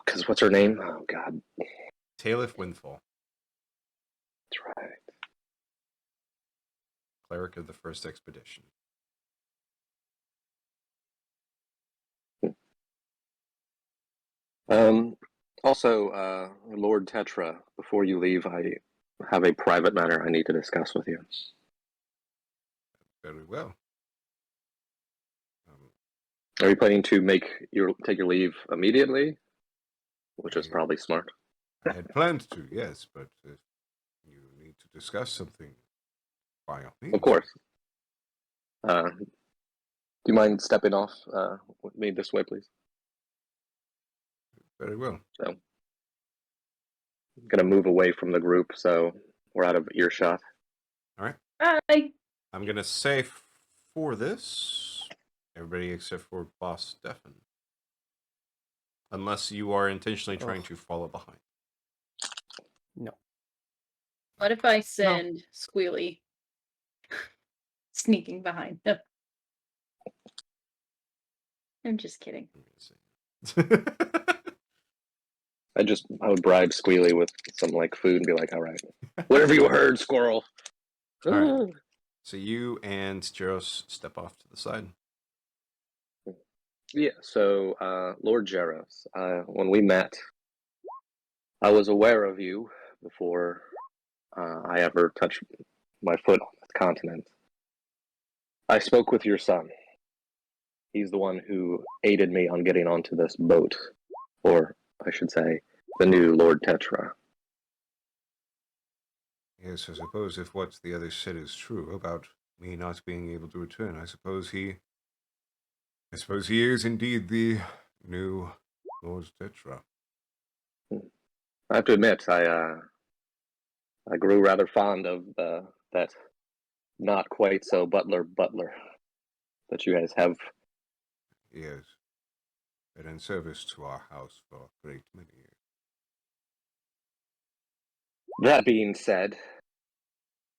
S6: Because what's her name? Oh god,
S1: Talif Windfall,
S6: that's right.
S1: cleric of the first expedition.
S6: Also, Lord Tetra, before you leave, I have a private matter I need to discuss with you.
S1: Very well.
S6: Are you planning to take your leave immediately? Which is probably smart.
S1: I had planned to, yes, but if you need to discuss something, by all means.
S6: Of course. Do you mind stepping off with me this way, please?
S1: Very well.
S6: So, I'm gonna move away from the group so we're out of earshot.
S1: All right.
S2: Bye.
S1: I'm going to say for this, everybody except for Boss Stefan. Unless you are intentionally trying to follow behind.
S3: No.
S2: What if I send Squealy sneaking behind? No. I'm just kidding.
S6: I would bribe Squealy with some like food and be like, all right, whatever you heard, squirrel.
S1: All right. So you and Jaros step off to the side.
S6: Yeah, so Lord Jaros, when we met, I was aware of you before I ever touched my foot on this continent. I spoke with your son. He's the one who aided me on getting onto this boat, or I should say, the new Lord Tetra.
S1: Yes, I suppose if what the other said is true about me not being able to return, I suppose he is indeed the new Lord Tetra.
S6: I have to admit, I grew rather fond of that not quite so butler that you guys have.
S1: Yes. Been in service to our house for a great many years.
S6: That being said,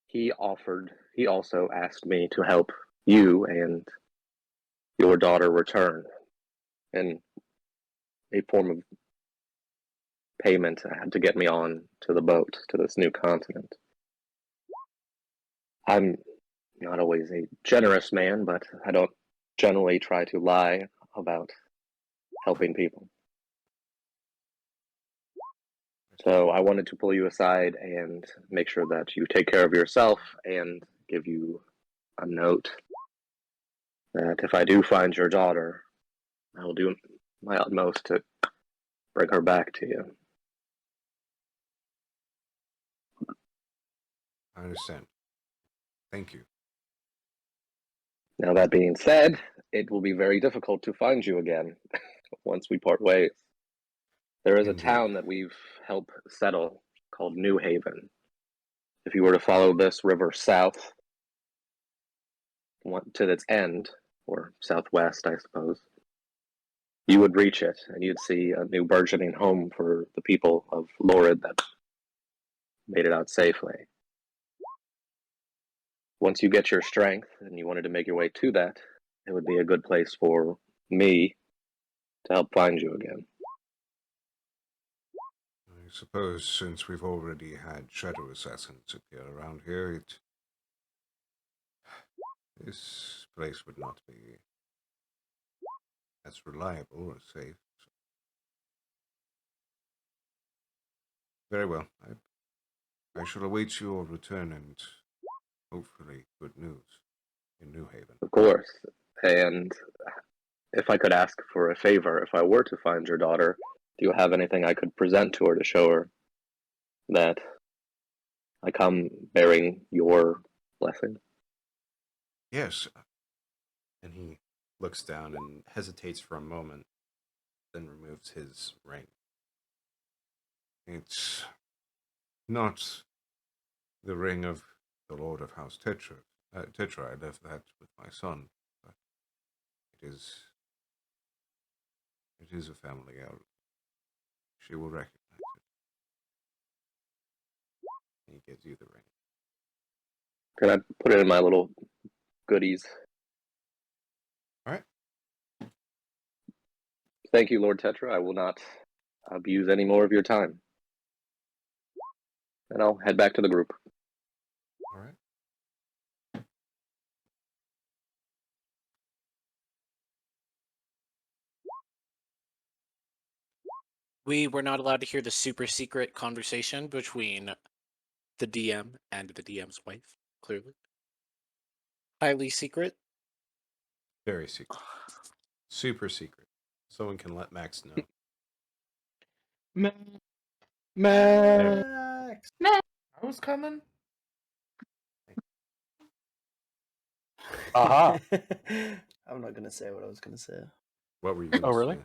S6: he also asked me to help you and your daughter return in a form of payment to get me on to the boat to this new continent. I'm not always a generous man, but I don't generally try to lie about helping people. So I wanted to pull you aside and make sure that you take care of yourself and give you a note that if I do find your daughter, I will do my utmost to bring her back to you.
S1: I understand. Thank you.
S6: Now, that being said, it will be very difficult to find you again once we part ways. There is a
S1: Indeed.
S6: town that we've helped settle called New Haven. If you were to follow this river south to its end, or southwest, I suppose, you would reach it, and you'd see a new burgeoning home for the people of Lorid that made it out safely. Once you get your strength and you wanted to make your way to that, it would be a good place for me to help find you again.
S1: I suppose since we've already had shadow assassins appear around here, this place would not be as reliable or safe. Very well. I shall await your return and hopefully good news in New Haven.
S6: Of course. And if I could ask for a favor, if I were to find your daughter, do you have anything I could present to her to show her that I come bearing your blessing?
S1: Yes. And he looks down and hesitates for a moment, then removes his ring. It's not the ring of the Lord of House Tetra. Tetra, I left that with my son, but it is a family heirloom. She will recognize it. And he gives you the ring.
S6: Can I put it in my little goodies?
S1: All right.
S6: Thank you, Lord Tetra. I will not abuse any more of your time. And I'll head back to the group.
S1: All right.
S5: We were not allowed to hear the super secret conversation between the DM and the DM's wife, clearly. Highly secret.
S1: Very secret. Super secret. Someone can let Max know.
S3: Max.
S10: I was coming.
S7: Aha.
S3: I'm not gonna say what I was gonna say.
S1: What were you going to
S7: Oh, really?
S1: say?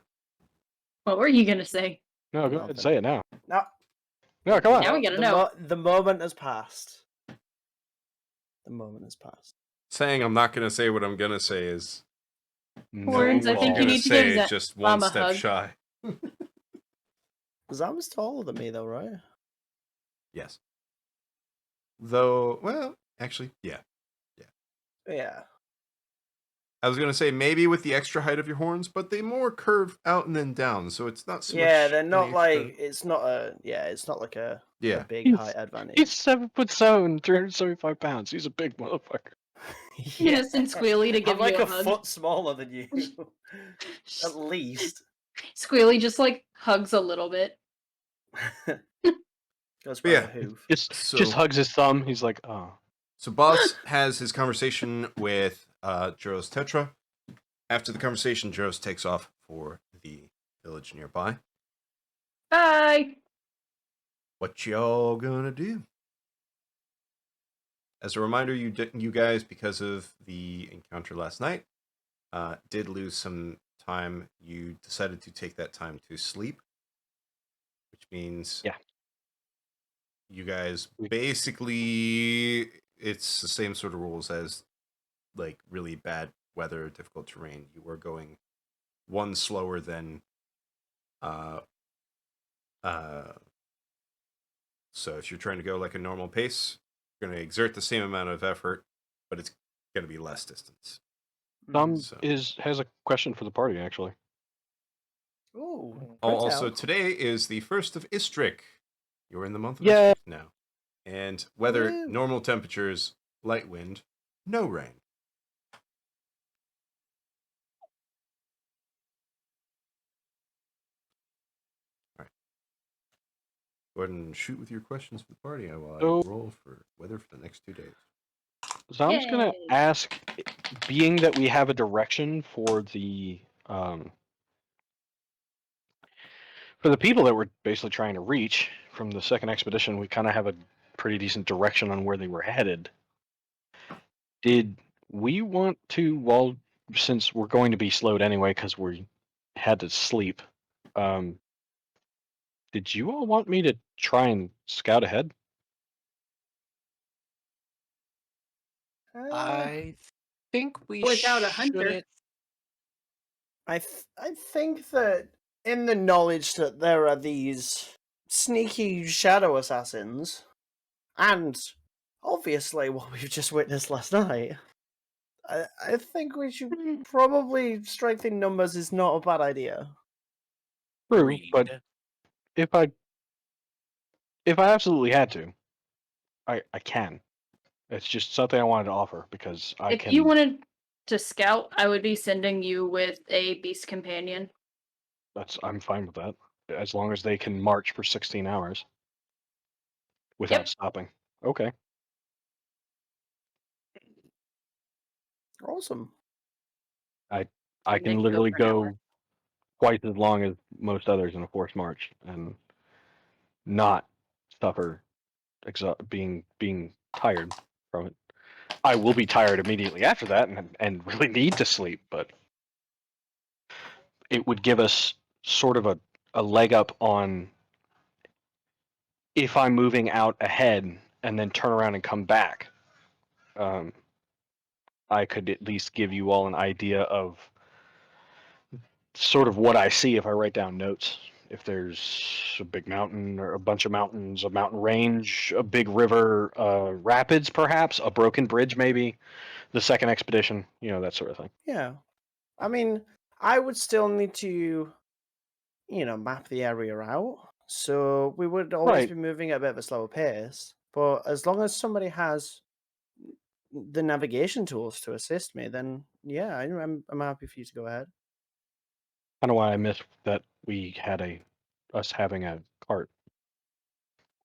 S2: What were you gonna say?
S7: No, go ahead and say it now.
S3: No.
S7: No, come on.
S2: Now we gotta know.
S3: The moment has passed. The moment has passed.
S1: Saying I'm not going to say what I'm going to say is
S2: Horns, I think
S1: going
S2: you
S1: to
S2: need to
S1: say
S2: give
S1: is
S2: that
S1: just one
S2: mama
S1: step
S2: hug.
S1: shy.
S3: Zam was taller than me, though, right?
S1: Yes. Though, well, actually, yeah.
S3: Yeah.
S1: I was going to say maybe with the extra height of your horns, but they more curve out and then down, so it's not so much.
S3: Yeah, they're not
S1: any
S3: like
S1: extra-
S3: it's not a it's not like a big
S7: He's-
S3: height advantage.
S7: He's 7'7", 375 pounds. He's a big motherfucker.
S2: I'm gonna send Squealy to give
S3: I'm like
S2: you
S3: a
S2: a hug.
S3: foot smaller than you. At least.
S2: Squealy just like hugs a little bit.
S3: Goes
S1: But
S3: by
S1: yeah,
S3: the hoof.
S7: Just hugs his thumb. He's like, oh.
S1: So Boss has his conversation with Juros Tetra. After the conversation, Juros takes off for the village nearby.
S2: Bye.
S1: What y'all gonna do? As a reminder, you guys, because of the encounter last night, did lose some time. You decided to take that time to sleep, which means you guys basically, it's the same sort of rules as like really bad weather, difficult terrain. You were going one slower than so if you're trying to go like a normal pace, you're going to exert the same amount of effort, but it's going to be less distance.
S7: Has a question for the party, actually.
S3: Ooh.
S1: Also, today is the 1st of Istrik. You're in the month of
S7: Yeah.
S1: Istrik now. And weather, normal temperatures, light wind, no rain. All right. Go ahead and shoot with your questions for the party while I roll for weather for the next 2 days.
S7: So I'm just gonna ask, being that we have a direction for the people that we're basically trying to reach from the second expedition, we kind of have a pretty decent direction on where they were headed. Did we want to, since we're going to be slowed anyway because we had to sleep, did you all want me to try and scout ahead?
S5: I think we
S2: Without a hunter.
S5: shouldn't.
S3: I think that in the knowledge that there are these sneaky shadow assassins, and obviously what we've just witnessed last night, I think we should probably strengthen numbers is not a bad idea.
S7: True, but if I absolutely had to, I can. It's just something I wanted to offer because I
S2: If
S7: can.
S2: you wanted to scout, I would be sending you with a beast companion.
S7: I'm fine with that, as long as they can march for 16 hours without
S2: Yep.
S7: stopping. Okay.
S3: Awesome.
S7: I
S2: They
S7: can
S2: can go
S7: literally
S2: for an hour.
S7: go twice as long as most others in a forced march and not suffer being tired from it. I will be tired immediately after that and really need to sleep, but it would give us sort of a leg up on if I'm moving out ahead and then turn around and come back. I could at least give you all an idea of sort of what I see if I write down notes. If there's a big mountain or a bunch of mountains, a mountain range, a big river, rapids, perhaps, a broken bridge, maybe, the second expedition, that sort of thing.
S3: Yeah. I mean, I would still need to, map the area out. So we would always
S7: Right.
S3: be moving at a bit of a slower pace. But as long as somebody has the navigation tools to assist me, then yeah, I'm happy for you to go ahead.
S7: Kind of why I missed that we had us having a cart.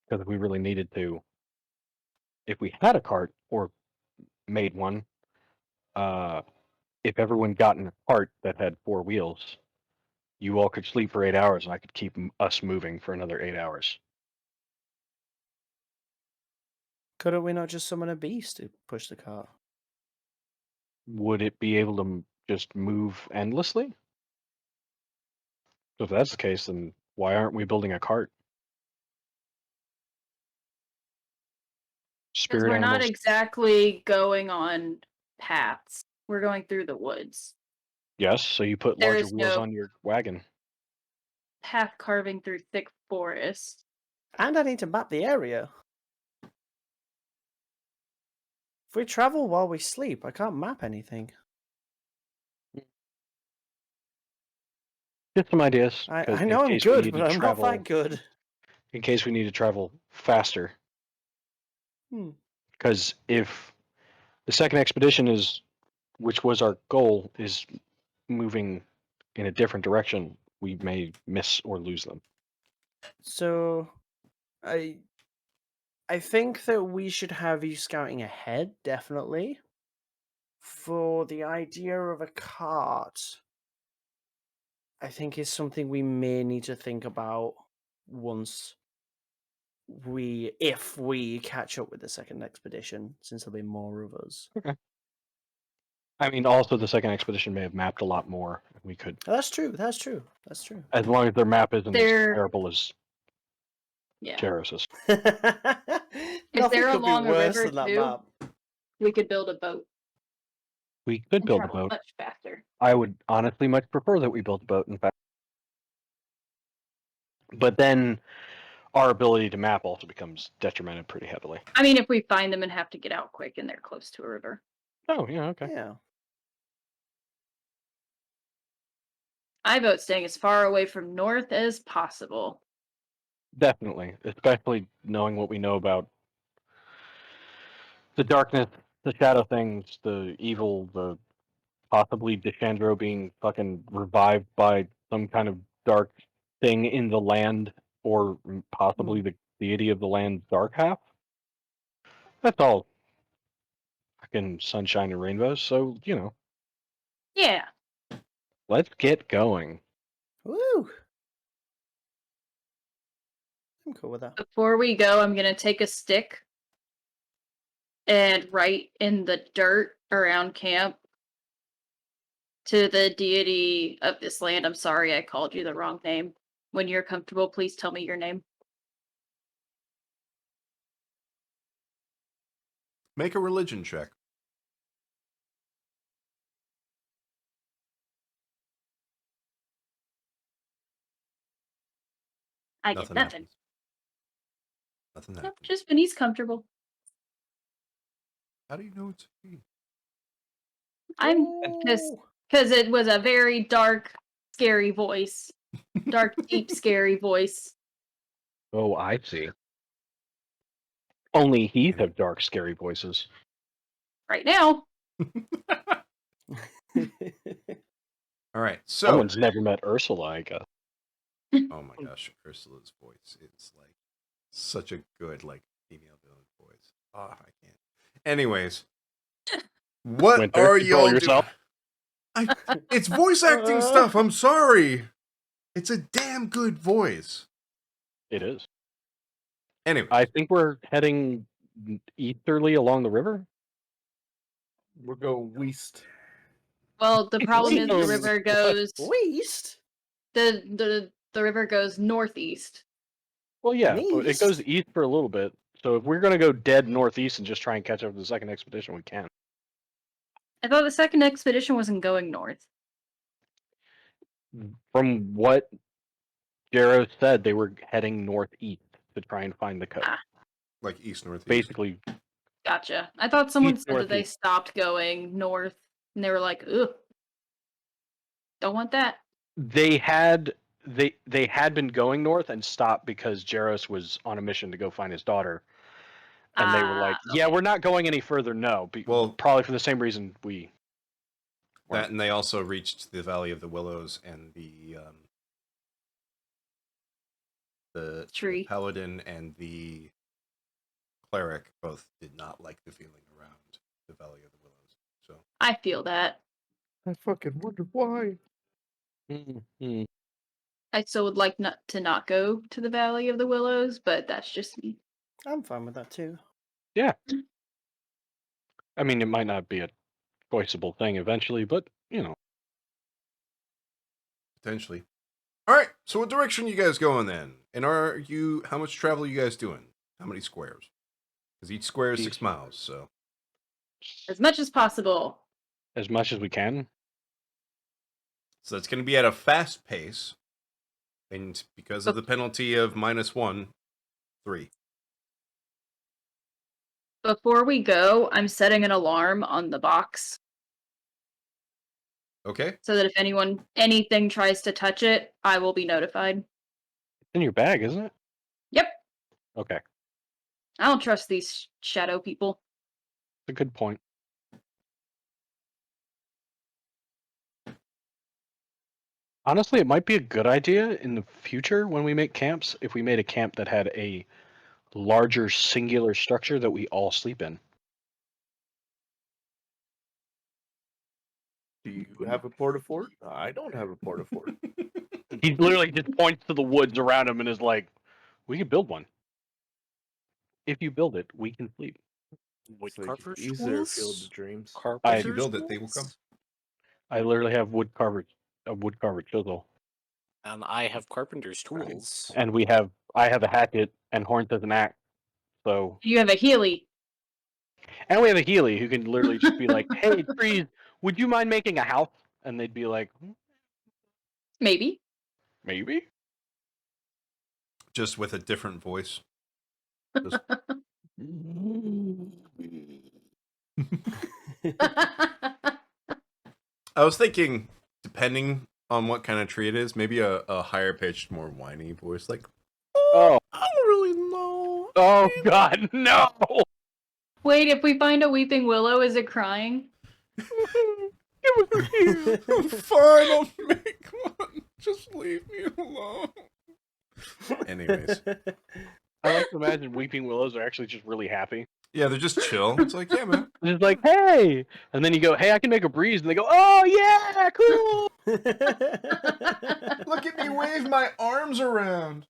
S7: Because we really needed to, if we had a cart or made one, if everyone got in a cart that had 4 wheels, you all could sleep for 8 hours and I could keep us moving for another 8 hours.
S3: Couldn't we not just summon a beast to push the cart?
S7: Would it be able to just move endlessly? So if that's the case, then why aren't we building a cart?
S2: Because
S7: Spirit
S2: we're not
S7: animals.
S2: exactly going on paths. We're going through the woods.
S7: Yes, so you put
S2: There
S7: larger
S2: is
S7: wheels
S2: no
S7: on your wagon.
S2: path carving through thick forest.
S3: And I need to map the area. If we travel while we sleep, I can't map anything.
S7: Just some ideas.
S3: I
S7: In
S3: know I'm
S7: case we
S3: good,
S7: need
S3: but
S7: to
S3: I'm not
S7: travel,
S3: that good.
S7: in case we need to travel faster.
S3: Hmm.
S7: Because if the second expedition which was our goal, is moving in a different direction, we may miss or lose them.
S3: So, I think that we should have you scouting ahead, definitely. For the idea of a cart, I think is something we may need to think about once if we catch up with the second expedition, since there'll be more of us.
S7: Okay. I mean, also the second expedition may have mapped a lot more. We could,
S3: That's true. That's true. That's true.
S7: as long as their map isn't as
S2: There,
S7: terrible as
S2: yeah.
S7: Jaros's.
S3: Nothing
S2: there
S3: could be
S2: along a
S3: worse
S2: river
S3: than that
S2: too?
S3: map.
S2: We could build a boat
S7: We could
S2: and
S7: build a
S2: travel
S7: boat.
S2: much faster.
S7: I would honestly much prefer that we built a boat, in fact. But then our ability to map also becomes detrimented pretty heavily.
S2: I mean, if we find them and have to get out quick and they're close to a river.
S7: Oh, yeah, okay.
S3: Yeah.
S2: I vote staying as far away from north as possible.
S7: Definitely. Especially knowing what we know about the darkness, the shadow things, the evil, the possibly Deshandro being fucking revived by some kind of dark thing in the land, or possibly the deity of the land's dark half. That's all fucking sunshine and rainbows, so,
S2: Yeah.
S7: let's get going.
S3: Woo! I'm cool with that.
S2: Before we go, I'm going to take a stick and write in the dirt around camp to the deity of this land. I'm sorry I called you the wrong name. When you're comfortable, please tell me your name.
S1: Make a religion check.
S2: I
S1: Nothing
S2: get nothing.
S1: happens. Nothing
S2: Nope,
S1: happens.
S2: just when he's comfortable.
S1: How do you know it's me?
S2: I'm because it was a very dark, scary voice. Dark, deep, scary voice.
S7: Oh, I see. Only he's have dark, scary voices.
S2: Right now.
S1: All right, so
S7: Someone's never met Ursula, I guess.
S1: oh my gosh, Ursula's voice. It's like such a good like female villain voice. Oh, I can't. Anyways, what
S7: Winter,
S1: are
S7: control
S1: y'all doing?
S7: yourself.
S1: It's voice acting stuff. I'm sorry. It's a damn good voice.
S7: It is.
S1: Anyway,
S7: I think we're heading easterly along the river.
S4: We're going west.
S2: Well, the problem is the
S7: West.
S2: river goes
S3: West?
S2: the river goes northeast.
S7: Well, yeah, but it goes
S3: East?
S7: east for a little bit. So if we're going to go dead northeast and just try and catch up to the second expedition, we can.
S2: I thought the second expedition wasn't going north.
S7: From what Jarrow said, they were heading northeast to try and find the coast.
S2: Ah.
S1: like east northeast.
S7: Basically,
S2: Gotcha. I thought someone
S7: East,
S2: said that they
S7: northeast.
S2: stopped going north, and they were like, "Ugh, don't want that."
S7: they had been going north and stopped because Jarros was on a mission to go find his daughter. And they were like, "Yeah,
S2: Okay.
S7: we're not going any further." No,
S1: Well-
S7: probably for the same reason we.
S1: That, and they also reached the Valley of the Willows, and the
S2: Tree.
S1: paladin and the cleric both did not like the feeling around the Valley of the Willows. So
S2: I feel that.
S4: I fucking wonder why.
S7: Mhm.
S2: I still would like to not go to the Valley of the Willows, but that's just me.
S3: I'm fine with that too.
S7: I mean, it might not be a choiceable thing eventually, but you know,
S1: potentially. All right. So what direction you guys going then? And how much travel you guys doing? How many squares? Because each square is 6 miles. So
S2: As much as possible.
S7: as much as we can.
S1: so that's going to be at a fast pace, and because of the penalty of -1, 3.
S2: Before we go, I'm setting an alarm on the box
S1: Okay.
S2: so that if anything tries to touch it, I will be notified.
S7: It's in your bag, isn't it?
S2: Yep.
S7: Okay,
S2: I don't trust these shadow people.
S7: that's a good point. Honestly, it might be a good idea in the future when we make camps if we made a camp that had a larger singular structure that we all sleep in.
S4: Do you have a porta-fort? I don't have a porta-fort.
S7: He literally just points to the woods around him and is like, "We can build one. If you build it, we can sleep."
S4: It's like ease their field of dreams.
S1: If you build it, they will come.
S7: I literally have a wood carver chisel,
S5: And I have carpenter's tools.
S7: and I have a hatchet, and Horns has an axe. So,
S2: You have a Healy.
S7: and we have a Healy who can literally just be like, "Hey, trees, would you mind making a house?" And they'd be like,
S2: Maybe.
S7: "Maybe."
S1: Just with a different voice. I was thinking, depending on what kind of tree it is, maybe a higher pitched, more whiny voice, like,
S7: Oh,
S1: I don't really know.
S7: oh God, no!
S2: Wait, if we find a weeping willow, is it crying?
S1: Fine, I'll make one. Just leave me alone. Anyways.
S7: I like to imagine weeping willows are actually just really happy.
S1: Yeah, they're just chill. It's like, yeah, man.
S7: They're just like, "Hey!" And then you go, "Hey, I can make a breeze," and they go, "Oh yeah, cool!"
S1: Look at me wave my arms around.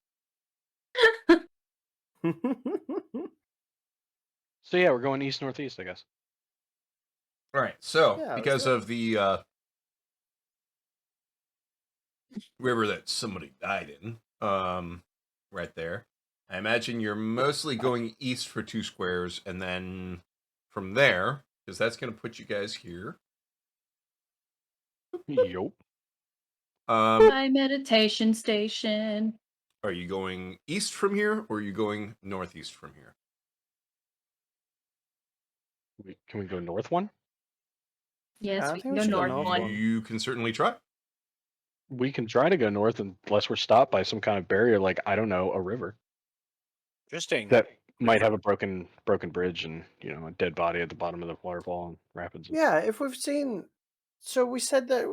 S7: So yeah, we're going east northeast, I guess.
S1: All right, so
S3: Yeah, let's
S1: because
S3: do it.
S1: of the river that somebody died in, right there, I imagine you're mostly going east for 2 squares, and then from there, because that's going to put you guys here.
S7: Yup.
S2: My meditation station.
S1: Are you going east from here, or are you going northeast from here?
S7: Can we go north one?
S2: Yes,
S3: I
S2: we
S3: think
S2: can
S3: we
S2: go
S3: should go
S2: north
S3: north
S2: one.
S3: one.
S1: You can certainly try.
S7: We can try to go north unless we're stopped by some kind of barrier, like, I don't know, a river
S5: Interesting.
S7: that might have a broken bridge and a dead body at the bottom of the waterfall and rapids.
S3: Yeah, if we've seen So we said that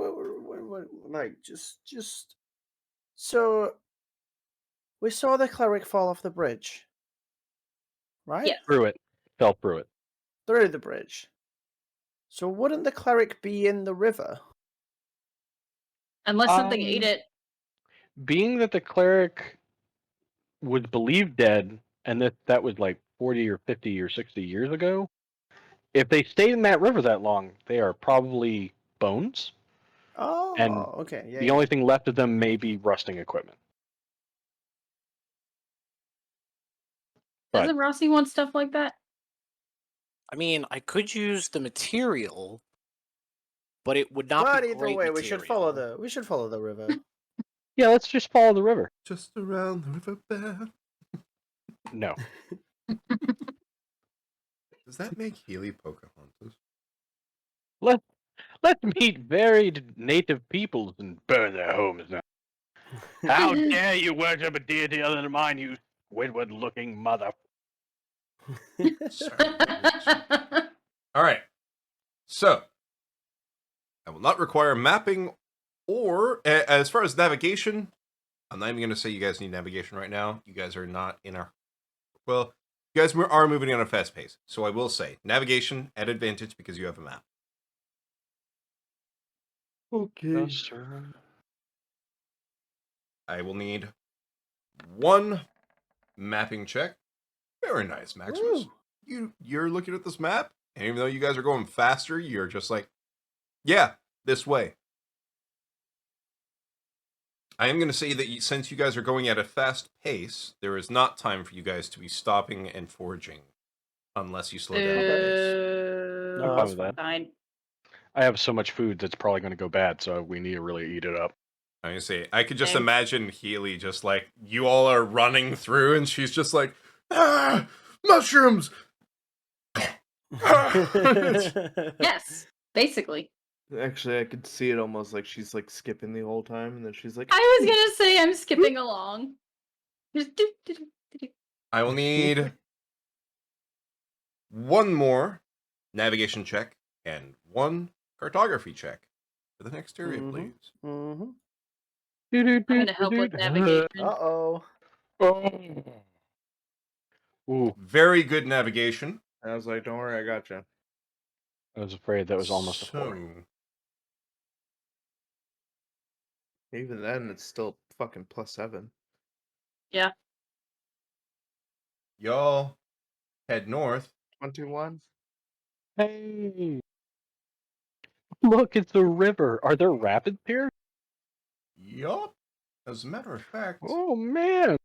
S3: like just so we saw the cleric fall off the bridge, right?
S2: Yes.
S7: Through it. Fell through it.
S3: Through the bridge. So wouldn't the cleric be in the river?
S2: Unless something ate it.
S7: Being that the cleric was believed dead, and that was like 40 or 50 or 60 years ago, if they stayed in that river that long, they are probably bones.
S3: Oh,
S7: And
S3: okay. Yeah.
S7: The only thing left of them may be rusting equipment. But
S2: Doesn't Rossi want stuff like that?
S5: I mean, I could use the material, but it would not
S3: But
S5: be
S3: either
S5: great
S3: way,
S5: material.
S3: we should follow the river.
S7: yeah, let's just follow the river.
S1: Just around the river bend.
S7: No.
S1: Does that make Healy Pocahontas?
S7: Let's meet varied native peoples and burn their homes now. How dare you worship a deity other than mine, you Squidward-looking mother.
S1: Sorry. All right. So, I will not require mapping or, as far as navigation, I'm not even going to say you guys need navigation right now. You guys are not in our, well, you guys are moving at a fast pace. So I will say navigation at advantage because you have a map.
S4: Okay.
S1: I will need one mapping check. Very nice, Maximus. You're looking at this map, and even though you guys are going faster, you're just like, yeah, this way. I am going to say that since you guys are going at a fast pace, there is not time for you guys to be stopping and foraging unless you slow down the pace.
S7: I'm fine
S3: that's
S7: with that.
S2: Fine.
S7: I have so much food that's probably going to go bad, so we need to really eat it up.
S1: I'm going to say, I could just
S2: Same.
S1: imagine Healy just like, you all are running through, and she's just like, ah, mushrooms!
S2: Yes, basically.
S4: Actually, I could see it almost like she's like skipping the whole time, and then she's like,
S2: I was gonna say I'm skipping along. Just do, do, do, do, do.
S1: I will need one more navigation check and one cartography check for the next area, please.
S3: Mm-hmm.
S2: I'm gonna help with navigation.
S3: Uh-oh.
S7: Ooh,
S1: Very good navigation.
S4: I was like, don't worry, I got you.
S7: I was afraid that was almost a 4.
S1: So,
S4: Even then, it's still fucking +7.
S2: Yeah.
S1: y'all head north.
S4: 21.
S7: Hey! Look, it's a river. Are there rapids here?
S1: Yup. As a matter of fact,
S7: Oh, man!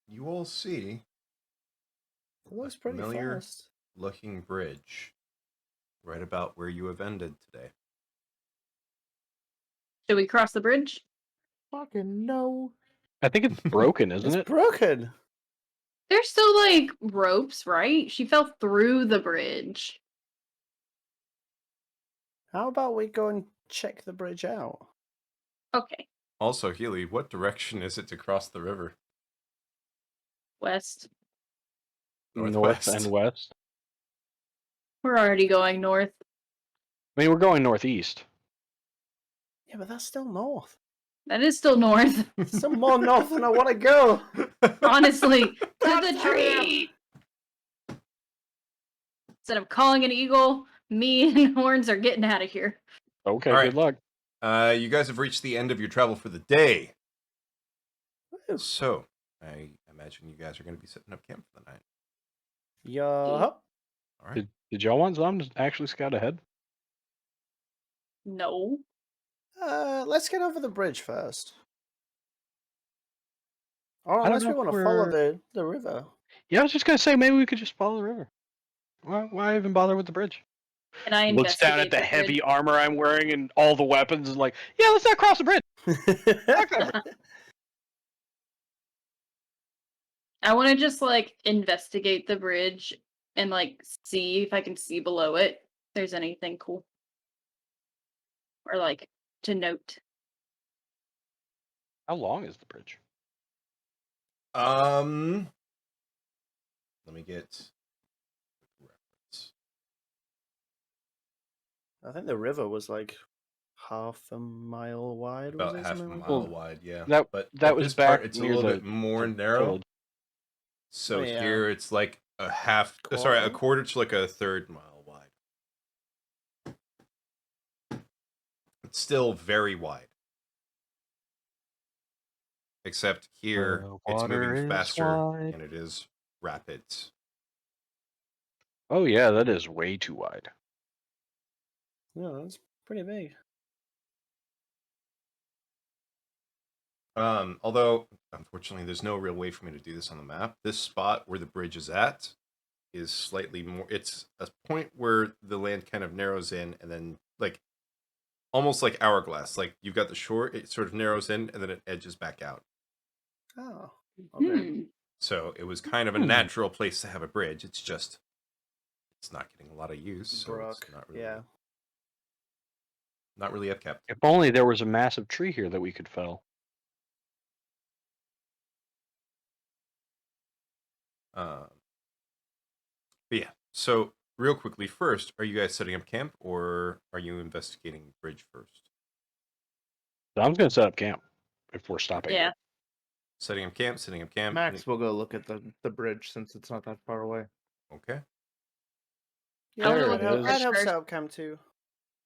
S1: you all see
S3: It looks pretty
S1: familiar
S3: fast.
S1: looking bridge right about where you have ended today.
S2: Should we cross the bridge?
S4: Fucking no.
S7: I think it's broken, isn't
S3: It's
S7: it?
S3: broken.
S2: There's still like ropes, right? She fell through the bridge.
S3: How about we go and check the bridge out?
S2: Okay.
S1: Also, Healy, what direction is it to cross the river?
S2: West.
S7: North
S1: Northwest.
S7: and west.
S2: We're already going north.
S7: I mean, we're going northeast.
S3: Yeah, but that's still north.
S2: That is still north.
S3: Still more north than I want to go.
S2: Honestly, to
S3: That's
S2: the tree. Instead of calling an eagle, me and Horns are getting out of here.
S7: Okay,
S1: All right.
S7: good luck.
S1: You guys have reached the end of your travel for the day.
S3: Woo.
S1: So, I imagine you guys are going to be setting up camp for the night.
S3: Yup.
S1: All right.
S7: Did y'all want Zom to actually scout ahead?
S2: No.
S3: Let's get over the bridge first. Or
S7: I don't
S3: unless
S7: know
S3: we
S7: if
S3: want to follow
S7: we're-
S3: the river.
S7: Yeah, I was just gonna say maybe we could just follow the river. Why even bother with the bridge?
S2: And I
S7: Looks down at
S2: investigate
S7: the
S2: the
S7: heavy
S2: bridge.
S7: armor I'm wearing and all the weapons and like, yeah, let's not cross the bridge.
S2: I want to just like investigate the bridge and like see if I can see below it if there's anything cool. Or like to note.
S7: How long is the bridge?
S1: Let me get reference.
S3: I think the river was like half a mile wide.
S1: About
S3: was it,
S1: half a
S3: something like
S1: mile
S3: that?
S1: wide, yeah.
S7: That
S1: But
S7: that
S1: at
S7: was
S1: this part,
S7: back
S1: it's a
S7: near
S1: little
S7: the
S1: bit more
S7: the
S1: narrow.
S7: village.
S1: So
S3: Yeah.
S1: here it's like a half, sorry, a
S3: Quarter?
S1: quarter to like a third mile wide. It's still very wide. Except here, it's
S7: water
S1: moving
S7: is
S1: faster,
S7: wide.
S1: and it is rapids.
S7: Oh yeah, that is way too wide.
S3: Yeah, that's pretty big.
S1: Although, unfortunately, there's no real way for me to do this on the map. This spot where the bridge is at is slightly more, it's a point where the land kind of narrows in, and then, like, almost like hourglass. Like, you've got the shore, it sort of narrows in, and then it edges back out.
S3: Oh, okay.
S2: Hmm.
S1: So it was kind of a natural place to have a bridge. It's just, it's not getting a lot of use, so
S3: Brook,
S1: it's not really,
S3: yeah.
S1: not really upkept.
S7: If only there was a massive tree here that we could fell.
S1: But yeah, so real quickly, first, are you guys setting up camp, or are you investigating bridge first?
S7: So I'm gonna set up camp if we're stopping.
S2: Yeah.
S1: Setting up camp, setting up camp.
S10: Max will go look at the bridge since it's not that far away.
S1: Okay.
S2: I'll
S3: Yeah,
S2: go
S3: I'd
S2: with
S3: help,
S2: the
S3: I'd
S2: bridge
S3: help
S2: first,
S3: set up camp too.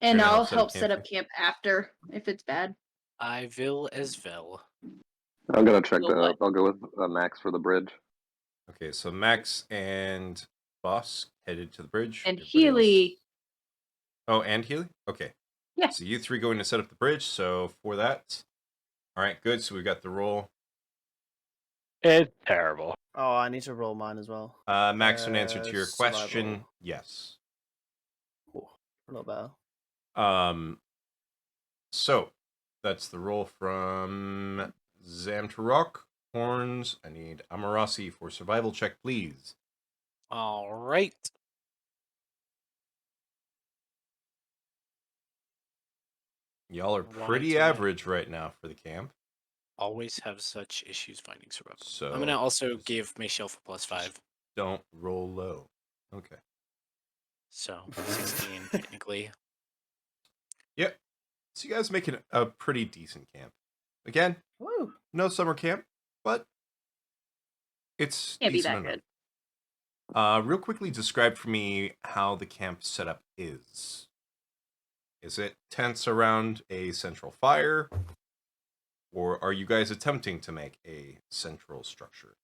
S2: and
S1: You're gonna
S2: I'll
S1: help
S2: help
S1: set
S2: set
S1: up
S2: up camp after if it's bad.
S5: I will as well.
S6: I'm gonna check
S2: Well, what?
S6: I'll go with Max for the bridge.
S1: Okay, so Max and Boss headed to the bridge.
S2: And
S1: Everybody else-
S2: Healy.
S1: Oh, and Healy? Okay.
S2: Yeah.
S1: So you three going to set up the bridge. So for that, all right, good. So we got the roll.
S7: It's terrible.
S3: Oh, I need to roll mine as well.
S1: Max, in answer to your
S3: survival.
S1: question, yes.
S3: Oh, not bad.
S1: So that's the roll from Zamtarok. Horns. I need Amarasi for survival check, please.
S5: All right.
S1: Y'all are
S5: Why
S1: pretty
S5: tonight?
S1: average right now for the camp.
S5: Always have such issues finding survival.
S1: So
S5: I'm gonna also
S1: just-
S5: give Michelle a +5.
S1: Don't roll low. Okay.
S5: So 16 technically.
S1: Yep. So you guys making a pretty decent camp. Again,
S3: Woo.
S1: no summer camp, but it's
S2: Can't be
S1: decent
S2: that
S1: enough.
S2: good.
S1: Real quickly, describe for me how the camp setup is. Is it tents around a central fire, or are you guys attempting to make a central structure?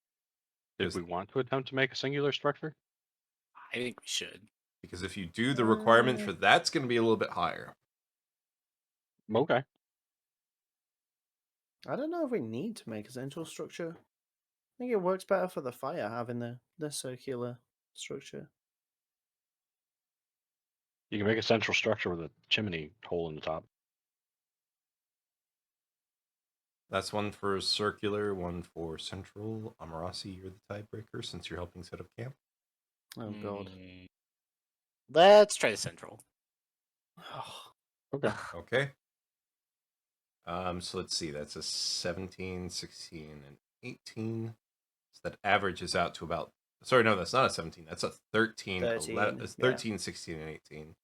S7: Did we want to attempt to make a singular structure?
S5: I think we should.
S1: Because if you do, the requirement for that's going to be a little bit higher.
S7: Okay.
S3: I don't know if we need to make a central structure. I think it works better for the fire having the circular structure.
S7: You can make a central structure with a chimney hole in the top.
S1: That's one for circular, one for central. Amarasi, you're the tiebreaker since you're helping set up camp.
S3: Oh god.
S5: Let's try the central.
S7: Okay.
S1: Okay. So let's see. That's a 17, 16, and 18. So that averages out to about... Sorry, no, that's not a 17. That's a 13. 11, it's 13, 16, and 18.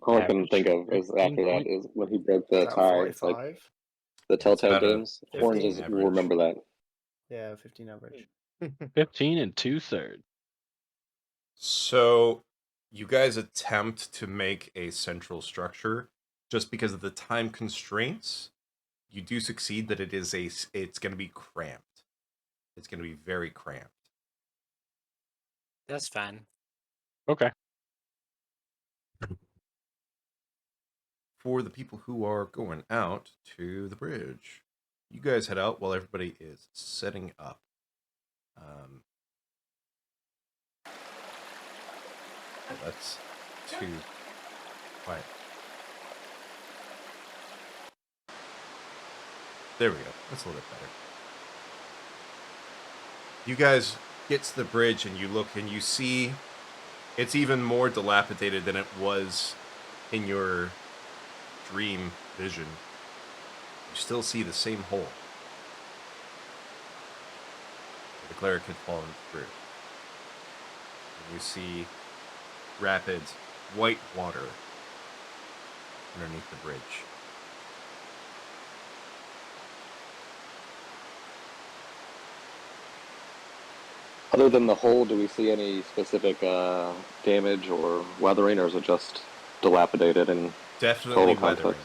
S6: All I can think of is after that is when he broke the
S3: Is that
S6: tie. Like
S3: 45?
S6: the Telltale
S1: about a
S6: games. Horns
S3: 15
S6: will remember that.
S3: Yeah, 15 average.
S7: 15 and 2/3.
S1: So you guys attempt to make a central structure just because of the time constraints. You do succeed that it's going to be cramped. It's going to be very cramped.
S5: That's fine.
S7: Okay.
S1: For the people who are going out to the bridge, you guys head out while everybody is setting up. That's too quiet. There we go. That's a little bit better. You guys get to the bridge and you look and you see it's even more dilapidated than it was in your dream vision. You still see the same hole. The cleric had fallen through. And you see rapids, white water underneath the bridge.
S6: Other than the hole, do we see any specific damage or weathering, or is it just dilapidated and
S1: Definitely
S6: total
S1: weathering.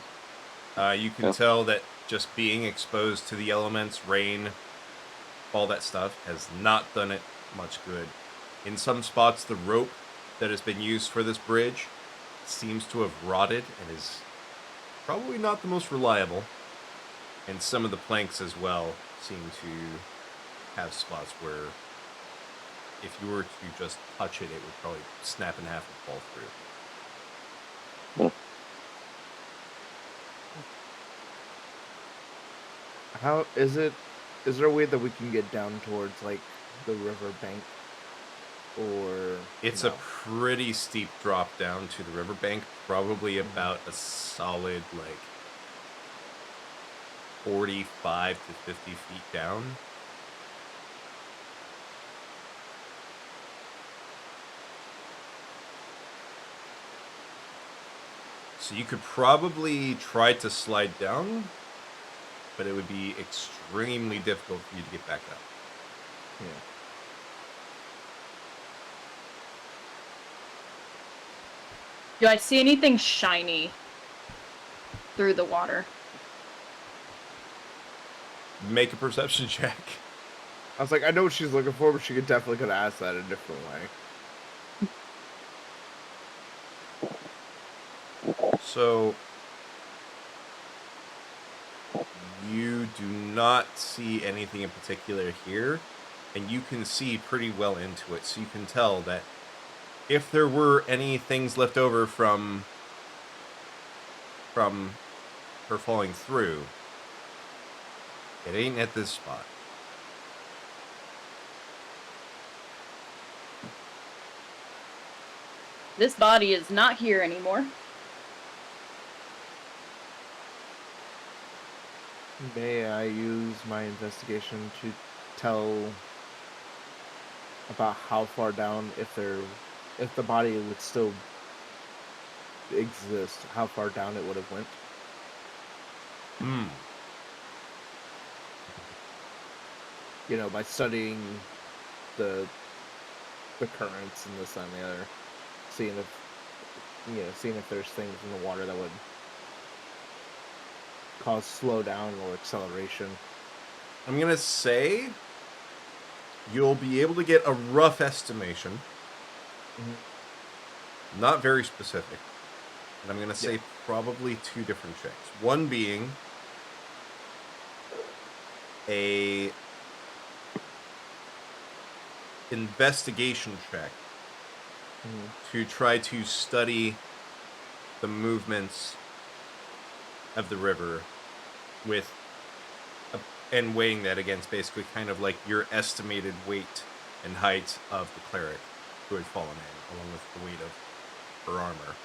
S6: context?
S1: You can
S6: Yeah.
S1: tell that just being exposed to the elements, rain, all that stuff, has not done it much good. In some spots, the rope that has been used for this bridge seems to have rotted and is probably not the most reliable. And some of the planks as well seem to have spots where if you were to just touch it, it would probably snap in half and fall through.
S10: How is it? Is there a way that we can get down towards like the river bank, or
S1: It's
S10: no?
S1: a pretty steep drop down to the riverbank, probably about a solid, 45 to 50 feet down. So you could probably try to slide down, but it would be extremely difficult for you to get back up.
S10: Yeah.
S2: Do I see anything shiny through the water?
S1: Make a perception check.
S10: I was like, I know what she's looking for, but she could have asked that a different way.
S1: So you do not see anything in particular here, and you can see pretty well into it, so you can tell that if there were any things left over from her falling through, it ain't at this spot.
S2: This body is not here anymore.
S10: May I use my investigation to tell about how far down, if the body would still exist, how far down it would have went? You know, by studying the currents and this and the other, seeing if there's things in the water that would cause slowdown or acceleration.
S1: I'm gonna say you'll be able to get a rough estimation. Not very specific. And I'm gonna say probably two different checks. One being a investigation check to try to study the movements of the river and weighing that against basically kind of like your estimated weight and height of the cleric who had fallen in, along with the weight of her armor.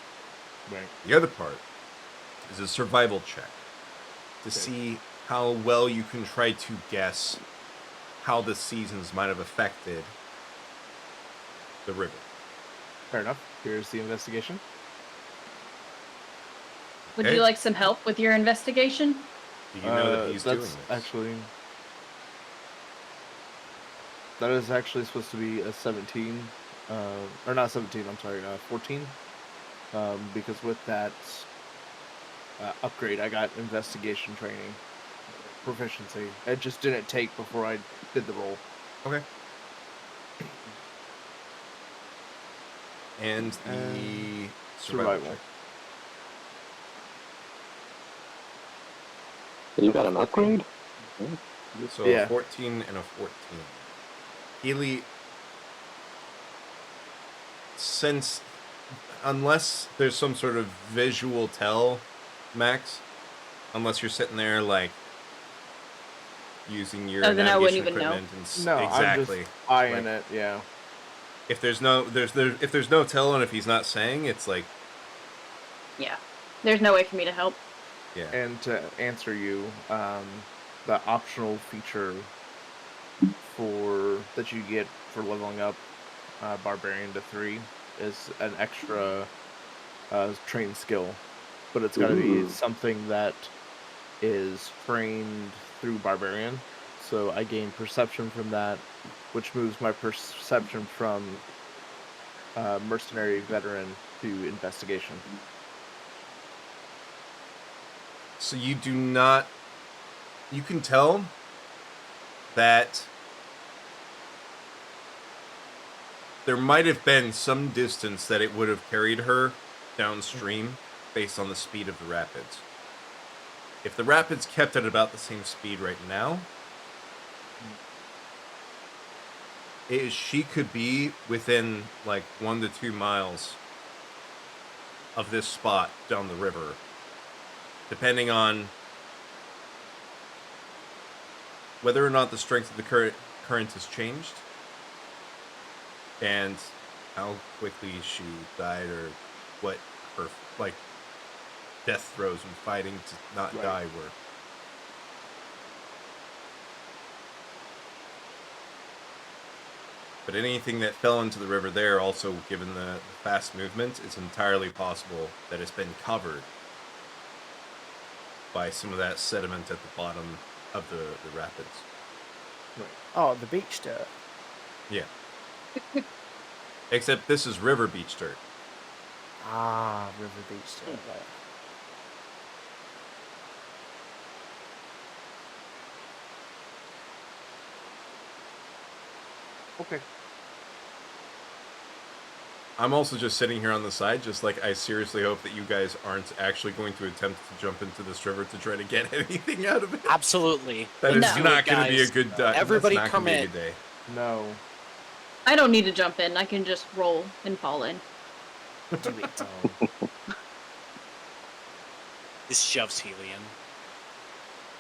S10: Right.
S1: The other part is a survival check to see how well you can try to guess how the seasons might have affected the river.
S10: Fair enough. Here's the investigation.
S2: Would you like some help with your investigation?
S1: Do you know that he's doing
S10: that's
S1: this?
S10: actually... That is actually supposed to be a 17. Or not 17, I'm sorry, 14. Because with that upgrade, I got investigation training. Proficiency. It just didn't take before I did the roll.
S1: Okay. And the survival check.
S6: You got an upgrade?
S1: So
S10: Yeah.
S1: a 14 and a 14. Healy, unless there's some sort of visual tell, Max, unless you're sitting there like using your
S2: then I wouldn't
S1: navigation
S2: even know.
S1: equipment and
S10: No,
S1: exactly.
S10: I'm just eyeing it, yeah.
S1: If there's no tell, and if he's not saying, it's like,
S2: Yeah. There's no way for me to help.
S1: yeah.
S10: And to answer you, the optional feature for that you get for leveling up Barbarian to 3 is an extra trained skill, but it's got to be
S6: Ooh.
S10: something that is trained through Barbarian. So I gain perception from that, which moves my perception from mercenary veteran to investigation.
S1: So you do not. You can tell that there might have been some distance that it would have carried her downstream based on the speed of the rapids. If the rapids kept at about the same speed right now, she could be within like 1 to 2 miles of this spot down the river, depending on whether or not the strength of the current has changed and how quickly she died, or what her like death throes and fighting to not die were. But anything that fell into the river there, also given the fast movement, it's entirely possible that it's been covered by some of that sediment at the bottom of the rapids.
S3: Oh, the beach dirt.
S1: Yeah. Except this is river beach dirt.
S3: Ah, river beach dirt. Right.
S10: Okay.
S1: I'm also just sitting here on the side, just like I seriously hope that you guys aren't actually going to attempt to jump into this river to try to get anything out of it.
S5: Absolutely.
S1: That is
S2: No.
S1: not going to be a
S5: Guys,
S1: good day.
S5: everybody
S1: That's not gonna be a
S5: permit.
S1: good day.
S10: No.
S2: I don't need to jump in. I can just roll and fall in.
S3: Do it.
S5: This shoves helium.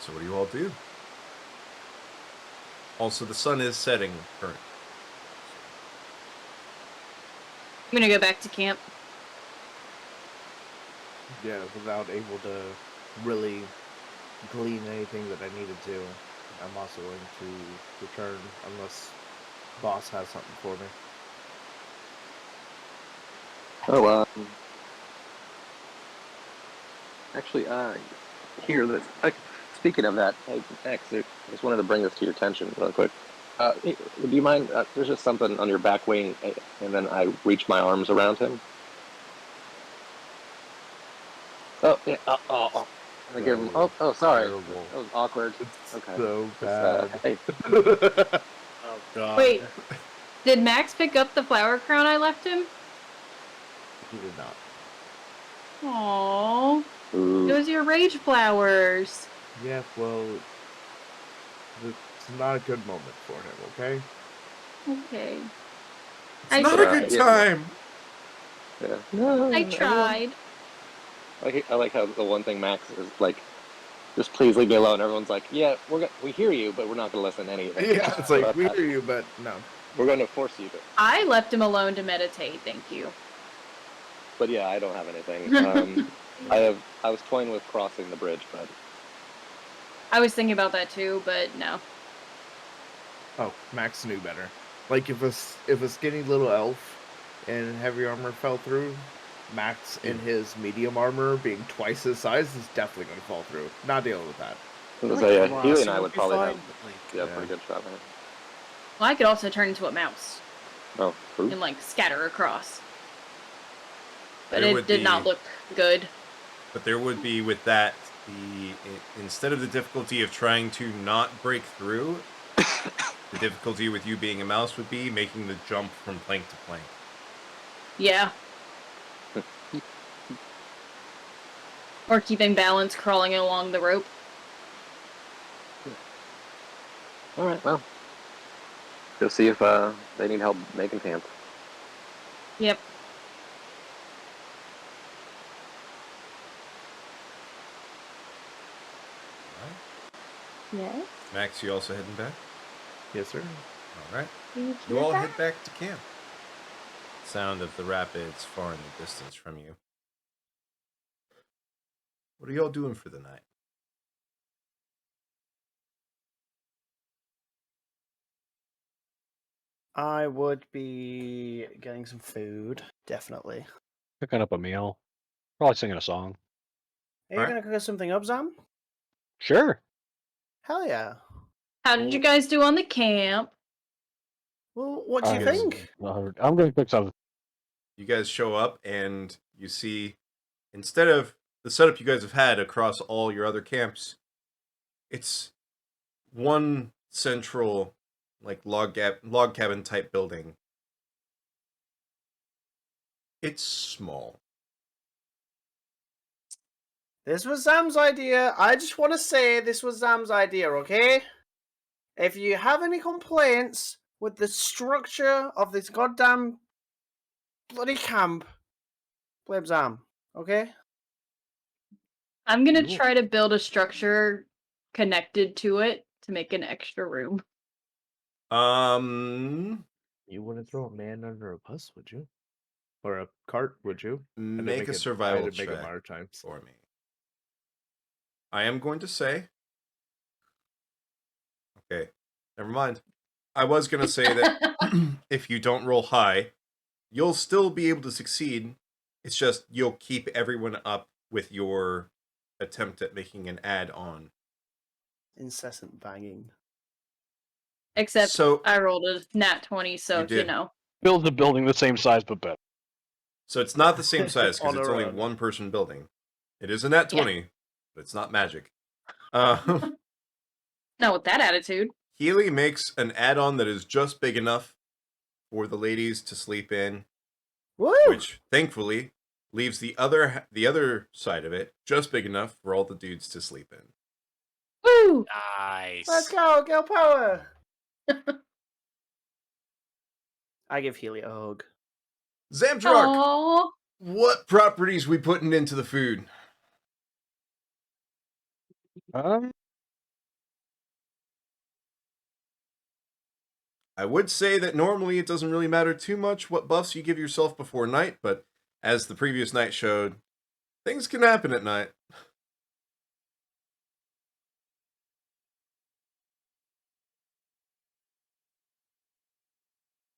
S1: So what do you all do? Also, the sun is setting currently.
S2: I'm gonna go back to camp.
S10: Yeah, without able to really glean anything that I needed to, I'm also going to return unless boss has something for me.
S6: Oh, actually, here that. Speaking of that, Max, I just wanted to bring this to your attention real quick. Do you mind? There's just something on your back wing, and then I reach my arms around him. Oh, yeah. I give him. Oh, sorry.
S10: Terrible.
S6: That was awkward.
S10: It's
S6: Okay.
S10: so
S6: Just,
S10: bad.
S6: hey.
S5: Oh god.
S2: Wait, did Max pick up the flower crown I left him?
S10: He did not.
S2: Aww.
S6: Ooh.
S2: Those are your rage flowers.
S10: Yeah, well, it's not a good moment for him, okay?
S2: Okay.
S1: It's not a good
S6: yeah.
S1: time.
S6: Yeah. No,
S2: I
S6: everyone-
S2: tried.
S6: I like how the one thing Max is like, just please leave me alone. Everyone's like, yeah, we hear you, but we're not going to listen to anything.
S10: Yeah, it's like, we hear you, but no.
S6: We're going to force you to.
S2: I left him alone to meditate, thank you.
S6: But yeah, I don't have anything. I was toying with crossing the bridge, but
S2: I was thinking about that too, but no.
S10: Oh, Max knew better. Like, if a skinny little elf in heavy armor fell through, Max in his medium armor, being twice his size, is definitely going to fall through. Not dealing with that.
S6: Healy and I would probably have
S10: Yeah.
S6: pretty good shot at it.
S2: Well, I could also turn into a mouse
S6: Oh, true.
S2: and like scatter across. But
S1: There
S2: it
S1: would
S2: did
S1: be-
S2: not look good.
S1: But there would be with that instead of the difficulty of trying to not break through, the difficulty with you being a mouse would be making the jump from plank to plank.
S2: Yeah. Or keeping balance crawling along the rope.
S6: All right, well, go see if they need help making camp.
S2: Yep. Yes.
S1: Max, you also heading back?
S10: Yes, sir.
S1: All right. You all head back to camp. Sound of the rapids far in the distance from you. What are y'all doing for the night?
S3: I would be getting some food, definitely.
S7: Cooking up a meal. Probably singing a song.
S3: Are you
S1: Alright.
S3: gonna cook us something up, Zam?
S7: Sure.
S3: Hell yeah.
S2: How did you guys do on the camp?
S3: Well, what do you
S1: guys-
S3: think?
S7: I'm going to cook something.
S1: You guys show up and you see, instead of the setup you guys have had across all your other camps, it's one central, like log cabin type building. It's small.
S3: This was Zam's idea. I just want to say this was Zam's idea, okay? If you have any complaints with the structure of this goddamn bloody camp, blame Zam, okay?
S2: I'm gonna
S7: You will-
S2: try to build a structure connected to it to make an extra room.
S1: Um,
S10: You wouldn't throw a man under a bus, would you? Or a cart, would you? I didn't
S1: make
S10: make
S1: a
S10: it- I
S1: survival
S10: didn't make it
S1: check
S10: modern times.
S1: for me. I am going to say. Okay, never mind. I was going to say that if you don't roll high, you'll still be able to succeed. It's just you'll keep everyone up with your attempt at making an add-on.
S3: Incessant banging.
S2: Except
S1: So,
S2: I rolled a nat 20, so
S1: You
S2: you
S1: did.
S2: know.
S7: Build the building the same size but better.
S1: so it's not the same size because
S3: On
S1: it's
S3: our
S1: only
S3: own.
S1: one person building. It is a nat
S2: Yeah.
S1: 20, but it's not magic.
S2: Not with that attitude.
S1: Healy makes an add-on that is just big enough for the ladies to sleep in,
S3: Woo!
S1: which thankfully leaves the other side of it just big enough for all the dudes to sleep in.
S2: Woo!
S5: Nice.
S3: Let's go, girl power! I give Healy a hug.
S1: Zamtruck,
S2: Aww.
S1: what properties we putting into the food? I would say that normally it doesn't really matter too much what buffs you give yourself before night, but as the previous night showed, things can happen at night.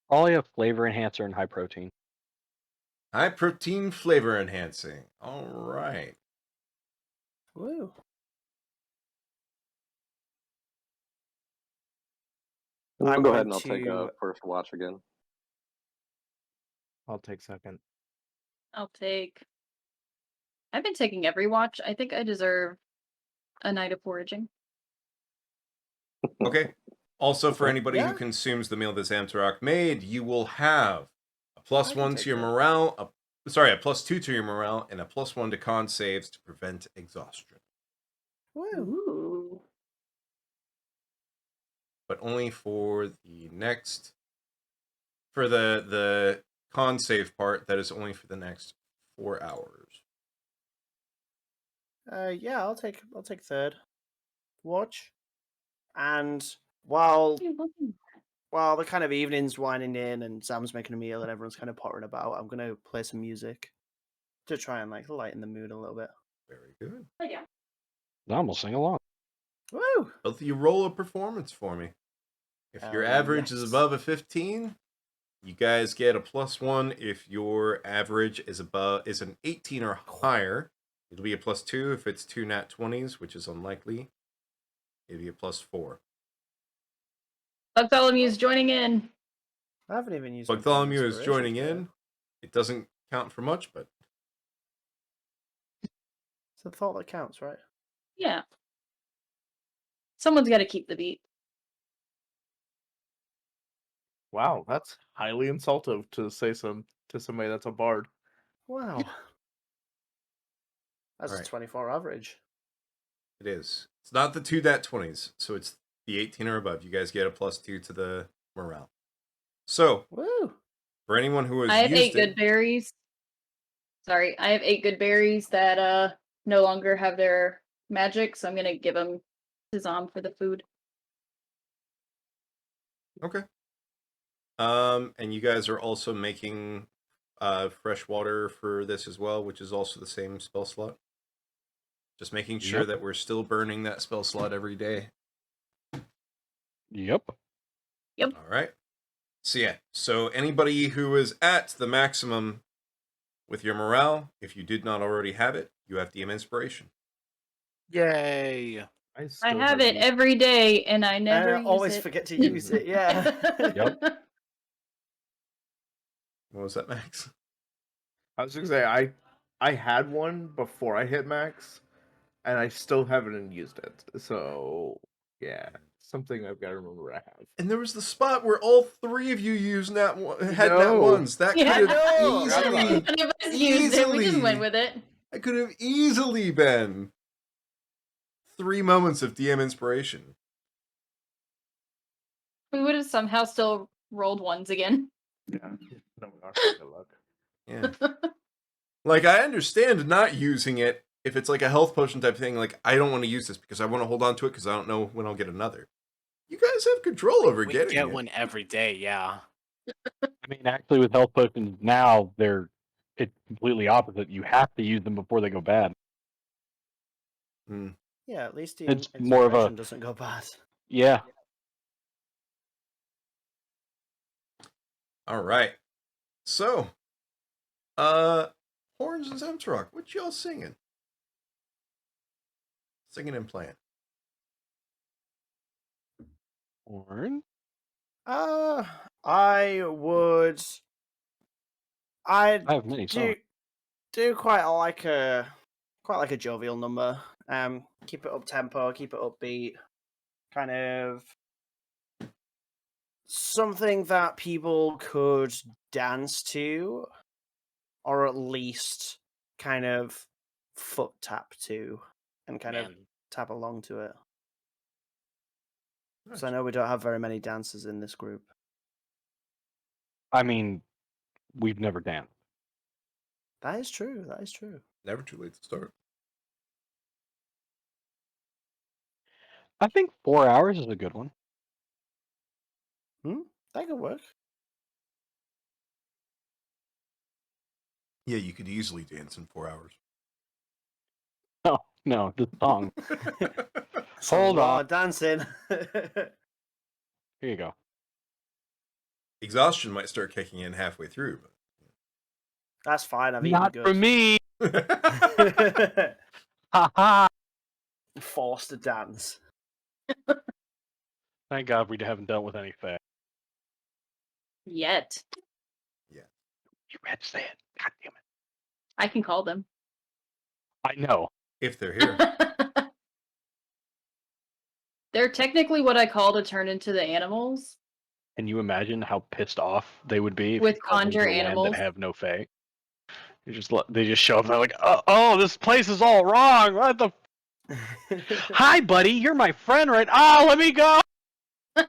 S7: Probably a flavor enhancer and high protein.
S1: High protein flavor enhancing. All right.
S3: Woo.
S6: I'll
S3: I'm
S6: go ahead
S3: going
S6: and I'll take
S3: to-
S6: a first watch again.
S10: I'll take second.
S2: I'll take. I've been taking every watch. I think I deserve a night of foraging.
S1: Okay. Also, for
S10: Okay.
S1: anybody who
S3: Yeah.
S1: consumes the meal that Zamtarak made, you will have a plus
S3: I can
S1: 1
S3: take
S1: to your
S3: that.
S1: morale, a plus 2 to your morale, and a plus 1 to con saves to prevent exhaustion.
S3: Woo.
S2: Ooh.
S1: But only for the next, for the con save part, that is only for the next 4 hours.
S3: Yeah, I'll take third watch. And while the kind of evening's winding in and Sam's making a meal and everyone's kind of pottering about, I'm gonna play some music to try and like lighten the mood a little bit.
S1: Very good.
S2: Oh, yeah.
S7: I'm gonna sing along.
S3: Woo!
S1: Both of you roll a performance for me. If your average is
S3: Yes.
S1: above a 15, you guys get a plus 1. If your average is an 18 or higher, it'll be a plus 2. If it's 2 nat 20s, which is unlikely, it'll be a plus 4.
S2: Bartholomew's joining in.
S3: I haven't even used. my
S1: Bartholomew is
S3: inspiration
S1: joining
S3: yet.
S1: in. It doesn't count for much, but
S3: It's the thought that counts, right?
S2: Yeah. Someone's got to keep the beat.
S10: Wow, that's highly insultive to say to somebody that's a bard.
S3: Wow. That's
S1: Alright.
S3: a 24 average.
S1: it is. It's not the 2 nat 20s, so it's the 18 or above. You guys get a plus 2 to the morale. So,
S3: Woo!
S1: for anyone who has
S2: I have 8
S1: used
S2: good
S1: it,
S2: berries. Sorry, I have 8 good berries that no longer have their magic, so I'm gonna give them to Zom for the food.
S1: okay. And you guys are also making fresh water for this as well, which is also the same spell slot. Just making sure
S7: Yep.
S1: that we're still burning that spell slot every day.
S7: Yep.
S1: All right. So yeah, so anybody who is at the maximum with your morale, if you did not already have it, you have DM inspiration.
S5: Yay!
S2: I
S10: still
S2: have it
S10: used-
S2: every day, and I never use
S3: always
S2: it.
S3: forget to use it. Yeah.
S7: Yep.
S1: What was that, Max?
S10: I was gonna say I had one before I hit max, and I still haven't used it. So yeah, something I've got to remember I have.
S1: And there was the spot where all three of you used nat had nat
S10: know.
S1: ones. That could
S2: Yeah,
S1: have
S3: no.
S1: easily,
S2: None of us used it. We just
S1: easily-
S2: went with it.
S1: that could have easily been 3 moments of DM inspiration.
S2: We would have somehow still rolled ones again.
S10: Yeah. No, not good luck.
S1: Yeah. Like, I understand not using it if it's like a health potion type thing. Like, I don't want to use this because I want to hold on to it because I don't know when I'll get another. You guys have control over
S5: We
S1: getting
S5: get
S1: it.
S5: one every day, yeah.
S7: I mean, actually, with health potions now, it's completely opposite. You have to use them before they go bad.
S3: Yeah, at least the
S7: It's more of a-
S3: inspiration doesn't go bad.
S7: Yeah.
S1: All right. So, Horns and Zemtrock, what y'all singing? Singing and playing.
S7: Horn?
S3: I would.
S7: I have many songs.
S3: do quite like a jovial number. Keep it up tempo, keep it upbeat. Kind of something that people could dance to, or at least kind of foot tap to, and kind of
S5: Man,
S3: tap along to it.
S1: Nice.
S3: So I know we don't have very many dancers in this group.
S7: I mean, we've never danced.
S3: That is true. That is true.
S1: Never too late to start.
S7: I think 4 hours is a good one.
S3: That could work.
S1: Yeah, you could easily dance in 4 hours.
S7: Oh, no, the song.
S3: That's a
S7: Hold
S3: lot
S7: on.
S3: of dancing.
S7: Here you go.
S1: Exhaustion might start kicking in halfway through.
S3: That's fine. I've
S7: Not
S3: eaten
S7: for me.
S1: But...
S7: Ha ha.
S3: Forced to dance.
S7: Thank God we haven't dealt with any fat.
S2: Yet.
S7: You had to say it. God damn it.
S2: I can call them.
S7: I know.
S1: if they're here.
S2: They're technically what I call to turn into the animals.
S7: Can you imagine how pissed off they would be if
S2: With
S7: you called them to
S2: conjure
S7: a land
S2: animals?
S7: that have no fae? They just show up and they're like, oh, this place is all wrong. What the? Hi, buddy. You're my friend, right? Oh, let me go.
S1: I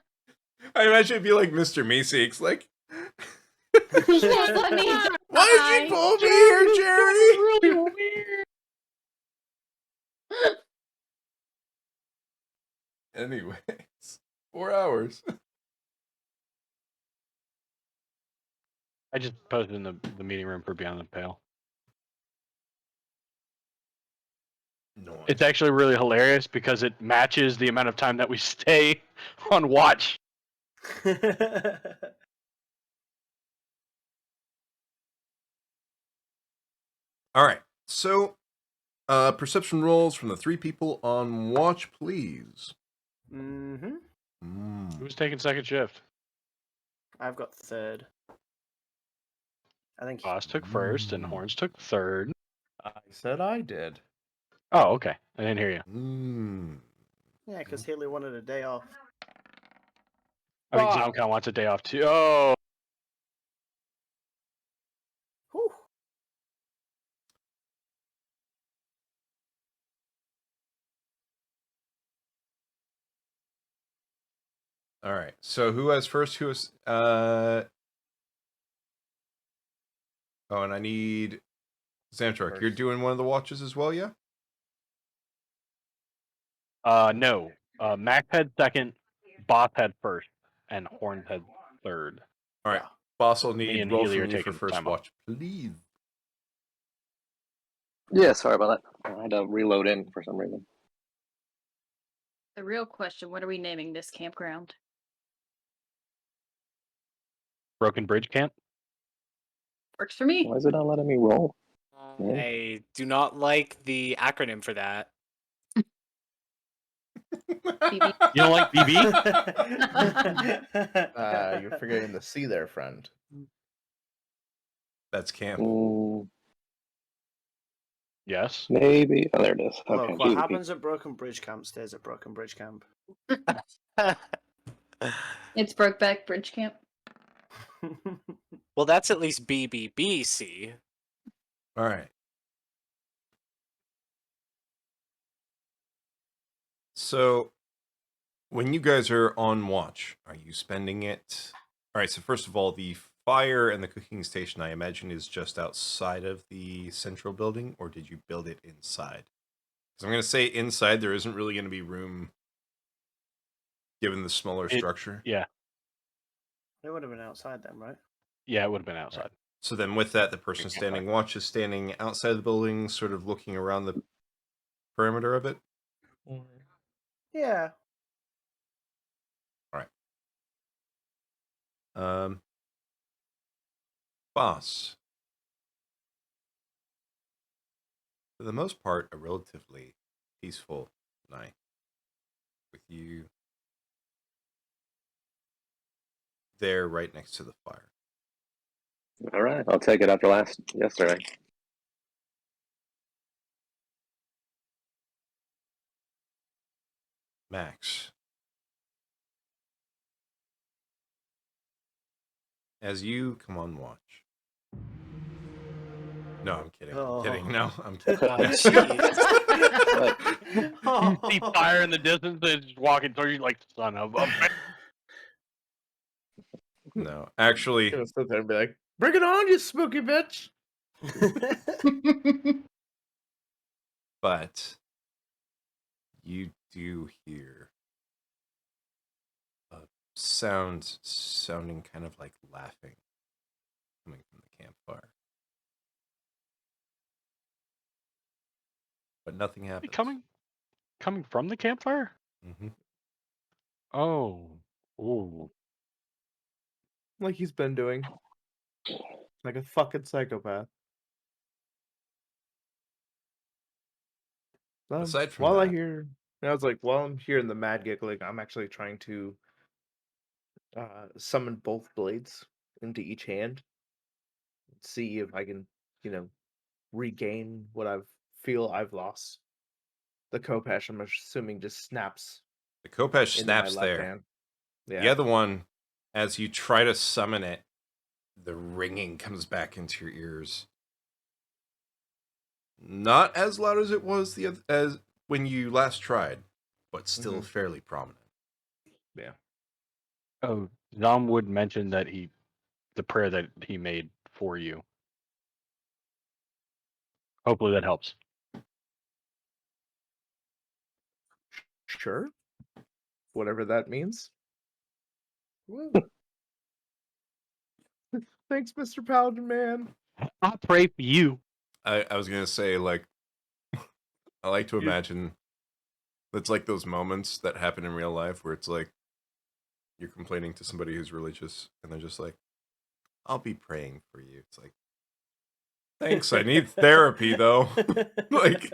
S1: imagine it'd be like Mr. Meeseeks, like,
S2: Just let me
S1: why did you pull me here, Jerry?
S7: Really weird.
S1: Anyways, 4 hours.
S7: I just posted in the meeting room for Beyond the Pale.
S1: No.
S7: It's actually really hilarious because it matches the amount of time that we stay on watch.
S1: All right. So, perception rolls from the 3 people on watch, please.
S7: Who's taking second shift?
S3: I've got third. I think.
S7: Boss took first and Horns took third.
S10: I said I did.
S7: Oh, okay. I didn't hear you.
S3: Yeah, because Haley wanted a day off.
S7: I think Zomcon wants a day off too. Oh,
S3: Whew.
S1: All right. So, who has first? Who has? Oh, and I need Zamtruck. You're
S10: First.
S1: doing one of the watches as well, yeah?
S7: no. Max had second, Boss had first, and Horns had third.
S1: All right.
S3: Yeah.
S1: Boss will
S7: Me
S1: need
S7: and
S1: roll
S7: Healy
S1: from
S7: are
S1: you for
S7: taking
S1: first
S7: time off.
S1: watch, please.
S6: Yeah, sorry about that. I had to reload in for some reason.
S2: The real question, what are we naming this campground?
S7: Broken Bridge Camp.
S2: Works for me.
S6: Why is it not letting me roll? Yeah.
S5: I do not like the acronym for that.
S2: BB.
S7: You don't like BB?
S10: You're forgetting the C there, friend.
S1: That's camp.
S7: Yes.
S6: Maybe. Oh, there it is. Okay.
S3: Look, what
S6: GDP.
S3: happens at Broken Bridge Camp stays at Broken Bridge Camp.
S2: It's Brokeback Bridge Camp.
S5: Well, that's at least BBBC.
S1: All right. So, when you guys are on watch, are you spending it? All right. So first of all, the fire and the cooking station, I imagine, is just outside of the central building, or did you build it inside? Because I'm going to say inside, there isn't really going to be room, given the smaller structure.
S7: Yeah.
S3: It would have been outside then, right?
S7: Yeah, it would have been outside.
S1: Right. So then, with that, the person standing watch is standing outside the building, sort of looking around the perimeter of it.
S3: Yeah.
S1: Boss. For the most part, a relatively peaceful night with you there right next to the fire.
S6: All right. I'll take it after yesterday.
S1: Max. As you come on watch. No, I'm kidding. I'm kidding. No, I'm kidding.
S5: Oh, jeez.
S7: You see fire in the distance, and just walking towards you like, son of a bitch.
S1: No, actually,
S10: Gonna sit there and be like, "Bring it on, you spooky bitch!"
S1: but you do hear a sound sounding kind of like laughing coming from the campfire. But nothing happens.
S7: Coming from the campfire?
S1: Mm-hmm.
S7: Oh. Ooh.
S10: Like he's been doing, like a fucking psychopath.
S1: Aside from
S10: while
S1: that,
S10: I was like, while I'm hearing the mad giggling, I'm actually trying to summon both blades into each hand. See if I can, regain what I've lost. The Kopesh, I'm assuming, just snaps
S1: the Kopesh
S10: into my
S1: snaps
S10: left
S1: there.
S10: hand.
S1: The other one, as you try to summon it, the ringing comes back into your ears. Not as loud as it was as when you last tried, but still fairly prominent.
S10: Yeah.
S7: Oh, Zom would mention that the prayer that he made for you. Hopefully that helps.
S10: Sure. Whatever that means. Woo. Thanks, Mr. Paladin Man.
S7: I'll pray for you.
S1: I was gonna say, like, I like to imagine it's like those moments that happen in real life where it's like you're complaining to somebody who's religious and they're just like, I'll be praying for you. It's like, thanks, I need therapy though. Like,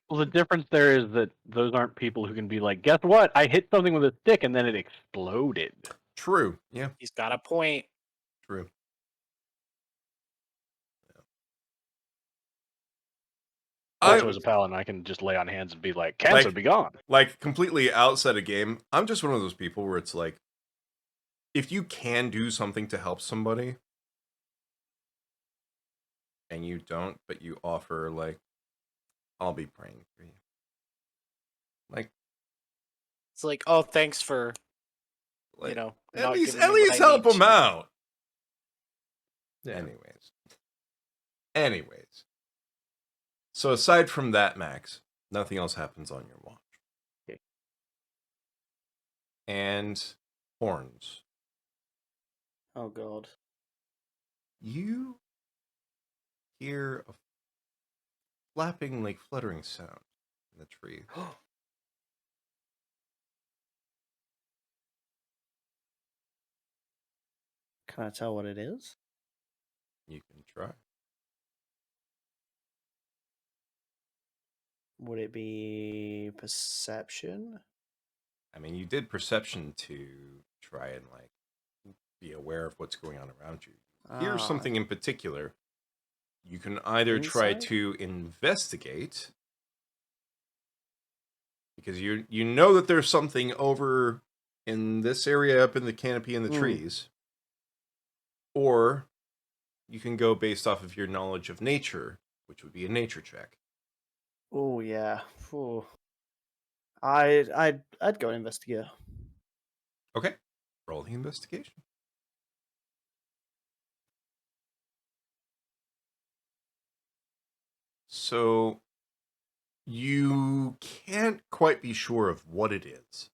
S7: Well, the difference there is that those aren't people who can be like, guess what? I hit something with a stick and then it exploded.
S1: true. Yeah,
S5: He's got a point.
S1: true.
S7: Also, as a paladin, I can just lay on hands and be like, cancer, be gone.
S1: Like, completely outside a game, I'm just one of those people where it's like, if you can do something to help somebody, and you don't, but you offer, like, I'll be praying for you. Like,
S5: It's like, oh, thanks for,
S1: like
S5: not
S1: at least
S5: giving me what I
S1: help
S5: need
S1: them
S5: to.
S1: out.
S10: Yeah.
S1: Anyways. So aside from that, Max, nothing else happens on your watch.
S10: Okay.
S1: And horns.
S3: Oh god.
S1: You hear a flapping, like fluttering sound in the tree.
S3: Can I tell what it is?
S1: You can try.
S3: Would it be perception?
S1: I mean, you did perception to try and like be aware of what's going on around you. Here's something in particular. You can either try
S3: Insight?
S1: to investigate, because you know that there's something over in this area up in the canopy in the trees, or you can go based off of your knowledge of nature, which would be a nature check.
S3: Oh yeah. Ooh. I'd go investigate.
S1: Okay, roll the investigation. So you can't quite be sure of what it is,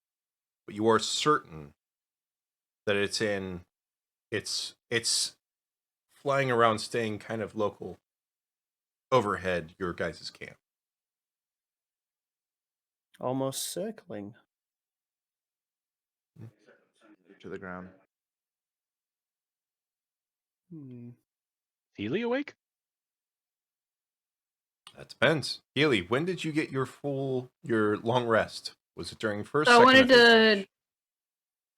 S1: but you are certain that it's flying around, staying kind of local overhead your guys' camp.
S3: Almost circling.
S10: To the ground.
S3: Hmm.
S7: Healy awake?
S1: That depends. Healy, when did you get your long rest? Was it during first,
S2: So
S1: second, or third watch?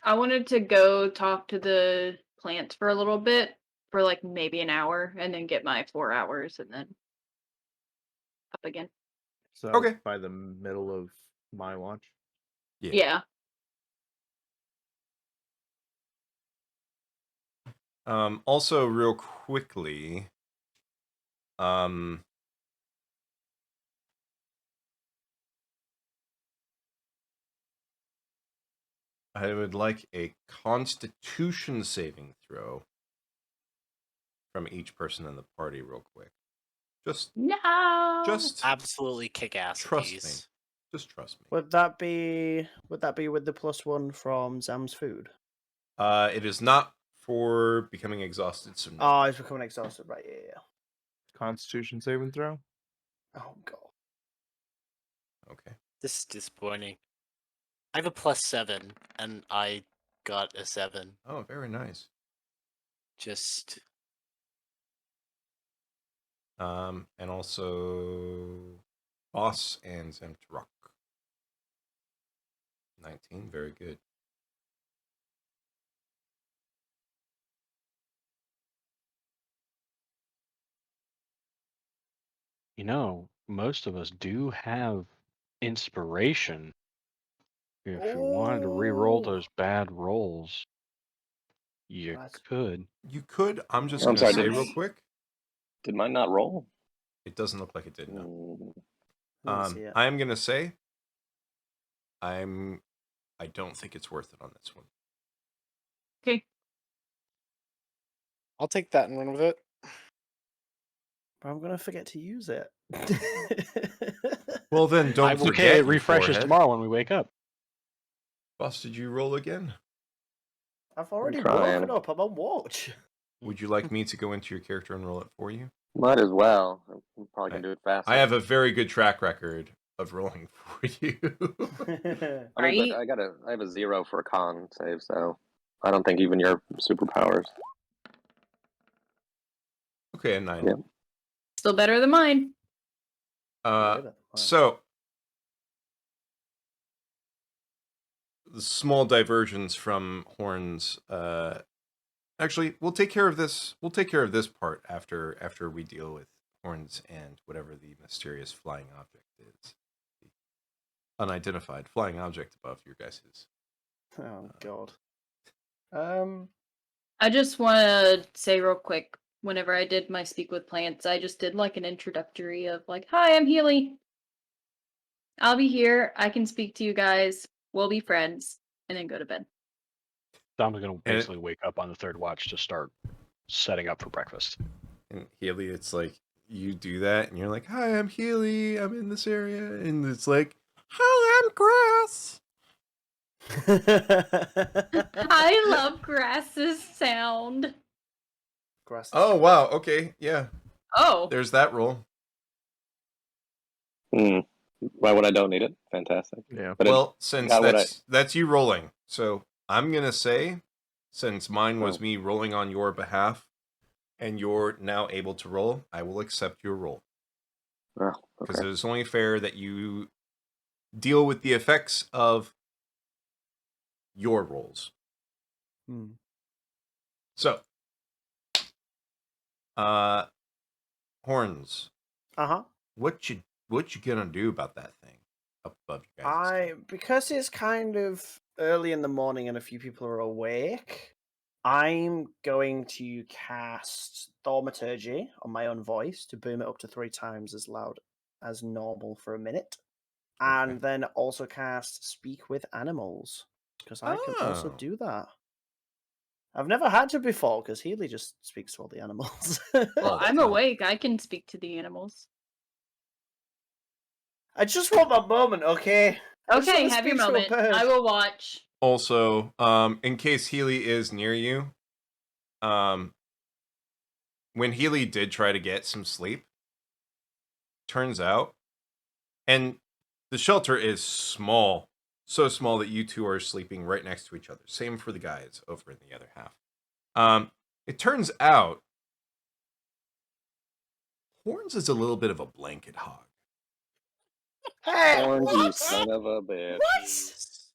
S2: I wanted to go talk to the plants for a little bit, for like maybe an hour, and then get my 4 hours, and then up again.
S10: So
S1: Okay.
S10: by the middle of my watch.
S2: Yeah.
S1: Also, real quickly, I would like a Constitution saving throw from each person in the party, real quick. Just
S5: Absolutely kick ass at
S1: trust
S5: these.
S1: me. Just trust me.
S3: Would that be with the +1 from Zam's food?
S1: It is not for becoming exhausted. So no.
S3: Oh, he's becoming exhausted, right? Yeah.
S10: Constitution saving throw.
S3: Oh god.
S1: Okay.
S5: This is disappointing. I have a +7, and I got a 7.
S1: Oh, very nice.
S5: Just
S1: And also Boss and Zemtruk. 19, very good.
S7: You know, most of us do have inspiration. If you wanted to re-roll those bad rolls, you could.
S1: You could. I'm just
S6: I'm
S1: going to
S6: sorry,
S1: say real quick.
S6: Did mine not roll?
S1: It doesn't look like it did, no.
S3: Let's see it.
S1: I am going to say I don't think it's worth it on this one.
S2: Okay.
S5: I'll take that and run with it.
S3: But I'm gonna forget to use it.
S1: Well, then don't forget.
S7: Okay, it
S1: you
S7: refreshes
S1: forehead.
S7: tomorrow when we wake up.
S1: Boss, did you roll again?
S3: I've already
S6: trying.
S3: woken up. I'm on watch.
S1: Would you like me to go into your character and roll it for you?
S6: Might as well. I'm probably gonna do it fast.
S1: I have a very good track record of rolling for you.
S6: I mean, but I have a 0 for a con save, so I don't think even your superpowers.
S1: Okay, a 9.
S6: Yeah.
S2: Still better than mine.
S1: So the small diversions from Horns. Actually, we'll take care of this. We'll take care of this part after we deal with Horns and whatever the mysterious flying object is. The unidentified flying object above your guys'.
S3: Oh god.
S2: I just want to say real quick, whenever I did my speak with plants, I just did like an introductory of like, hi, I'm Healy. I'll be here. I can speak to you guys. We'll be friends. And then go to bed.
S7: So I'm going to basically wake up on the third watch to start setting up for breakfast.
S1: And Healy, it's like, you do that, and you're like, hi, I'm Healy. I'm in this area. And it's like, hi, I'm Grass.
S2: I love Grass's sound.
S3: Grass.
S1: Oh, wow. Okay. Yeah.
S2: Oh.
S1: There's that roll.
S6: Why would I don't need it? Fantastic.
S10: Yeah.
S6: But
S1: well, since that's you rolling, so I'm gonna say since mine was
S6: Oh.
S1: me rolling on your behalf, and you're now able to roll, I will accept your roll.
S6: Oh,
S1: Because
S6: okay.
S1: it is only fair that you deal with the effects of your rolls.
S3: Hmm.
S1: So, Horns,
S3: Uh-huh.
S1: what you gonna do about that thing up above you guys?
S3: Because it's kind of early in the morning and a few people are awake, I'm going to cast Thaumaturgy on my own voice to boom it up to 3 times as loud as normal for a minute. And then also cast Speak with Animals, because I can also
S1: Oh.
S3: do that. I've never had to before, because Healy just speaks to all the animals.
S2: Well,
S1: the
S2: I'm
S1: time.
S2: awake. I can speak to the animals.
S3: I just want my moment, okay? I just
S2: Okay,
S3: wanna
S2: have your
S3: speak to a
S2: moment.
S3: bird.
S2: I will watch.
S1: Also, in case Healy is near you, when Healy did try to get some sleep, turns out, and the shelter is small, so small that you two are sleeping right next to each other. Same for the guys over in the other half. It turns out Horns is a little bit of a blanket hog.
S3: Hey,
S6: Horns, you
S3: what?
S6: son of a bitch.
S3: What?
S5: Jeez.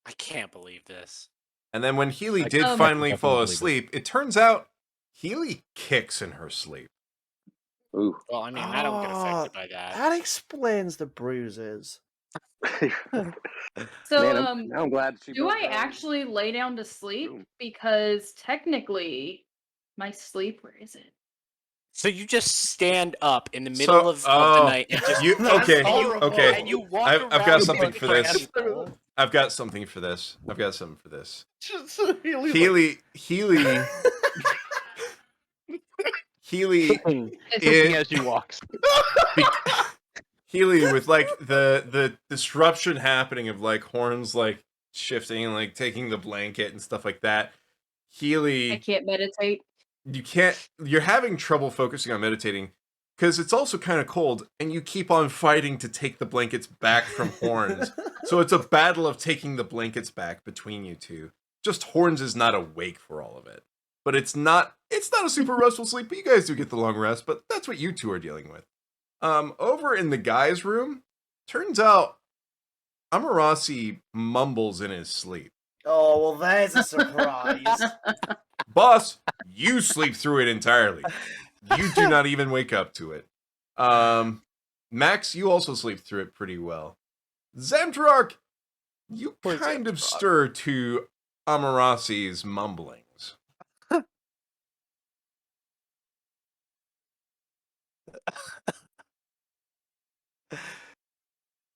S5: I can't believe this.
S1: And then when Healy
S7: I
S1: did
S2: can
S1: finally
S7: definitely
S1: fall
S7: believe it.
S1: asleep, it turns out Healy kicks in her sleep.
S6: Ooh.
S5: Well, I mean, I don't get affected
S3: Oh,
S5: by that.
S3: that explains the bruises.
S2: So,
S6: Man, now I'm glad she
S2: do
S6: built
S2: I
S6: her own
S2: actually lay down to sleep?
S6: room.
S2: Because technically, my sleep, where is it?
S5: So you just stand up in the
S1: So,
S5: middle of the
S1: oh,
S5: night and just
S1: you
S3: That's
S1: okay?
S3: horrible.
S1: Okay,
S5: and you walk
S1: I've
S5: around
S1: got
S5: like
S1: something
S5: a
S1: for this.
S5: cannibal.
S1: I've got something for this.
S10: Just so Healy's
S1: Healy,
S7: Kicking
S1: it,
S7: as she walks.
S1: be- Healy with like the disruption happening of like Horns like shifting and like taking the blanket and stuff like that.
S2: I
S1: Healy,
S2: can't meditate.
S1: you're having trouble focusing on meditating because it's also kind of cold and you keep on fighting to take the blankets back from Horns. So it's a battle of taking the blankets back between you two. Just Horns is not awake for all of it. But it's not a super restful sleep, but you guys do get the long rest, but that's what you two are dealing with. Over in the guys' room, turns out Amarasi mumbles in his sleep.
S3: Oh, well, there's a surprise.
S1: Boss, you sleep through it entirely. You do not even wake up to it. Max, you also sleep through it pretty well. Zamtrok, you
S5: Poor
S1: kind of
S5: Zamtrok.
S1: stir to Amarasi's mumblings.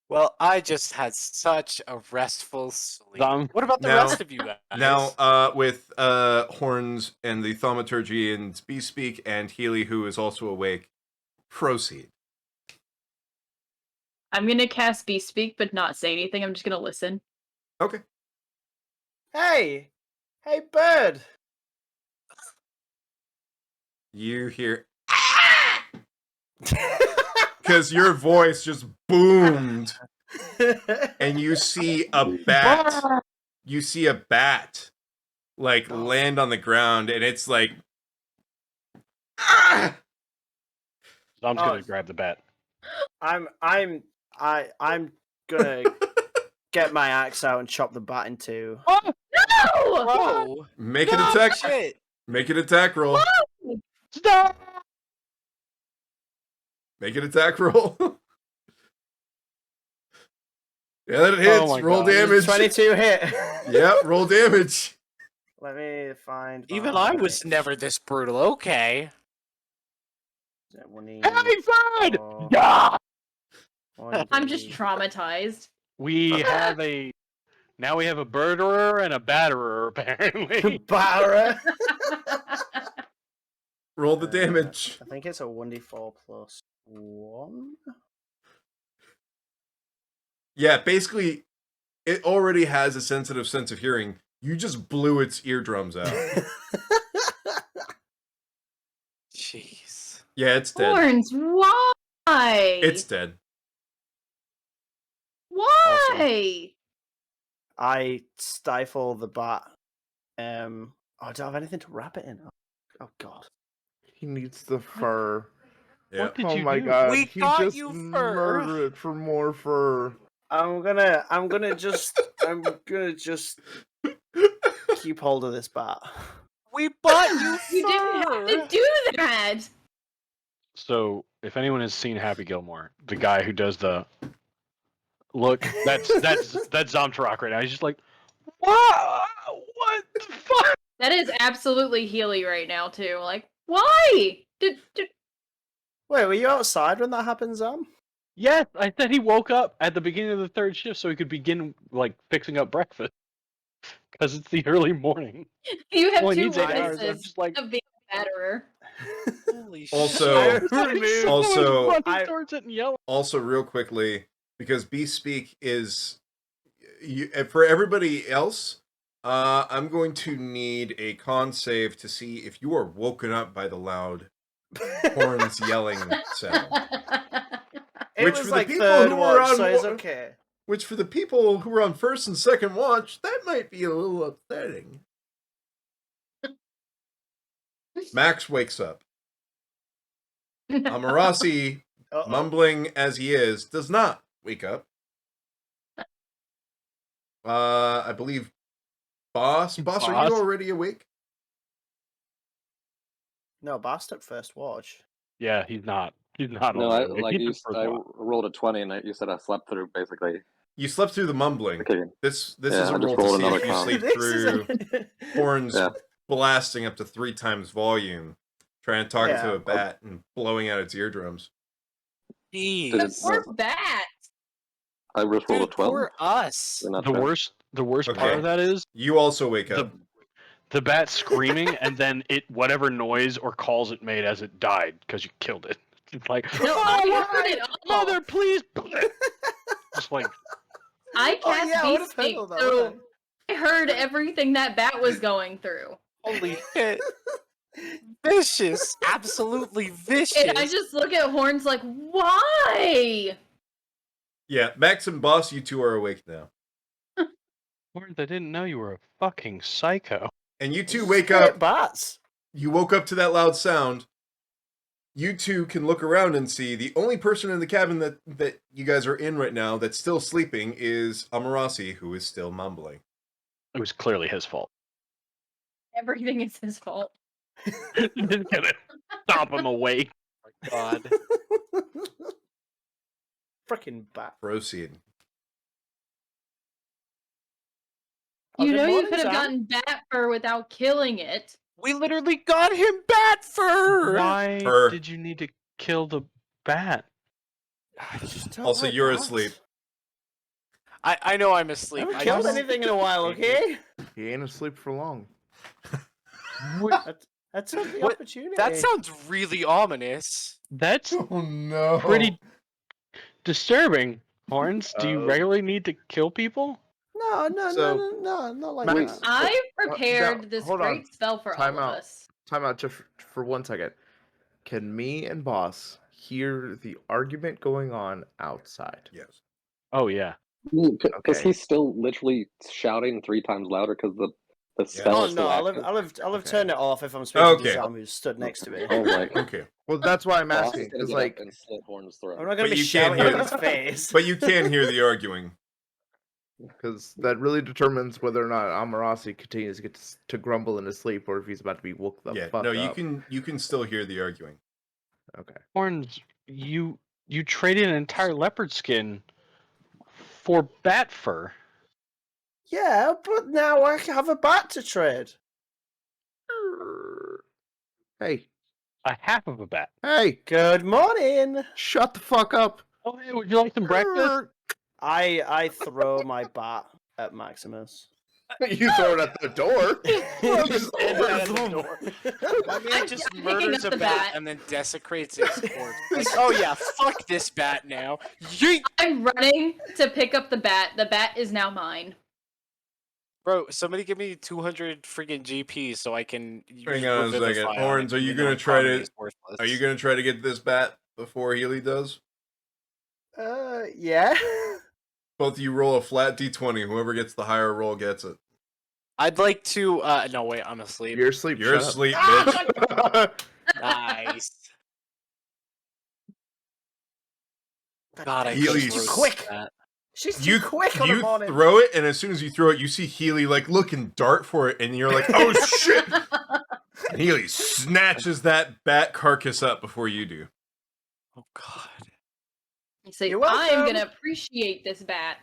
S5: Well, I just had such a restful sleep.
S7: Zom.
S5: What about the
S1: Now-
S5: rest of you guys?
S1: Now, with Horns and the Thaumaturgy and Bespeak and Healy, who is also awake, proceed.
S2: I'm gonna cast Bespeak, but not say anything. I'm just gonna listen.
S1: Okay.
S3: Hey, bird.
S1: You hear because your voice just boomed, and you see a bat. You see a bat like land on the ground, and it's like, ah!
S7: Zom's
S3: Oh.
S7: gonna grab the bat.
S3: I'm gonna get my axe out and chop the bat in two.
S2: No!
S5: Whoa!
S1: Make an
S5: No
S1: attack.
S5: shit!
S1: Make an attack roll.
S7: Stop!
S1: Make an attack roll. Yeah, that hits.
S7: my
S1: Roll
S7: God.
S1: damage.
S3: 22 hit.
S1: Yep, roll damage.
S3: Let me find.
S5: Even
S3: my-
S5: I was never this brutal. Okay.
S3: Is it 1
S7: Hey, bird!
S3: four,
S7: Yeah!
S3: 1
S2: I'm just
S3: D-
S2: traumatized.
S7: We have a now we have a birderer and a batterer apparently.
S3: Barra.
S1: Roll the damage.
S3: I think it's a 1d4 plus 1.
S1: Yeah, basically, it already has a sensitive sense of hearing. You just blew its eardrums out.
S5: Jeez.
S1: Yeah, it's dead.
S2: Horns, why?
S1: It's dead.
S2: Why?
S3: I stifle the bat I don't have anything to wrap it in. Oh God.
S10: He needs the fur.
S1: Yeah.
S7: What did
S10: Oh
S7: you
S10: my
S7: do?
S10: god,
S5: We
S10: he
S5: got
S10: just
S5: you fur.
S10: murdered it for more fur.
S3: I'm gonna just keep hold of this bat.
S5: We bought you
S2: You didn't have
S5: fur.
S2: to do that.
S7: So, if anyone has seen Happy Gilmore, the guy who does the look, that's Zomtarok right now. He's just like, what? What the fuck?
S2: That is absolutely Healy right now too. Like, why? Did
S3: Wait, were you outside when that happened, Zam?
S7: Yes, I said he woke up at the beginning of the third shift so he could begin like fixing up breakfast because it's the early morning.
S2: you have
S7: Only
S2: 2
S7: needs 8 hours. I'm
S2: witnesses
S7: just like,
S2: of being a batterer?
S5: Holy
S1: Also-
S5: shit.
S7: it's like
S3: removed-
S7: someone was
S1: also-
S7: running towards it and yelling.
S1: Also, real quickly, because Beast Speak is for everybody else, I'm going to need a con save to see if you are woken up by the loud horns yelling sound.
S3: It
S1: Which
S3: was
S1: for the
S3: like
S1: people
S3: third
S1: who were
S3: watch,
S1: on
S3: so it's
S1: wa-
S3: okay.
S1: Which for the people who were on first and second watch, that might be a little upsetting. Max wakes up. Amarasi,
S3: Uh-oh.
S1: mumbling as he is, does not wake up. I believe Boss, are
S7: Boss?
S1: you already awake?
S3: No, Bass took first watch.
S7: Yeah, he's not. He's not.
S6: No,
S7: on
S6: I
S7: the way.
S6: like
S7: He's
S6: you.
S7: the first
S6: I
S7: one.
S6: rolled a 20, and you said I slept through basically.
S1: You slept through the mumbling.
S6: Okay.
S1: This
S6: Yeah,
S1: is a
S6: I just
S1: roll to
S6: rolled
S1: see
S6: another
S1: if you
S6: con.
S1: sleep
S3: This
S1: through
S3: is
S1: horns
S6: Yeah.
S1: blasting up to 3 times volume, trying to talk
S3: Yeah.
S1: to a bat and blowing out its eardrums.
S5: Jeez.
S6: Did
S2: The
S6: it-
S2: poor bat.
S6: I just rolled a
S5: Dude,
S6: 12.
S5: poor us.
S6: They're not
S7: The
S6: bad.
S7: worst part
S1: Okay.
S7: of that is
S1: You also wake
S7: the
S1: up.
S7: the bat screaming and then it whatever noise or calls it made as it died because you killed it. It's like,
S2: No,
S7: oh,
S2: I heard it all.
S7: mother, please. Just like,
S2: I
S3: Oh,
S2: cast
S3: yeah, I would've
S2: Beast
S3: heard
S2: Speak,
S3: all that,
S2: so
S3: wouldn't
S2: I heard everything that bat was going through.
S5: Holy shit. Vicious. Absolutely vicious.
S2: And I just look at Horns like, why?
S1: Yeah, Max and Boss, you two are awake now.
S7: Lawrence, I didn't know you were a fucking psycho.
S1: And you two wake
S3: Great
S1: up.
S3: bats.
S1: You woke up to that loud sound. You two can look around and see the only person in the cabin that you guys are in right now that's still sleeping is Amarasi, who is still mumbling.
S7: It was clearly his fault.
S2: Everything is his fault.
S7: Didn't get it. Stop him awake.
S5: Oh my god.
S3: Freaking bat.
S1: Proceed.
S3: Oh,
S2: You
S3: good
S2: know you
S3: morning,
S2: could have
S3: Sam.
S2: gotten bat fur without killing it.
S5: We literally got him bat fur.
S7: Why
S1: Her.
S7: did you need to kill the bat?
S3: I just don't
S1: Also,
S3: like
S1: you're
S3: bats.
S1: asleep.
S5: I know I'm asleep.
S3: I haven't
S5: I
S3: killed
S5: just-
S3: anything in a while, okay?
S10: He ain't asleep for long.
S3: I took the
S5: What?
S3: opportunity.
S5: That sounds really ominous.
S7: That's
S1: Oh no.
S7: pretty disturbing. Horns, do you regularly need to kill people?
S3: No,
S10: So-
S3: not like
S10: Max-
S3: that.
S2: I
S10: now,
S2: prepared this
S10: hold on.
S2: great spell for
S10: Time
S2: all of
S10: out.
S2: us.
S10: Time out just for 1 second. Can me and Boss hear the argument going on outside?
S1: Yes.
S7: Oh yeah.
S6: Because
S10: Okay.
S6: he's still literally shouting 3 times louder because the spell
S3: Oh
S6: is still
S3: no,
S6: active.
S3: I'll have
S10: Okay.
S3: turned it off if I'm speaking
S1: Okay.
S3: to Zam, who's stood next to me.
S6: Oh, right.
S1: Okay.
S10: Well, that's why I'm
S6: Boss is
S10: asking.
S6: gonna
S10: Because,
S6: get
S10: like,
S6: up and slit Horn's throat.
S3: I'm not gonna
S1: But
S3: be
S1: you can't
S3: shouting
S1: hear
S3: in his
S1: this.
S3: face.
S1: But you can hear the arguing.
S10: because that really determines whether or not Amarasi continues to get to grumble in his sleep or if he's about to be woke the
S1: Yeah.
S10: fuck
S1: No,
S10: up.
S1: you can still hear the arguing.
S10: Okay.
S7: Horns, you traded an entire leopard skin for bat fur.
S3: Yeah, but now I have a bat to trade.
S10: Hey,
S7: A half of a bat.
S10: hey,
S3: Good morning.
S10: shut the fuck up.
S7: Oh hey, would you like some breakfast?
S3: I throw my bat at Maximus.
S10: You throw it at the door.
S3: Just
S5: My man
S2: I'm
S5: just
S2: picking
S5: murders
S2: up
S5: a
S2: the
S5: bat
S2: bat.
S5: and then desecrates its corpse. Like, oh yeah, fuck this bat now. Yeet!
S2: I'm running to pick up the bat. The bat is now mine.
S5: Bro, somebody give me 200 freaking GP so I can
S1: Hang on a
S5: revivify
S1: second.
S5: on
S1: Horns,
S5: it,
S1: are you
S5: even though
S1: gonna try
S5: economy
S1: to-
S5: is worthless.
S1: Are you going to try to get this bat before Healy does?
S3: Yeah.
S1: Both of you roll a flat d20. Whoever gets the higher roll gets it.
S5: I'd like to. No, wait, I'm asleep.
S10: You're asleep.
S1: You're
S10: shut
S1: asleep,
S3: Ah,
S1: bitch.
S5: Nice. God, I
S1: Healy,
S5: could
S1: she's
S5: roast
S3: quick.
S5: that.
S3: She's too quick on the
S1: you
S3: morning.
S1: throw it, and as soon as you throw it, you see Healy like look and dart for it, and you're like, "Oh shit!" And Healy snatches that bat carcass up before you do.
S5: Oh God.
S2: You say,
S3: You're
S2: I'm
S3: welcome.
S2: gonna appreciate this bat.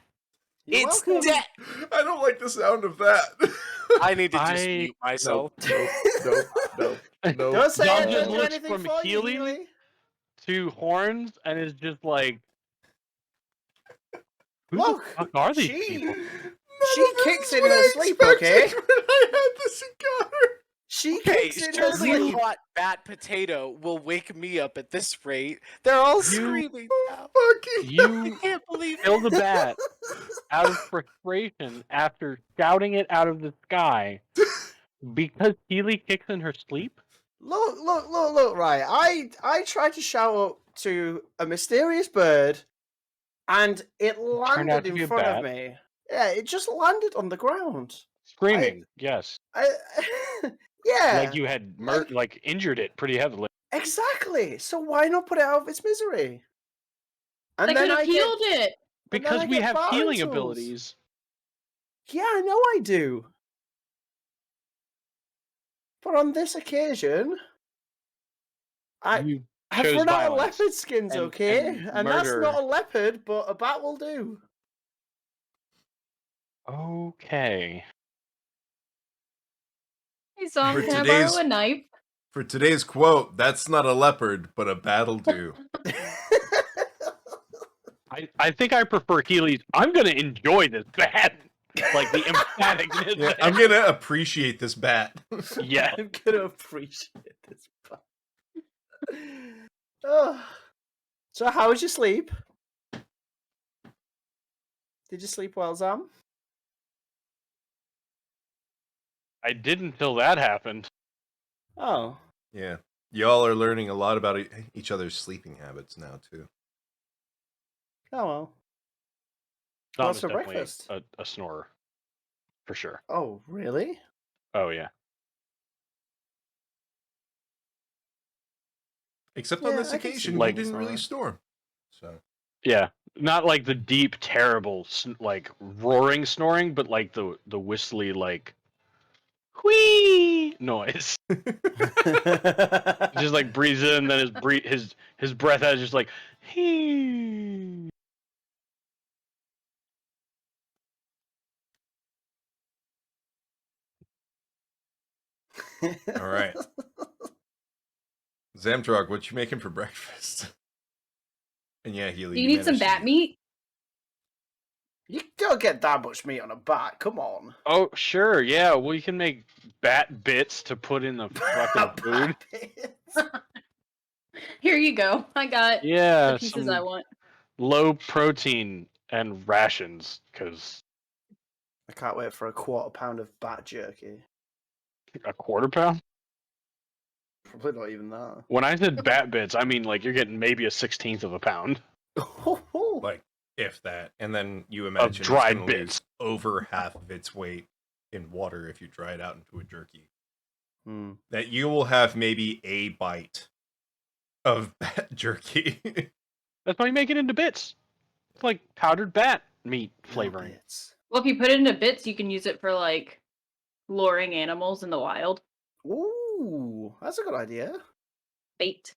S3: You're
S5: It's
S3: welcome.
S5: dead.
S1: I don't like the sound of that.
S5: I need to just
S7: I-
S5: mute myself.
S10: Nope.
S3: Don't say
S7: John
S3: it,
S7: just
S3: don't do
S7: looks
S3: anything
S7: from
S3: for you,
S7: Healy
S3: Healy.
S7: to Horns and is just like, who
S3: Look,
S7: the fuck are these
S3: she-
S7: people?
S3: She kicks in her sleep, okay?
S1: When I had this encounter.
S3: She
S5: Okay,
S3: kicks in her
S5: surely
S3: sleep.
S5: hot bat potato will wake me up at this rate. They're all screaming now. I
S7: You
S5: can't believe
S7: kill the bat out of frustration after shouting it out of the sky because Healy kicks in her sleep?
S3: Look, right. I tried to shout up to a mysterious bird, and it
S7: turned out
S3: landed
S7: to be
S3: in
S7: a
S3: front of
S7: bat.
S3: me. Yeah, it just landed on the ground.
S7: Screaming, yes.
S3: Yeah.
S7: Like you had like injured it pretty heavily.
S3: Exactly. So why not put it out of its misery? And
S2: I
S3: then
S2: could have
S3: I get,
S2: healed it.
S3: and then
S7: Because
S3: I
S7: we
S3: get
S7: have
S3: barring
S7: healing
S3: tools.
S7: abilities.
S3: Yeah, I know I do. But on this occasion,
S7: You
S3: I've
S7: chose
S3: run out of
S7: violence
S3: leopard skins,
S7: and-
S3: okay?
S7: and
S3: And that's
S7: murder.
S3: not a leopard, but a bat will do.
S7: Okay.
S2: Hey, Zom,
S1: For
S2: can I
S1: today's-
S2: borrow a knife?
S1: For today's quote, that's not a leopard, but a bat'll do.
S7: I think I prefer Healy's. I'm gonna enjoy this bat. Like the emphaticness.
S1: Yeah,
S7: there.
S1: I'm gonna appreciate this bat.
S7: Yeah.
S3: I'm gonna appreciate this part. Oh. So, how was your sleep? Did you sleep well, Zam?
S7: I didn't until that happened.
S3: Oh.
S1: Yeah, y'all are learning a lot about each other's sleeping habits now too.
S3: Oh well.
S7: Dom
S3: What's
S7: is
S3: for
S7: definitely
S3: breakfast?
S7: a snorer. For sure.
S3: Oh, really?
S7: Oh yeah.
S1: Except
S3: Yeah,
S1: on this
S3: I can see
S1: occasion,
S3: you
S1: you
S7: like-
S1: didn't really
S3: snoring.
S1: snore. So
S7: Yeah. Not like the deep, terrible, like roaring snoring, but like the whistly, like whee noise. Just like breathes in, then his breath out is just like hee.
S1: all right, Zamtrog, what you making for breakfast? And yeah, Healy,
S2: Do you need some
S1: managed to
S2: bat
S1: do-
S2: meat?
S3: You don't get that much meat on a bat. Come on.
S7: Oh sure, yeah. We can make bat bits to put in the fucking food.
S2: Here you go. I got
S7: Yeah,
S2: the pieces
S7: some
S2: I want.
S7: low protein and rations, because
S3: I can't wait for a quarter pound of bat jerky.
S7: a quarter pound.
S3: Probably not even that.
S7: When I said bat bits, I mean like you're getting maybe a 16th of a pound.
S1: like if that, and then you imagine
S7: dried
S1: it's gonna
S7: bits.
S1: lose over half of its weight in water if you dry it out into a jerky.
S3: Hmm.
S1: That you will have maybe a bite of bat jerky.
S7: That's why you make it into bits. It's like powdered bat meat flavoring.
S3: Bits.
S2: Well, if you put it into bits, you can use it for like luring animals in the wild.
S3: Ooh, that's a good idea.
S2: Bait.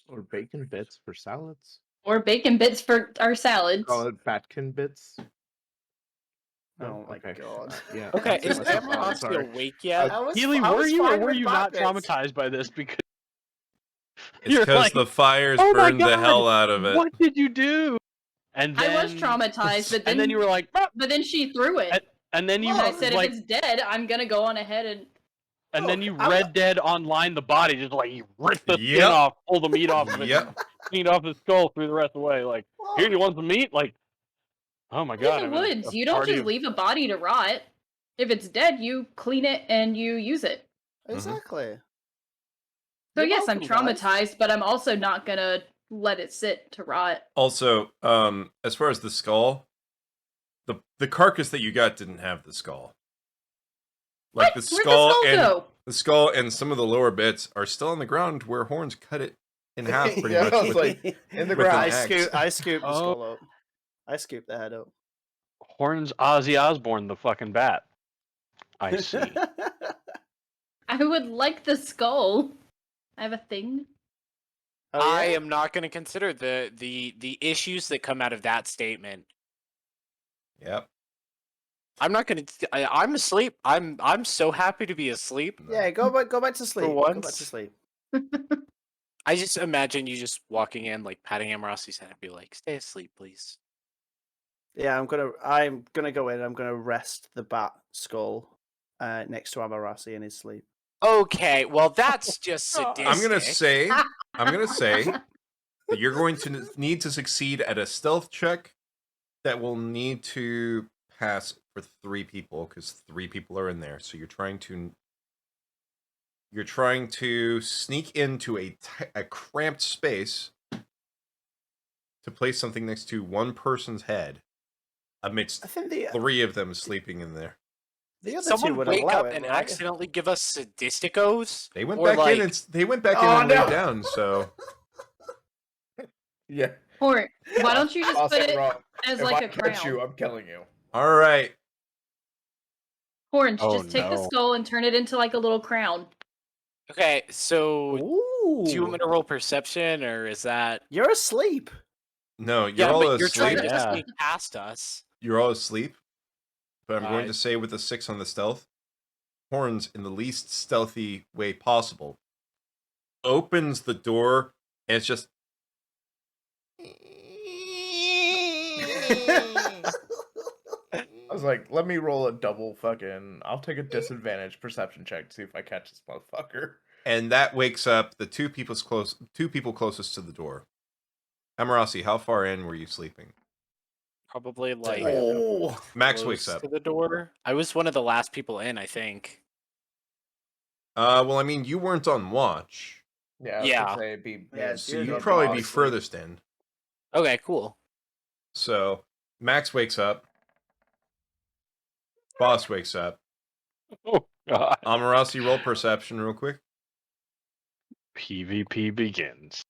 S10: Or bacon bits for salads.
S2: Or bacon bits for our salads.
S10: Call it Batkin bits.
S3: Oh my
S10: okay.
S3: god.
S10: Yeah.
S5: Okay,
S10: that's
S5: is
S10: myself
S5: Emma
S10: out,
S5: actually
S10: sorry.
S5: awake yet?
S7: Healy,
S3: I
S7: were
S3: was
S7: you or
S3: fine
S7: were
S3: with
S7: you
S3: bat
S7: not
S3: bits.
S7: traumatized by this? Because
S1: It's
S7: You're
S1: because
S7: like,
S1: the fires
S7: oh my
S1: burned the
S7: God,
S1: hell out of it.
S7: what did you do? And then,
S2: I was traumatized, but then
S7: and then you were like, "Ah,"
S2: but then she threw it.
S7: and then you
S2: And I said,
S7: like,
S2: if it's dead, I'm gonna go on ahead and.
S7: and then
S3: Look,
S7: you
S3: I'm-
S7: Red Dead Online the body, just like you rip the skin
S1: Yep.
S7: off, pull the meat off of it,
S1: Yep.
S7: clean off the skull, threw the rest away. Like,
S3: Well,
S7: here, you want some meat? Like, oh my god,
S2: in
S7: I'm
S2: the
S7: in a
S2: woods, you don't
S7: party
S2: just
S7: of-
S2: leave a body to rot. If it's dead, you clean it and you use it.
S3: exactly.
S2: So
S3: You're
S2: yes, I'm
S3: welcome, guys.
S2: traumatized, but I'm also not gonna let it sit to rot.
S1: Also, as far as the skull, the carcass that you got didn't have the skull. Like
S2: What? Where'd go?
S1: the skull and some of the lower bits are still on the ground where Horns cut it in half pretty
S10: Yeah,
S1: much.
S10: I was
S1: with-
S10: like, in the
S1: with an
S10: ground.
S1: axe.
S3: I scoop the
S7: Oh.
S3: skull up. I scoop the head up.
S7: Horns Ozzy Osbourne, the fucking bat. I see.
S2: I would like the skull. I have a thing.
S3: Oh,
S5: I
S3: yeah?
S5: am not going to consider the issues that come out of that statement.
S1: Yep.
S5: I'm not going to. I'm asleep. I'm so happy to be asleep.
S3: Yeah, go back to sleep. Go back
S5: once.
S3: to sleep.
S5: I just imagine you just walking in, like patting Amrossi's head and be like, "Stay asleep, please."
S3: Yeah, I'm gonna go in. I'm gonna rest the bat skull next to Amarasi in his sleep.
S5: Okay, well that's just sadistic.
S1: I'm gonna say that you're going to need to succeed at a stealth check that will need to pass for 3 people because 3 people are in there. So you're trying to sneak into a cramped space to place something next to one person's head amidst
S3: I think the
S1: 3 of them sleeping in there.
S3: other two
S5: Someone
S3: would
S5: wake
S3: allow
S5: up
S3: it,
S5: and
S3: right?
S5: accidentally give us sadisticos.
S1: They went
S5: Or
S1: back
S5: like-
S1: in and they went back in
S10: Oh,
S1: and
S10: no.
S1: laid down. So
S10: Yeah.
S2: Or why don't you just
S10: I'll
S2: put
S10: say
S2: it
S10: wrong.
S2: as
S10: If
S2: like
S10: I
S2: a
S10: catch
S2: crown?
S10: you, I'm killing you.
S1: all right.
S2: Orange,
S7: Oh,
S2: just take the
S7: no.
S2: skull and turn it into like a little crown.
S5: Okay, so
S3: Ooh,
S5: do you want me to roll perception, or is that?
S3: you're asleep.
S1: No, you're
S5: Yeah,
S1: all
S5: but you're trying
S1: asleep.
S5: to
S7: Yeah.
S5: sneak past us.
S1: You're all asleep. But I'm going
S5: Uh,
S1: to say with a 6 on the stealth, Horns, in the least stealthy way possible, opens the door and it's just.
S10: I was like, let me roll a double fucking. I'll take a disadvantage perception check to see if I catch this motherfucker.
S1: And that wakes up the two people closest to the door. Amarasi, how far in were you sleeping?
S5: Probably like
S10: Oh,
S1: Max
S5: close
S1: wakes up.
S5: to the door. I was one of the last people in, I think.
S1: Well, I mean, you weren't on watch,
S10: yeah. I was
S5: Yeah.
S10: gonna say it'd be.
S3: Yeah,
S1: so
S3: You're
S1: you'd
S3: not
S1: probably
S3: on
S1: be
S3: sleep.
S1: furthest in.
S5: Okay, cool.
S1: So Max wakes up. Boss wakes up.
S7: Oh god.
S1: Amarasi, roll perception real quick.
S7: PvP begins.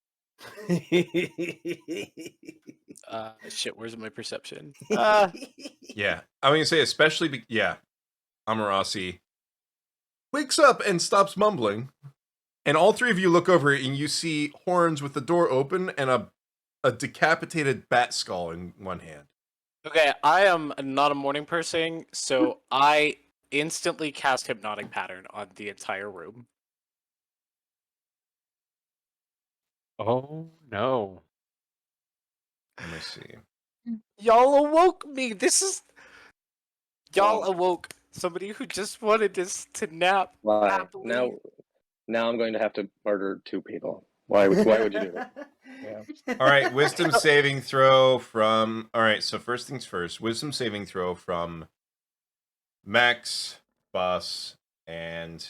S5: Shit, where's my perception?
S1: Yeah, I'm gonna say especially. Yeah, Amarasi wakes up and stops mumbling, and all 3 of you look over and you see Horns with the door open and a decapitated bat skull in one hand.
S5: Okay, I am not a morning person, so I instantly cast Hypnotic Pattern on the entire room.
S7: Oh no.
S1: Let me see.
S5: Y'all awoke me. This is y'all awoke somebody who just wanted to nap.
S6: Why?
S5: happily.
S6: Now I'm going to have to murder 2 people. Why would you do that?
S1: All right, wisdom saving throw from. All right, so first things first, wisdom saving throw from Max, Boss, and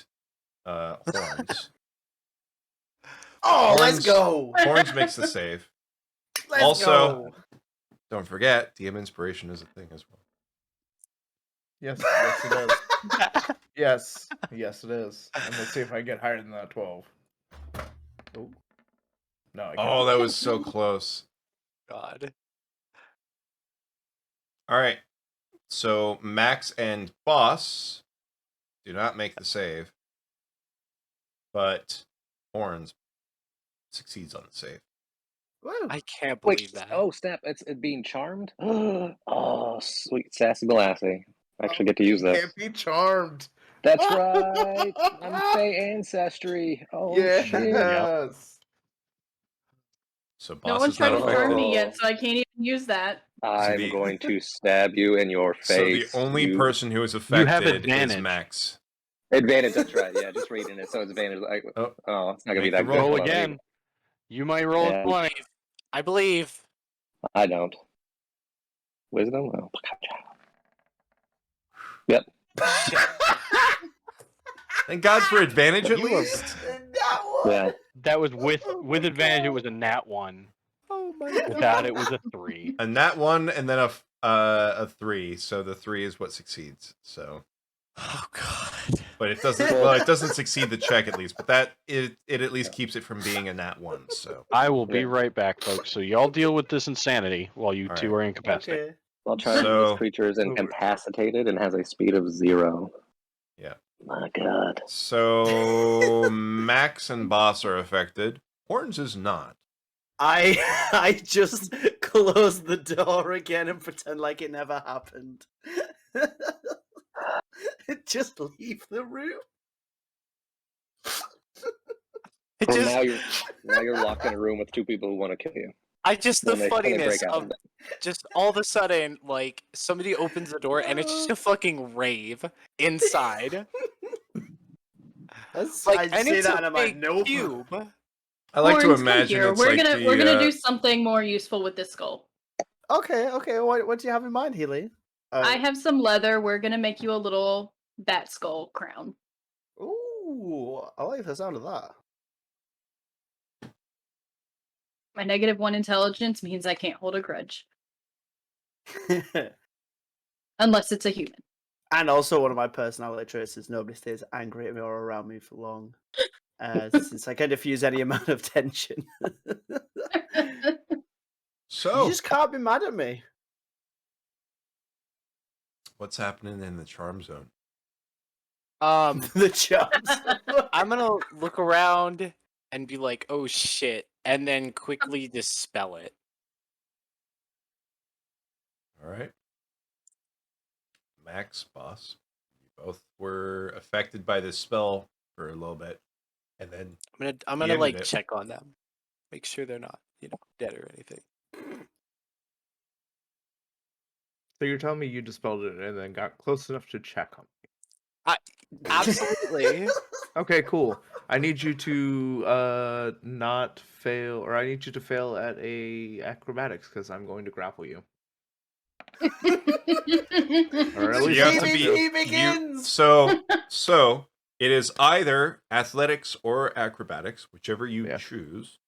S1: Horns.
S3: Oh, let's
S1: Horns-
S3: go.
S1: Horns makes the save.
S3: Let's
S1: Also-
S3: go.
S1: Don't forget, DM inspiration is a thing as well.
S10: Yes, yes, it is. Yes, it is. And let's see if I can get higher than that 12. Oh, no. I can't.
S1: Oh, that was so close.
S5: God.
S1: All right, so Max and Boss do not make the save, but Horns succeeds on the save.
S3: Woo.
S5: I can't believe
S6: Wait,
S5: that.
S6: oh snap! It's being charmed. Oh, sweet sassy Lassie. I actually get to use this.
S10: Can't be charmed.
S6: That's right. I'm Fey ancestry. Oh
S10: Yes.
S6: shit!
S1: So
S2: No
S1: Boss
S2: one
S1: is
S2: tried
S1: not
S2: to
S6: Oh.
S2: charm
S1: affected.
S2: me yet, so I can't even use that.
S6: I'm
S1: the-
S6: going to stab you in your
S1: So the
S6: face.
S1: only
S6: you-
S1: person who is
S7: You have
S1: affected is
S7: advantage.
S1: Max.
S6: advantage. That's right. Yeah, just reading it. So it's advantage. Like,
S1: Oh.
S6: oh, it's not gonna be
S1: Make
S6: that
S1: the
S6: good.
S1: roll
S7: Roll
S6: Hold on,
S7: again. You might roll
S6: Yeah.
S7: a 20.
S5: I believe.
S6: I don't. Wisdom. Oh, yep.
S1: Thank God for advantage at
S7: You are-
S1: least.
S6: Yeah.
S7: That was with advantage. It was a nat 1.
S5: Oh my
S7: Without it was a 3.
S1: A nat 1 and then a 3. So the 3 is what succeeds. So
S5: Oh god.
S1: But it doesn't. Well, it doesn't succeed the check at least. But that it at least keeps it from being a nat 1. So
S7: I will be
S6: Yeah.
S7: right back, folks. So y'all deal with this insanity while you
S1: All
S7: two
S1: right.
S7: are incapacitated.
S3: Okay.
S6: While trying
S1: So-
S6: this creature is incapacitated and has a speed of 0.
S1: Yeah.
S6: My god.
S1: So Max and Boss are affected. Horns is not.
S3: I just close the door again and pretend like it never happened. Just leave the room.
S5: It
S6: Well,
S5: just,
S6: now you're locked in a room with 2 people who want to kill you.
S5: I just the
S6: When they
S5: funniness
S6: break out
S5: of just all of a sudden, like somebody opens the door and it's just a fucking rave inside. Like,
S3: I
S5: and
S3: say
S5: it's
S3: that
S5: a
S3: and I'm like,
S5: big
S3: nope.
S5: cube.
S1: I like to
S2: Horns, come
S1: imagine
S2: here.
S1: it's
S2: We're
S1: like
S2: gonna we're gonna
S1: the,
S2: do something more useful with this skull.
S3: Okay, okay. What do you have in mind, Healy?
S2: I have some leather. We're gonna make you a little bat skull crown.
S3: Ooh, I like the sound of that.
S2: My -1 intelligence means I can't hold a grudge unless it's a human.
S3: And also, one of my personality traits is nobody stays angry at me or around me for long. Since I can diffuse any amount of tension. You
S1: So
S3: just can't be mad at me.
S1: what's happening in the charm zone?
S3: The chance.
S5: I'm gonna look around and be like, "Oh shit," and then quickly dispel it.
S1: All right. Max, Boss, you both were affected by this spell for a little bit, and then
S5: I'm
S1: He
S5: gonna like
S1: ended it.
S5: check on them, make sure they're not, dead or anything.
S10: So you're telling me you dispelled it and then got close enough to check on me?
S5: Absolutely.
S10: Okay, cool. I need you to not fail, or I need you to fail at a acrobatics because I'm going to grapple you. Or at
S1: So
S10: least
S1: you have
S10: that's
S1: to
S10: what
S1: be.
S10: you-
S3: He begins.
S1: So it is either athletics or acrobatics, whichever you
S10: Yeah.
S1: choose.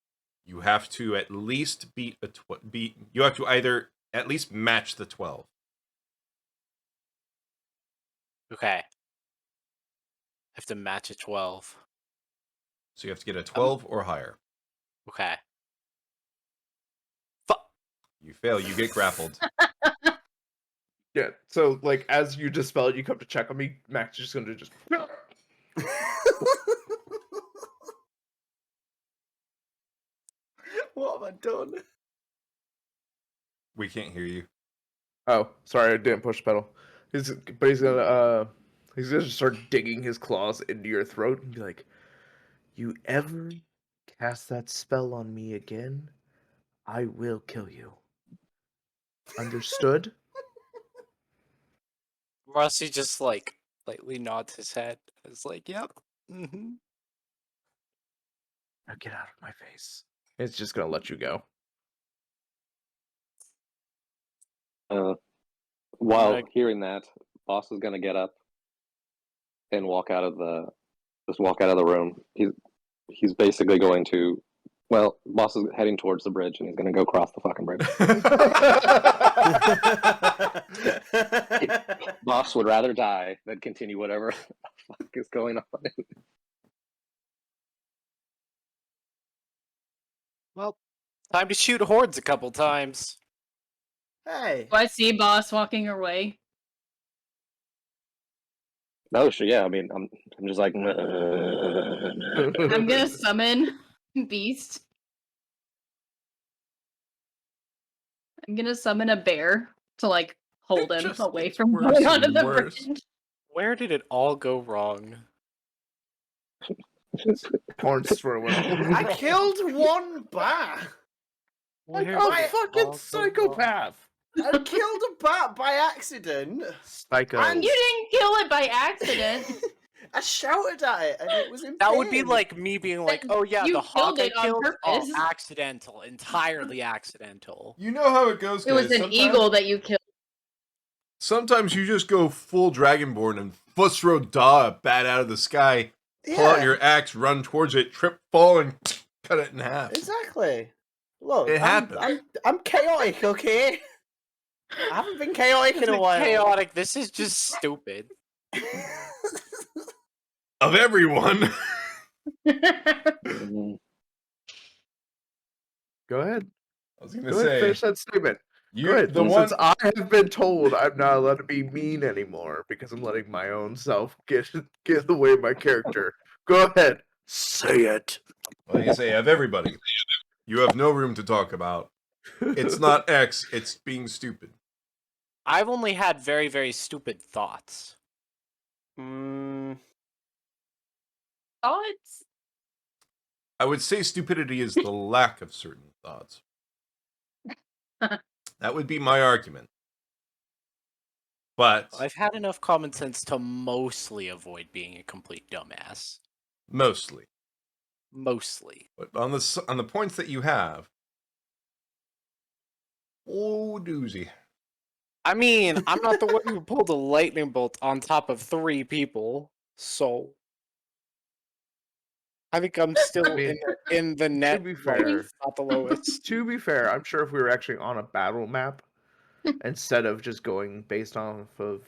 S1: You have to at least beat a beat. You have to either at least match the 12.
S5: Okay. I have to match a 12.
S1: So you have to get a 12 or higher.
S5: Okay.
S1: You fail, you get grappled.
S10: Yeah. So like as you dispel it, you come to check on me. Max is just going to just.
S3: What have I done?
S1: We can't hear you.
S10: Oh, sorry, I didn't push the pedal. He's gonna just start digging his claws into your throat and be like, "You ever cast that spell on me again, I will kill you. Understood?"
S5: Rossi just like lightly nods his head. It's like, yep. Mm-hmm.
S10: Now get out of my face. It's just gonna let you go.
S6: While
S5: Like-
S6: hearing that, Boss is gonna get up and walk out of the room. He's basically going to. Well, Boss is heading towards the bridge, and he's gonna go cross the fucking bridge. Boss would rather die than continue whatever the fuck is going on.
S5: Well, time to shoot hordes a couple times.
S3: Hey.
S2: Do I see Boss walking away?
S6: No, sure, yeah. I mean, I'm just like.
S2: I'm gonna summon Beast. I'm gonna summon a bear to like hold him
S1: Just
S2: away
S1: gets
S2: from
S1: worse
S2: going onto
S1: and
S2: the
S1: worse.
S2: bridge.
S5: Where did it all go wrong?
S10: Horns for
S3: I killed one bat.
S10: Like
S5: Where
S10: a
S5: did it
S10: fucking
S5: all go
S10: psychopath.
S3: I killed a bat by accident.
S10: Psycho.
S2: You didn't kill it by accident.
S3: I shouted at it and it was in
S5: That would be
S3: pain.
S5: like me being like, "Oh yeah,
S2: You
S5: the hawk
S2: killed
S5: I
S2: it on
S5: killed, oh,
S2: purpose.
S5: accidental, entirely accidental."
S1: You know how it goes,
S2: It
S1: guys.
S2: was an
S1: Sometimes-
S2: eagle that you killed.
S1: Sometimes you just go full Dragonborn and foot throw a bat out of the sky, pull out your axe, run towards it, trip, fall, and cut it in half.
S3: Exactly. Look,
S1: It happens.
S3: I'm chaotic, okay? I haven't been chaotic in a while.
S5: Chaotic. This is just stupid.
S1: Of everyone.
S6: Mhm.
S10: Go ahead.
S1: I was gonna
S10: Go ahead.
S1: say
S10: Finish that statement.
S1: you
S10: Go ahead.
S1: the one
S10: Since I have been told I'm not allowed to be mean anymore because I'm letting my own self get in the way of my character. Go ahead. Say it.
S1: like I say of everybody. You have no room to talk about. It's not X, it's being stupid.
S5: I've only had very, very stupid thoughts.
S3: Mm,
S2: Thoughts?
S1: I would say stupidity is the lack of certain thoughts. That would be my argument. But
S5: I've had enough common sense to mostly avoid being a complete dumbass.
S1: mostly.
S5: Mostly.
S1: But on the points that you have, oh doozy.
S5: I mean, I'm not the one who pulled a lightning bolt on top of 3 people, so I think I'm still
S10: mean,
S5: in the net.
S10: be
S5: like,
S10: fair.
S5: not the lowest.
S10: To be fair, I'm sure if we were actually on a battle map, instead of just going based off of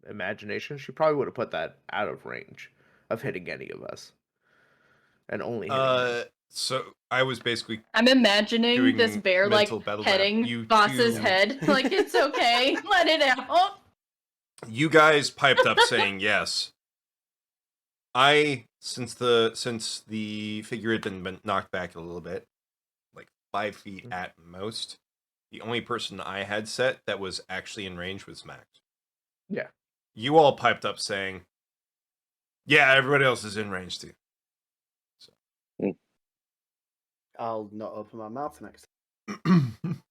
S10: imagination, she probably would have put that out of range of hitting any of us. And only hitting her.
S1: So I was basically
S2: I'm imagining
S1: doing
S2: this bear like
S1: mental battle map.
S2: petting
S1: You
S2: boss's
S1: two-
S2: head. Like, it's okay. Let it out.
S1: You guys piped up saying yes. Since the figure had been knocked back a little bit, like 5 feet at most, the only person I had set that was actually in range was Max.
S10: Yeah.
S1: You all piped up saying, yeah, everybody else is in range too.
S3: I'll not open my mouth next time.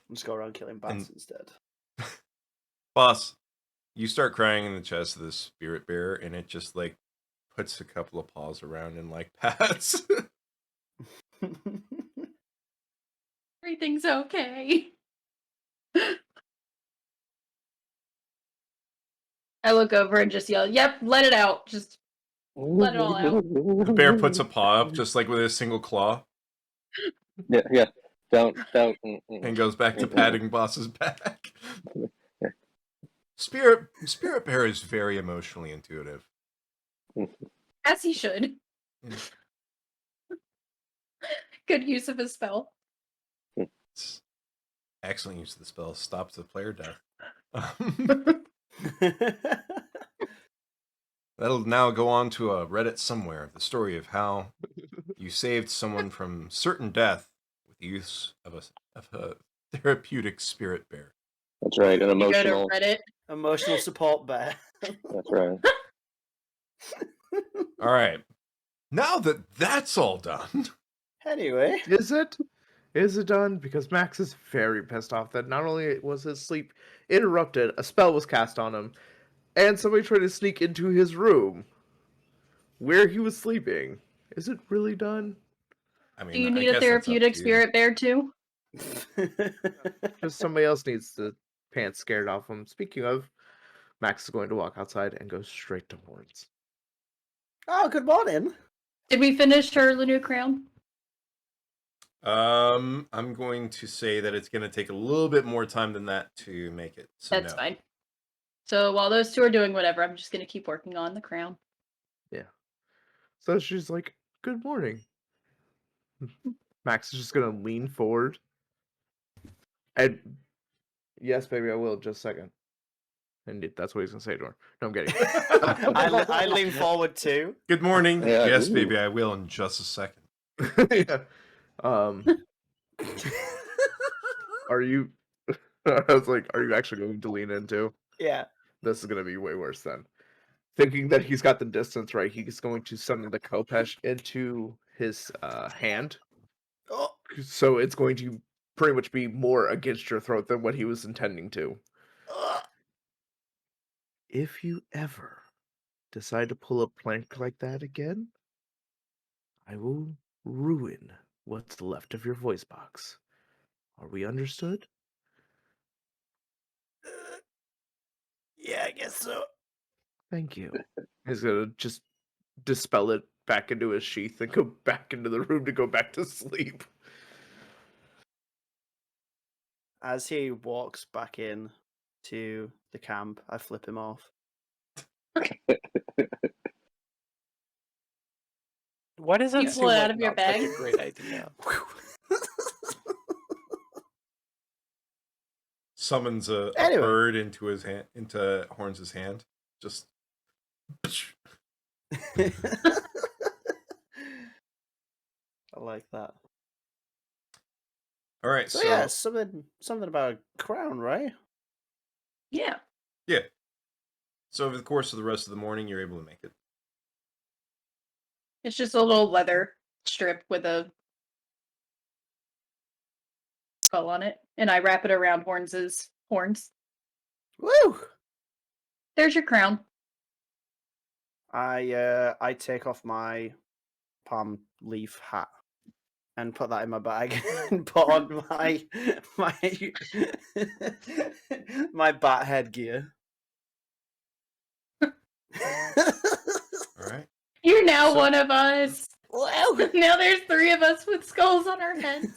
S3: Just go around killing bats instead.
S1: Boss, you start crying in the chest of this spirit bear, and it just like puts a couple of paws around and like pats.
S2: Everything's okay. I look over and just yell, "Yep, let it out. Just let it all out."
S1: The bear puts a paw up, just like with a single claw,
S6: Yeah. Don't.
S1: and goes back to patting Boss's back. Spirit bear is very emotionally intuitive.
S2: As he should.
S1: Yeah.
S2: Good use of his spell.
S1: It's excellent use of the spell. Stops the player death. That'll now go on to a Reddit somewhere. The story of how you saved someone from certain death with the use of a therapeutic spirit bear.
S6: That's right. An
S2: You go
S6: emotional.
S2: to Reddit.
S3: Emotional support bear.
S6: That's right.
S1: All right. Now that that's all done,
S3: Anyway.
S10: Is it? Is it done? Because Max is very pissed off that not only was his sleep interrupted, a spell was cast on him, and somebody tried to sneak into his room where he was sleeping. Is it really done?
S1: I mean,
S2: Do you
S1: I
S2: need
S1: guess
S2: a
S1: that's up
S2: therapeutic
S1: to you.
S2: spirit bear too?
S10: Just somebody else needs the pants scared off him. Speaking of, Max is going to walk outside and go straight to Horns.
S3: Oh, good morning.
S2: Did we finish her new crown?
S1: I'm going to say that it's going to take a little bit more time than that to make it. So
S2: That's
S1: no.
S2: fine. So while those two are doing whatever, I'm just gonna keep working on the crown.
S10: Yeah. So she's like, "Good morning." Max is just gonna lean forward. And yes, baby, I will in just a second. And that's what he's gonna say to her. No, I'm kidding.
S3: I lean forward too.
S1: Good morning.
S6: Yeah,
S1: Yes,
S6: ooh.
S1: baby, I will in just a second.
S10: Yeah. Are you? I was like, are you actually going to lean into?
S3: Yeah.
S10: This is gonna be way worse then. Thinking that he's got the distance right, he's going to summon the Kopesh into his hand.
S3: Oh.
S10: So it's going to pretty much be more against your throat than what he was intending to. If you ever decide to pull a plank like that again, I will ruin what's left of your voice box. Are we understood?
S3: Yeah, I guess so.
S10: Thank you. He's gonna just dispel it back into his sheath and go back into the room to go back to sleep.
S3: As he walks back in, to the camp. I flip him off.
S5: Why does that
S2: You pull
S5: seem
S2: it
S5: like
S2: out of your
S5: not such
S2: bag?
S5: a great idea?
S1: Summons a
S3: Anyway.
S1: bird into his hand, into Horns' hand. Just
S3: I like that.
S1: all right.
S3: So,
S1: So
S3: yeah, something about a crown, right?
S2: Yeah.
S1: yeah. So over the course of the rest of the morning, you're able to make it.
S2: It's just a little leather strip with a skull on it, and I wrap it around Horns' horns.
S3: Woo!
S2: There's your crown.
S3: I take off my palm leaf hat and put that in my bag and put on my my bat headgear.
S1: All right.
S2: You're now
S1: So-
S2: one of us.
S3: Wow!
S2: Now there's 3 of us with skulls on our heads.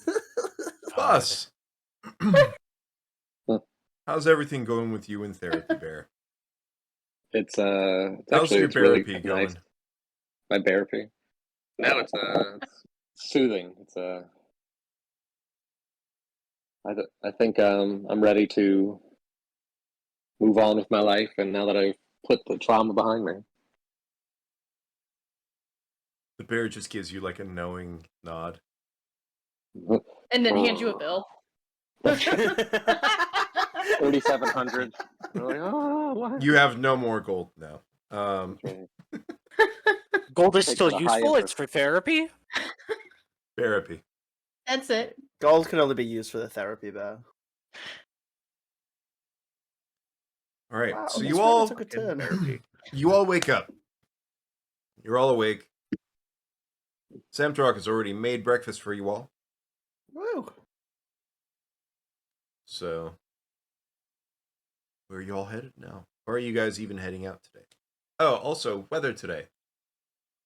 S1: Bus. How's everything going with you in therapy, Bear?
S6: It's
S1: How's
S6: actually
S1: your
S6: it's really
S1: therapy
S6: nice.
S1: going?
S6: My therapy. No, it's soothing. It's I think I'm ready to move on with my life, and now that I've put the trauma behind me.
S1: The bear just gives you like a knowing nod.
S2: And then hand you a bill.
S6: 3,700. Like, oh, what?
S1: You have no more gold now.
S6: Okay.
S5: Gold is
S6: Takes
S5: still
S6: the high
S5: useful. It's
S6: interest.
S5: for therapy.
S1: Therapy.
S2: That's it.
S3: Gold can only be used for the therapy bear.
S1: All right.
S3: Wow,
S1: So
S3: this
S1: you
S3: really
S1: all
S3: took a turn.
S1: you all wake up. You're all awake. Samtrock has already made breakfast for you all.
S3: Woo!
S1: So where are you all headed now? Or are you guys even heading out today? Oh, also weather today.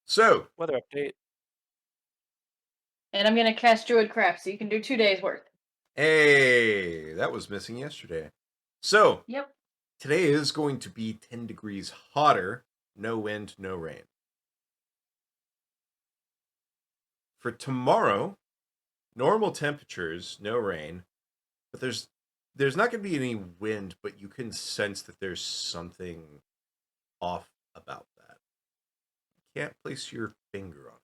S1: So
S5: Weather update.
S2: And I'm gonna cast Druid Craft, so you can do 2 days worth.
S1: hey, that was missing yesterday. So
S2: Yep.
S1: today is going to be 10 degrees hotter, no wind, no rain. For tomorrow, normal temperatures, no rain, but there's not going to be any wind, but you can sense that there's something off about that. You can't place your finger on it.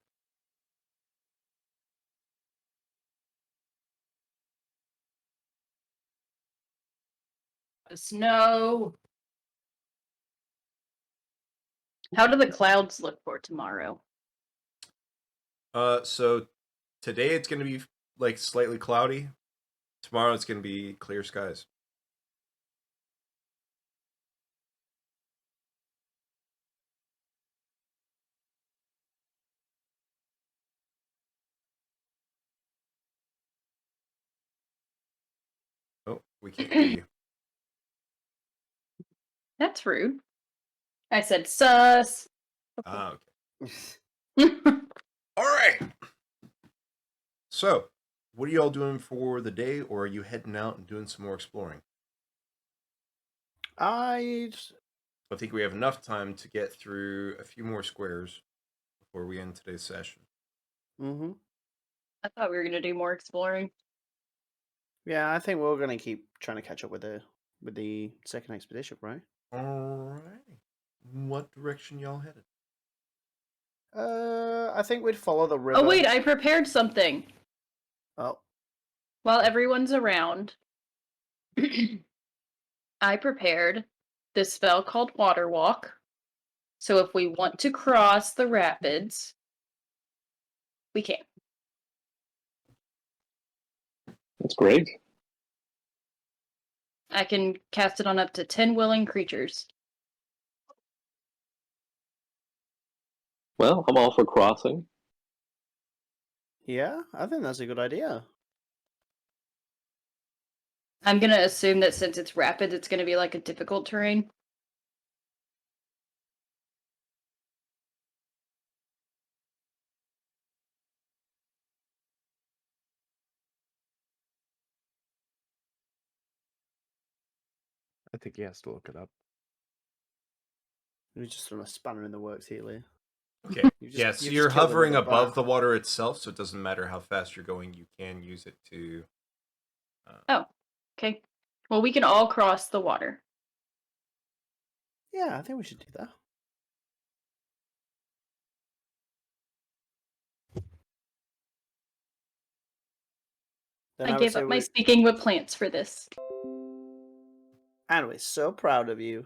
S2: The snow. How do the clouds look for tomorrow?
S1: So today it's going to be like slightly cloudy. Tomorrow it's going to be clear skies. Oh, we can't hear you.
S2: That's rude. I said sus.
S1: Ah, okay. All right. So, what are y'all doing for the day, or are you heading out and doing some more exploring? I think we have enough time to get through a few more squares before we end today's session.
S3: Mm-hmm.
S2: I thought we were gonna do more exploring.
S3: Yeah, I think we're gonna keep trying to catch up with the second expedition, right?
S1: All right. What direction y'all headed?
S3: I think we'd follow the river.
S2: Oh wait, I prepared something.
S3: Oh,
S2: While everyone's around, I prepared this spell called Water Walk. So if we want to cross the rapids, we can.
S6: That's great.
S2: I can cast it on up to 10 willing creatures.
S6: Well, I'm all for crossing.
S3: yeah, I think that's a good idea.
S2: I'm gonna assume that since it's rapid, it's gonna be like a difficult terrain.
S10: I think he has to look it up.
S3: We just threw a spanner in the works, Healy.
S1: Okay.
S3: You just-
S1: Yeah,
S3: you
S1: so
S3: just
S1: you're
S3: killed
S1: hovering
S3: another
S1: above
S3: bar.
S1: the water itself, so it doesn't matter how fast you're going. You can use it to.
S2: Okay. Well, we can all cross the water.
S3: Yeah, I think we should do that. Then
S2: I
S3: would
S2: gave
S3: say
S2: up my speaking with plants for this.
S3: And we're so proud of you.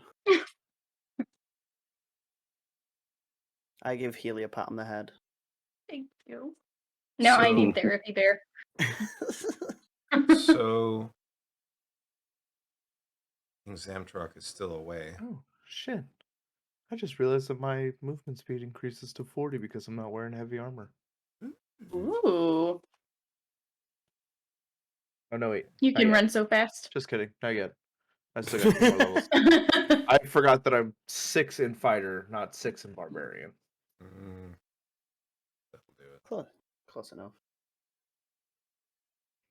S3: I give Healy a pat on the head.
S2: Thank you. Now I
S1: So-
S2: need therapy, Bear.
S1: So. Zamtrock is still away.
S10: Oh, shit. I just realized that my movement speed increases to 40 because I'm not wearing heavy armor.
S2: Ooh.
S10: Oh, no, wait.
S2: You
S10: not
S2: can
S10: yet.
S2: run so fast.
S10: Just kidding. Not yet. I still got 2 more levels. I forgot that I'm 6 in fighter, not 6 in barbarian.
S1: That'll do it.
S3: Close enough.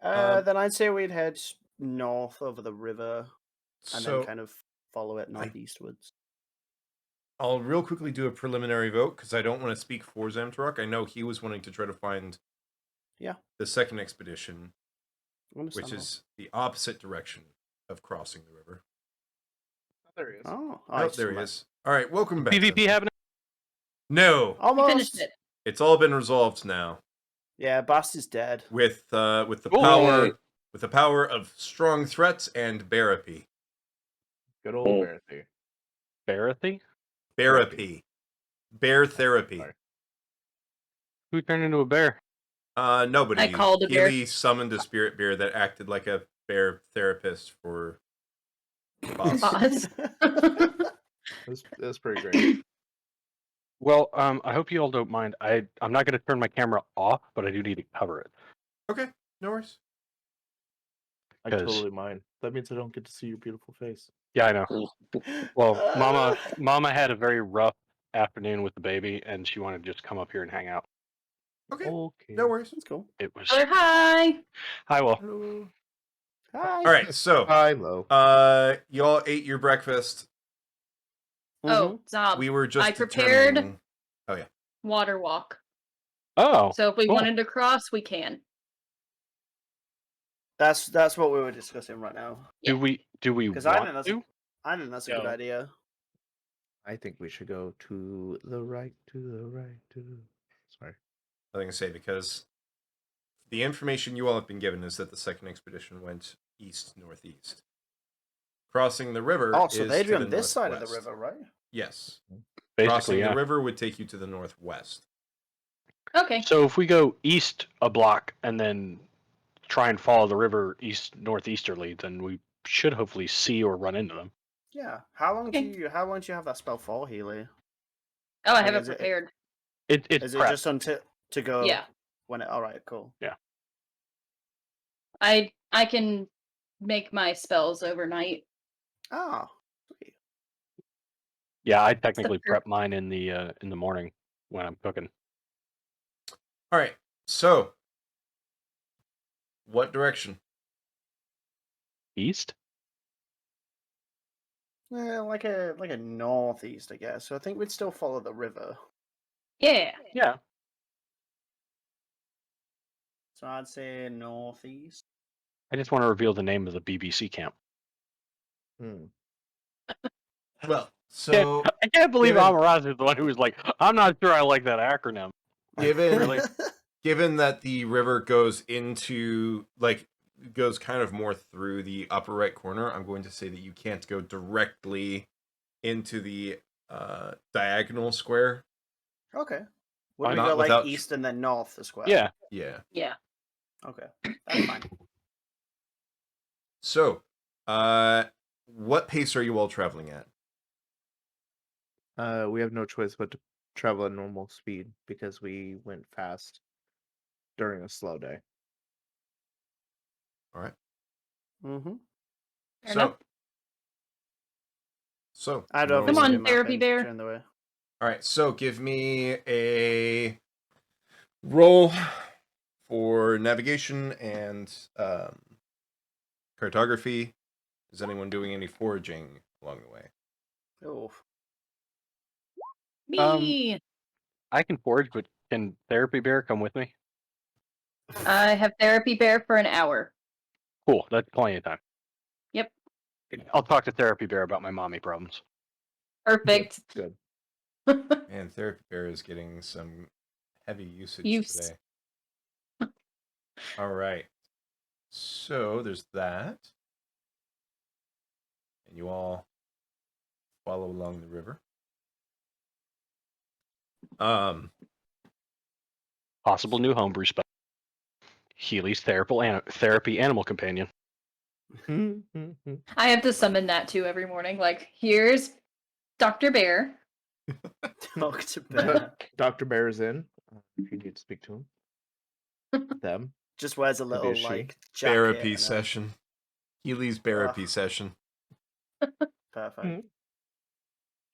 S10: Um,
S3: Then I'd say we'd head north over the river and
S1: So
S3: then kind of follow it northeastwards.
S1: I'll real quickly do a preliminary vote because I don't want to speak for Zamtrock. I know he was wanting to try to find the second expedition, which
S3: Understandable.
S1: is the opposite direction of crossing the river.
S10: there he is.
S3: Oh,
S1: Oh, there he is. All right, welcome back.
S7: PvP
S1: then.
S7: happening?
S1: No,
S2: We
S3: Almost.
S2: finished it.
S1: it's all been resolved now
S3: Yeah, Bast is dead.
S1: with the
S7: Cool.
S1: power of strong threats and barapy.
S10: Good old Barathy.
S7: Barathy?
S1: Barapy. Bear therapy.
S10: Sorry.
S7: Who turned into a bear?
S1: Nobody.
S2: I called a bear.
S1: Healy summoned a spirit bear that acted like a bear therapist for Boss.
S2: Boss.
S10: That's pretty great.
S7: Well, I hope you all don't mind. I'm not going to turn my camera off, but I do need to cover it.
S1: Okay, no worries.
S10: I
S7: 'Cause-
S10: totally mind. That means I don't get to see your beautiful face.
S7: Yeah, I know. Well, Mama had a very rough afternoon with the baby, and she wanted to just come up here and hang out.
S1: Okay,
S10: Okay.
S1: no worries.
S3: That's cool.
S7: It was.
S2: Hi.
S7: Hi, well.
S10: Hello.
S3: Hi.
S1: All right, so
S10: Hi, Lo.
S1: y'all ate your breakfast.
S2: Oh, Zob.
S1: We were just
S2: I prepared
S1: determining-
S2: water walk.
S7: Oh.
S2: So if we
S7: cool.
S2: wanted to cross, we can.
S3: That's what we were discussing right now.
S7: Do we
S3: Because I think
S7: want
S3: that's
S7: to?
S3: I think that's a good
S5: No.
S3: idea.
S10: I think we should go to the right, to the right, to. Sorry.
S1: I think I say because the information you all have been given is that the second expedition went east-northeast. Crossing the river
S3: Oh, so
S1: is
S3: they'd
S1: to
S3: be
S1: the
S3: on this side of the
S1: northwest.
S3: river, right?
S1: Yes.
S7: Basically,
S1: Crossing
S7: yeah.
S1: the river would take you to the northwest.
S2: Okay.
S7: So if we go east a block and then try and follow the river northeasterly, then we should hopefully see or run into them.
S3: Yeah. How long do
S2: Okay.
S3: you have that spell for, Healy?
S2: Oh, I
S3: Like,
S2: have it
S3: is it-
S2: prepared.
S7: It's
S3: Is it
S7: prep.
S3: just until to go?
S2: Yeah.
S3: When it? All right. Cool.
S2: I can make my spells overnight.
S3: Oh. Sweet.
S7: Yeah, I technically
S2: Except
S7: prep mine in the morning when I'm cooking.
S1: All right. So, what direction?
S7: East?
S3: Like a northeast, I guess. So I think we'd still follow the river.
S2: Yeah.
S7: Yeah.
S3: So I'd say northeast.
S7: I just want to reveal the name of the BBC camp.
S1: Well, so
S7: I can't believe
S1: given-
S7: Amarazu is the one who was like, I'm not sure I like that acronym.
S1: given
S7: Really?
S1: given that the river goes into goes kind of more through the upper right corner, I'm going to say that you can't go directly into the diagonal square.
S3: Okay.
S7: Why
S3: Would we
S1: not
S3: go like
S1: without-
S3: east and then north as well?
S7: Yeah.
S1: Yeah.
S2: Yeah.
S3: Okay. That's fine.
S1: So, what pace are you all traveling at?
S10: We have no choice but to travel at normal speed because we went fast during a slow day.
S1: All right.
S3: Mm-hmm.
S2: Fair
S1: So,
S2: enough.
S3: I'd
S1: no
S3: obviously
S2: Come on,
S3: do
S1: worries.
S3: my
S2: Therapy
S3: best
S2: Bear.
S3: during the way.
S1: All right. So, give me a roll for navigation and cartography Is anyone doing any foraging along the way?
S3: Oh.
S2: Me.
S7: I can forage, but can Therapy Bear come with me?
S2: I have therapy bear for an hour.
S7: Cool, that's plenty of time.
S2: Yep.
S7: I'll talk to Therapy Bear about my mommy problems.
S2: Perfect.
S10: Good.
S1: Man, Therapy Bear is getting some heavy usage
S2: Use.
S1: today. All right. So there's that. And you all follow along the river.
S7: Possible new homebrew spell. Healy's therapy animal companion.
S2: I have to summon that too every morning. Like, here's Dr. Bear.
S3: Dr. Bear.
S10: Dr. Bear is in. If you need to speak to him. Them.
S3: Just wears a
S10: Maybe
S3: little,
S10: a she.
S3: like, jacket.
S1: Therapy
S3: and a-
S1: session. Healy's therapy session.
S3: Perfect.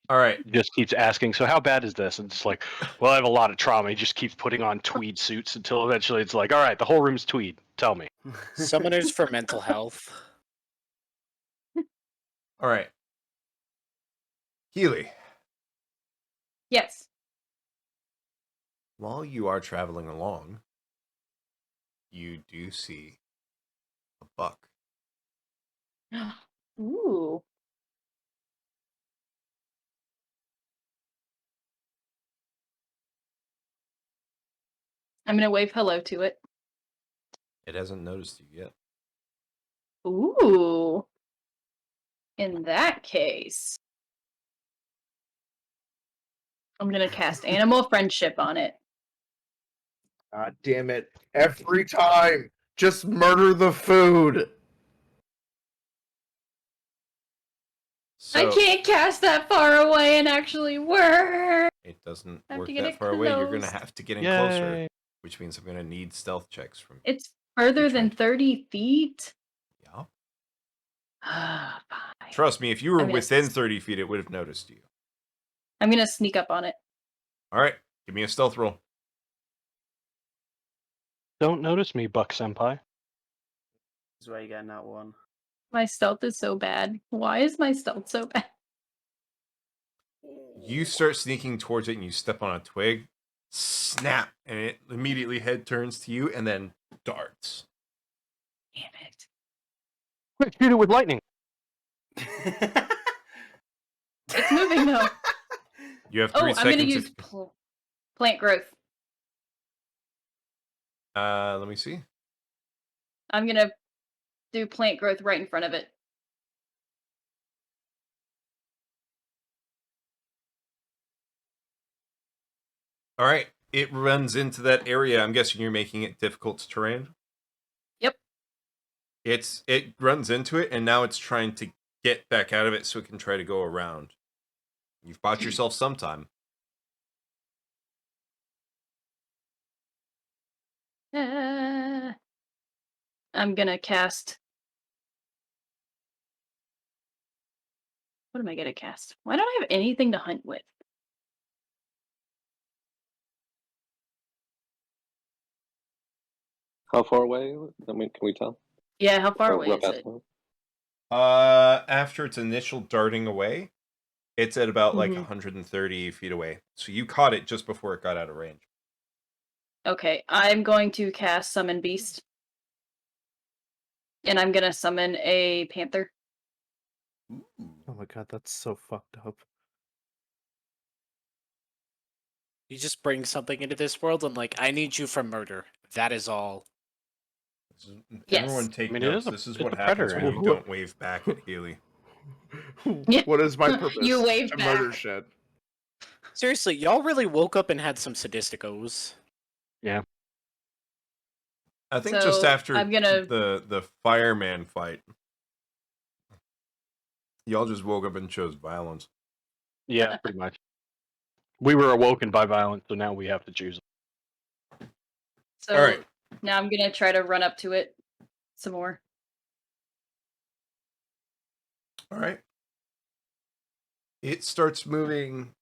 S1: All right.
S7: He just keeps asking, so how bad is this? And it's like, well, I have a lot of trauma. He just keeps putting on tweed suits until eventually it's like, all right, the whole room's tweed. Tell me.
S5: Summoners for mental health.
S1: All right. Healy,
S2: Yes.
S1: while you are traveling along, you do see a buck.
S2: Ooh. I'm gonna wave hello to it.
S1: It hasn't noticed you yet.
S2: Ooh. In that case, I'm gonna cast Animal Friendship on it.
S10: God damn it. Every time. Just murder the food.
S1: So
S2: I can't cast that far away and actually work.
S1: it doesn't
S2: I have
S1: work
S2: to get
S1: that
S2: it
S1: far away. You're going to
S2: close.
S1: have to get in closer,
S7: Yay.
S1: which means I'm going to need stealth checks from you.
S2: It's further than
S1: trying.
S2: 30 feet.
S1: Yeah.
S2: Fine.
S1: Trust me, if you were
S2: I'm gonna
S1: within
S2: s-
S1: 30 feet, it would have noticed you.
S2: I'm gonna sneak up on it.
S1: All right. Give me a stealth roll.
S7: Don't notice me, Buck Senpai.
S3: This is where you're getting that one.
S2: My stealth is so bad. Why is my stealth so bad?
S1: You start sneaking towards it and you step on a twig. Snap. And it immediately head turns to you and then darts.
S2: Damn it.
S7: Quick, shoot it with lightning.
S2: It's moving though.
S1: You have
S2: Oh,
S1: 3
S2: I'm
S1: seconds.
S2: gonna use plant growth.
S1: Let me see.
S2: I'm gonna do plant growth right in front of it.
S1: All right. It runs into that area. I'm guessing you're making it difficult to terrain.
S2: Yep.
S1: It runs into it and now it's trying to get back out of it so it can try to go around. You've bought yourself some time.
S2: I'm gonna cast. What am I gonna cast? Why don't I have anything to hunt with?
S6: How far away? I mean, can we tell?
S2: Yeah, how far
S6: Or
S2: away
S6: rough
S2: is it?
S6: estimate?
S1: After its initial darting away, it's at about like
S2: Mhm.
S1: 130 feet away. So you caught it just before it got out of range.
S2: Okay, I'm going to cast Summon Beast. And I'm gonna summon a panther.
S10: Oh my god, that's so fucked up.
S5: You just bring something into this world and like, I need you for murder. That is all.
S2: Yes.
S1: Everyone take
S7: I mean, it
S1: notes.
S7: is
S1: This is
S7: it's
S1: what
S7: a
S1: happens
S7: predator
S1: when you
S10: animal.
S1: don't wave back at Healy.
S2: Yeah.
S10: What is my purpose?
S2: You wave
S10: to
S2: back.
S10: murder shit.
S5: Seriously, y'all really woke up and had some sadisticos.
S1: I think just
S2: So,
S1: after
S2: I'm gonna-
S1: the fireman fight, y'all just woke up and chose violence.
S7: Yeah, pretty much. We were awoken by violence, so now we have to choose.
S2: So
S1: All right.
S2: now I'm gonna try to run up to it some more.
S1: All right. It starts moving.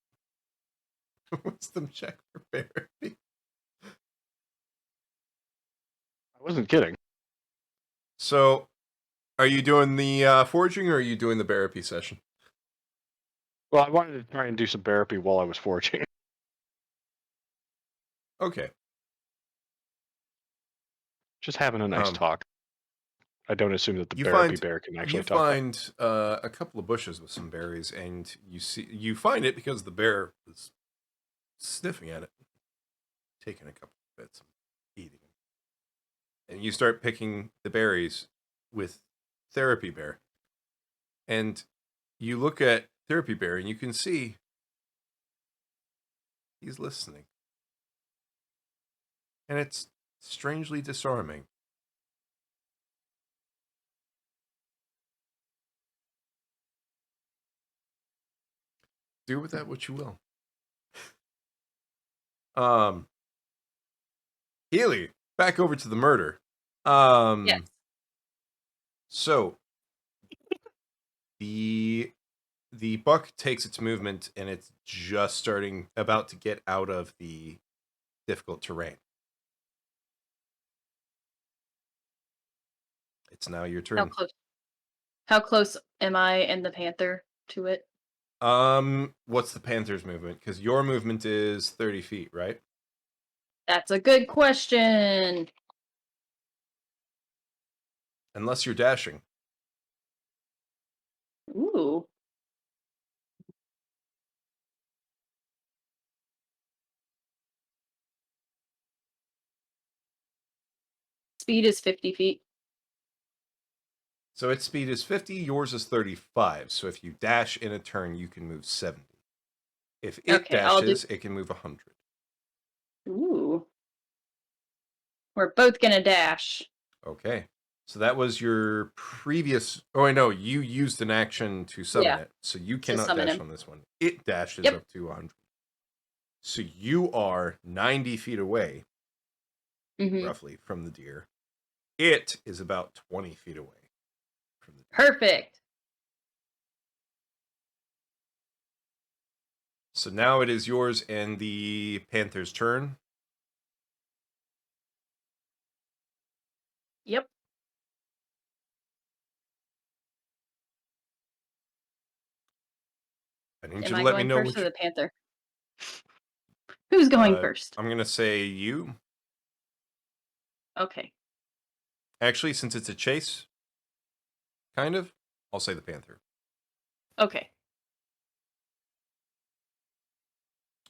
S1: Wisdom check for therapy.
S7: I wasn't kidding.
S1: So, Are you doing the foraging or are you doing the therapy session?
S7: Well, I wanted to try and do some therapy while I was foraging.
S1: Okay.
S7: Just having a nice talk. I don't assume that the
S1: You
S7: therapy
S1: find
S7: bear can actually
S1: you
S7: talk.
S1: find a couple of bushes with some berries, and you find it because the bear was sniffing at it, taking a couple of bits, and eating them. And you start picking the berries with Therapy Bear. And you look at Therapy Bear and you can see he's listening. And it's strangely disarming. Do with that what you will. Healy, back over to the murder.
S2: Yes.
S1: So the buck takes its movement and it's just about to get out of the difficult terrain. It's now your turn.
S2: How close am I and the panther to it?
S1: What's the panther's movement? Because your movement is 30 feet, right?
S2: That's a good question.
S1: Unless you're dashing.
S2: Ooh. Speed is 50 feet.
S1: So its speed is 50, yours is 35. So if you dash in a turn, you can move 70. If it
S2: Okay, I'll do.
S1: dashes, it can move 100.
S2: Ooh. We're both gonna dash.
S1: Okay. So that was your previous. Oh, I know. You used an action to summon
S2: Yeah,
S1: it. So you
S2: to
S1: cannot
S2: summon
S1: dash
S2: him.
S1: on this one. It dashes
S2: Yep.
S1: up to 100. So you are 90 feet away, roughly, from the deer. It is about 20 feet away from the deer.
S2: Perfect.
S1: So now it is yours and the panther's turn.
S2: Yep.
S1: I need
S2: Am
S1: you to
S2: I
S1: let me
S2: going
S1: know
S2: first
S1: which.
S2: or the panther? Who's going first?
S1: I'm going to say you.
S2: Okay.
S1: Actually, since it's a chase, kind of, I'll say the panther.
S2: Okay.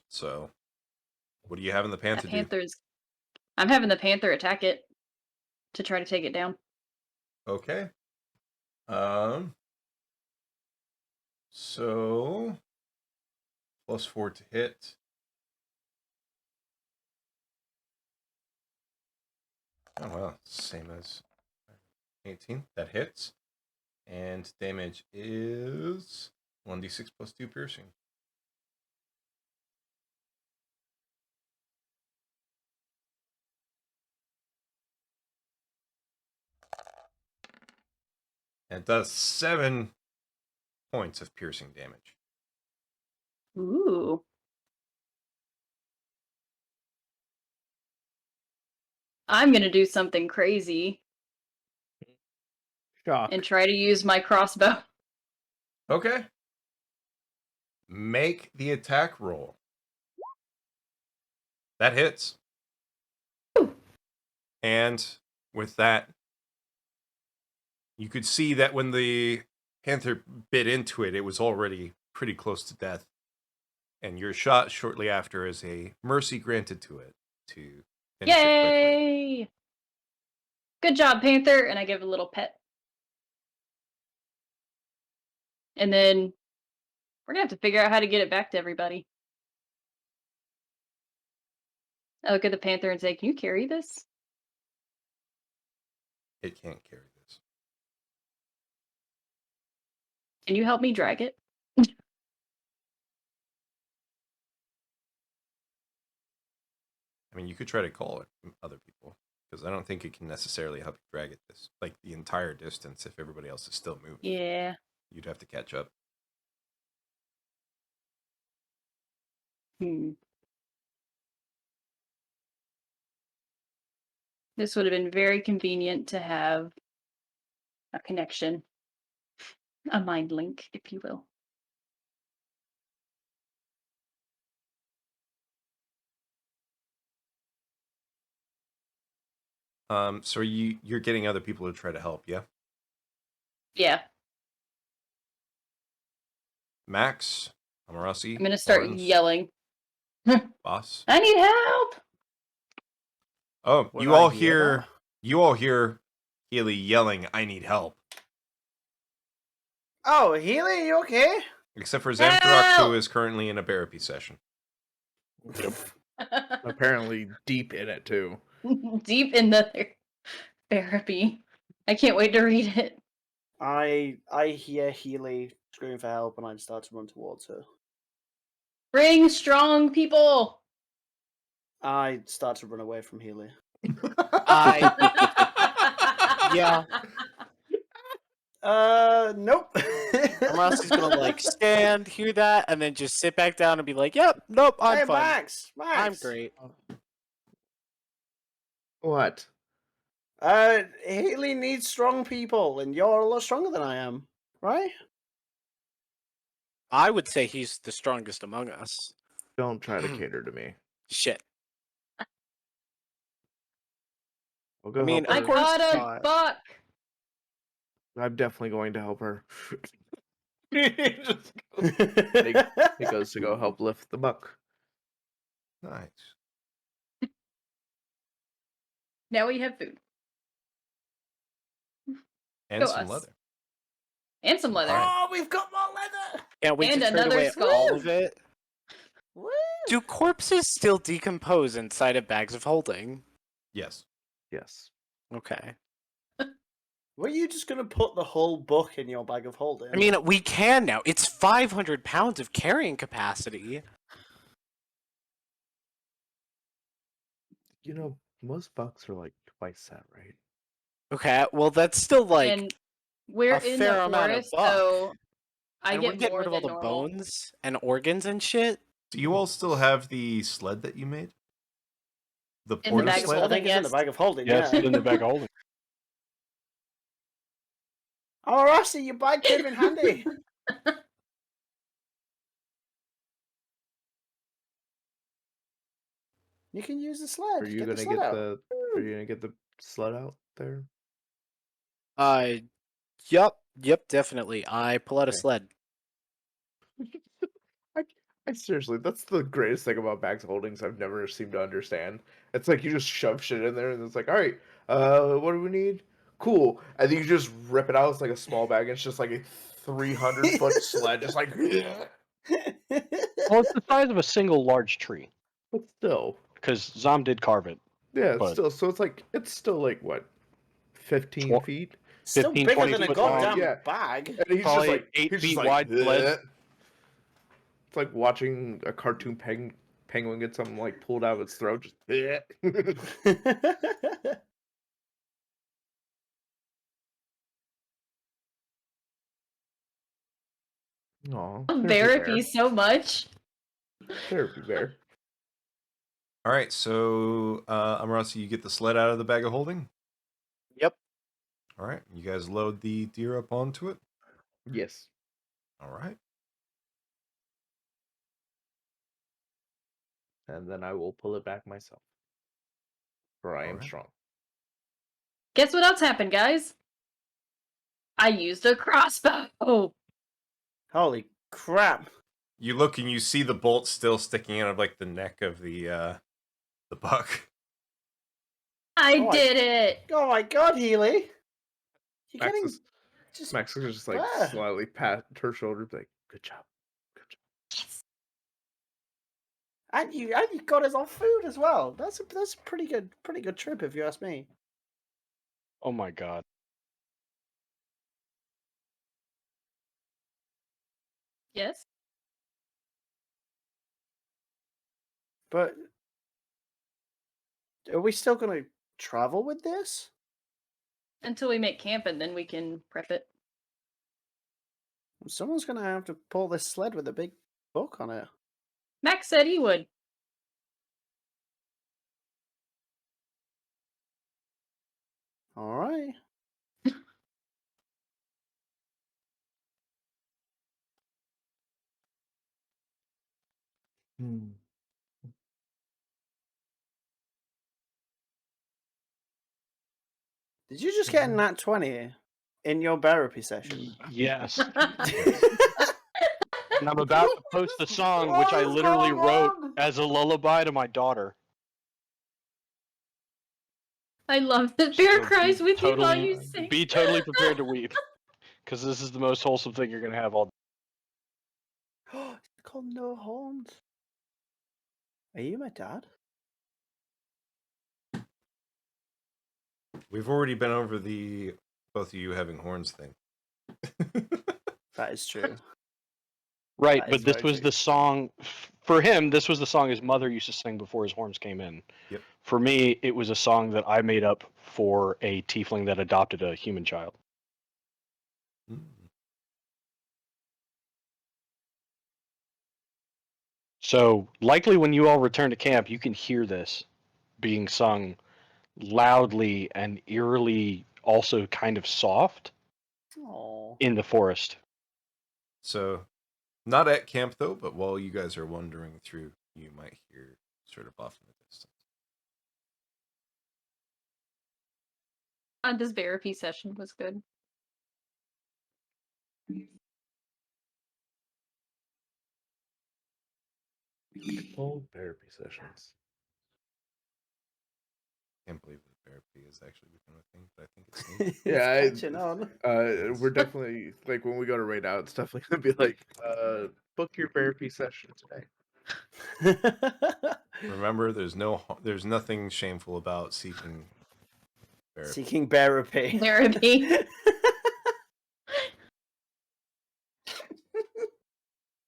S1: So, what do you have in the panther do?
S2: I'm having the panther attack it to try to take it down.
S1: Okay. So +4 to hit. Oh well, same as 18. That hits. And damage is 1d6 plus 2 piercing. And it does 7 points of piercing damage.
S2: Ooh. I'm gonna do something crazy
S10: Shock.
S2: and try to use my crossbow.
S1: Okay. Make the attack roll. That hits. And with that, you could see that when the panther bit into it, it was already pretty close to death. And you're shot shortly after as a mercy granted to it to finish it quickly.
S2: Yay! Good job, panther. And I give it a little pet. And then we're gonna have to figure out how to get it back to everybody. I look at the panther and say, "Can you carry this?"
S1: It can't carry this.
S2: Can you help me drag it?
S1: I mean, you could try to call it from other people, because I don't think it can necessarily help you drag it the entire distance if everybody else is still moving.
S2: Yeah.
S1: You'd have to catch up.
S2: This would have been very convenient to have a connection, a mind link, if you will.
S1: So you're getting other people to try to help, yeah?
S2: Yeah,
S1: Max, Amarasi,
S2: I'm gonna start
S1: Barnes,
S2: yelling.
S1: Boss.
S2: I need help.
S1: Oh,
S3: Would
S1: you
S3: I
S1: all
S3: hear that?
S1: hear Healy yelling, "I need help!"
S3: Oh, Healy, you okay?
S1: Except for Zamtrok, who
S2: Help!
S1: is currently in a therapy session.
S10: Apparently deep in it too.
S2: Deep in the therapy. I can't wait to read it.
S3: I hear Healy screaming for help, and I start to run towards her.
S2: Bring strong people.
S3: I start to run away from Healy.
S5: I yeah.
S3: Nope.
S5: Amrosi's gonna like stand, hear that, and then just sit back down and be like, "Yep, nope, I'm
S3: Hey,
S5: fine.
S3: Max,
S5: I'm great."
S10: What?
S3: Haley needs strong people, and you're a lot stronger than I am, right?
S5: I would say he's the strongest among us.
S10: Don't try to cater to me.
S5: Shit.
S10: I'll go
S5: I mean,
S10: help
S2: I
S10: her.
S2: got a
S5: not.
S2: buck.
S10: I'm definitely going to help her. he goes to go help lift the buck.
S1: Nice.
S2: Now we have food
S1: And
S2: Go
S1: some
S2: us.
S1: leather.
S2: and some leather.
S1: Alright.
S3: Oh, we've got more leather!
S5: Can't wait
S2: And
S5: to trade
S2: another
S5: away
S2: skull.
S5: all of it.
S3: Woo!
S5: Do corpses still decompose inside of bags of holding?
S1: Yes.
S10: Yes.
S5: Okay.
S3: Were you just gonna put the whole book in your bag of holding?
S5: I mean, we can now. It's 500 pounds of carrying capacity.
S10: You know, most bucks are like twice that, right?
S5: Okay, well, that's still like
S2: and we're
S5: a
S2: in
S5: fair
S2: the
S5: amount of
S2: forest,
S5: buck.
S2: so I
S5: and we're
S2: get
S5: getting
S2: more
S5: rid of all
S2: than
S5: the
S2: normal.
S5: bones and organs and shit.
S1: Do you all still have the sled that you made? The
S2: In the
S1: porter
S2: bag of
S1: sled?
S3: I
S2: holding,
S3: think it's in the
S2: yes.
S3: bag of holding.
S7: Yes,
S3: Yeah.
S7: in the bag of holding.
S3: Oh, Rossi, your bag came in handy. You can use the sled.
S10: Are you
S3: Get the
S10: gonna
S3: sled
S10: get
S3: out.
S10: the? Are you gonna get the sled out there?
S5: Yep, definitely. I pull out a
S10: Okay.
S5: sled.
S10: I seriously, that's the greatest thing about bags of holdings I've never seemed to understand. It's like you just shove shit in there and it's like, all right, what do we need? Cool. And then you just rip it out. It's like a small bag. And it's just like a 300-foot sled, just like.
S7: Well, it's the size of a single large tree,
S10: But still,
S7: because Zom did carve it.
S10: yeah,
S7: But-
S10: still. So it's still like what, 15
S7: Tw-
S10: feet?
S3: Still
S7: 15,
S3: bigger
S7: 20
S3: than a
S7: foot
S3: goddamn
S10: long. Yeah.
S3: bag.
S10: And he's
S7: Probably
S10: just like
S7: 8
S10: he's
S7: feet
S10: just like,
S7: wide sled.
S10: "Bleh." It's like watching a cartoon penguin get something like pulled out of its throat. Just. "Bleh." Aw, therapy
S2: Therapy
S10: bear.
S2: so much.
S10: Therapy bear.
S1: All right, so Amarasi, you get the sled out of the bag of holding.
S5: Yep.
S1: All right, you guys load the deer up onto it.
S10: Yes.
S1: All right.
S10: And then I will pull it back myself. For I am
S1: Alright.
S10: strong.
S2: Guess what else happened, guys? I used a crossbow.
S3: Holy crap.
S1: You look and you see the bolt still sticking out of like the neck of the buck.
S2: I
S3: Oh,
S2: did it.
S3: Oh my god, Healy. You're
S10: Max
S3: getting
S10: is,
S3: just
S10: Max is just like
S3: Ah.
S10: slightly pat her shoulder, like, good job. Good job.
S3: and you got us all food as well. That's a pretty good trip if you ask me.
S7: Oh my god.
S2: Yes.
S3: But are we still gonna travel with this?
S2: Until we make camp and then we can prep it.
S3: Someone's gonna have to pull this sled with a big book on it.
S2: Max said he would.
S3: Alright. Did you just get a nat 20 in your therapy session?
S7: Yes. And I'm about to post a song which I literally wrote as a lullaby to my daughter.
S2: I love that Bear
S7: So
S2: cries
S7: be
S2: with you while
S7: totally-
S2: you sing.
S7: Be totally prepared to weep. Because this is the most wholesome thing you're going to have all
S3: It's called No Horns. Are you my dad?
S1: We've already been over the both of you having horns thing.
S3: That is true.
S7: Right,
S3: That is
S7: but this
S3: very
S7: was
S3: true.
S7: the song for him. This was the song his mother used to sing before his horns came in.
S1: Yep.
S7: For me, it was a song that I made up for a tiefling that adopted a human child.
S1: Mm.
S7: So likely, when you all return to camp, you can hear this being sung loudly and eerily, also kind of soft
S3: Aww.
S7: in the forest.
S1: So, not at camp though, but while you guys are wandering through, you might hear sort of off in the distance.
S2: This therapy session was good.
S10: Old therapy sessions.
S1: Can't believe that therapy is actually become a thing, but I think it's neat.
S10: Yeah,
S3: It's catching on.
S10: We're definitely like when we go to raid out, it's definitely gonna be like, book your therapy session today.
S1: Remember, there's nothing shameful about seeking therapy.
S3: Seeking therapy.
S2: Therapy.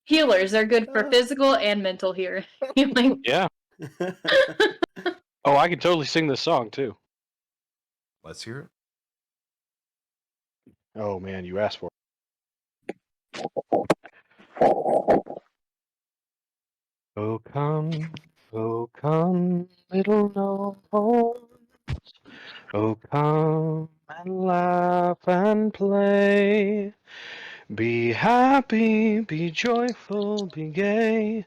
S2: Healers are good for physical and mental healing.
S7: Yeah. Oh, I can totally sing this song too.
S1: Let's hear it.
S7: Oh man, you asked for it. Oh come, little gnomes. Oh come and laugh and play. Be happy, be joyful, be gay.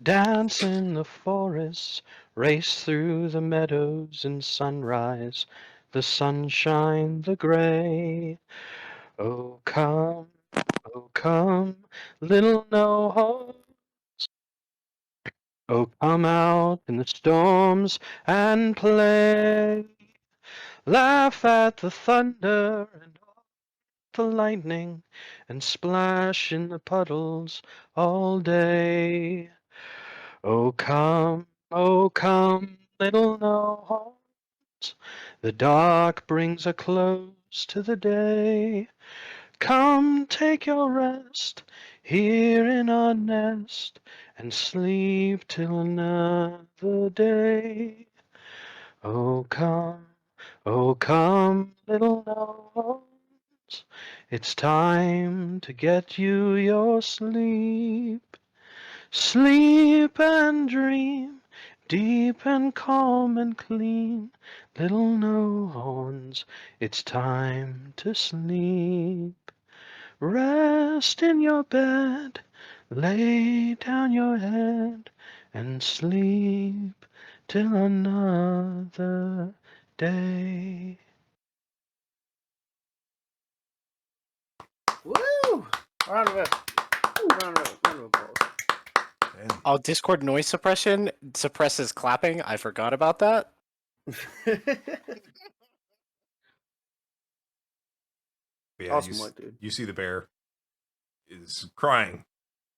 S7: Dance in the forest, race through the meadows in sunrise, the sunshine, the gray. Oh come, little gnomes. Oh, come out in the storms and play. Laugh at the thunder and the lightning and splash in the puddles all day. Oh, come, little gnomes. The dark brings a close to the day. Come take your rest here in our nest and sleep till another day. Oh come, little gnomes. It's time to get you your sleep. Sleep and dream, deep and calm and clean. Little gnomes, it's time to sleep. Rest in your bed, lay down your head, and sleep till another day.
S3: Woo! Round of applause.
S1: Damn.
S5: Oh, Discord noise suppression suppresses clapping. I forgot about that.
S1: But yeah,
S3: Awesome work, dude.
S1: you see the bear is crying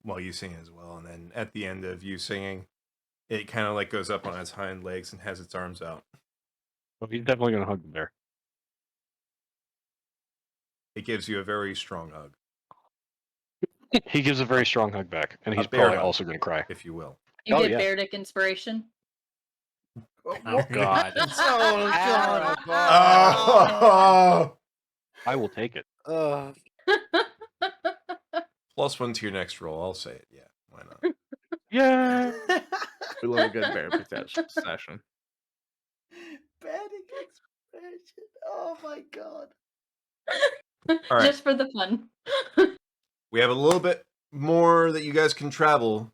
S1: while you sing as well, and then at the end of you singing, it kind of like goes up on its hind legs and has its arms out.
S7: Well, he's definitely going to hug the bear.
S1: It gives you a very strong hug,
S7: He gives a very strong hug back, and he's
S1: bear
S7: probably
S1: hug.
S7: also going to cry.
S1: if you will.
S2: You
S7: Oh,
S2: get
S7: yeah.
S2: Beardick inspiration.
S5: Oh God.
S3: Oh god.
S1: Oh!
S7: I will take it.
S1: +1 to your next roll. I'll say it. Yeah, why not?
S7: Yeah.
S10: We love a good therapy session.
S3: Panic expression. Oh my god.
S1: All right.
S2: Just for the fun.
S1: We have a little bit more that you guys can travel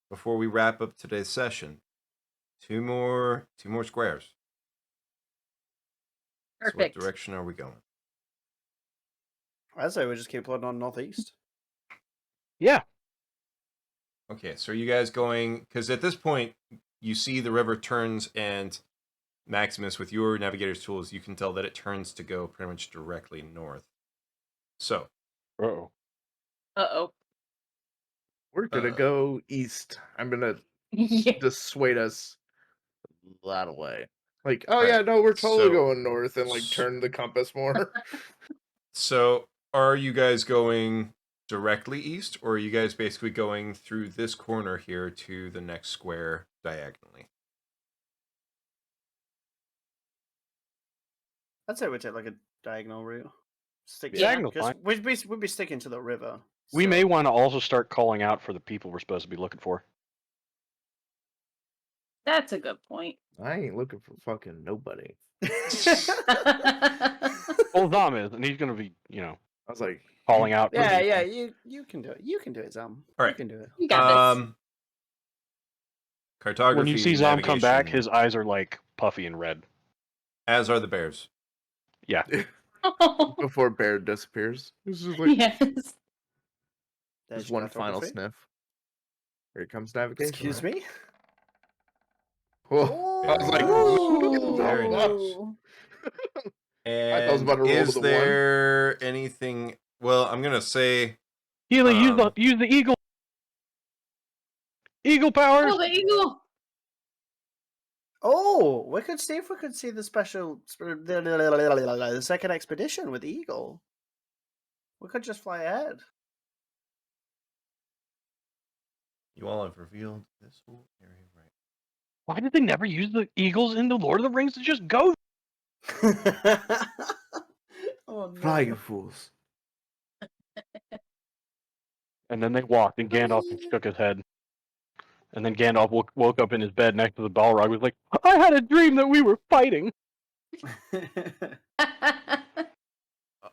S1: before we wrap up today's session. Two more squares. So what
S2: Perfect.
S1: direction are we going?
S3: I say we just keep plodding on northeast.
S7: Yeah.
S1: Okay, so are you guys going? Because at this point, you see the river turns, and Maximus, with your navigator's tools, you can tell that it turns to go pretty much directly north. So,
S7: Uh-oh.
S2: Uh-oh.
S10: We're gonna go east. I'm gonna
S2: Yeah.
S10: dissuade us that way. Like, oh
S1: Alright,
S10: yeah, no, we're totally
S1: so-
S10: going north and like turn the compass more.
S1: so are you guys going directly east, or are you guys basically going through this corner here to the next square diagonally?
S3: I'd say we take like a diagonal route. Stick
S2: Yeah.
S7: Diagonal's
S3: because
S7: fine.
S3: we'd be sticking to the river.
S7: We
S3: so-
S7: may want to also start calling out for the people we're supposed to be looking for.
S2: That's a good point.
S10: I ain't looking for fucking nobody.
S7: Well, Zom is, and he's going to be, you know,
S10: I was like,
S7: calling out. for
S3: Yeah,
S7: people.
S3: yeah, you can do it. You can do it, Zam.
S1: All right.
S3: You can do it.
S2: You got this.
S1: Cartography.
S7: When you see Zom come back,
S1: navigation,
S7: his eyes are like puffy and red.
S1: as are the bears.
S7: Yeah.
S10: before Bear disappears. This is like
S2: Yes.
S3: There's
S10: just one final
S3: cartography.
S10: sniff. Here comes navigation.
S3: Excuse
S10: right?
S3: me?
S10: Whoa. I was like,
S2: Ooh.
S1: Very nice.
S10: I was
S1: And
S10: about to roll
S1: is
S10: to the one.
S1: there anything? Well, I'm gonna say
S7: Healy,
S1: Um,
S7: use the eagle. Eagle powers.
S2: Oh, the eagle.
S3: Oh, we could see if we could see the the second expedition with the eagle. We could just fly ahead.
S1: you all have revealed this whole area right.
S7: Why did they never use the eagles in the Lord of the Rings to just go?
S3: Oh
S10: Fly, you
S3: no.
S10: fools.
S7: And then they walked, and Gandalf shook his head. And then Gandalf woke up in his bed next to the Balrog. Was like, I had a dream that we were fighting.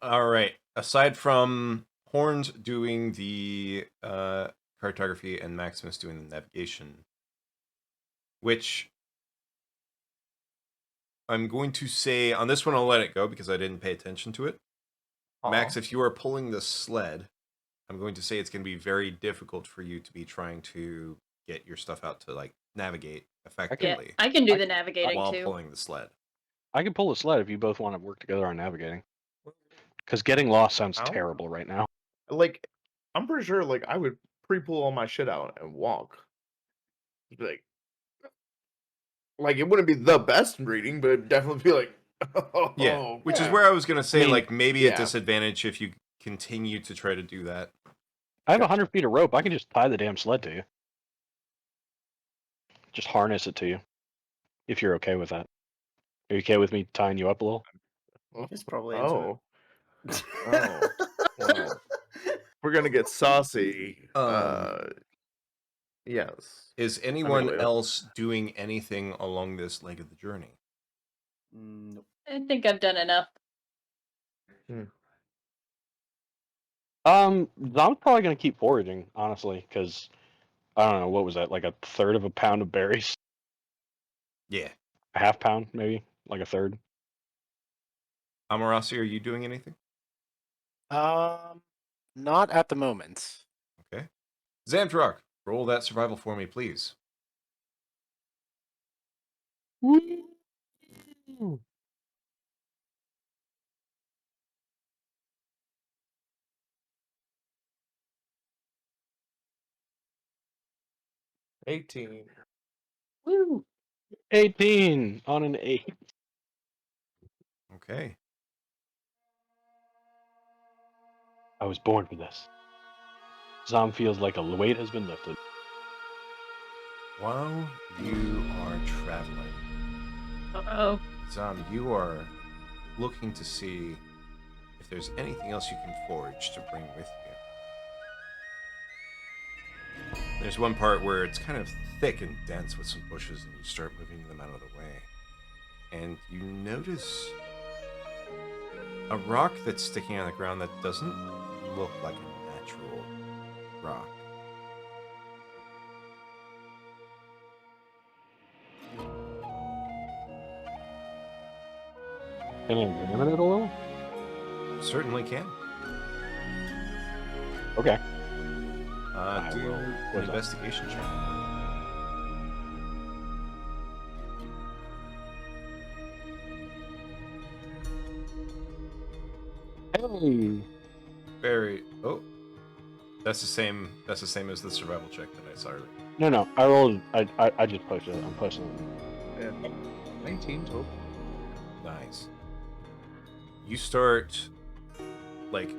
S1: All right. Aside from Horns doing the cartography and Maximus doing the navigation, which I'm going to say on this one, I'll let it go because I didn't pay attention to it. Max, if you are pulling the sled, I'm going to say it's going to be very difficult for you to be trying to get your stuff out to like navigate
S2: Yeah,
S1: effectively
S2: I can do the navigating
S1: while
S2: too.
S1: pulling the sled.
S7: I can pull a sled if you both want to work together on navigating. Because getting lost sounds
S10: Ow.
S7: terrible right now.
S10: Like, I'm pretty sure like I would pre-pull all my shit out and walk. Like it wouldn't be the best reading, but it'd definitely be like
S1: Yeah, which is
S10: yeah.
S1: where I was going to say,
S7: I mean,
S1: like, maybe a
S10: yeah.
S1: disadvantage if you continue to try to do that.
S7: I have
S10: Gotcha.
S7: 100 feet of rope. I can just tie the damn sled to you. Just harness it to you. If you're okay with that. Are you okay with me tying you up a little?
S3: He's probably into
S10: Oh. Oh. Well, we're gonna get saucy. Yes.
S1: Is anyone
S10: wait.
S1: else doing anything along this leg of the journey?
S3: Nope.
S2: I think I've done enough.
S7: Zom's probably gonna keep foraging, honestly, because I don't know, what was that, like a third of a pound of berries?
S1: Yeah.
S7: A half pound, maybe? Like a third?
S1: Amarasi, are you doing anything?
S5: Not at the moment.
S1: Okay. Zamtrok, roll that survival for me, please.
S7: Woo!
S10: 18.
S2: Woo!
S7: 18 on an 8.
S1: Okay.
S7: I was born for this. Zom feels like a weight has been lifted.
S1: While you are traveling,
S2: Uh-oh.
S1: Zom, you are looking to see if there's anything else you can forage to bring with you. There's one part where it's kind of thick and dense with some bushes, and you start moving them out of the way. And you notice a rock that's sticking out of the ground that doesn't look like a natural rock.
S7: Can I examine it a little?
S1: Certainly can.
S7: Okay.
S1: Do
S7: will-
S1: an
S7: what's that?
S1: investigation check.
S7: Hey.
S1: Very. Oh, that's the same. That's the same as the survival check that I saw earlier.
S7: No. I rolled. I just posted it. I'm posting it.
S10: Yeah. 19 total.
S1: Nice. You start like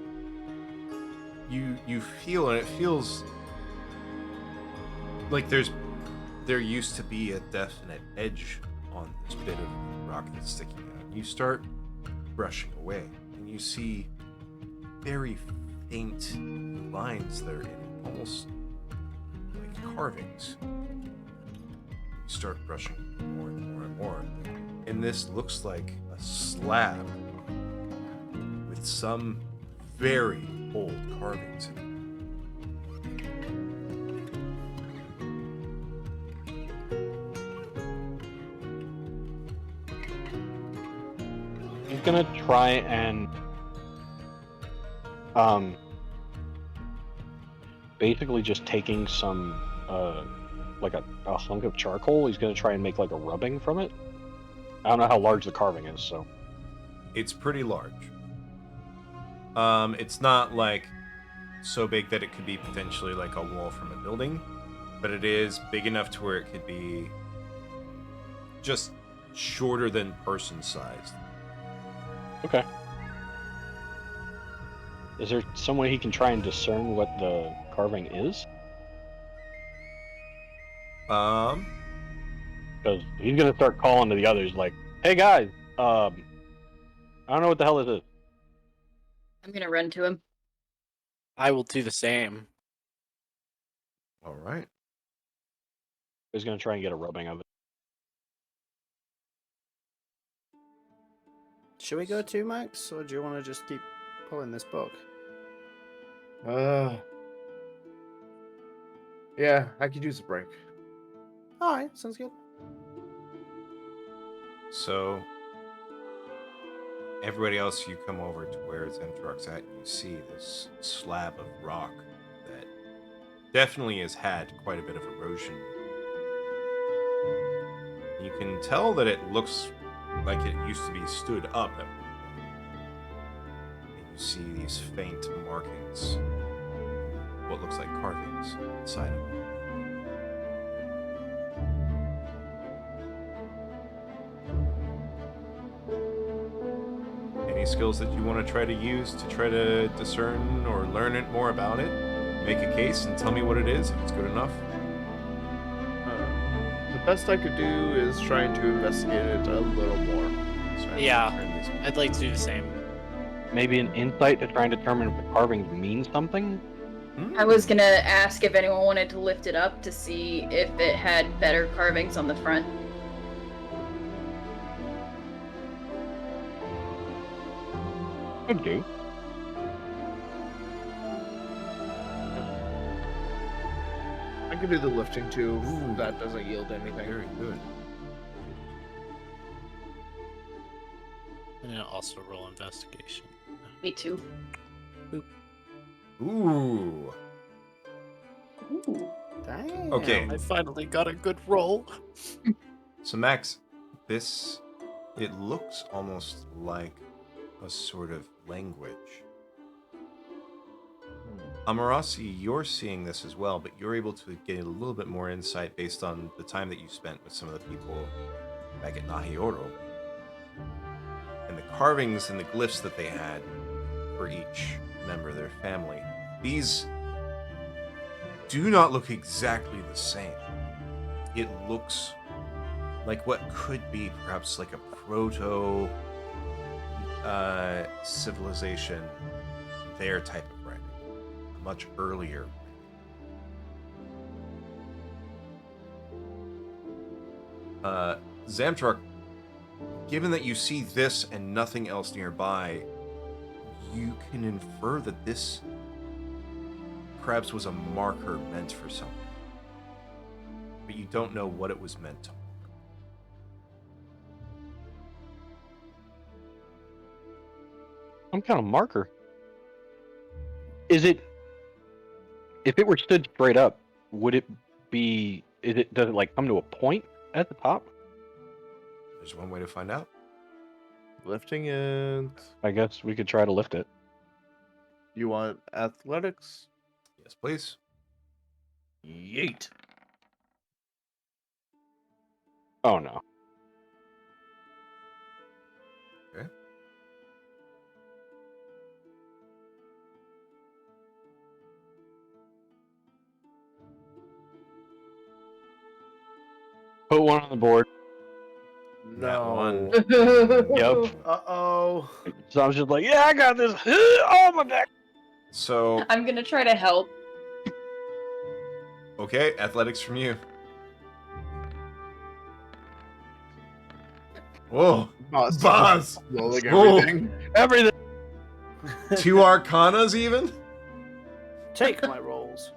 S1: you feel, and it feels like there used to be a definite edge on this bit of rock that's sticking out. You start brushing away, and you see very faint lines that are in it, almost like carvings. You start brushing more and more and more, and this looks like a slab with some very old carvings in it.
S7: He's gonna try and basically just taking some like a hunk of charcoal. He's gonna try and make like a rubbing from it. I don't know how large the carving is, so
S1: It's pretty large. It's not like so big that it could be potentially like a wall from a building, but it is big enough to where it could be just shorter than person sized.
S7: okay. Is there some way he can try and discern what the carving is? Because he's gonna start calling to the others like, "Hey guys, I don't know what the hell this is."
S2: I'm gonna run to him.
S5: I will do the same.
S1: All right.
S7: He's gonna try and get a rubbing of it.
S3: Should we go too, Max, or do you want to just keep pulling this book?
S10: Yeah, I could use a break.
S3: All right, sounds good.
S1: So, everybody else, you come over to where Zemtruck's at, and you see this slab of rock that definitely has had quite a bit of erosion. You can tell that it looks like it used to be stood up at one point. And you see these faint markings, what looks like carvings inside of it. Any skills that you want to try to use to try to discern or learn it more about it? Make a case and tell me what it is, if it's good enough.
S10: The best I could do is trying to investigate it a little more.
S1: So I
S5: Yeah.
S1: turn these-
S5: I'd like to do the same.
S7: Maybe an insight to try and determine if the carvings mean something.
S2: I was gonna ask if anyone wanted to lift it up to see if it had better carvings on the front.
S7: Could do.
S10: I could do the lifting too.
S1: Ooh.
S10: If that doesn't yield anything.
S1: Very good.
S5: And then also roll investigation.
S2: Me too.
S1: Ooh.
S2: Ooh.
S3: Damn.
S1: Okay.
S5: I finally got a good roll.
S1: So Max, it looks almost like a sort of language. Amarasi, you're seeing this as well, but you're able to get a little bit more insight based on the time that you spent with some of the people back at Nahioro. And the carvings and the glyphs that they had for each member of their family. These do not look exactly the same. It looks like what could be perhaps like a proto civilization, their type of writing, much earlier. Zamtruck, given that you see this and nothing else nearby, you can infer that this perhaps was a marker meant for something. But you don't know what it was meant to.
S7: some kind of marker. Is it? If it were stood straight up, would it be? Does it like come to a point at the top?
S1: There's one way to find out.
S10: Lifting it.
S7: I guess we could try to lift it.
S10: You want athletics?
S1: Yes, please.
S10: Yeet.
S7: Oh no.
S1: Okay.
S7: Put one on the board.
S1: That one.
S7: Yep.
S3: Uh-oh.
S7: So I was just like, yeah, I got this. Oh my neck.
S1: So,
S2: I'm gonna try to help.
S1: okay, athletics from you. Whoa. Boss!
S10: Rolling
S1: Whoa.
S10: everything.
S7: Everything.
S1: 2 arcanas even?
S3: Take my rolls.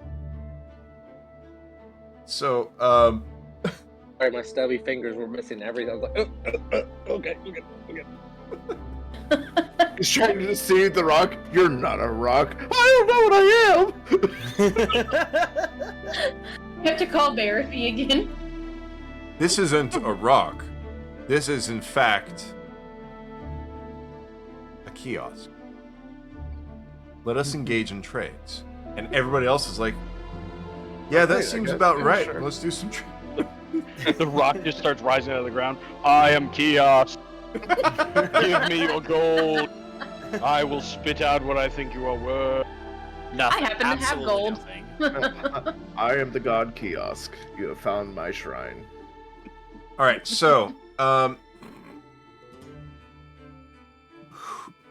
S1: So,
S6: Sorry, my stubby fingers were missing everything. I was like, okay.
S10: He's trying to deceive the rock. You're not a rock. I don't know what I am.
S2: You have to call Barafy again.
S1: this isn't a rock. This is, in fact, a kiosk. Let us engage in trades. And everybody else is like, yeah, that
S10: Okay, I
S1: seems
S10: guess.
S1: about
S10: Yeah,
S1: right.
S10: sure.
S1: Let's do some trades.
S7: The rock just starts rising out of the ground. I am Kiosk. Give me your gold. I will spit out what I think you are worth.
S5: Nothing.
S2: I happen to have
S5: absolutely
S2: gold.
S5: nothing.
S10: I am the god kiosk. You have found my shrine.
S1: All right, so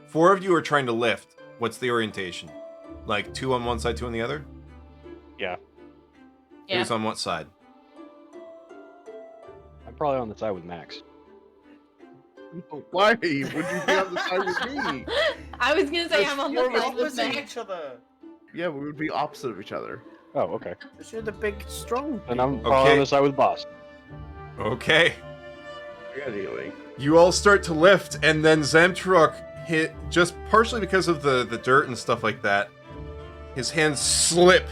S1: 4 of you are trying to lift. What's the orientation? Like 2 on one side, 2 on the other?
S7: Yeah,
S2: Yeah.
S1: Who's on what side?
S7: I'm probably on the side with Max.
S10: Why would you be on the side with me?
S2: I was gonna say
S10: That's
S2: I'm on the
S10: four
S2: side with
S3: Opposite
S2: Max.
S3: each other.
S10: Yeah, we would be opposite of each other.
S7: Oh, okay.
S3: Because you're the big, strong.
S7: And I'm
S3: people.
S7: probably on
S1: Okay.
S7: the side with Boss.
S1: Okay.
S10: Anyway.
S1: You all start to lift, and then Zamtruk hit, just partially because of the dirt and stuff like that, his hands slip,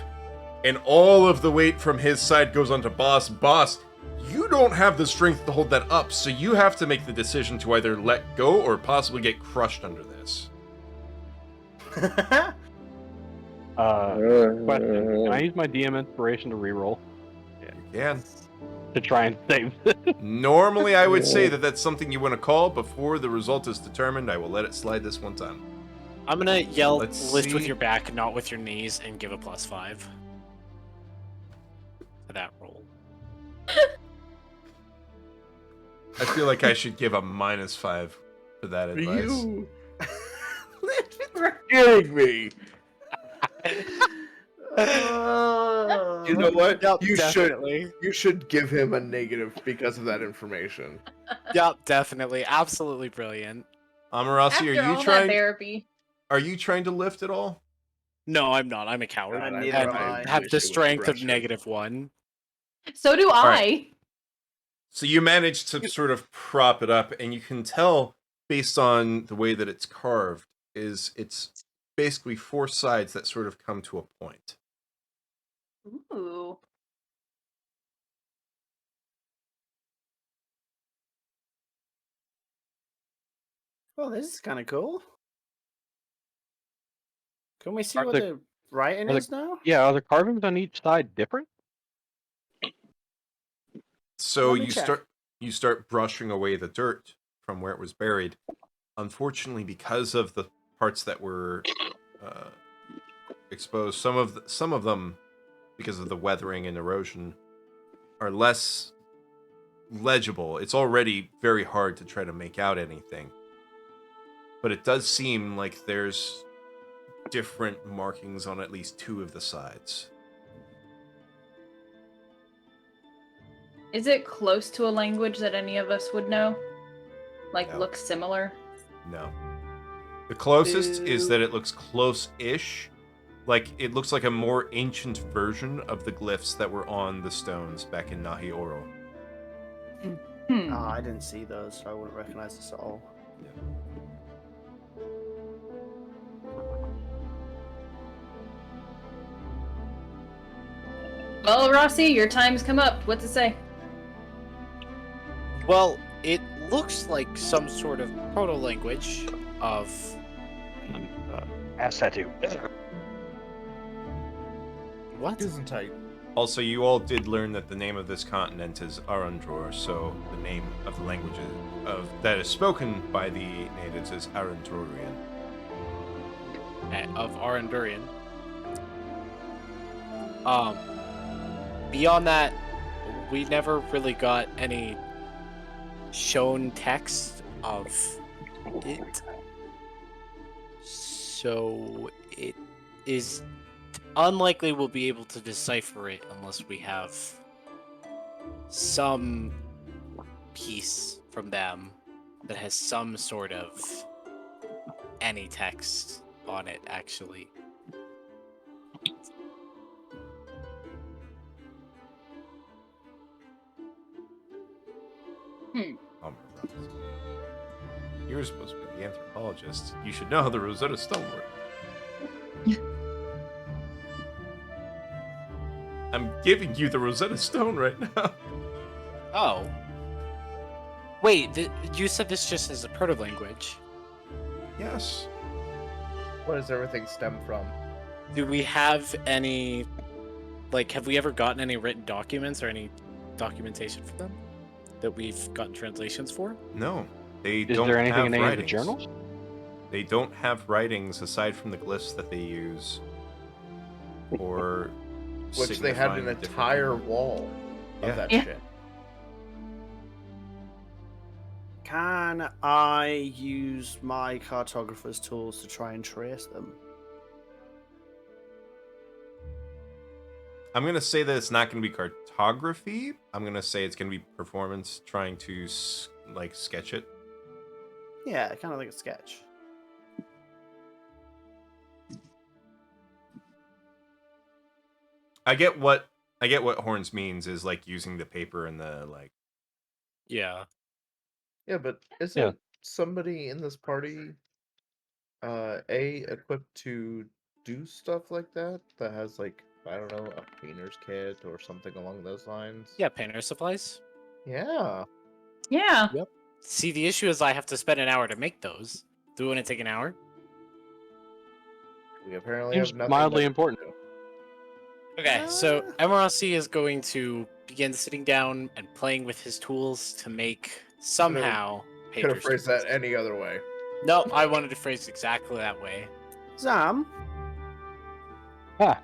S1: and all of the weight from his side goes onto Boss. Boss, you don't have the strength to hold that up, so you have to make the decision to either let go or possibly get crushed under this.
S7: Question. Can I use my DM inspiration to reroll
S1: Yeah.
S7: to try and save this?
S1: Normally, I would say that that's something you want to call before the result is determined. I will let it slide this one time.
S5: I'm gonna yell,
S1: Let's
S5: lift with
S1: see.
S5: your back, not with your knees, and give a +5 to that roll.
S1: I feel like I should give a -5 for that advice.
S10: You kidding me? You know what?
S5: Yup,
S10: you
S5: definitely.
S10: should give him a negative because of that information.
S5: Yup, definitely. Absolutely brilliant.
S1: Amarasi,
S2: After
S1: are you
S2: all
S1: trying?
S2: that therapy.
S1: Are you trying to lift at all?
S5: No, I'm not. I'm a coward.
S10: God,
S3: And
S10: I
S3: neither
S10: have
S3: am I.
S10: to
S5: Have
S10: wish
S5: the
S10: it was
S5: strength of
S10: aggression.
S5: -1.
S2: So do I.
S1: right. So you manage to sort of prop it up, and you can tell, based on the way that it's carved, is it's basically 4 sides that sort of come to a point.
S2: Ooh.
S3: Well, this is kind of cool. Can we see
S7: Are
S3: what
S7: the-
S3: the writing
S7: are the-
S3: is now?
S7: Yeah, are the carvings on each side different?
S1: So
S3: Let me
S1: you
S3: check.
S1: start brushing away the dirt from where it was buried. Unfortunately, because of the parts that were exposed, some of them, because of the weathering and erosion, are less legible. It's already very hard to try to make out anything, but it does seem like there's different markings on at least 2 of the sides.
S2: Is it close to a language that any of us would know? Like,
S1: No.
S2: looks similar?
S1: No. The closest is
S3: Boo.
S1: that it looks close-ish. Like, it looks like a more ancient version of the glyphs that were on the stones back in Nahi Oro.
S2: Hmm.
S3: Oh, I didn't see those, so I wouldn't recognize this at all.
S2: Well, Rossi, your time's come up. What's it say?
S5: Well, it looks like some sort of proto-language of...
S7: Ask that too.
S5: What?
S10: Isn't tight.
S1: Also, you all did learn that the name of this continent is Arundror, so the name of the language that is spoken by the natives is Arundrorian.
S5: Of Arundurian. Beyond that, we never really got any shown text of it. So it is unlikely we'll be able to decipher it unless we have some piece from them that has some sort of any text on it, actually.
S1: You're supposed to be the anthropologist. You should know how the Rosetta Stone works. I'm giving you the Rosetta Stone right now.
S5: Oh. Wait, you said this just as a proto-language.
S1: Yes.
S10: Where does everything stem from?
S5: Do we have any... Like, have we ever gotten any written documents or any documentation for them? That we've gotten translations for?
S1: No. They
S7: Is
S1: don't
S7: there anything
S1: have
S7: in any of the
S1: writings.
S7: journals?
S1: They don't have writings aside from the glyphs that they use. Or
S10: Which they had an
S1: signifying different-
S10: entire wall of
S1: Yeah.
S10: that
S2: Yeah.
S10: shit.
S3: Can I use my cartographer's tools to try and trace them?
S1: I'm gonna say that it's not gonna be cartography. I'm gonna say it's gonna be performance, trying to sketch it.
S3: Yeah, kind of like a sketch.
S1: I get what Horns means is like using the paper and the like.
S5: Yeah.
S10: Yeah, but isn't somebody in this party equipped to do stuff like that? That has like, I don't know, a painter's kit or something along those lines?
S5: Yeah, painter supplies.
S10: Yeah.
S2: Yeah.
S5: See, the issue is I have to spend an hour to make those. Do we want to take an hour?
S10: We apparently
S7: Seems
S10: have nothing
S7: mildly
S10: better to
S7: important.
S10: do.
S5: Okay, so Emerasi is going to begin sitting down and playing with his tools to make somehow
S10: Could
S5: paper
S10: have phrased that any other way.
S5: No, I wanted to phrase it exactly that way.
S3: Zam,
S7: Ah,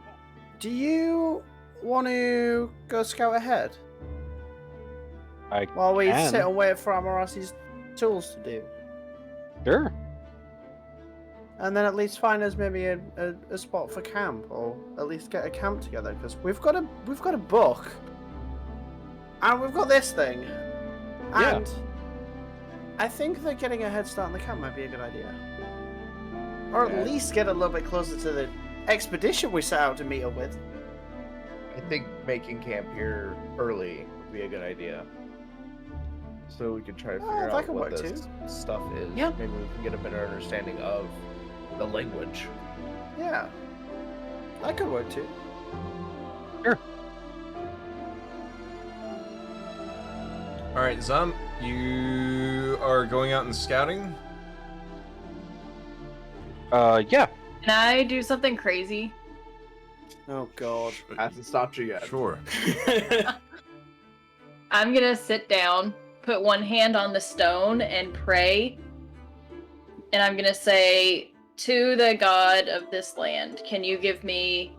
S3: do you want to go scout ahead
S7: I
S3: while we
S7: can.
S3: sit and wait for Amarasi's tools to do?
S7: Sure.
S3: And then at least find us maybe a spot for camp, or at least get a camp together, because we've got a book, and we've got this thing,
S7: Yeah.
S3: and I think that getting a head start on the camp might be a good idea, or at
S10: Yeah.
S3: least get a little bit closer to the expedition we set out to meet up with.
S10: I think making camp here early would be a good idea. So we can try to
S3: Oh,
S10: figure
S3: that
S10: out
S3: can
S10: what
S3: work
S10: this stuff is.
S2: Yeah.
S10: Maybe we can get a better understanding of the language.
S3: Yeah, that could work too.
S1: All right, Zam, you are going out and scouting.
S7: Yeah.
S2: Can I do something crazy?
S3: Oh God.
S10: Hasn't stopped you yet.
S1: Sure.
S2: I'm gonna sit down, put one hand on the stone, and pray. And I'm gonna say, to the god of this land, can you give me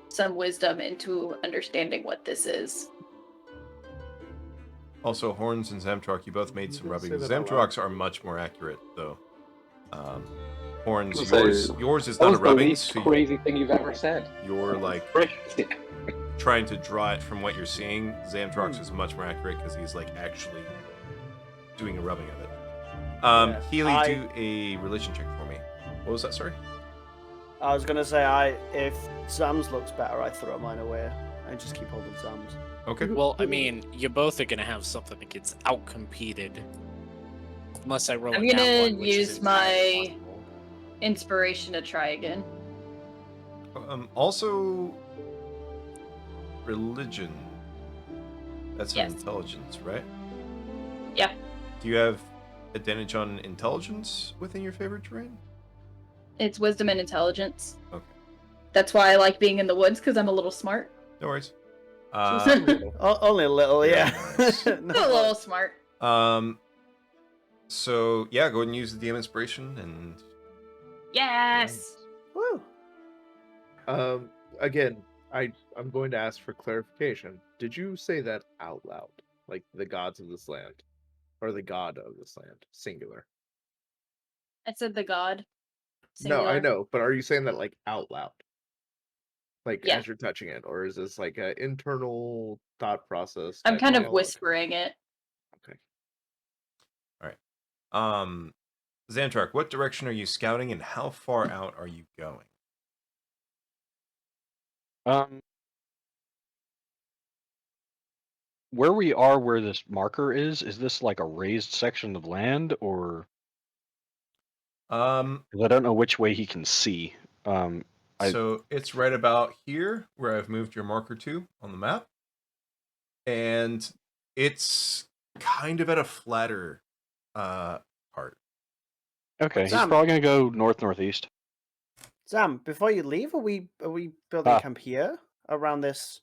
S2: some wisdom into understanding what this is?
S1: Also, Horns and Zamtrock, you both made some
S10: You can
S1: rubbing.
S10: say that out loud.
S1: Zamtrock's are much more accurate, though. Horns,
S6: I'll
S1: yours is
S6: That
S1: not
S6: was
S1: a
S6: the
S1: rubbing,
S6: least
S1: so
S6: crazy thing you've ever said.
S1: you're like
S6: Crazy.
S1: trying to draw it from what you're seeing. Zamtrock's is much more accurate because he's like actually doing a rubbing of it.
S3: Yes,
S1: Healy,
S3: I-
S1: do a religion check for me. What was that, sorry?
S3: I was gonna say, if Zam's looks better, I throw mine away. I just keep holding Zam's.
S1: Okay.
S5: Well, I mean, you both are gonna have something that gets outcompeted. Unless I roll
S2: I'm
S5: a nat
S2: gonna
S5: one, which is
S2: use
S5: entirely
S2: my-
S5: possible.
S2: Inspiration to try again.
S1: Also, religion. That's an
S2: Yes.
S1: intelligence, right?
S2: Yeah.
S1: Do you have advantage on intelligence within your favorite terrain?
S2: It's wisdom and intelligence.
S1: Okay.
S2: That's why I like being in the woods, because I'm a little smart.
S1: No worries.
S3: Just a little. Only a little,
S1: Very
S3: yeah.
S1: nice.
S2: A little smart.
S1: So yeah, go ahead and use the DM inspiration and
S2: Yes.
S3: Woo.
S10: Again, I'm going to ask for clarification. Did you say that out loud? Like the gods of this land? Or the god of this land? Singular.
S2: I said the god.
S10: No, I
S2: Singular.
S10: know, but are you saying that like out loud? Like
S2: Yeah.
S10: as you're touching it, or is this like an internal thought process?
S2: I'm
S10: type
S2: kind of
S10: monologue?
S2: whispering it.
S10: Okay.
S1: Xantrak, what direction are you scouting and how far out are you going?
S7: Where we are, where this marker is this like a raised section of land, or 'cause I don't know which way he can see.
S1: So it's right about here where I've moved your marker to on the map. And it's kind of at a flatter part.
S7: Okay, he's
S3: Sam.
S7: probably gonna go northeast.
S3: Sam, before you leave, are we building
S7: Ah.
S3: camp here around this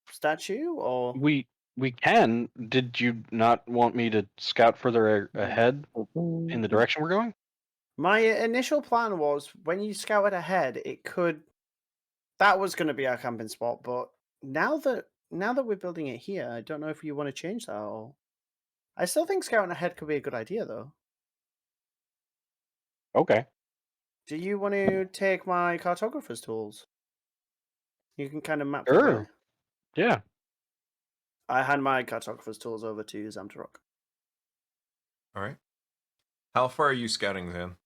S3: statue, or
S7: We can. Did you not want me to scout further ahead in the direction we're going?
S3: my initial plan was when you scouted ahead, that was going to be our camping spot, but now that we're building it here, I don't know if you want to change that at all. I still think scouting ahead could be a good idea, though.
S7: Okay.
S3: Do you want to take my cartographer's tools? You can kind of map the
S7: Sure.
S3: way.
S7: Yeah.
S3: I hand my cartographer's tools over to Zamtarok.
S1: All right. How far are you scouting, Zan?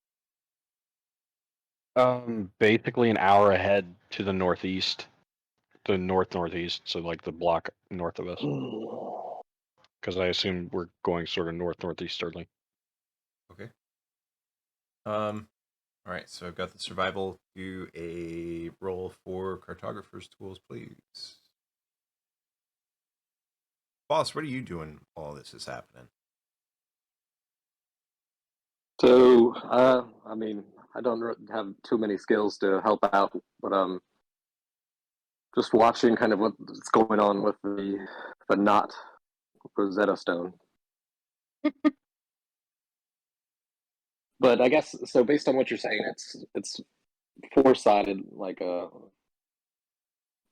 S7: Basically an hour ahead to the northeast, the northeast, so like the block north of us. Because I assume we're going sort of northeasterly.
S1: Okay. All right. So I've got the survival. Do a roll for cartographer's tools, please. Boss, what are you doing while this is happening?
S6: So, I mean, I don't have too many skills to help out, but just watching kind of what's going on with the not Rosetta Stone. But I guess so. Based on what you're saying, it's four-sided,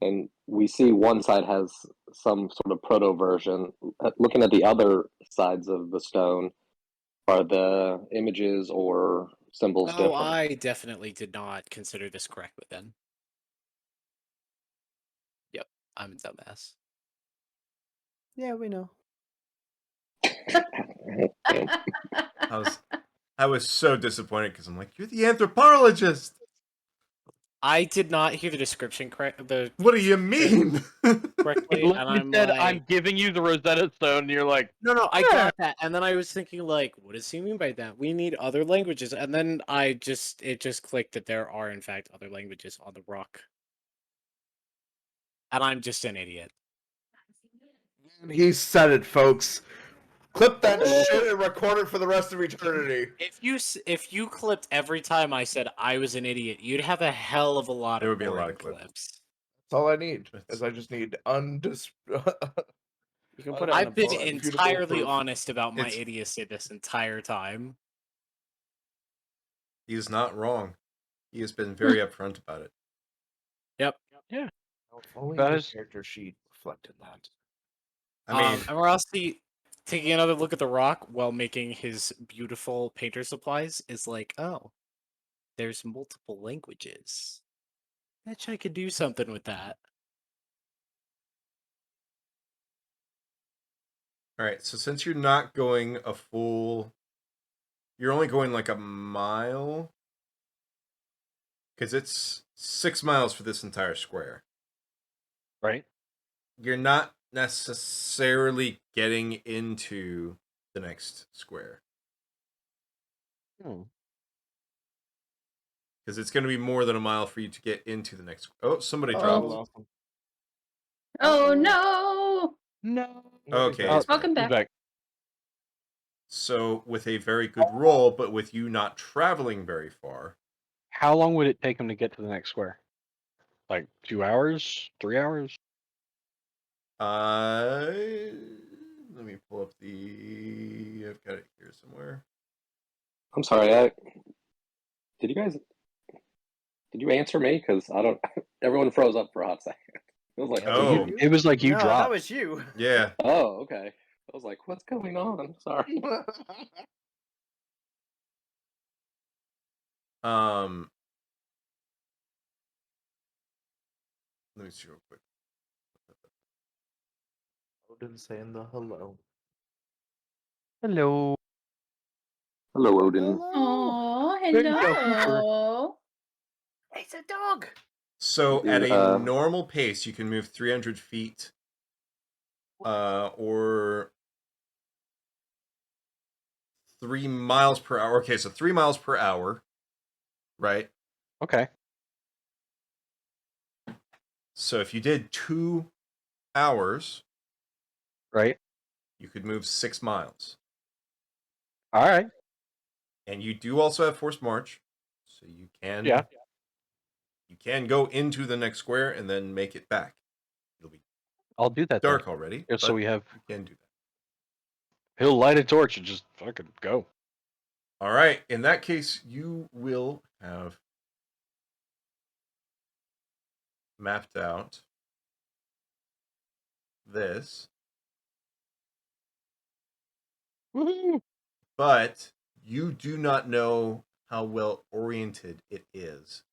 S6: and we see one side has some sort of proto version. Looking at the other sides of the stone, are the images or symbols
S5: Oh,
S6: different?
S5: I definitely did not consider this correctly then. Yep, I'm a dumbass.
S3: Yeah, we know.
S1: I was so disappointed because I'm like, you're the anthropologist.
S5: I did not hear the description correct.
S1: What do you mean?
S5: Correctly,
S7: Look,
S5: and
S7: you
S5: I'm
S7: said
S5: like,
S7: I'm giving you the Rosetta Stone, and you're like,
S5: no, I
S7: Yeah.
S5: got that, and then I was thinking like, what does he mean by that? We need other languages, and then it just clicked that there are in fact other languages on the rock, and I'm just an idiot.
S10: He said it, folks. Clip that shit and record it for the rest of eternity.
S5: If you clipped every time I said I was an idiot, you'd have a hell of a lot
S1: There
S5: of
S1: would be a lot
S5: boring
S1: of clips.
S10: That's all I need. Is I just need
S3: You can put it on a
S5: I've been
S3: board.
S5: entirely
S10: proof.
S5: honest about my
S1: It's-
S5: idiocy this entire time.
S1: He's not wrong. He has been very upfront about it.
S5: Yep.
S7: yeah.
S10: Only
S7: That
S10: the
S7: is-
S10: character sheet reflected that.
S1: I mean,
S5: And we're also taking another look at the rock while making his beautiful painter supplies is like, oh, there's multiple languages. Bet you I could do something with that.
S1: all right. So since you're not going a full, you're only going like a mile, because it's 6 miles for this entire square.
S7: Right.
S1: You're not necessarily getting into the next square because it's going to be more than a mile for you to get into the next. Oh, somebody
S3: Oh.
S1: dropped.
S3: Awesome.
S2: Oh no!
S7: No.
S1: Okay,
S7: Oh,
S1: it's back.
S2: Welcome
S7: he's
S2: back.
S7: back.
S1: So with a very good roll, but with you not traveling very far,
S7: How long would it take him to get to the next square? Like 2 hours? 3 hours?
S1: let me pull up I've got it here somewhere.
S6: I'm sorry. Did you answer me? Because I don't. Everyone froze up for a hot second. It was like,
S1: Oh.
S7: It was like you
S3: no,
S7: dropped.
S3: that was you.
S1: Yeah.
S6: oh, okay. I was like, what's going on? Sorry.
S1: Let me see real quick.
S4: Odin saying the hello.
S7: Hello.
S6: Hello, Odin.
S2: Oh,
S7: There you go.
S2: hello.
S3: It's a dog.
S1: So
S6: Dude,
S1: at a normal pace, you can move 300 feet, or 3 miles per hour. Okay, so 3 miles per hour, right?
S7: Okay.
S1: So if you did 2 hours,
S7: Right.
S1: you could move 6 miles.
S7: All right.
S1: And you do also have forced march, so you can go into the next square and then make it back. It'll be
S7: I'll do that.
S1: dark
S7: then.
S1: already,
S7: Yeah, so
S1: but
S7: we have.
S1: you can do that.
S7: He'll light a torch and just fucking go.
S1: All right. In that case, you will have mapped out this,
S7: Woohoo!
S1: but you do not know how well oriented it is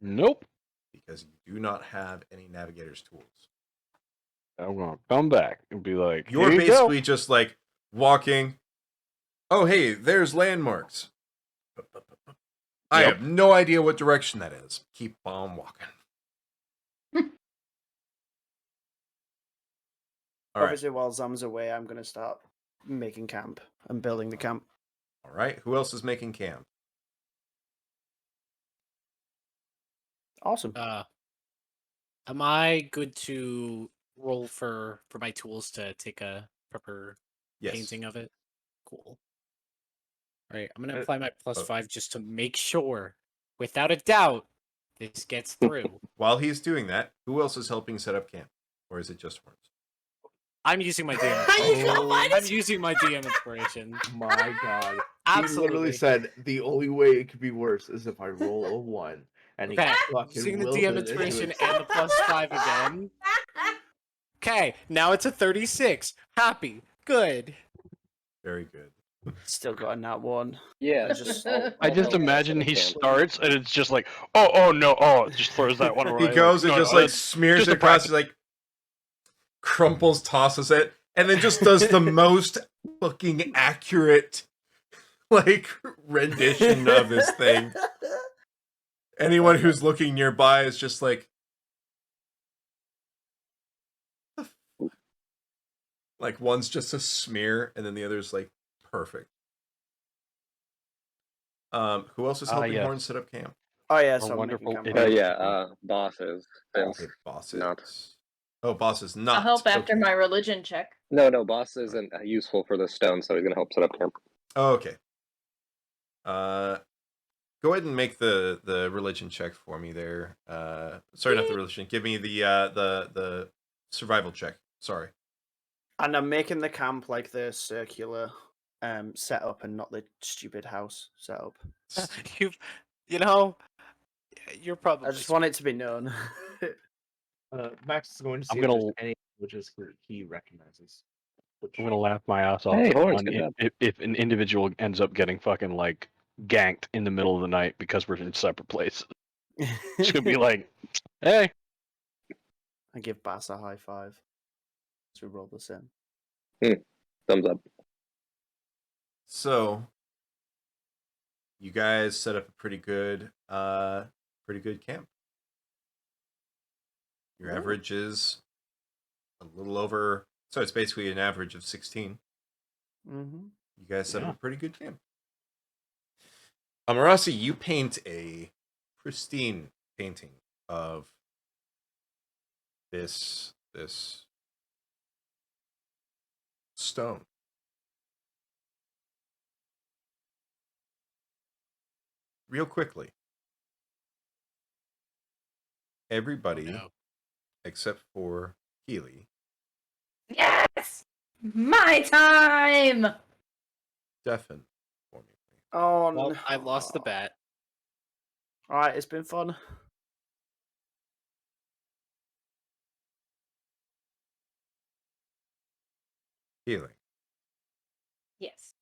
S7: Nope.
S1: because you do not have any navigator's tools.
S7: I'm gonna come back and be like,
S1: You're
S7: "Here you
S1: basically
S7: go."
S1: just like walking. Oh, hey, there's landmarks. I
S7: Yep.
S1: have no idea what direction that is. Keep on walking. All right.
S3: Obviously, while Zam's away, I'm going to start making camp and building the camp.
S1: All right. Who else is making camp?
S3: Awesome.
S11: Am I good to roll for my tools to take a proper
S1: Yes.
S11: painting of it? Cool. All right, I'm gonna apply my +5 just to make sure, without a doubt, this gets through.
S1: While he's doing that, who else is helping set up camp? Or is it just Horns?
S11: I'm using my DM.
S3: You got
S11: inspiration. I'm using my DM inspiration.
S10: My God. He
S11: Absolutely.
S10: literally said the only way it could be worse is if I roll a 1. And he
S11: Okay,
S10: fucking
S11: using the
S10: willed
S11: DM
S10: it into
S11: inspiration
S10: existence.
S11: and the +5 again. Okay, now it's a 36. Happy. Good.
S1: Very good.
S3: Still got a nat 1.
S6: Yeah.
S3: I just-
S7: I just
S6: help
S7: imagine
S6: set up
S7: he
S6: camp.
S7: starts and it's just like, oh no, just throws that one away.
S1: He goes
S7: like,
S1: and
S7: "No,
S1: just
S7: no,
S1: like
S7: that's
S1: smears
S7: just
S1: it
S7: a
S1: across,
S7: practice."
S1: like crumples, tosses it, and then just does the most fucking accurate like rendition of this thing. Anyone who's looking nearby is just like one's just a smear and then the other's like perfect. Who else is helping
S7: yes.
S1: Horn set up camp?
S3: Oh, yeah,
S7: Our
S3: so I'm
S7: wonderful
S3: making camp.
S7: idiot.
S6: Bosses.
S1: Okay, bosses.
S6: Not.
S1: Oh, boss is not.
S2: I'll help after
S1: Okay.
S2: my religion check.
S6: No, boss isn't useful for the stone, so he's gonna help set up camp.
S1: Oh, okay. Go ahead and make the religion check for me there. Sorry, not the religion. Give me the survival check. Sorry.
S3: And I'm making the camp like the circular setup and not the stupid house setup.
S11: You know, you're probably.
S3: I just want it to be known.
S10: Max is going to see
S7: I'm
S10: if
S7: gonna-
S10: there's any languages he recognizes.
S7: I'm gonna laugh my ass off
S6: Hey, Horns,
S7: on
S6: good job.
S7: if an individual ends up getting fucking like ganked in the middle of the night because we're in separate places. It's gonna be like, hey,
S3: I give Bass a high five as we roll this in.
S6: Thumbs up.
S1: So, you guys set up a pretty good camp. Your average is a little over, so it's basically an average of 16.
S3: Mm-hmm.
S1: You guys set
S7: Yeah.
S1: up a pretty good camp. Amarasi, you paint a pristine painting of this this stone. Real quickly, everybody
S11: no.
S1: except for Healy,
S2: Yes! My time!
S1: deafen for me.
S3: Oh,
S11: Well,
S3: no.
S11: I lost the bet.
S3: All right, it's been fun.
S1: Healing.
S2: Yes.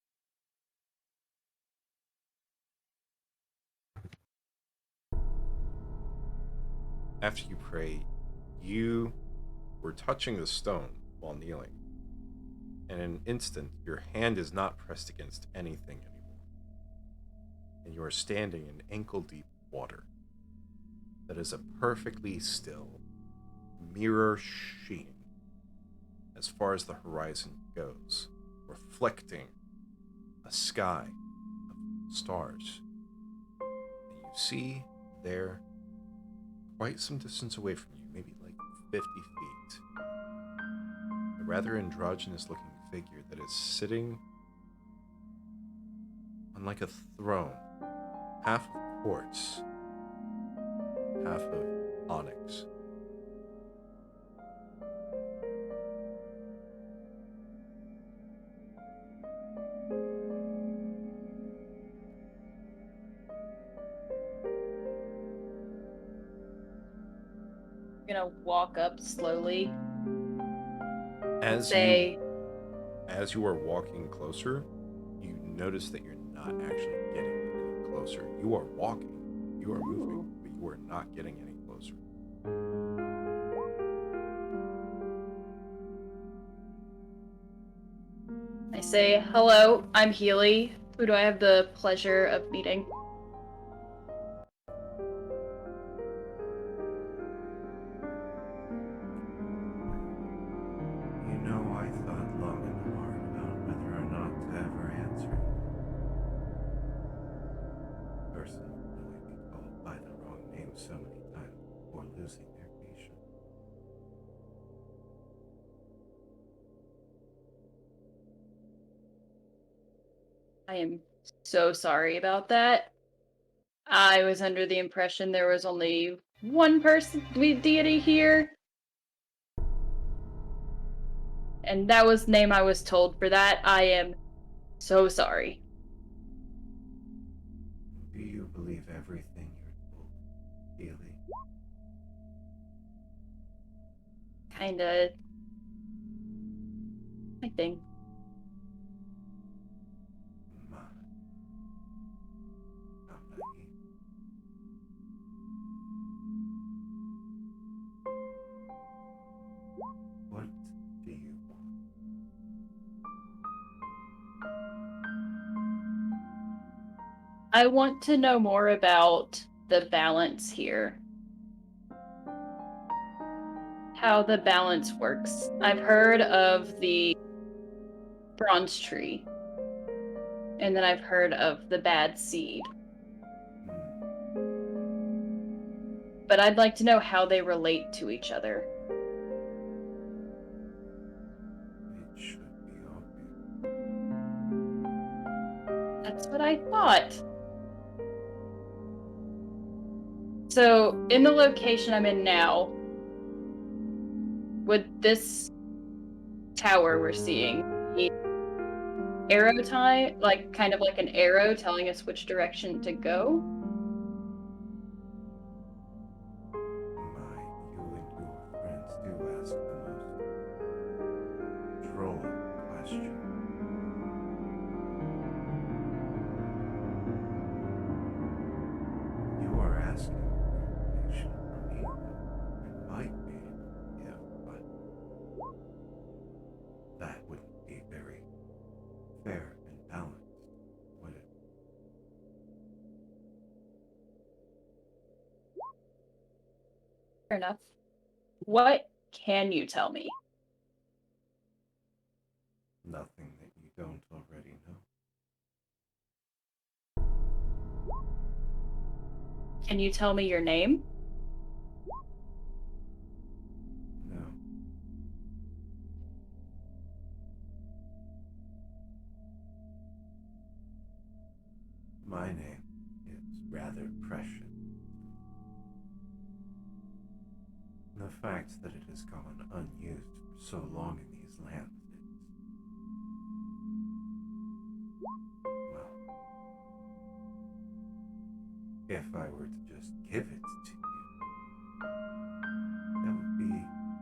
S1: After you pray, you were touching the stone while kneeling. And in an instant, your hand is not pressed against anything anymore. And you are standing in ankle-deep water that is a perfectly still mirror sheen as far as the horizon goes, reflecting a sky of stars. And you see there, quite some distance away from you, maybe like 50 feet, a rather androgynous looking figure that is sitting on like a throne, half of quartz, half of onyx.
S2: I'm gonna walk up slowly.
S1: As
S2: Say,
S1: you are walking closer, you notice that you're not actually getting any closer. You are walking, you are moving, but you are not getting any closer.
S2: I say, hello, I'm Healy. Who do I have the pleasure of meeting?
S9: You know, I thought long and hard about whether or not to ever answer. Person only be called by the wrong name so many times before losing their patience.
S2: I am so sorry about that. I was under the impression there was only one person, deity here. And that was the name I was told for that. I am so sorry.
S9: Do you believe everything you're told, Healy?
S2: Kinda. I think.
S9: My, how naive. What do you want?
S2: I want to know more about the balance here. How the balance works. I've heard of the bronze tree. And then I've heard of the bad seed. But I'd like to know how they relate to each other.
S9: It should be obvious.
S2: That's what I thought. So, in the location I'm in now, would this tower we're seeing be arrow time, like kind of like an arrow telling us which direction to go?
S9: My, you and your friends do ask the most droll question. You are asking for information from me that I might be able to give, but that wouldn't be very fair and balanced, would it?
S2: Fair enough. What can you tell me?
S9: Nothing that you don't already know.
S2: Can you tell me your name?
S9: No. my name is rather precious. The fact that it has gone unused for so long in these lands is, well, if I were to just give it to you, that would be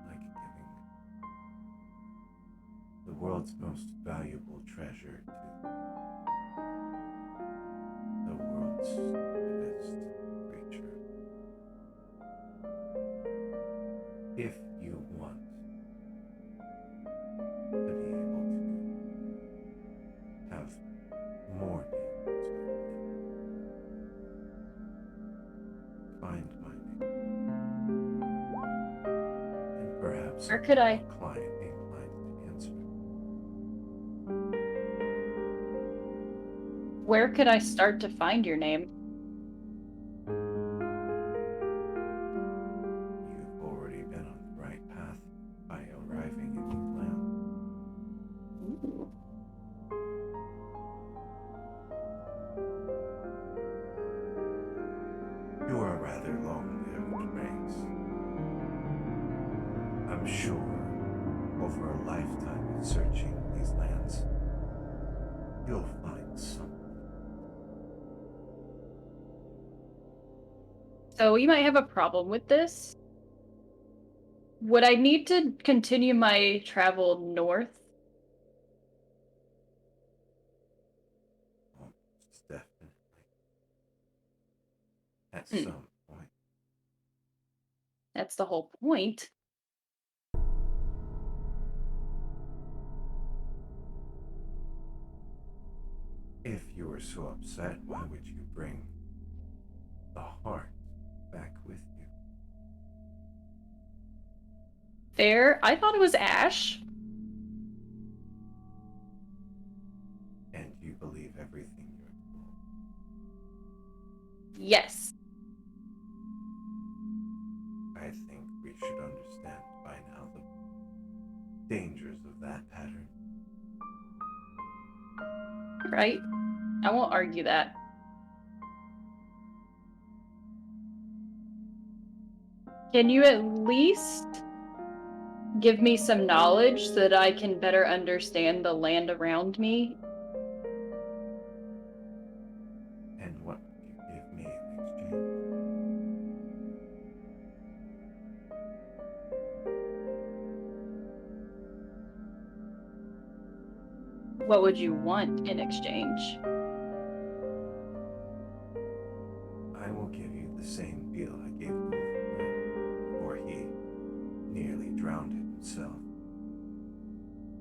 S9: like giving the world's most valuable treasure to the world's stupidest creature. If you want to be able to have more dealings with me, find my name, and perhaps
S2: Where could I-
S9: inclined to answer.
S2: Where could I start to find your name?
S9: You've already been on the right path by arriving in these lands.
S2: Ooh.
S9: You are a rather long-lived race. I'm sure over a lifetime of searching these lands, you'll find something.
S2: So we might have a problem with this. Would I need to continue my travel north?
S9: Almost definitely. At
S2: Hmm.
S9: some point.
S2: That's the whole point.
S9: If you were so upset, why would you bring the heart back with you?
S2: Fair. I thought it was Ash.
S9: And you believe everything you're told.
S2: Yes.
S9: I think we should understand by now the dangers of that pattern.
S2: Right. I won't argue that. Can you at least give me some knowledge so that I can better understand the land around me?
S9: And what would you give me in exchange?
S2: What would you want in exchange?
S9: I will give you the same deal I gave to a friend before he nearly drowned himself.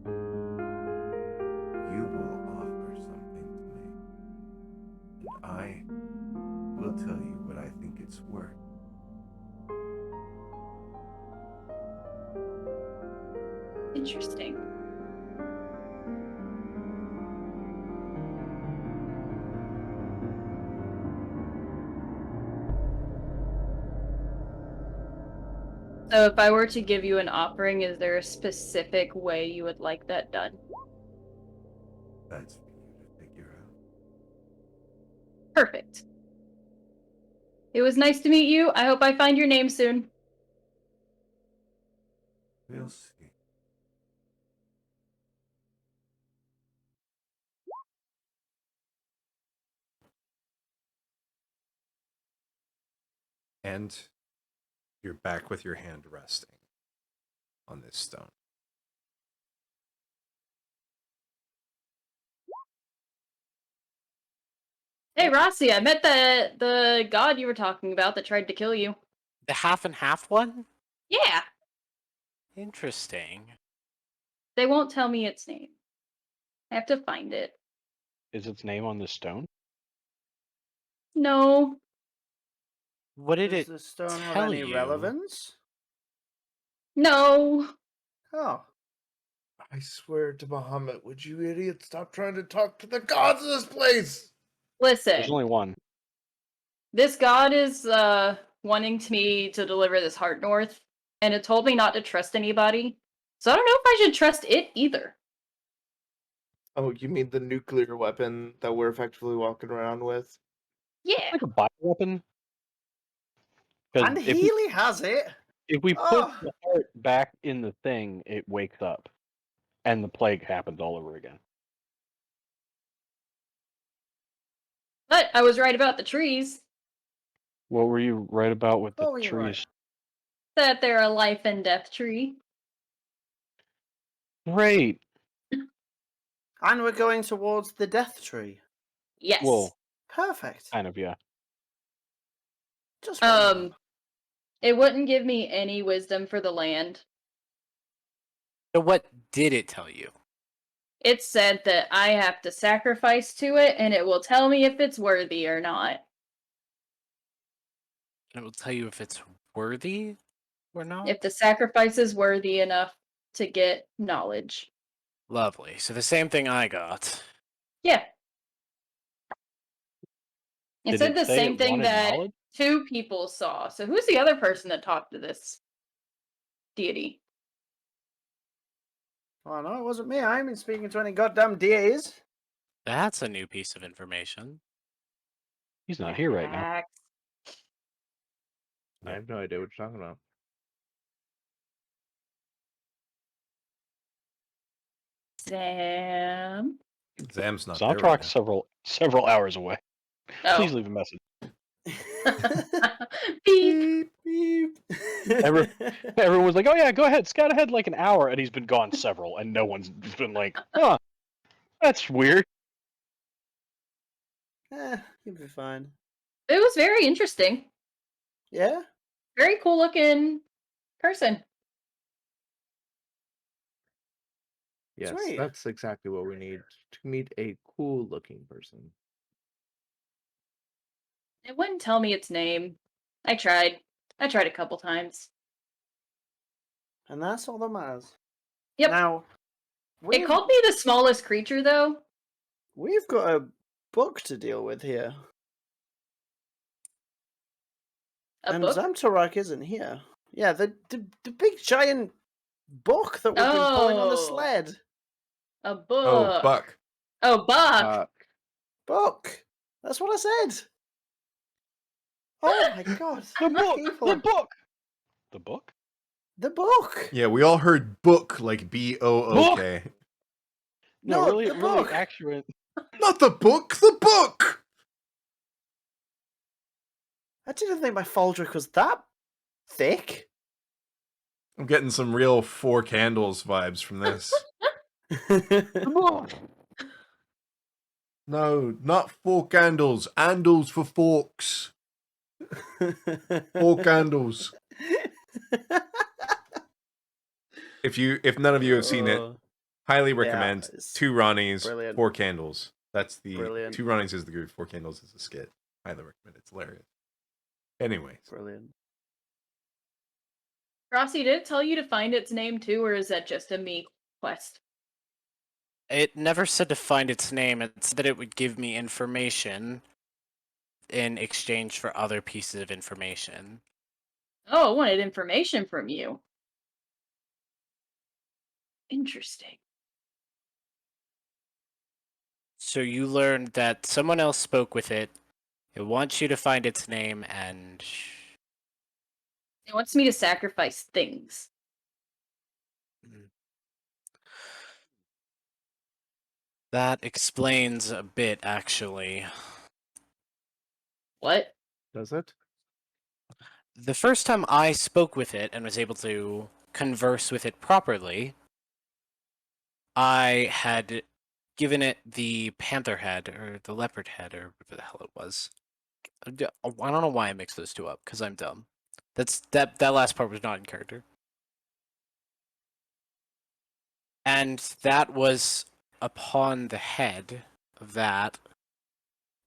S9: You will offer something to me, and I will tell you what I think it's worth.
S2: Interesting. So if I were to give you an offering, is there a specific way you would like that done?
S9: That's for you to figure out.
S2: Perfect. It was nice to meet you. I hope I find your name soon.
S9: We'll see. And you're back with your hand resting on this stone.
S2: Hey Rossi, I met the god you were talking about that tried to kill you.
S5: The half and half one?
S2: Yeah.
S5: Interesting.
S2: They won't tell me its name. I have to find it.
S7: Is its name on the stone?
S2: No.
S5: What did
S3: Does
S5: it
S3: the stone have
S5: tell
S3: any
S5: you?
S3: relevance?
S2: No.
S3: Oh.
S4: I swear to Bahamut, would you idiot stop trying to talk to the gods of this place?
S7: There's
S2: Listen.
S7: only one.
S2: This god is wanting me to deliver this heart north, and it told me not to trust anybody. So I don't know if I should trust it either.
S4: Oh, you mean the nuclear weapon that we're effectively walking around with?
S2: Yeah.
S7: Like a bioweapon. Because
S3: And Healy has it.
S7: if we put
S3: Oh.
S7: the heart back in the thing, it wakes up, and the plague happens all over again.
S2: But I was right about the trees.
S7: What were you right about with the
S3: What were you right?
S7: trees?
S2: That they're a life and death tree.
S7: Great.
S3: And we're going towards the death tree.
S2: Yes.
S7: Well,
S3: Perfect.
S7: kind of, yeah.
S3: Just what I want.
S2: It wouldn't give me any wisdom for the land.
S11: So what did it tell you?
S2: It said that I have to sacrifice to it, and it will tell me if it's worthy or not.
S11: And it will tell you if it's worthy or not?
S2: If the sacrifice is worthy enough to get knowledge.
S11: Lovely. So the same thing I got.
S2: Yeah. It
S7: Did
S2: said
S7: it
S2: the
S7: say
S2: same
S7: it
S2: thing
S7: wanted
S2: that
S7: knowledge?
S2: 2 people saw. So who's the other person that talked to this deity?
S3: Oh no, it wasn't me. I haven't been speaking to any goddamn deities.
S11: That's a new piece of information.
S7: He's not here right now.
S2: Max.
S4: I have no idea what you're talking about.
S2: Sam.
S1: Zam's not there.
S7: Soundtrack's
S1: Right
S7: several hours away.
S2: Oh.
S7: Please leave a message.
S2: Beep.
S3: Beep.
S7: Everyone was like, "Oh yeah, go ahead, scout ahead like an hour," and he's been gone several, and no one's been like, "Huh, that's weird."
S3: You'll be fine.
S2: It was very interesting.
S3: Yeah?
S2: Very cool looking person.
S4: Yes,
S3: Sweet.
S4: that's exactly what we need to meet a cool-looking person.
S2: It wouldn't tell me its name. I tried. I tried a couple times.
S3: And that's all that matters.
S2: Yep.
S3: Now,
S2: It called me the smallest creature, though.
S3: we've got a book to deal with here.
S2: A book?
S3: Zamtarak isn't here. Yeah, the big giant book that we've been pulling on the
S2: Oh.
S3: sled.
S2: A book.
S1: Oh, Buck.
S2: Oh, Buck.
S3: Book. That's what I said. Oh my god.
S7: The book.
S3: People.
S7: The book. The book.
S3: The book.
S1: Yeah, we all heard book like BOOK.
S7: No,
S3: No,
S7: really,
S3: the
S7: really
S3: book.
S7: accurate.
S1: Not the book, the book!
S3: I didn't think my Faldrick was that thick.
S1: I'm getting some real Four Candles vibes from this.
S7: The book.
S1: No, not four candles. Handles for forks. 4 candles. If none of you have seen it, highly recommend
S3: it's
S1: 2 Ronnies,
S3: brilliant.
S1: 4 Candles. That's the
S3: Brilliant.
S1: 2 Ronnies is the group, 4 Candles is the skit. Highly recommend it. It's hilarious. Anyways,
S3: Brilliant.
S2: Rossi, did it tell you to find its name too, or is that just a me quest?
S11: It never said to find its name. It said that it would give me information in exchange for other pieces of information.
S2: Oh, it wanted information from you. Interesting.
S11: So you learned that someone else spoke with it. It wants you to find its name, and
S2: It wants me to sacrifice things.
S11: that explains a bit, actually.
S2: What?
S4: Does it?
S11: The first time I spoke with it and was able to converse with it properly, I had given it the panther head, or the leopard head, or whatever the hell it was. I don't know why I mixed those two up, because I'm dumb. That last part was not in character. And that was upon the head of that,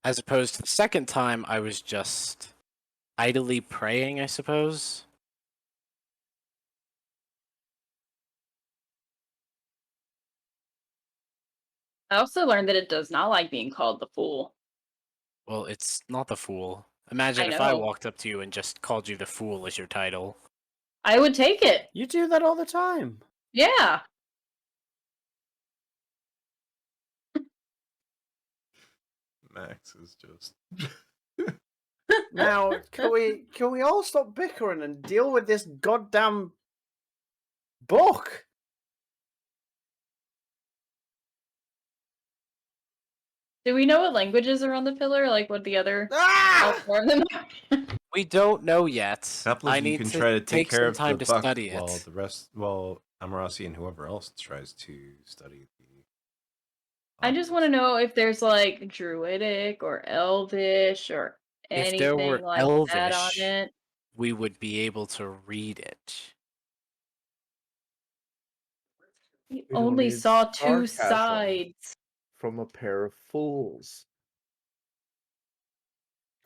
S11: as opposed to the second time I was just idly praying, I suppose.
S2: I also learned that it does not like being called the fool.
S11: Well, it's not the fool. Imagine
S2: I
S11: if I
S2: know.
S11: walked up to you and just called you the fool as your title.
S2: I would take it.
S3: You do that all the time.
S2: Yeah.
S1: Max is just.
S3: Now, can we all stop bickering and deal with this goddamn book?
S2: Do we know what languages are on the pillar? Like what the other all
S3: Ah!
S2: 4 of them are?
S11: We don't know yet.
S1: Couple
S11: I
S1: of you
S11: need
S1: can
S11: to
S1: try to take care
S11: some
S1: of
S11: time
S1: the
S11: to
S1: buck
S11: study
S1: while
S11: it.
S1: the rest, while Amarasi and whoever else tries to study the.
S2: I just want to know if there's like druidic or elvish or
S11: If there were
S2: anything like that on
S11: elvish,
S2: it.
S11: we would be able to read it.
S2: We
S10: We don't
S2: only
S10: need
S2: saw 2
S10: sarcasm.
S2: sides.
S10: From a pair of fools.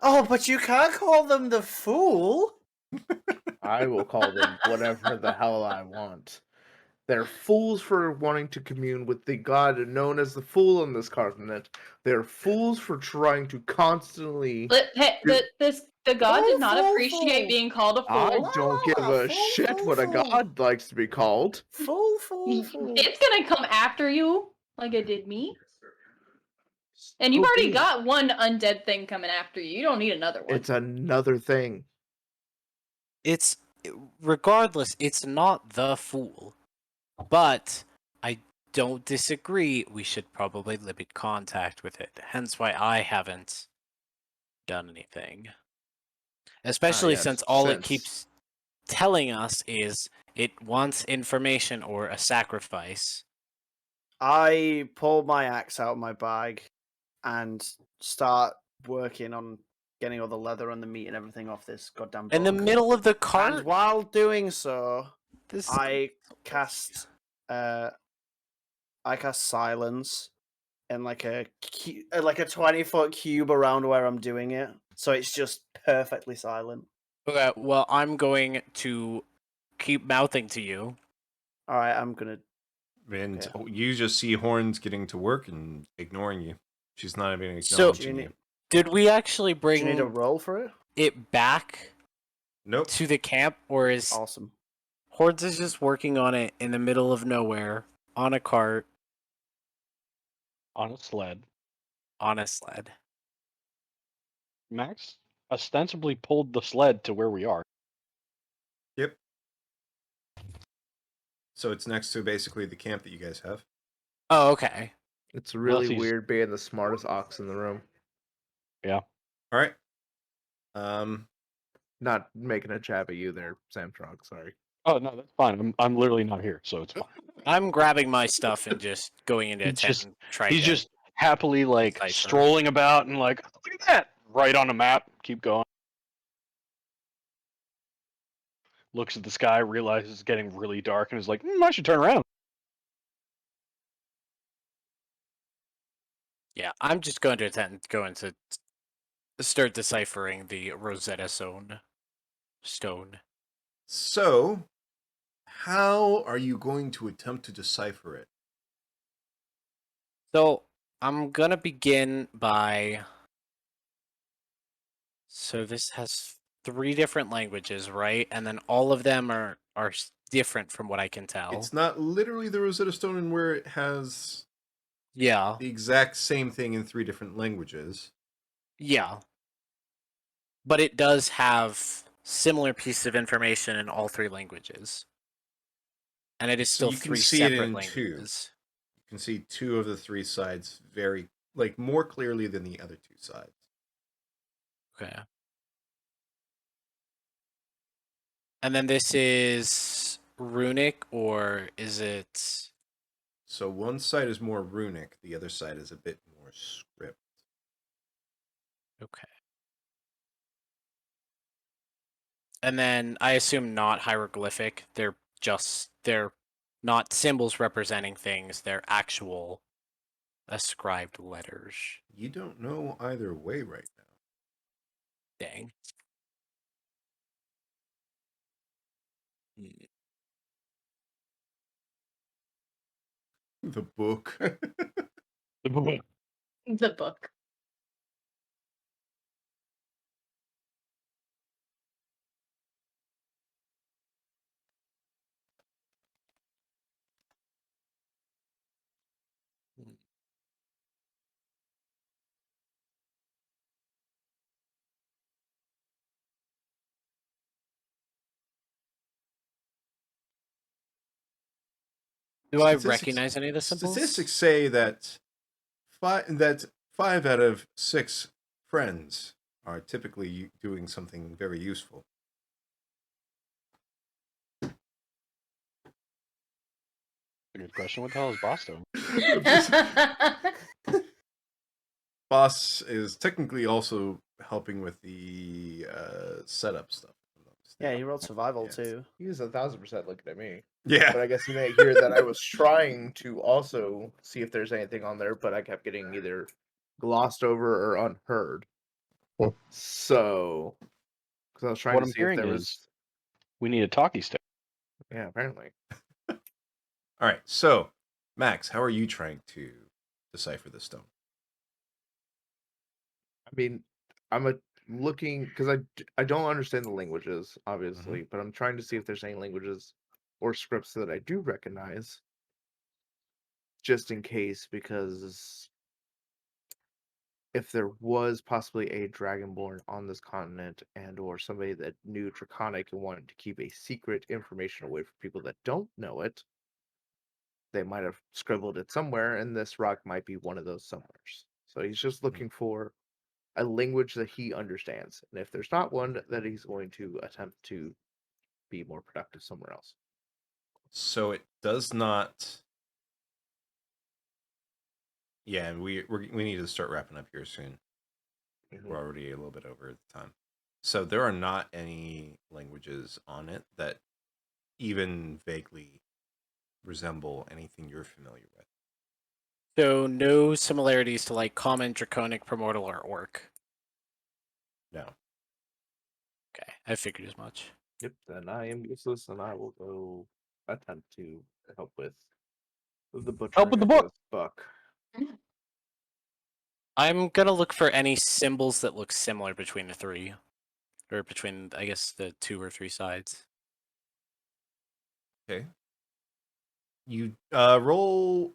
S3: Oh, but you can't call them the fool.
S10: I will call them whatever the hell I want. They're fools for wanting to commune with the god known as the Fool on this continent. They're fools for trying to constantly.
S2: The god did not
S3: Fool,
S2: appreciate
S3: fool.
S2: being called a
S10: I
S2: fool.
S10: don't give a
S3: Fool,
S10: shit
S3: fool,
S10: what a
S3: fool.
S10: god likes to be called.
S3: Fool, fool, fool.
S2: It's gonna come after you, like it did me. And you've
S10: So
S2: already
S10: be it.
S2: got one undead thing coming after you. You don't need another one.
S10: It's another thing.
S11: It's regardless, it's not the fool. But I don't disagree. We should probably limit contact with it. Hence why I haven't done anything. Especially
S10: yes,
S11: since all it
S10: since-
S11: keeps telling us is it wants information or a sacrifice.
S3: I pull my axe out of my bag and start working on getting all the leather and the meat and everything off this goddamn book.
S11: In the middle of the
S3: And
S11: cart,
S3: while doing so,
S11: this
S3: I cast silence in like a 20-foot cube around where I'm doing it, so it's just perfectly silent.
S11: Okay, well, I'm going to keep mouthing to you.
S3: All right, I'm gonna.
S1: And
S3: Okay.
S1: you just see Horns getting to work and ignoring you. She's not even
S11: So-
S1: acknowledging you.
S11: Did we actually
S3: Do
S11: bring
S3: you need a roll for it?
S11: it back
S1: Nope.
S11: to the camp, or is
S3: Awesome.
S11: Hordes is just working on it in the middle of nowhere on a cart
S7: On a sled.
S11: on a sled?
S7: Max ostensibly pulled the sled to where we are.
S1: Yep. So it's next to basically the camp that you guys have.
S11: Oh, okay.
S10: It's really
S7: he's-
S10: weird being the smartest ox in the room.
S7: Yeah.
S1: All right.
S10: Not making a jab at you there, Samtrog. Sorry.
S7: Oh no, that's fine. I'm literally not here, so it's fine.
S11: I'm grabbing my stuff and just going into a
S7: He's
S11: tent
S7: just-
S11: and trying
S7: He's
S11: to...
S7: just happily like
S11: Cipher.
S7: strolling about and like, look at that, right on a map. Keep going. Looks at the sky, realizes it's getting really dark, and is like, I should turn around.
S11: Yeah, I'm just going to a tent and going to start deciphering the Rosetta Stone.
S1: So, how are you going to attempt to decipher it?
S11: So, I'm gonna begin by... So this has 3 different languages, right? And then all of them are different from what I can tell.
S1: It's not literally the Rosetta Stone in where it has
S11: Yeah,
S1: the exact same thing in 3 different languages.
S11: yeah. But it does have similar pieces of information in all 3 languages. And it is
S1: So
S11: still
S1: you can
S11: 3
S1: see it
S11: separate
S1: in 2.
S11: languages.
S1: You can see 2 of the 3 sides very, like, more clearly than the other 2 sides.
S11: Okay. And then this is runic, or is it...
S1: So one side is more runic, the other side is a bit more script.
S11: Okay. And then I assume not hieroglyphic. They're not symbols representing things. They're actual ascribed letters.
S1: You don't know either way right now.
S11: Dang.
S1: The book.
S2: The book.
S11: Do I recognize any of the symbols?
S1: Statistics say that 5 out of 6 friends are typically doing something very useful.
S7: Good question. What the hell is boss doing?
S1: Boss is technically also helping with the setup stuff.
S3: Yeah, he rolled survival
S1: Yes.
S3: too.
S10: He was 1,000% looking at me.
S1: Yeah.
S10: But I guess he may hear that I was trying to also see if there's anything on there, but I kept getting either glossed over or unheard.
S4: Hmm.
S10: So, because I was trying
S7: What
S10: to
S7: I'm
S10: see if
S7: hearing
S10: there
S7: is
S10: was.
S7: we need a talkie stick.
S10: Yeah, apparently.
S1: All right. So, Max, how are you trying to decipher this stone?
S10: I mean, looking because I don't understand the languages, obviously, but I'm trying to see if there's any languages or scripts that I do recognize, just in case, because if there was possibly a dragonborn on this continent and or somebody that knew Draconic and wanted to keep a secret information away from people that don't know it, they might have scribbled it somewhere, and this rock might be one of those somewheres. So he's just looking for a language that he understands. And if there's not one, that he's going to attempt to be more productive somewhere else.
S1: So it does not. Yeah, and we need to start wrapping up here soon. We're already a little bit over the time. So there are not any languages on it that even vaguely resemble anything you're familiar with.
S11: So no similarities to like common, draconic, primordial, or orc.
S1: No.
S11: Okay, I figured as much.
S10: Yep, then I am useless, and I will go attempt to help with the butcher.
S7: Help with the book.
S10: Buck.
S11: I'm gonna look for any symbols that look similar between the three, or between I guess the 2 or 3 sides.
S1: Okay. You roll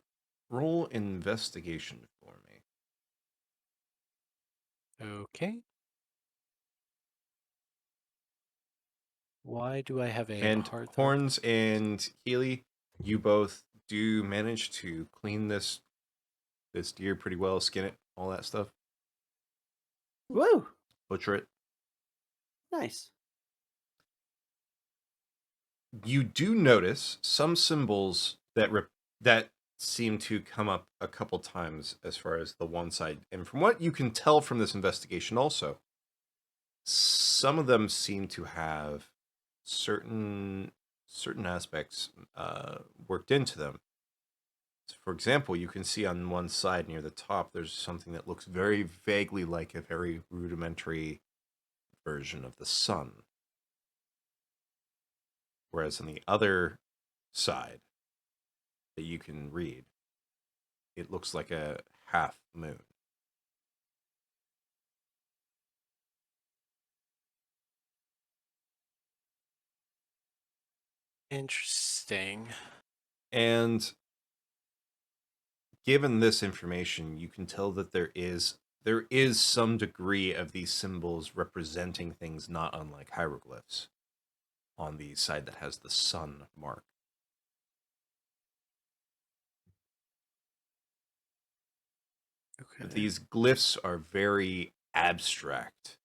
S1: investigation for me.
S11: Okay. Why do I have a
S1: And
S11: hard time?
S1: Horns and Healy, you both do manage to clean this deer pretty well, skin it, all that stuff,
S3: Woo!
S1: butcher it.
S3: Nice.
S1: You do notice some symbols that seem to come up a couple times as far as the one side, and from what you can tell from this investigation also, some of them seem to have certain aspects worked into them. For example, you can see on one side near the top there's something that looks very vaguely like a very rudimentary version of the sun, whereas on the other side that you can read, it looks like a half moon.
S11: Interesting.
S1: And given this information, you can tell that there is some degree of these symbols representing things not unlike hieroglyphs on the side that has the sun mark.
S11: Okay.
S1: But these glyphs are very abstract.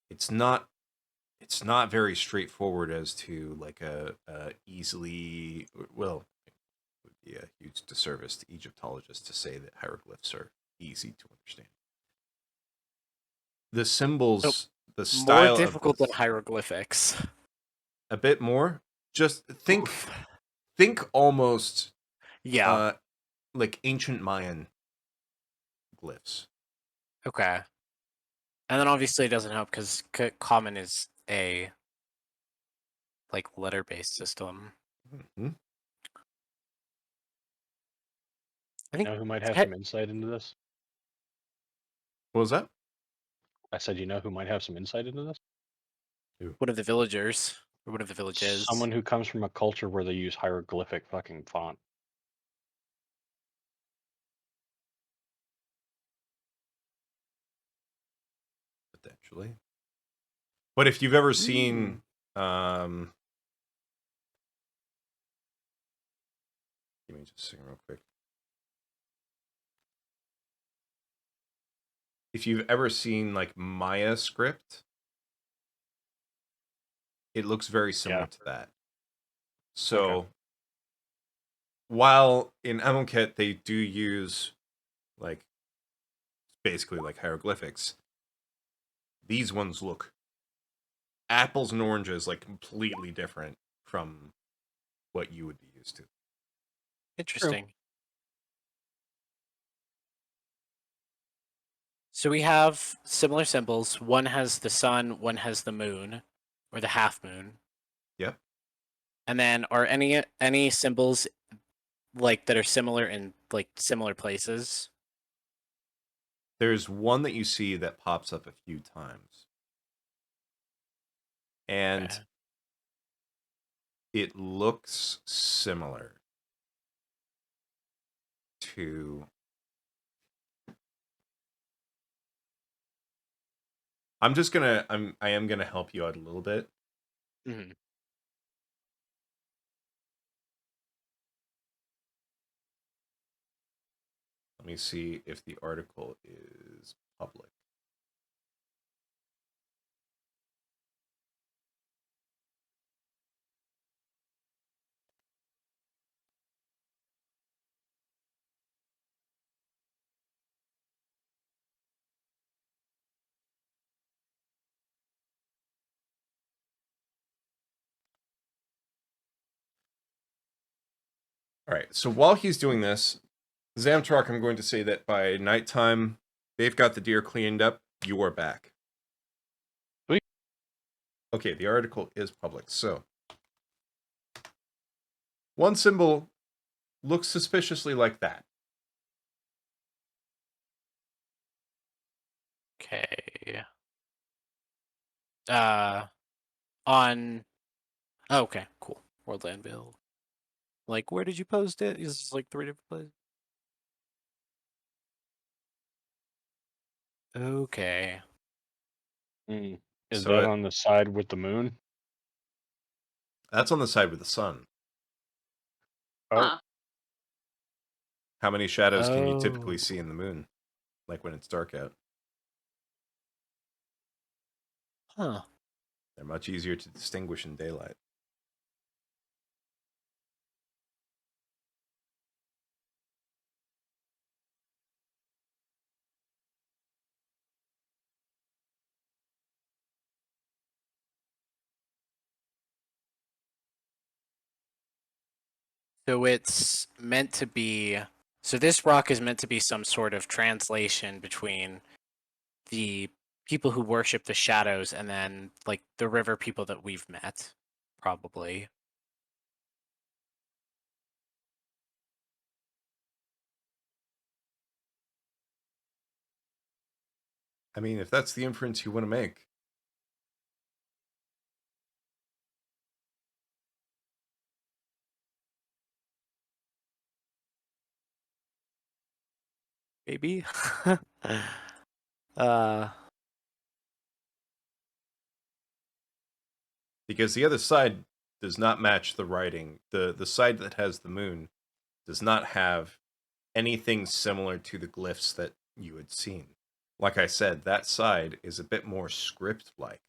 S1: It's not very straightforward as to like a easily, well, it would be a huge disservice to Egyptologists to say that hieroglyphs are easy to understand. The symbols, the style
S11: More difficult
S1: of
S11: than hieroglyphics.
S1: a bit more. Just think almost
S11: Yeah.
S1: like ancient Mayan glyphs.
S11: Okay. And then obviously it doesn't help because common is a like letter-based system.
S1: Mm-hmm.
S11: I
S7: You
S11: think
S7: know who might have
S11: he-
S7: some insight into this?
S1: What was that?
S7: I said, you know who might have some insight into this?
S11: one of the villagers or one of the villages.
S7: Someone who comes from a culture where they use hieroglyphic fucking font.
S1: Potentially. But if you've ever seen Give me just a second real quick. If you've ever seen like Maya script, it looks very similar to that. So while in Amonkhet they do use like basically like hieroglyphics, these ones look apples and oranges, like completely different from what you would be used to.
S11: Interesting. So we have similar symbols. One has the sun, one has the moon, or the half moon.
S1: Yep.
S11: And then are any symbols like that are similar in like similar places?
S1: There's one that you see that pops up a few times. And
S11: Okay.
S1: it looks similar to I am gonna help you out a little bit.
S11: Mhm.
S1: Let me see if the article is public. All right, so while he's doing this, Zamtruck, I'm going to say that by nighttime, they've got the deer cleaned up. You are back.
S7: Sweet.
S1: Okay, the article is public. So, one symbol looks suspiciously like that.
S11: Okay. On. Oh, okay, cool. Worldland Bill. Like, where did you post it? Is this like 3 different places? Okay.
S7: Is
S1: So
S7: that on the side with the moon?
S1: that's on the side with the sun.
S7: Oh,
S2: Huh.
S1: How many shadows can you typically
S11: Oh.
S1: see in the moon? Like when it's dark out?
S11: Huh.
S1: They're much easier to distinguish in daylight.
S11: So it's meant to be. So this rock is meant to be some sort of translation between the people who worship the shadows and then like the river people that we've met, probably.
S1: I mean, if that's the inference you want to make.
S11: Maybe. uh.
S1: Because the other side does not match the writing. The side that has the moon does not have anything similar to the glyphs that you had seen. Like I said, that side is a bit more script-like.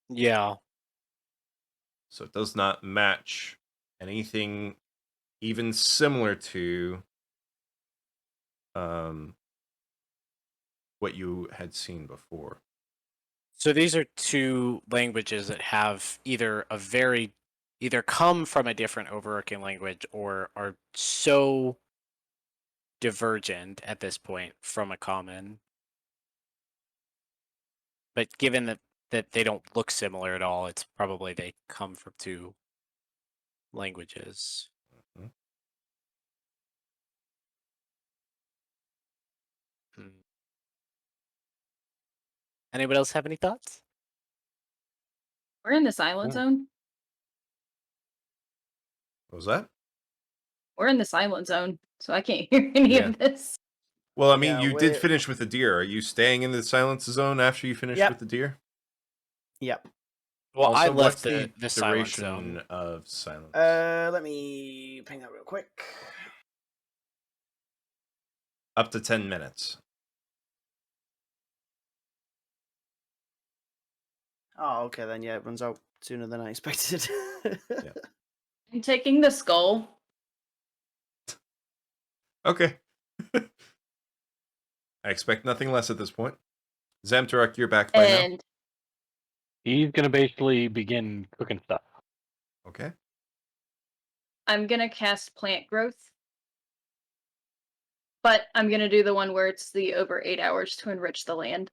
S11: Yeah.
S1: So it does not match anything even similar to what you had seen before.
S11: So these are two languages that have either come from a different overworking language or are so divergent at this point from a common. But given that they don't look similar at all, it's probably they come from two languages.
S1: Mhm.
S11: Anybody else have any thoughts?
S2: We're in the silent
S7: Yeah.
S2: zone.
S1: What was that?
S2: We're in the silent zone, so I can't hear any
S1: Yeah.
S2: of this.
S1: Well, I mean,
S3: Yeah,
S1: you did
S3: we're-
S1: finish with the deer. Are you staying in the silence zone after you finished
S3: Yep.
S1: with the deer?
S3: Yep.
S11: Well, I
S1: Also,
S11: left
S1: what's
S11: the silent
S1: duration
S11: zone.
S1: of silence?
S3: Let me ping that real quick.
S1: Up to 10 minutes.
S3: Oh, okay then. Yeah, it runs out sooner than I expected.
S2: I'm taking the skull.
S1: Okay. I expect nothing less at this point. Zamtarak, you're back by now.
S2: And
S7: He's gonna basically begin cooking stuff.
S1: Okay.
S2: I'm gonna cast plant growth. But I'm gonna do the one where it's the over 8 hours to enrich the land.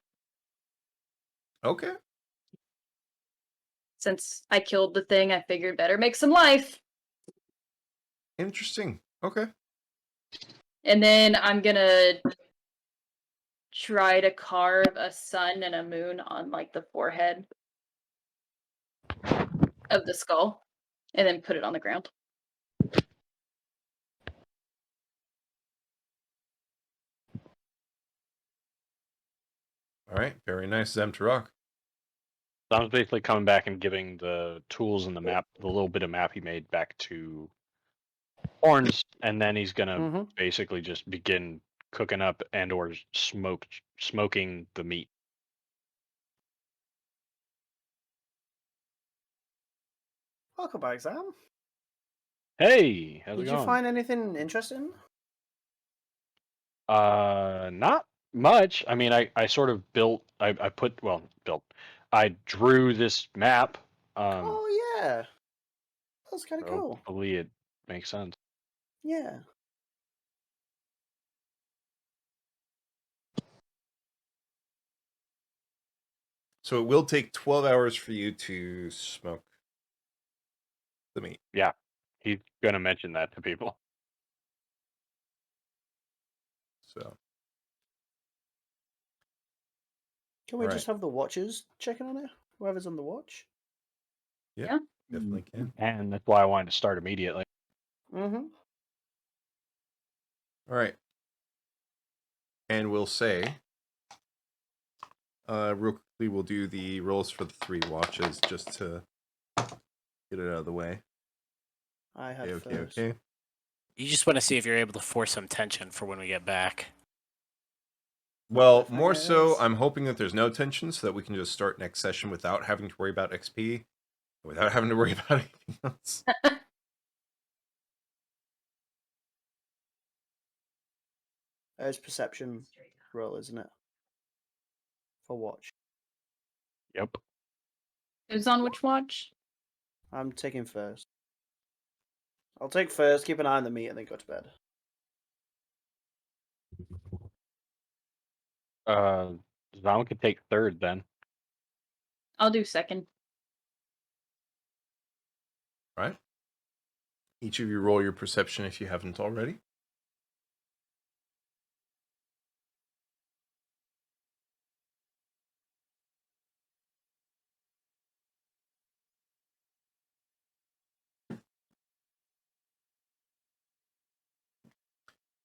S1: Okay.
S2: Since I killed the thing, I figured better make some life.
S1: Interesting. Okay.
S2: And then I'm gonna try to carve a sun and a moon on like the forehead of the skull, and then put it on the ground.
S1: All right. Very nice, Zamtarak.
S7: So I'm basically coming back and giving the tools and the map, the little bit of map he made, back to Horns, and then he's gonna basically just begin cooking up and or smoking the meat.
S3: Welcome back, Sam.
S7: Hey, how's it
S3: Did
S7: going?
S3: you find anything interesting?
S7: Not much. I mean, I sort of built. I drew this map.
S3: Oh yeah, that's kind of
S7: So
S3: cool.
S7: hopefully it makes sense.
S3: Yeah.
S1: So it will take 12 hours for you to smoke the meat.
S7: Yeah, he's gonna mention that to people.
S1: So.
S3: Can we
S1: All
S3: just have the watchers checking on it? Whoever's on the watch.
S1: Yeah, definitely can.
S7: And that's why I wanted to start immediately.
S3: Mm-hmm.
S1: All right. And we'll say, real quickly, we'll do the rolls for the 3 watches just to get it out of the way.
S3: I had
S1: Okay.
S3: first.
S11: You just want to see if you're able to force some tension for when we get back.
S1: Well,
S3: The
S1: more
S3: thing
S1: so,
S3: is-
S1: I'm hoping that there's no tension so that we can just start next session without having to worry about XP, without having to worry about anything else.
S3: It's perception roll, isn't it? For watch.
S7: Yep.
S2: Who's on which watch?
S3: I'm taking first. I'll take first, keep an eye on the meat, and then go to bed.
S7: Zalm could take third then.
S2: I'll do second.
S1: All right. Each of you roll your perception if you haven't already.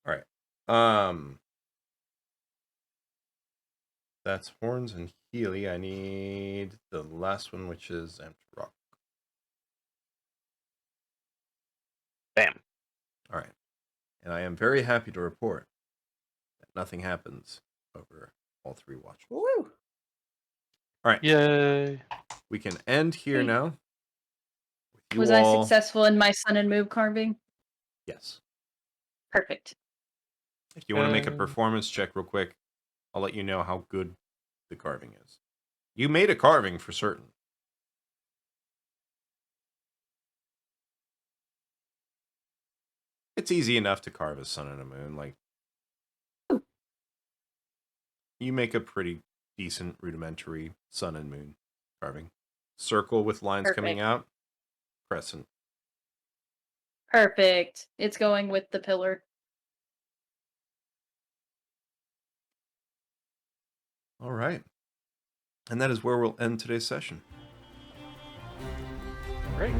S1: All right. That's Horns and Healy. I need the last one, which is Rock.
S7: Bam.
S1: All right. And I am very happy to report that nothing happens over all 3 watches.
S3: Woo!
S1: All right.
S7: Yay.
S1: We can end here
S2: Hey.
S1: now. With you
S2: Was I
S1: all-
S2: successful in my sun and moon carving?
S1: Yes.
S2: Perfect.
S1: If you want to make a performance check real quick, I'll let you know how good the carving is. You made a carving for certain. It's easy enough to carve a sun and a moon. Like, you make a pretty decent rudimentary sun and moon carving. Circle with lines coming
S2: Perfect.
S1: out. Crescent.
S2: Perfect. It's going with the pillar.
S1: All right. And that is where we'll end today's session.
S7: Great.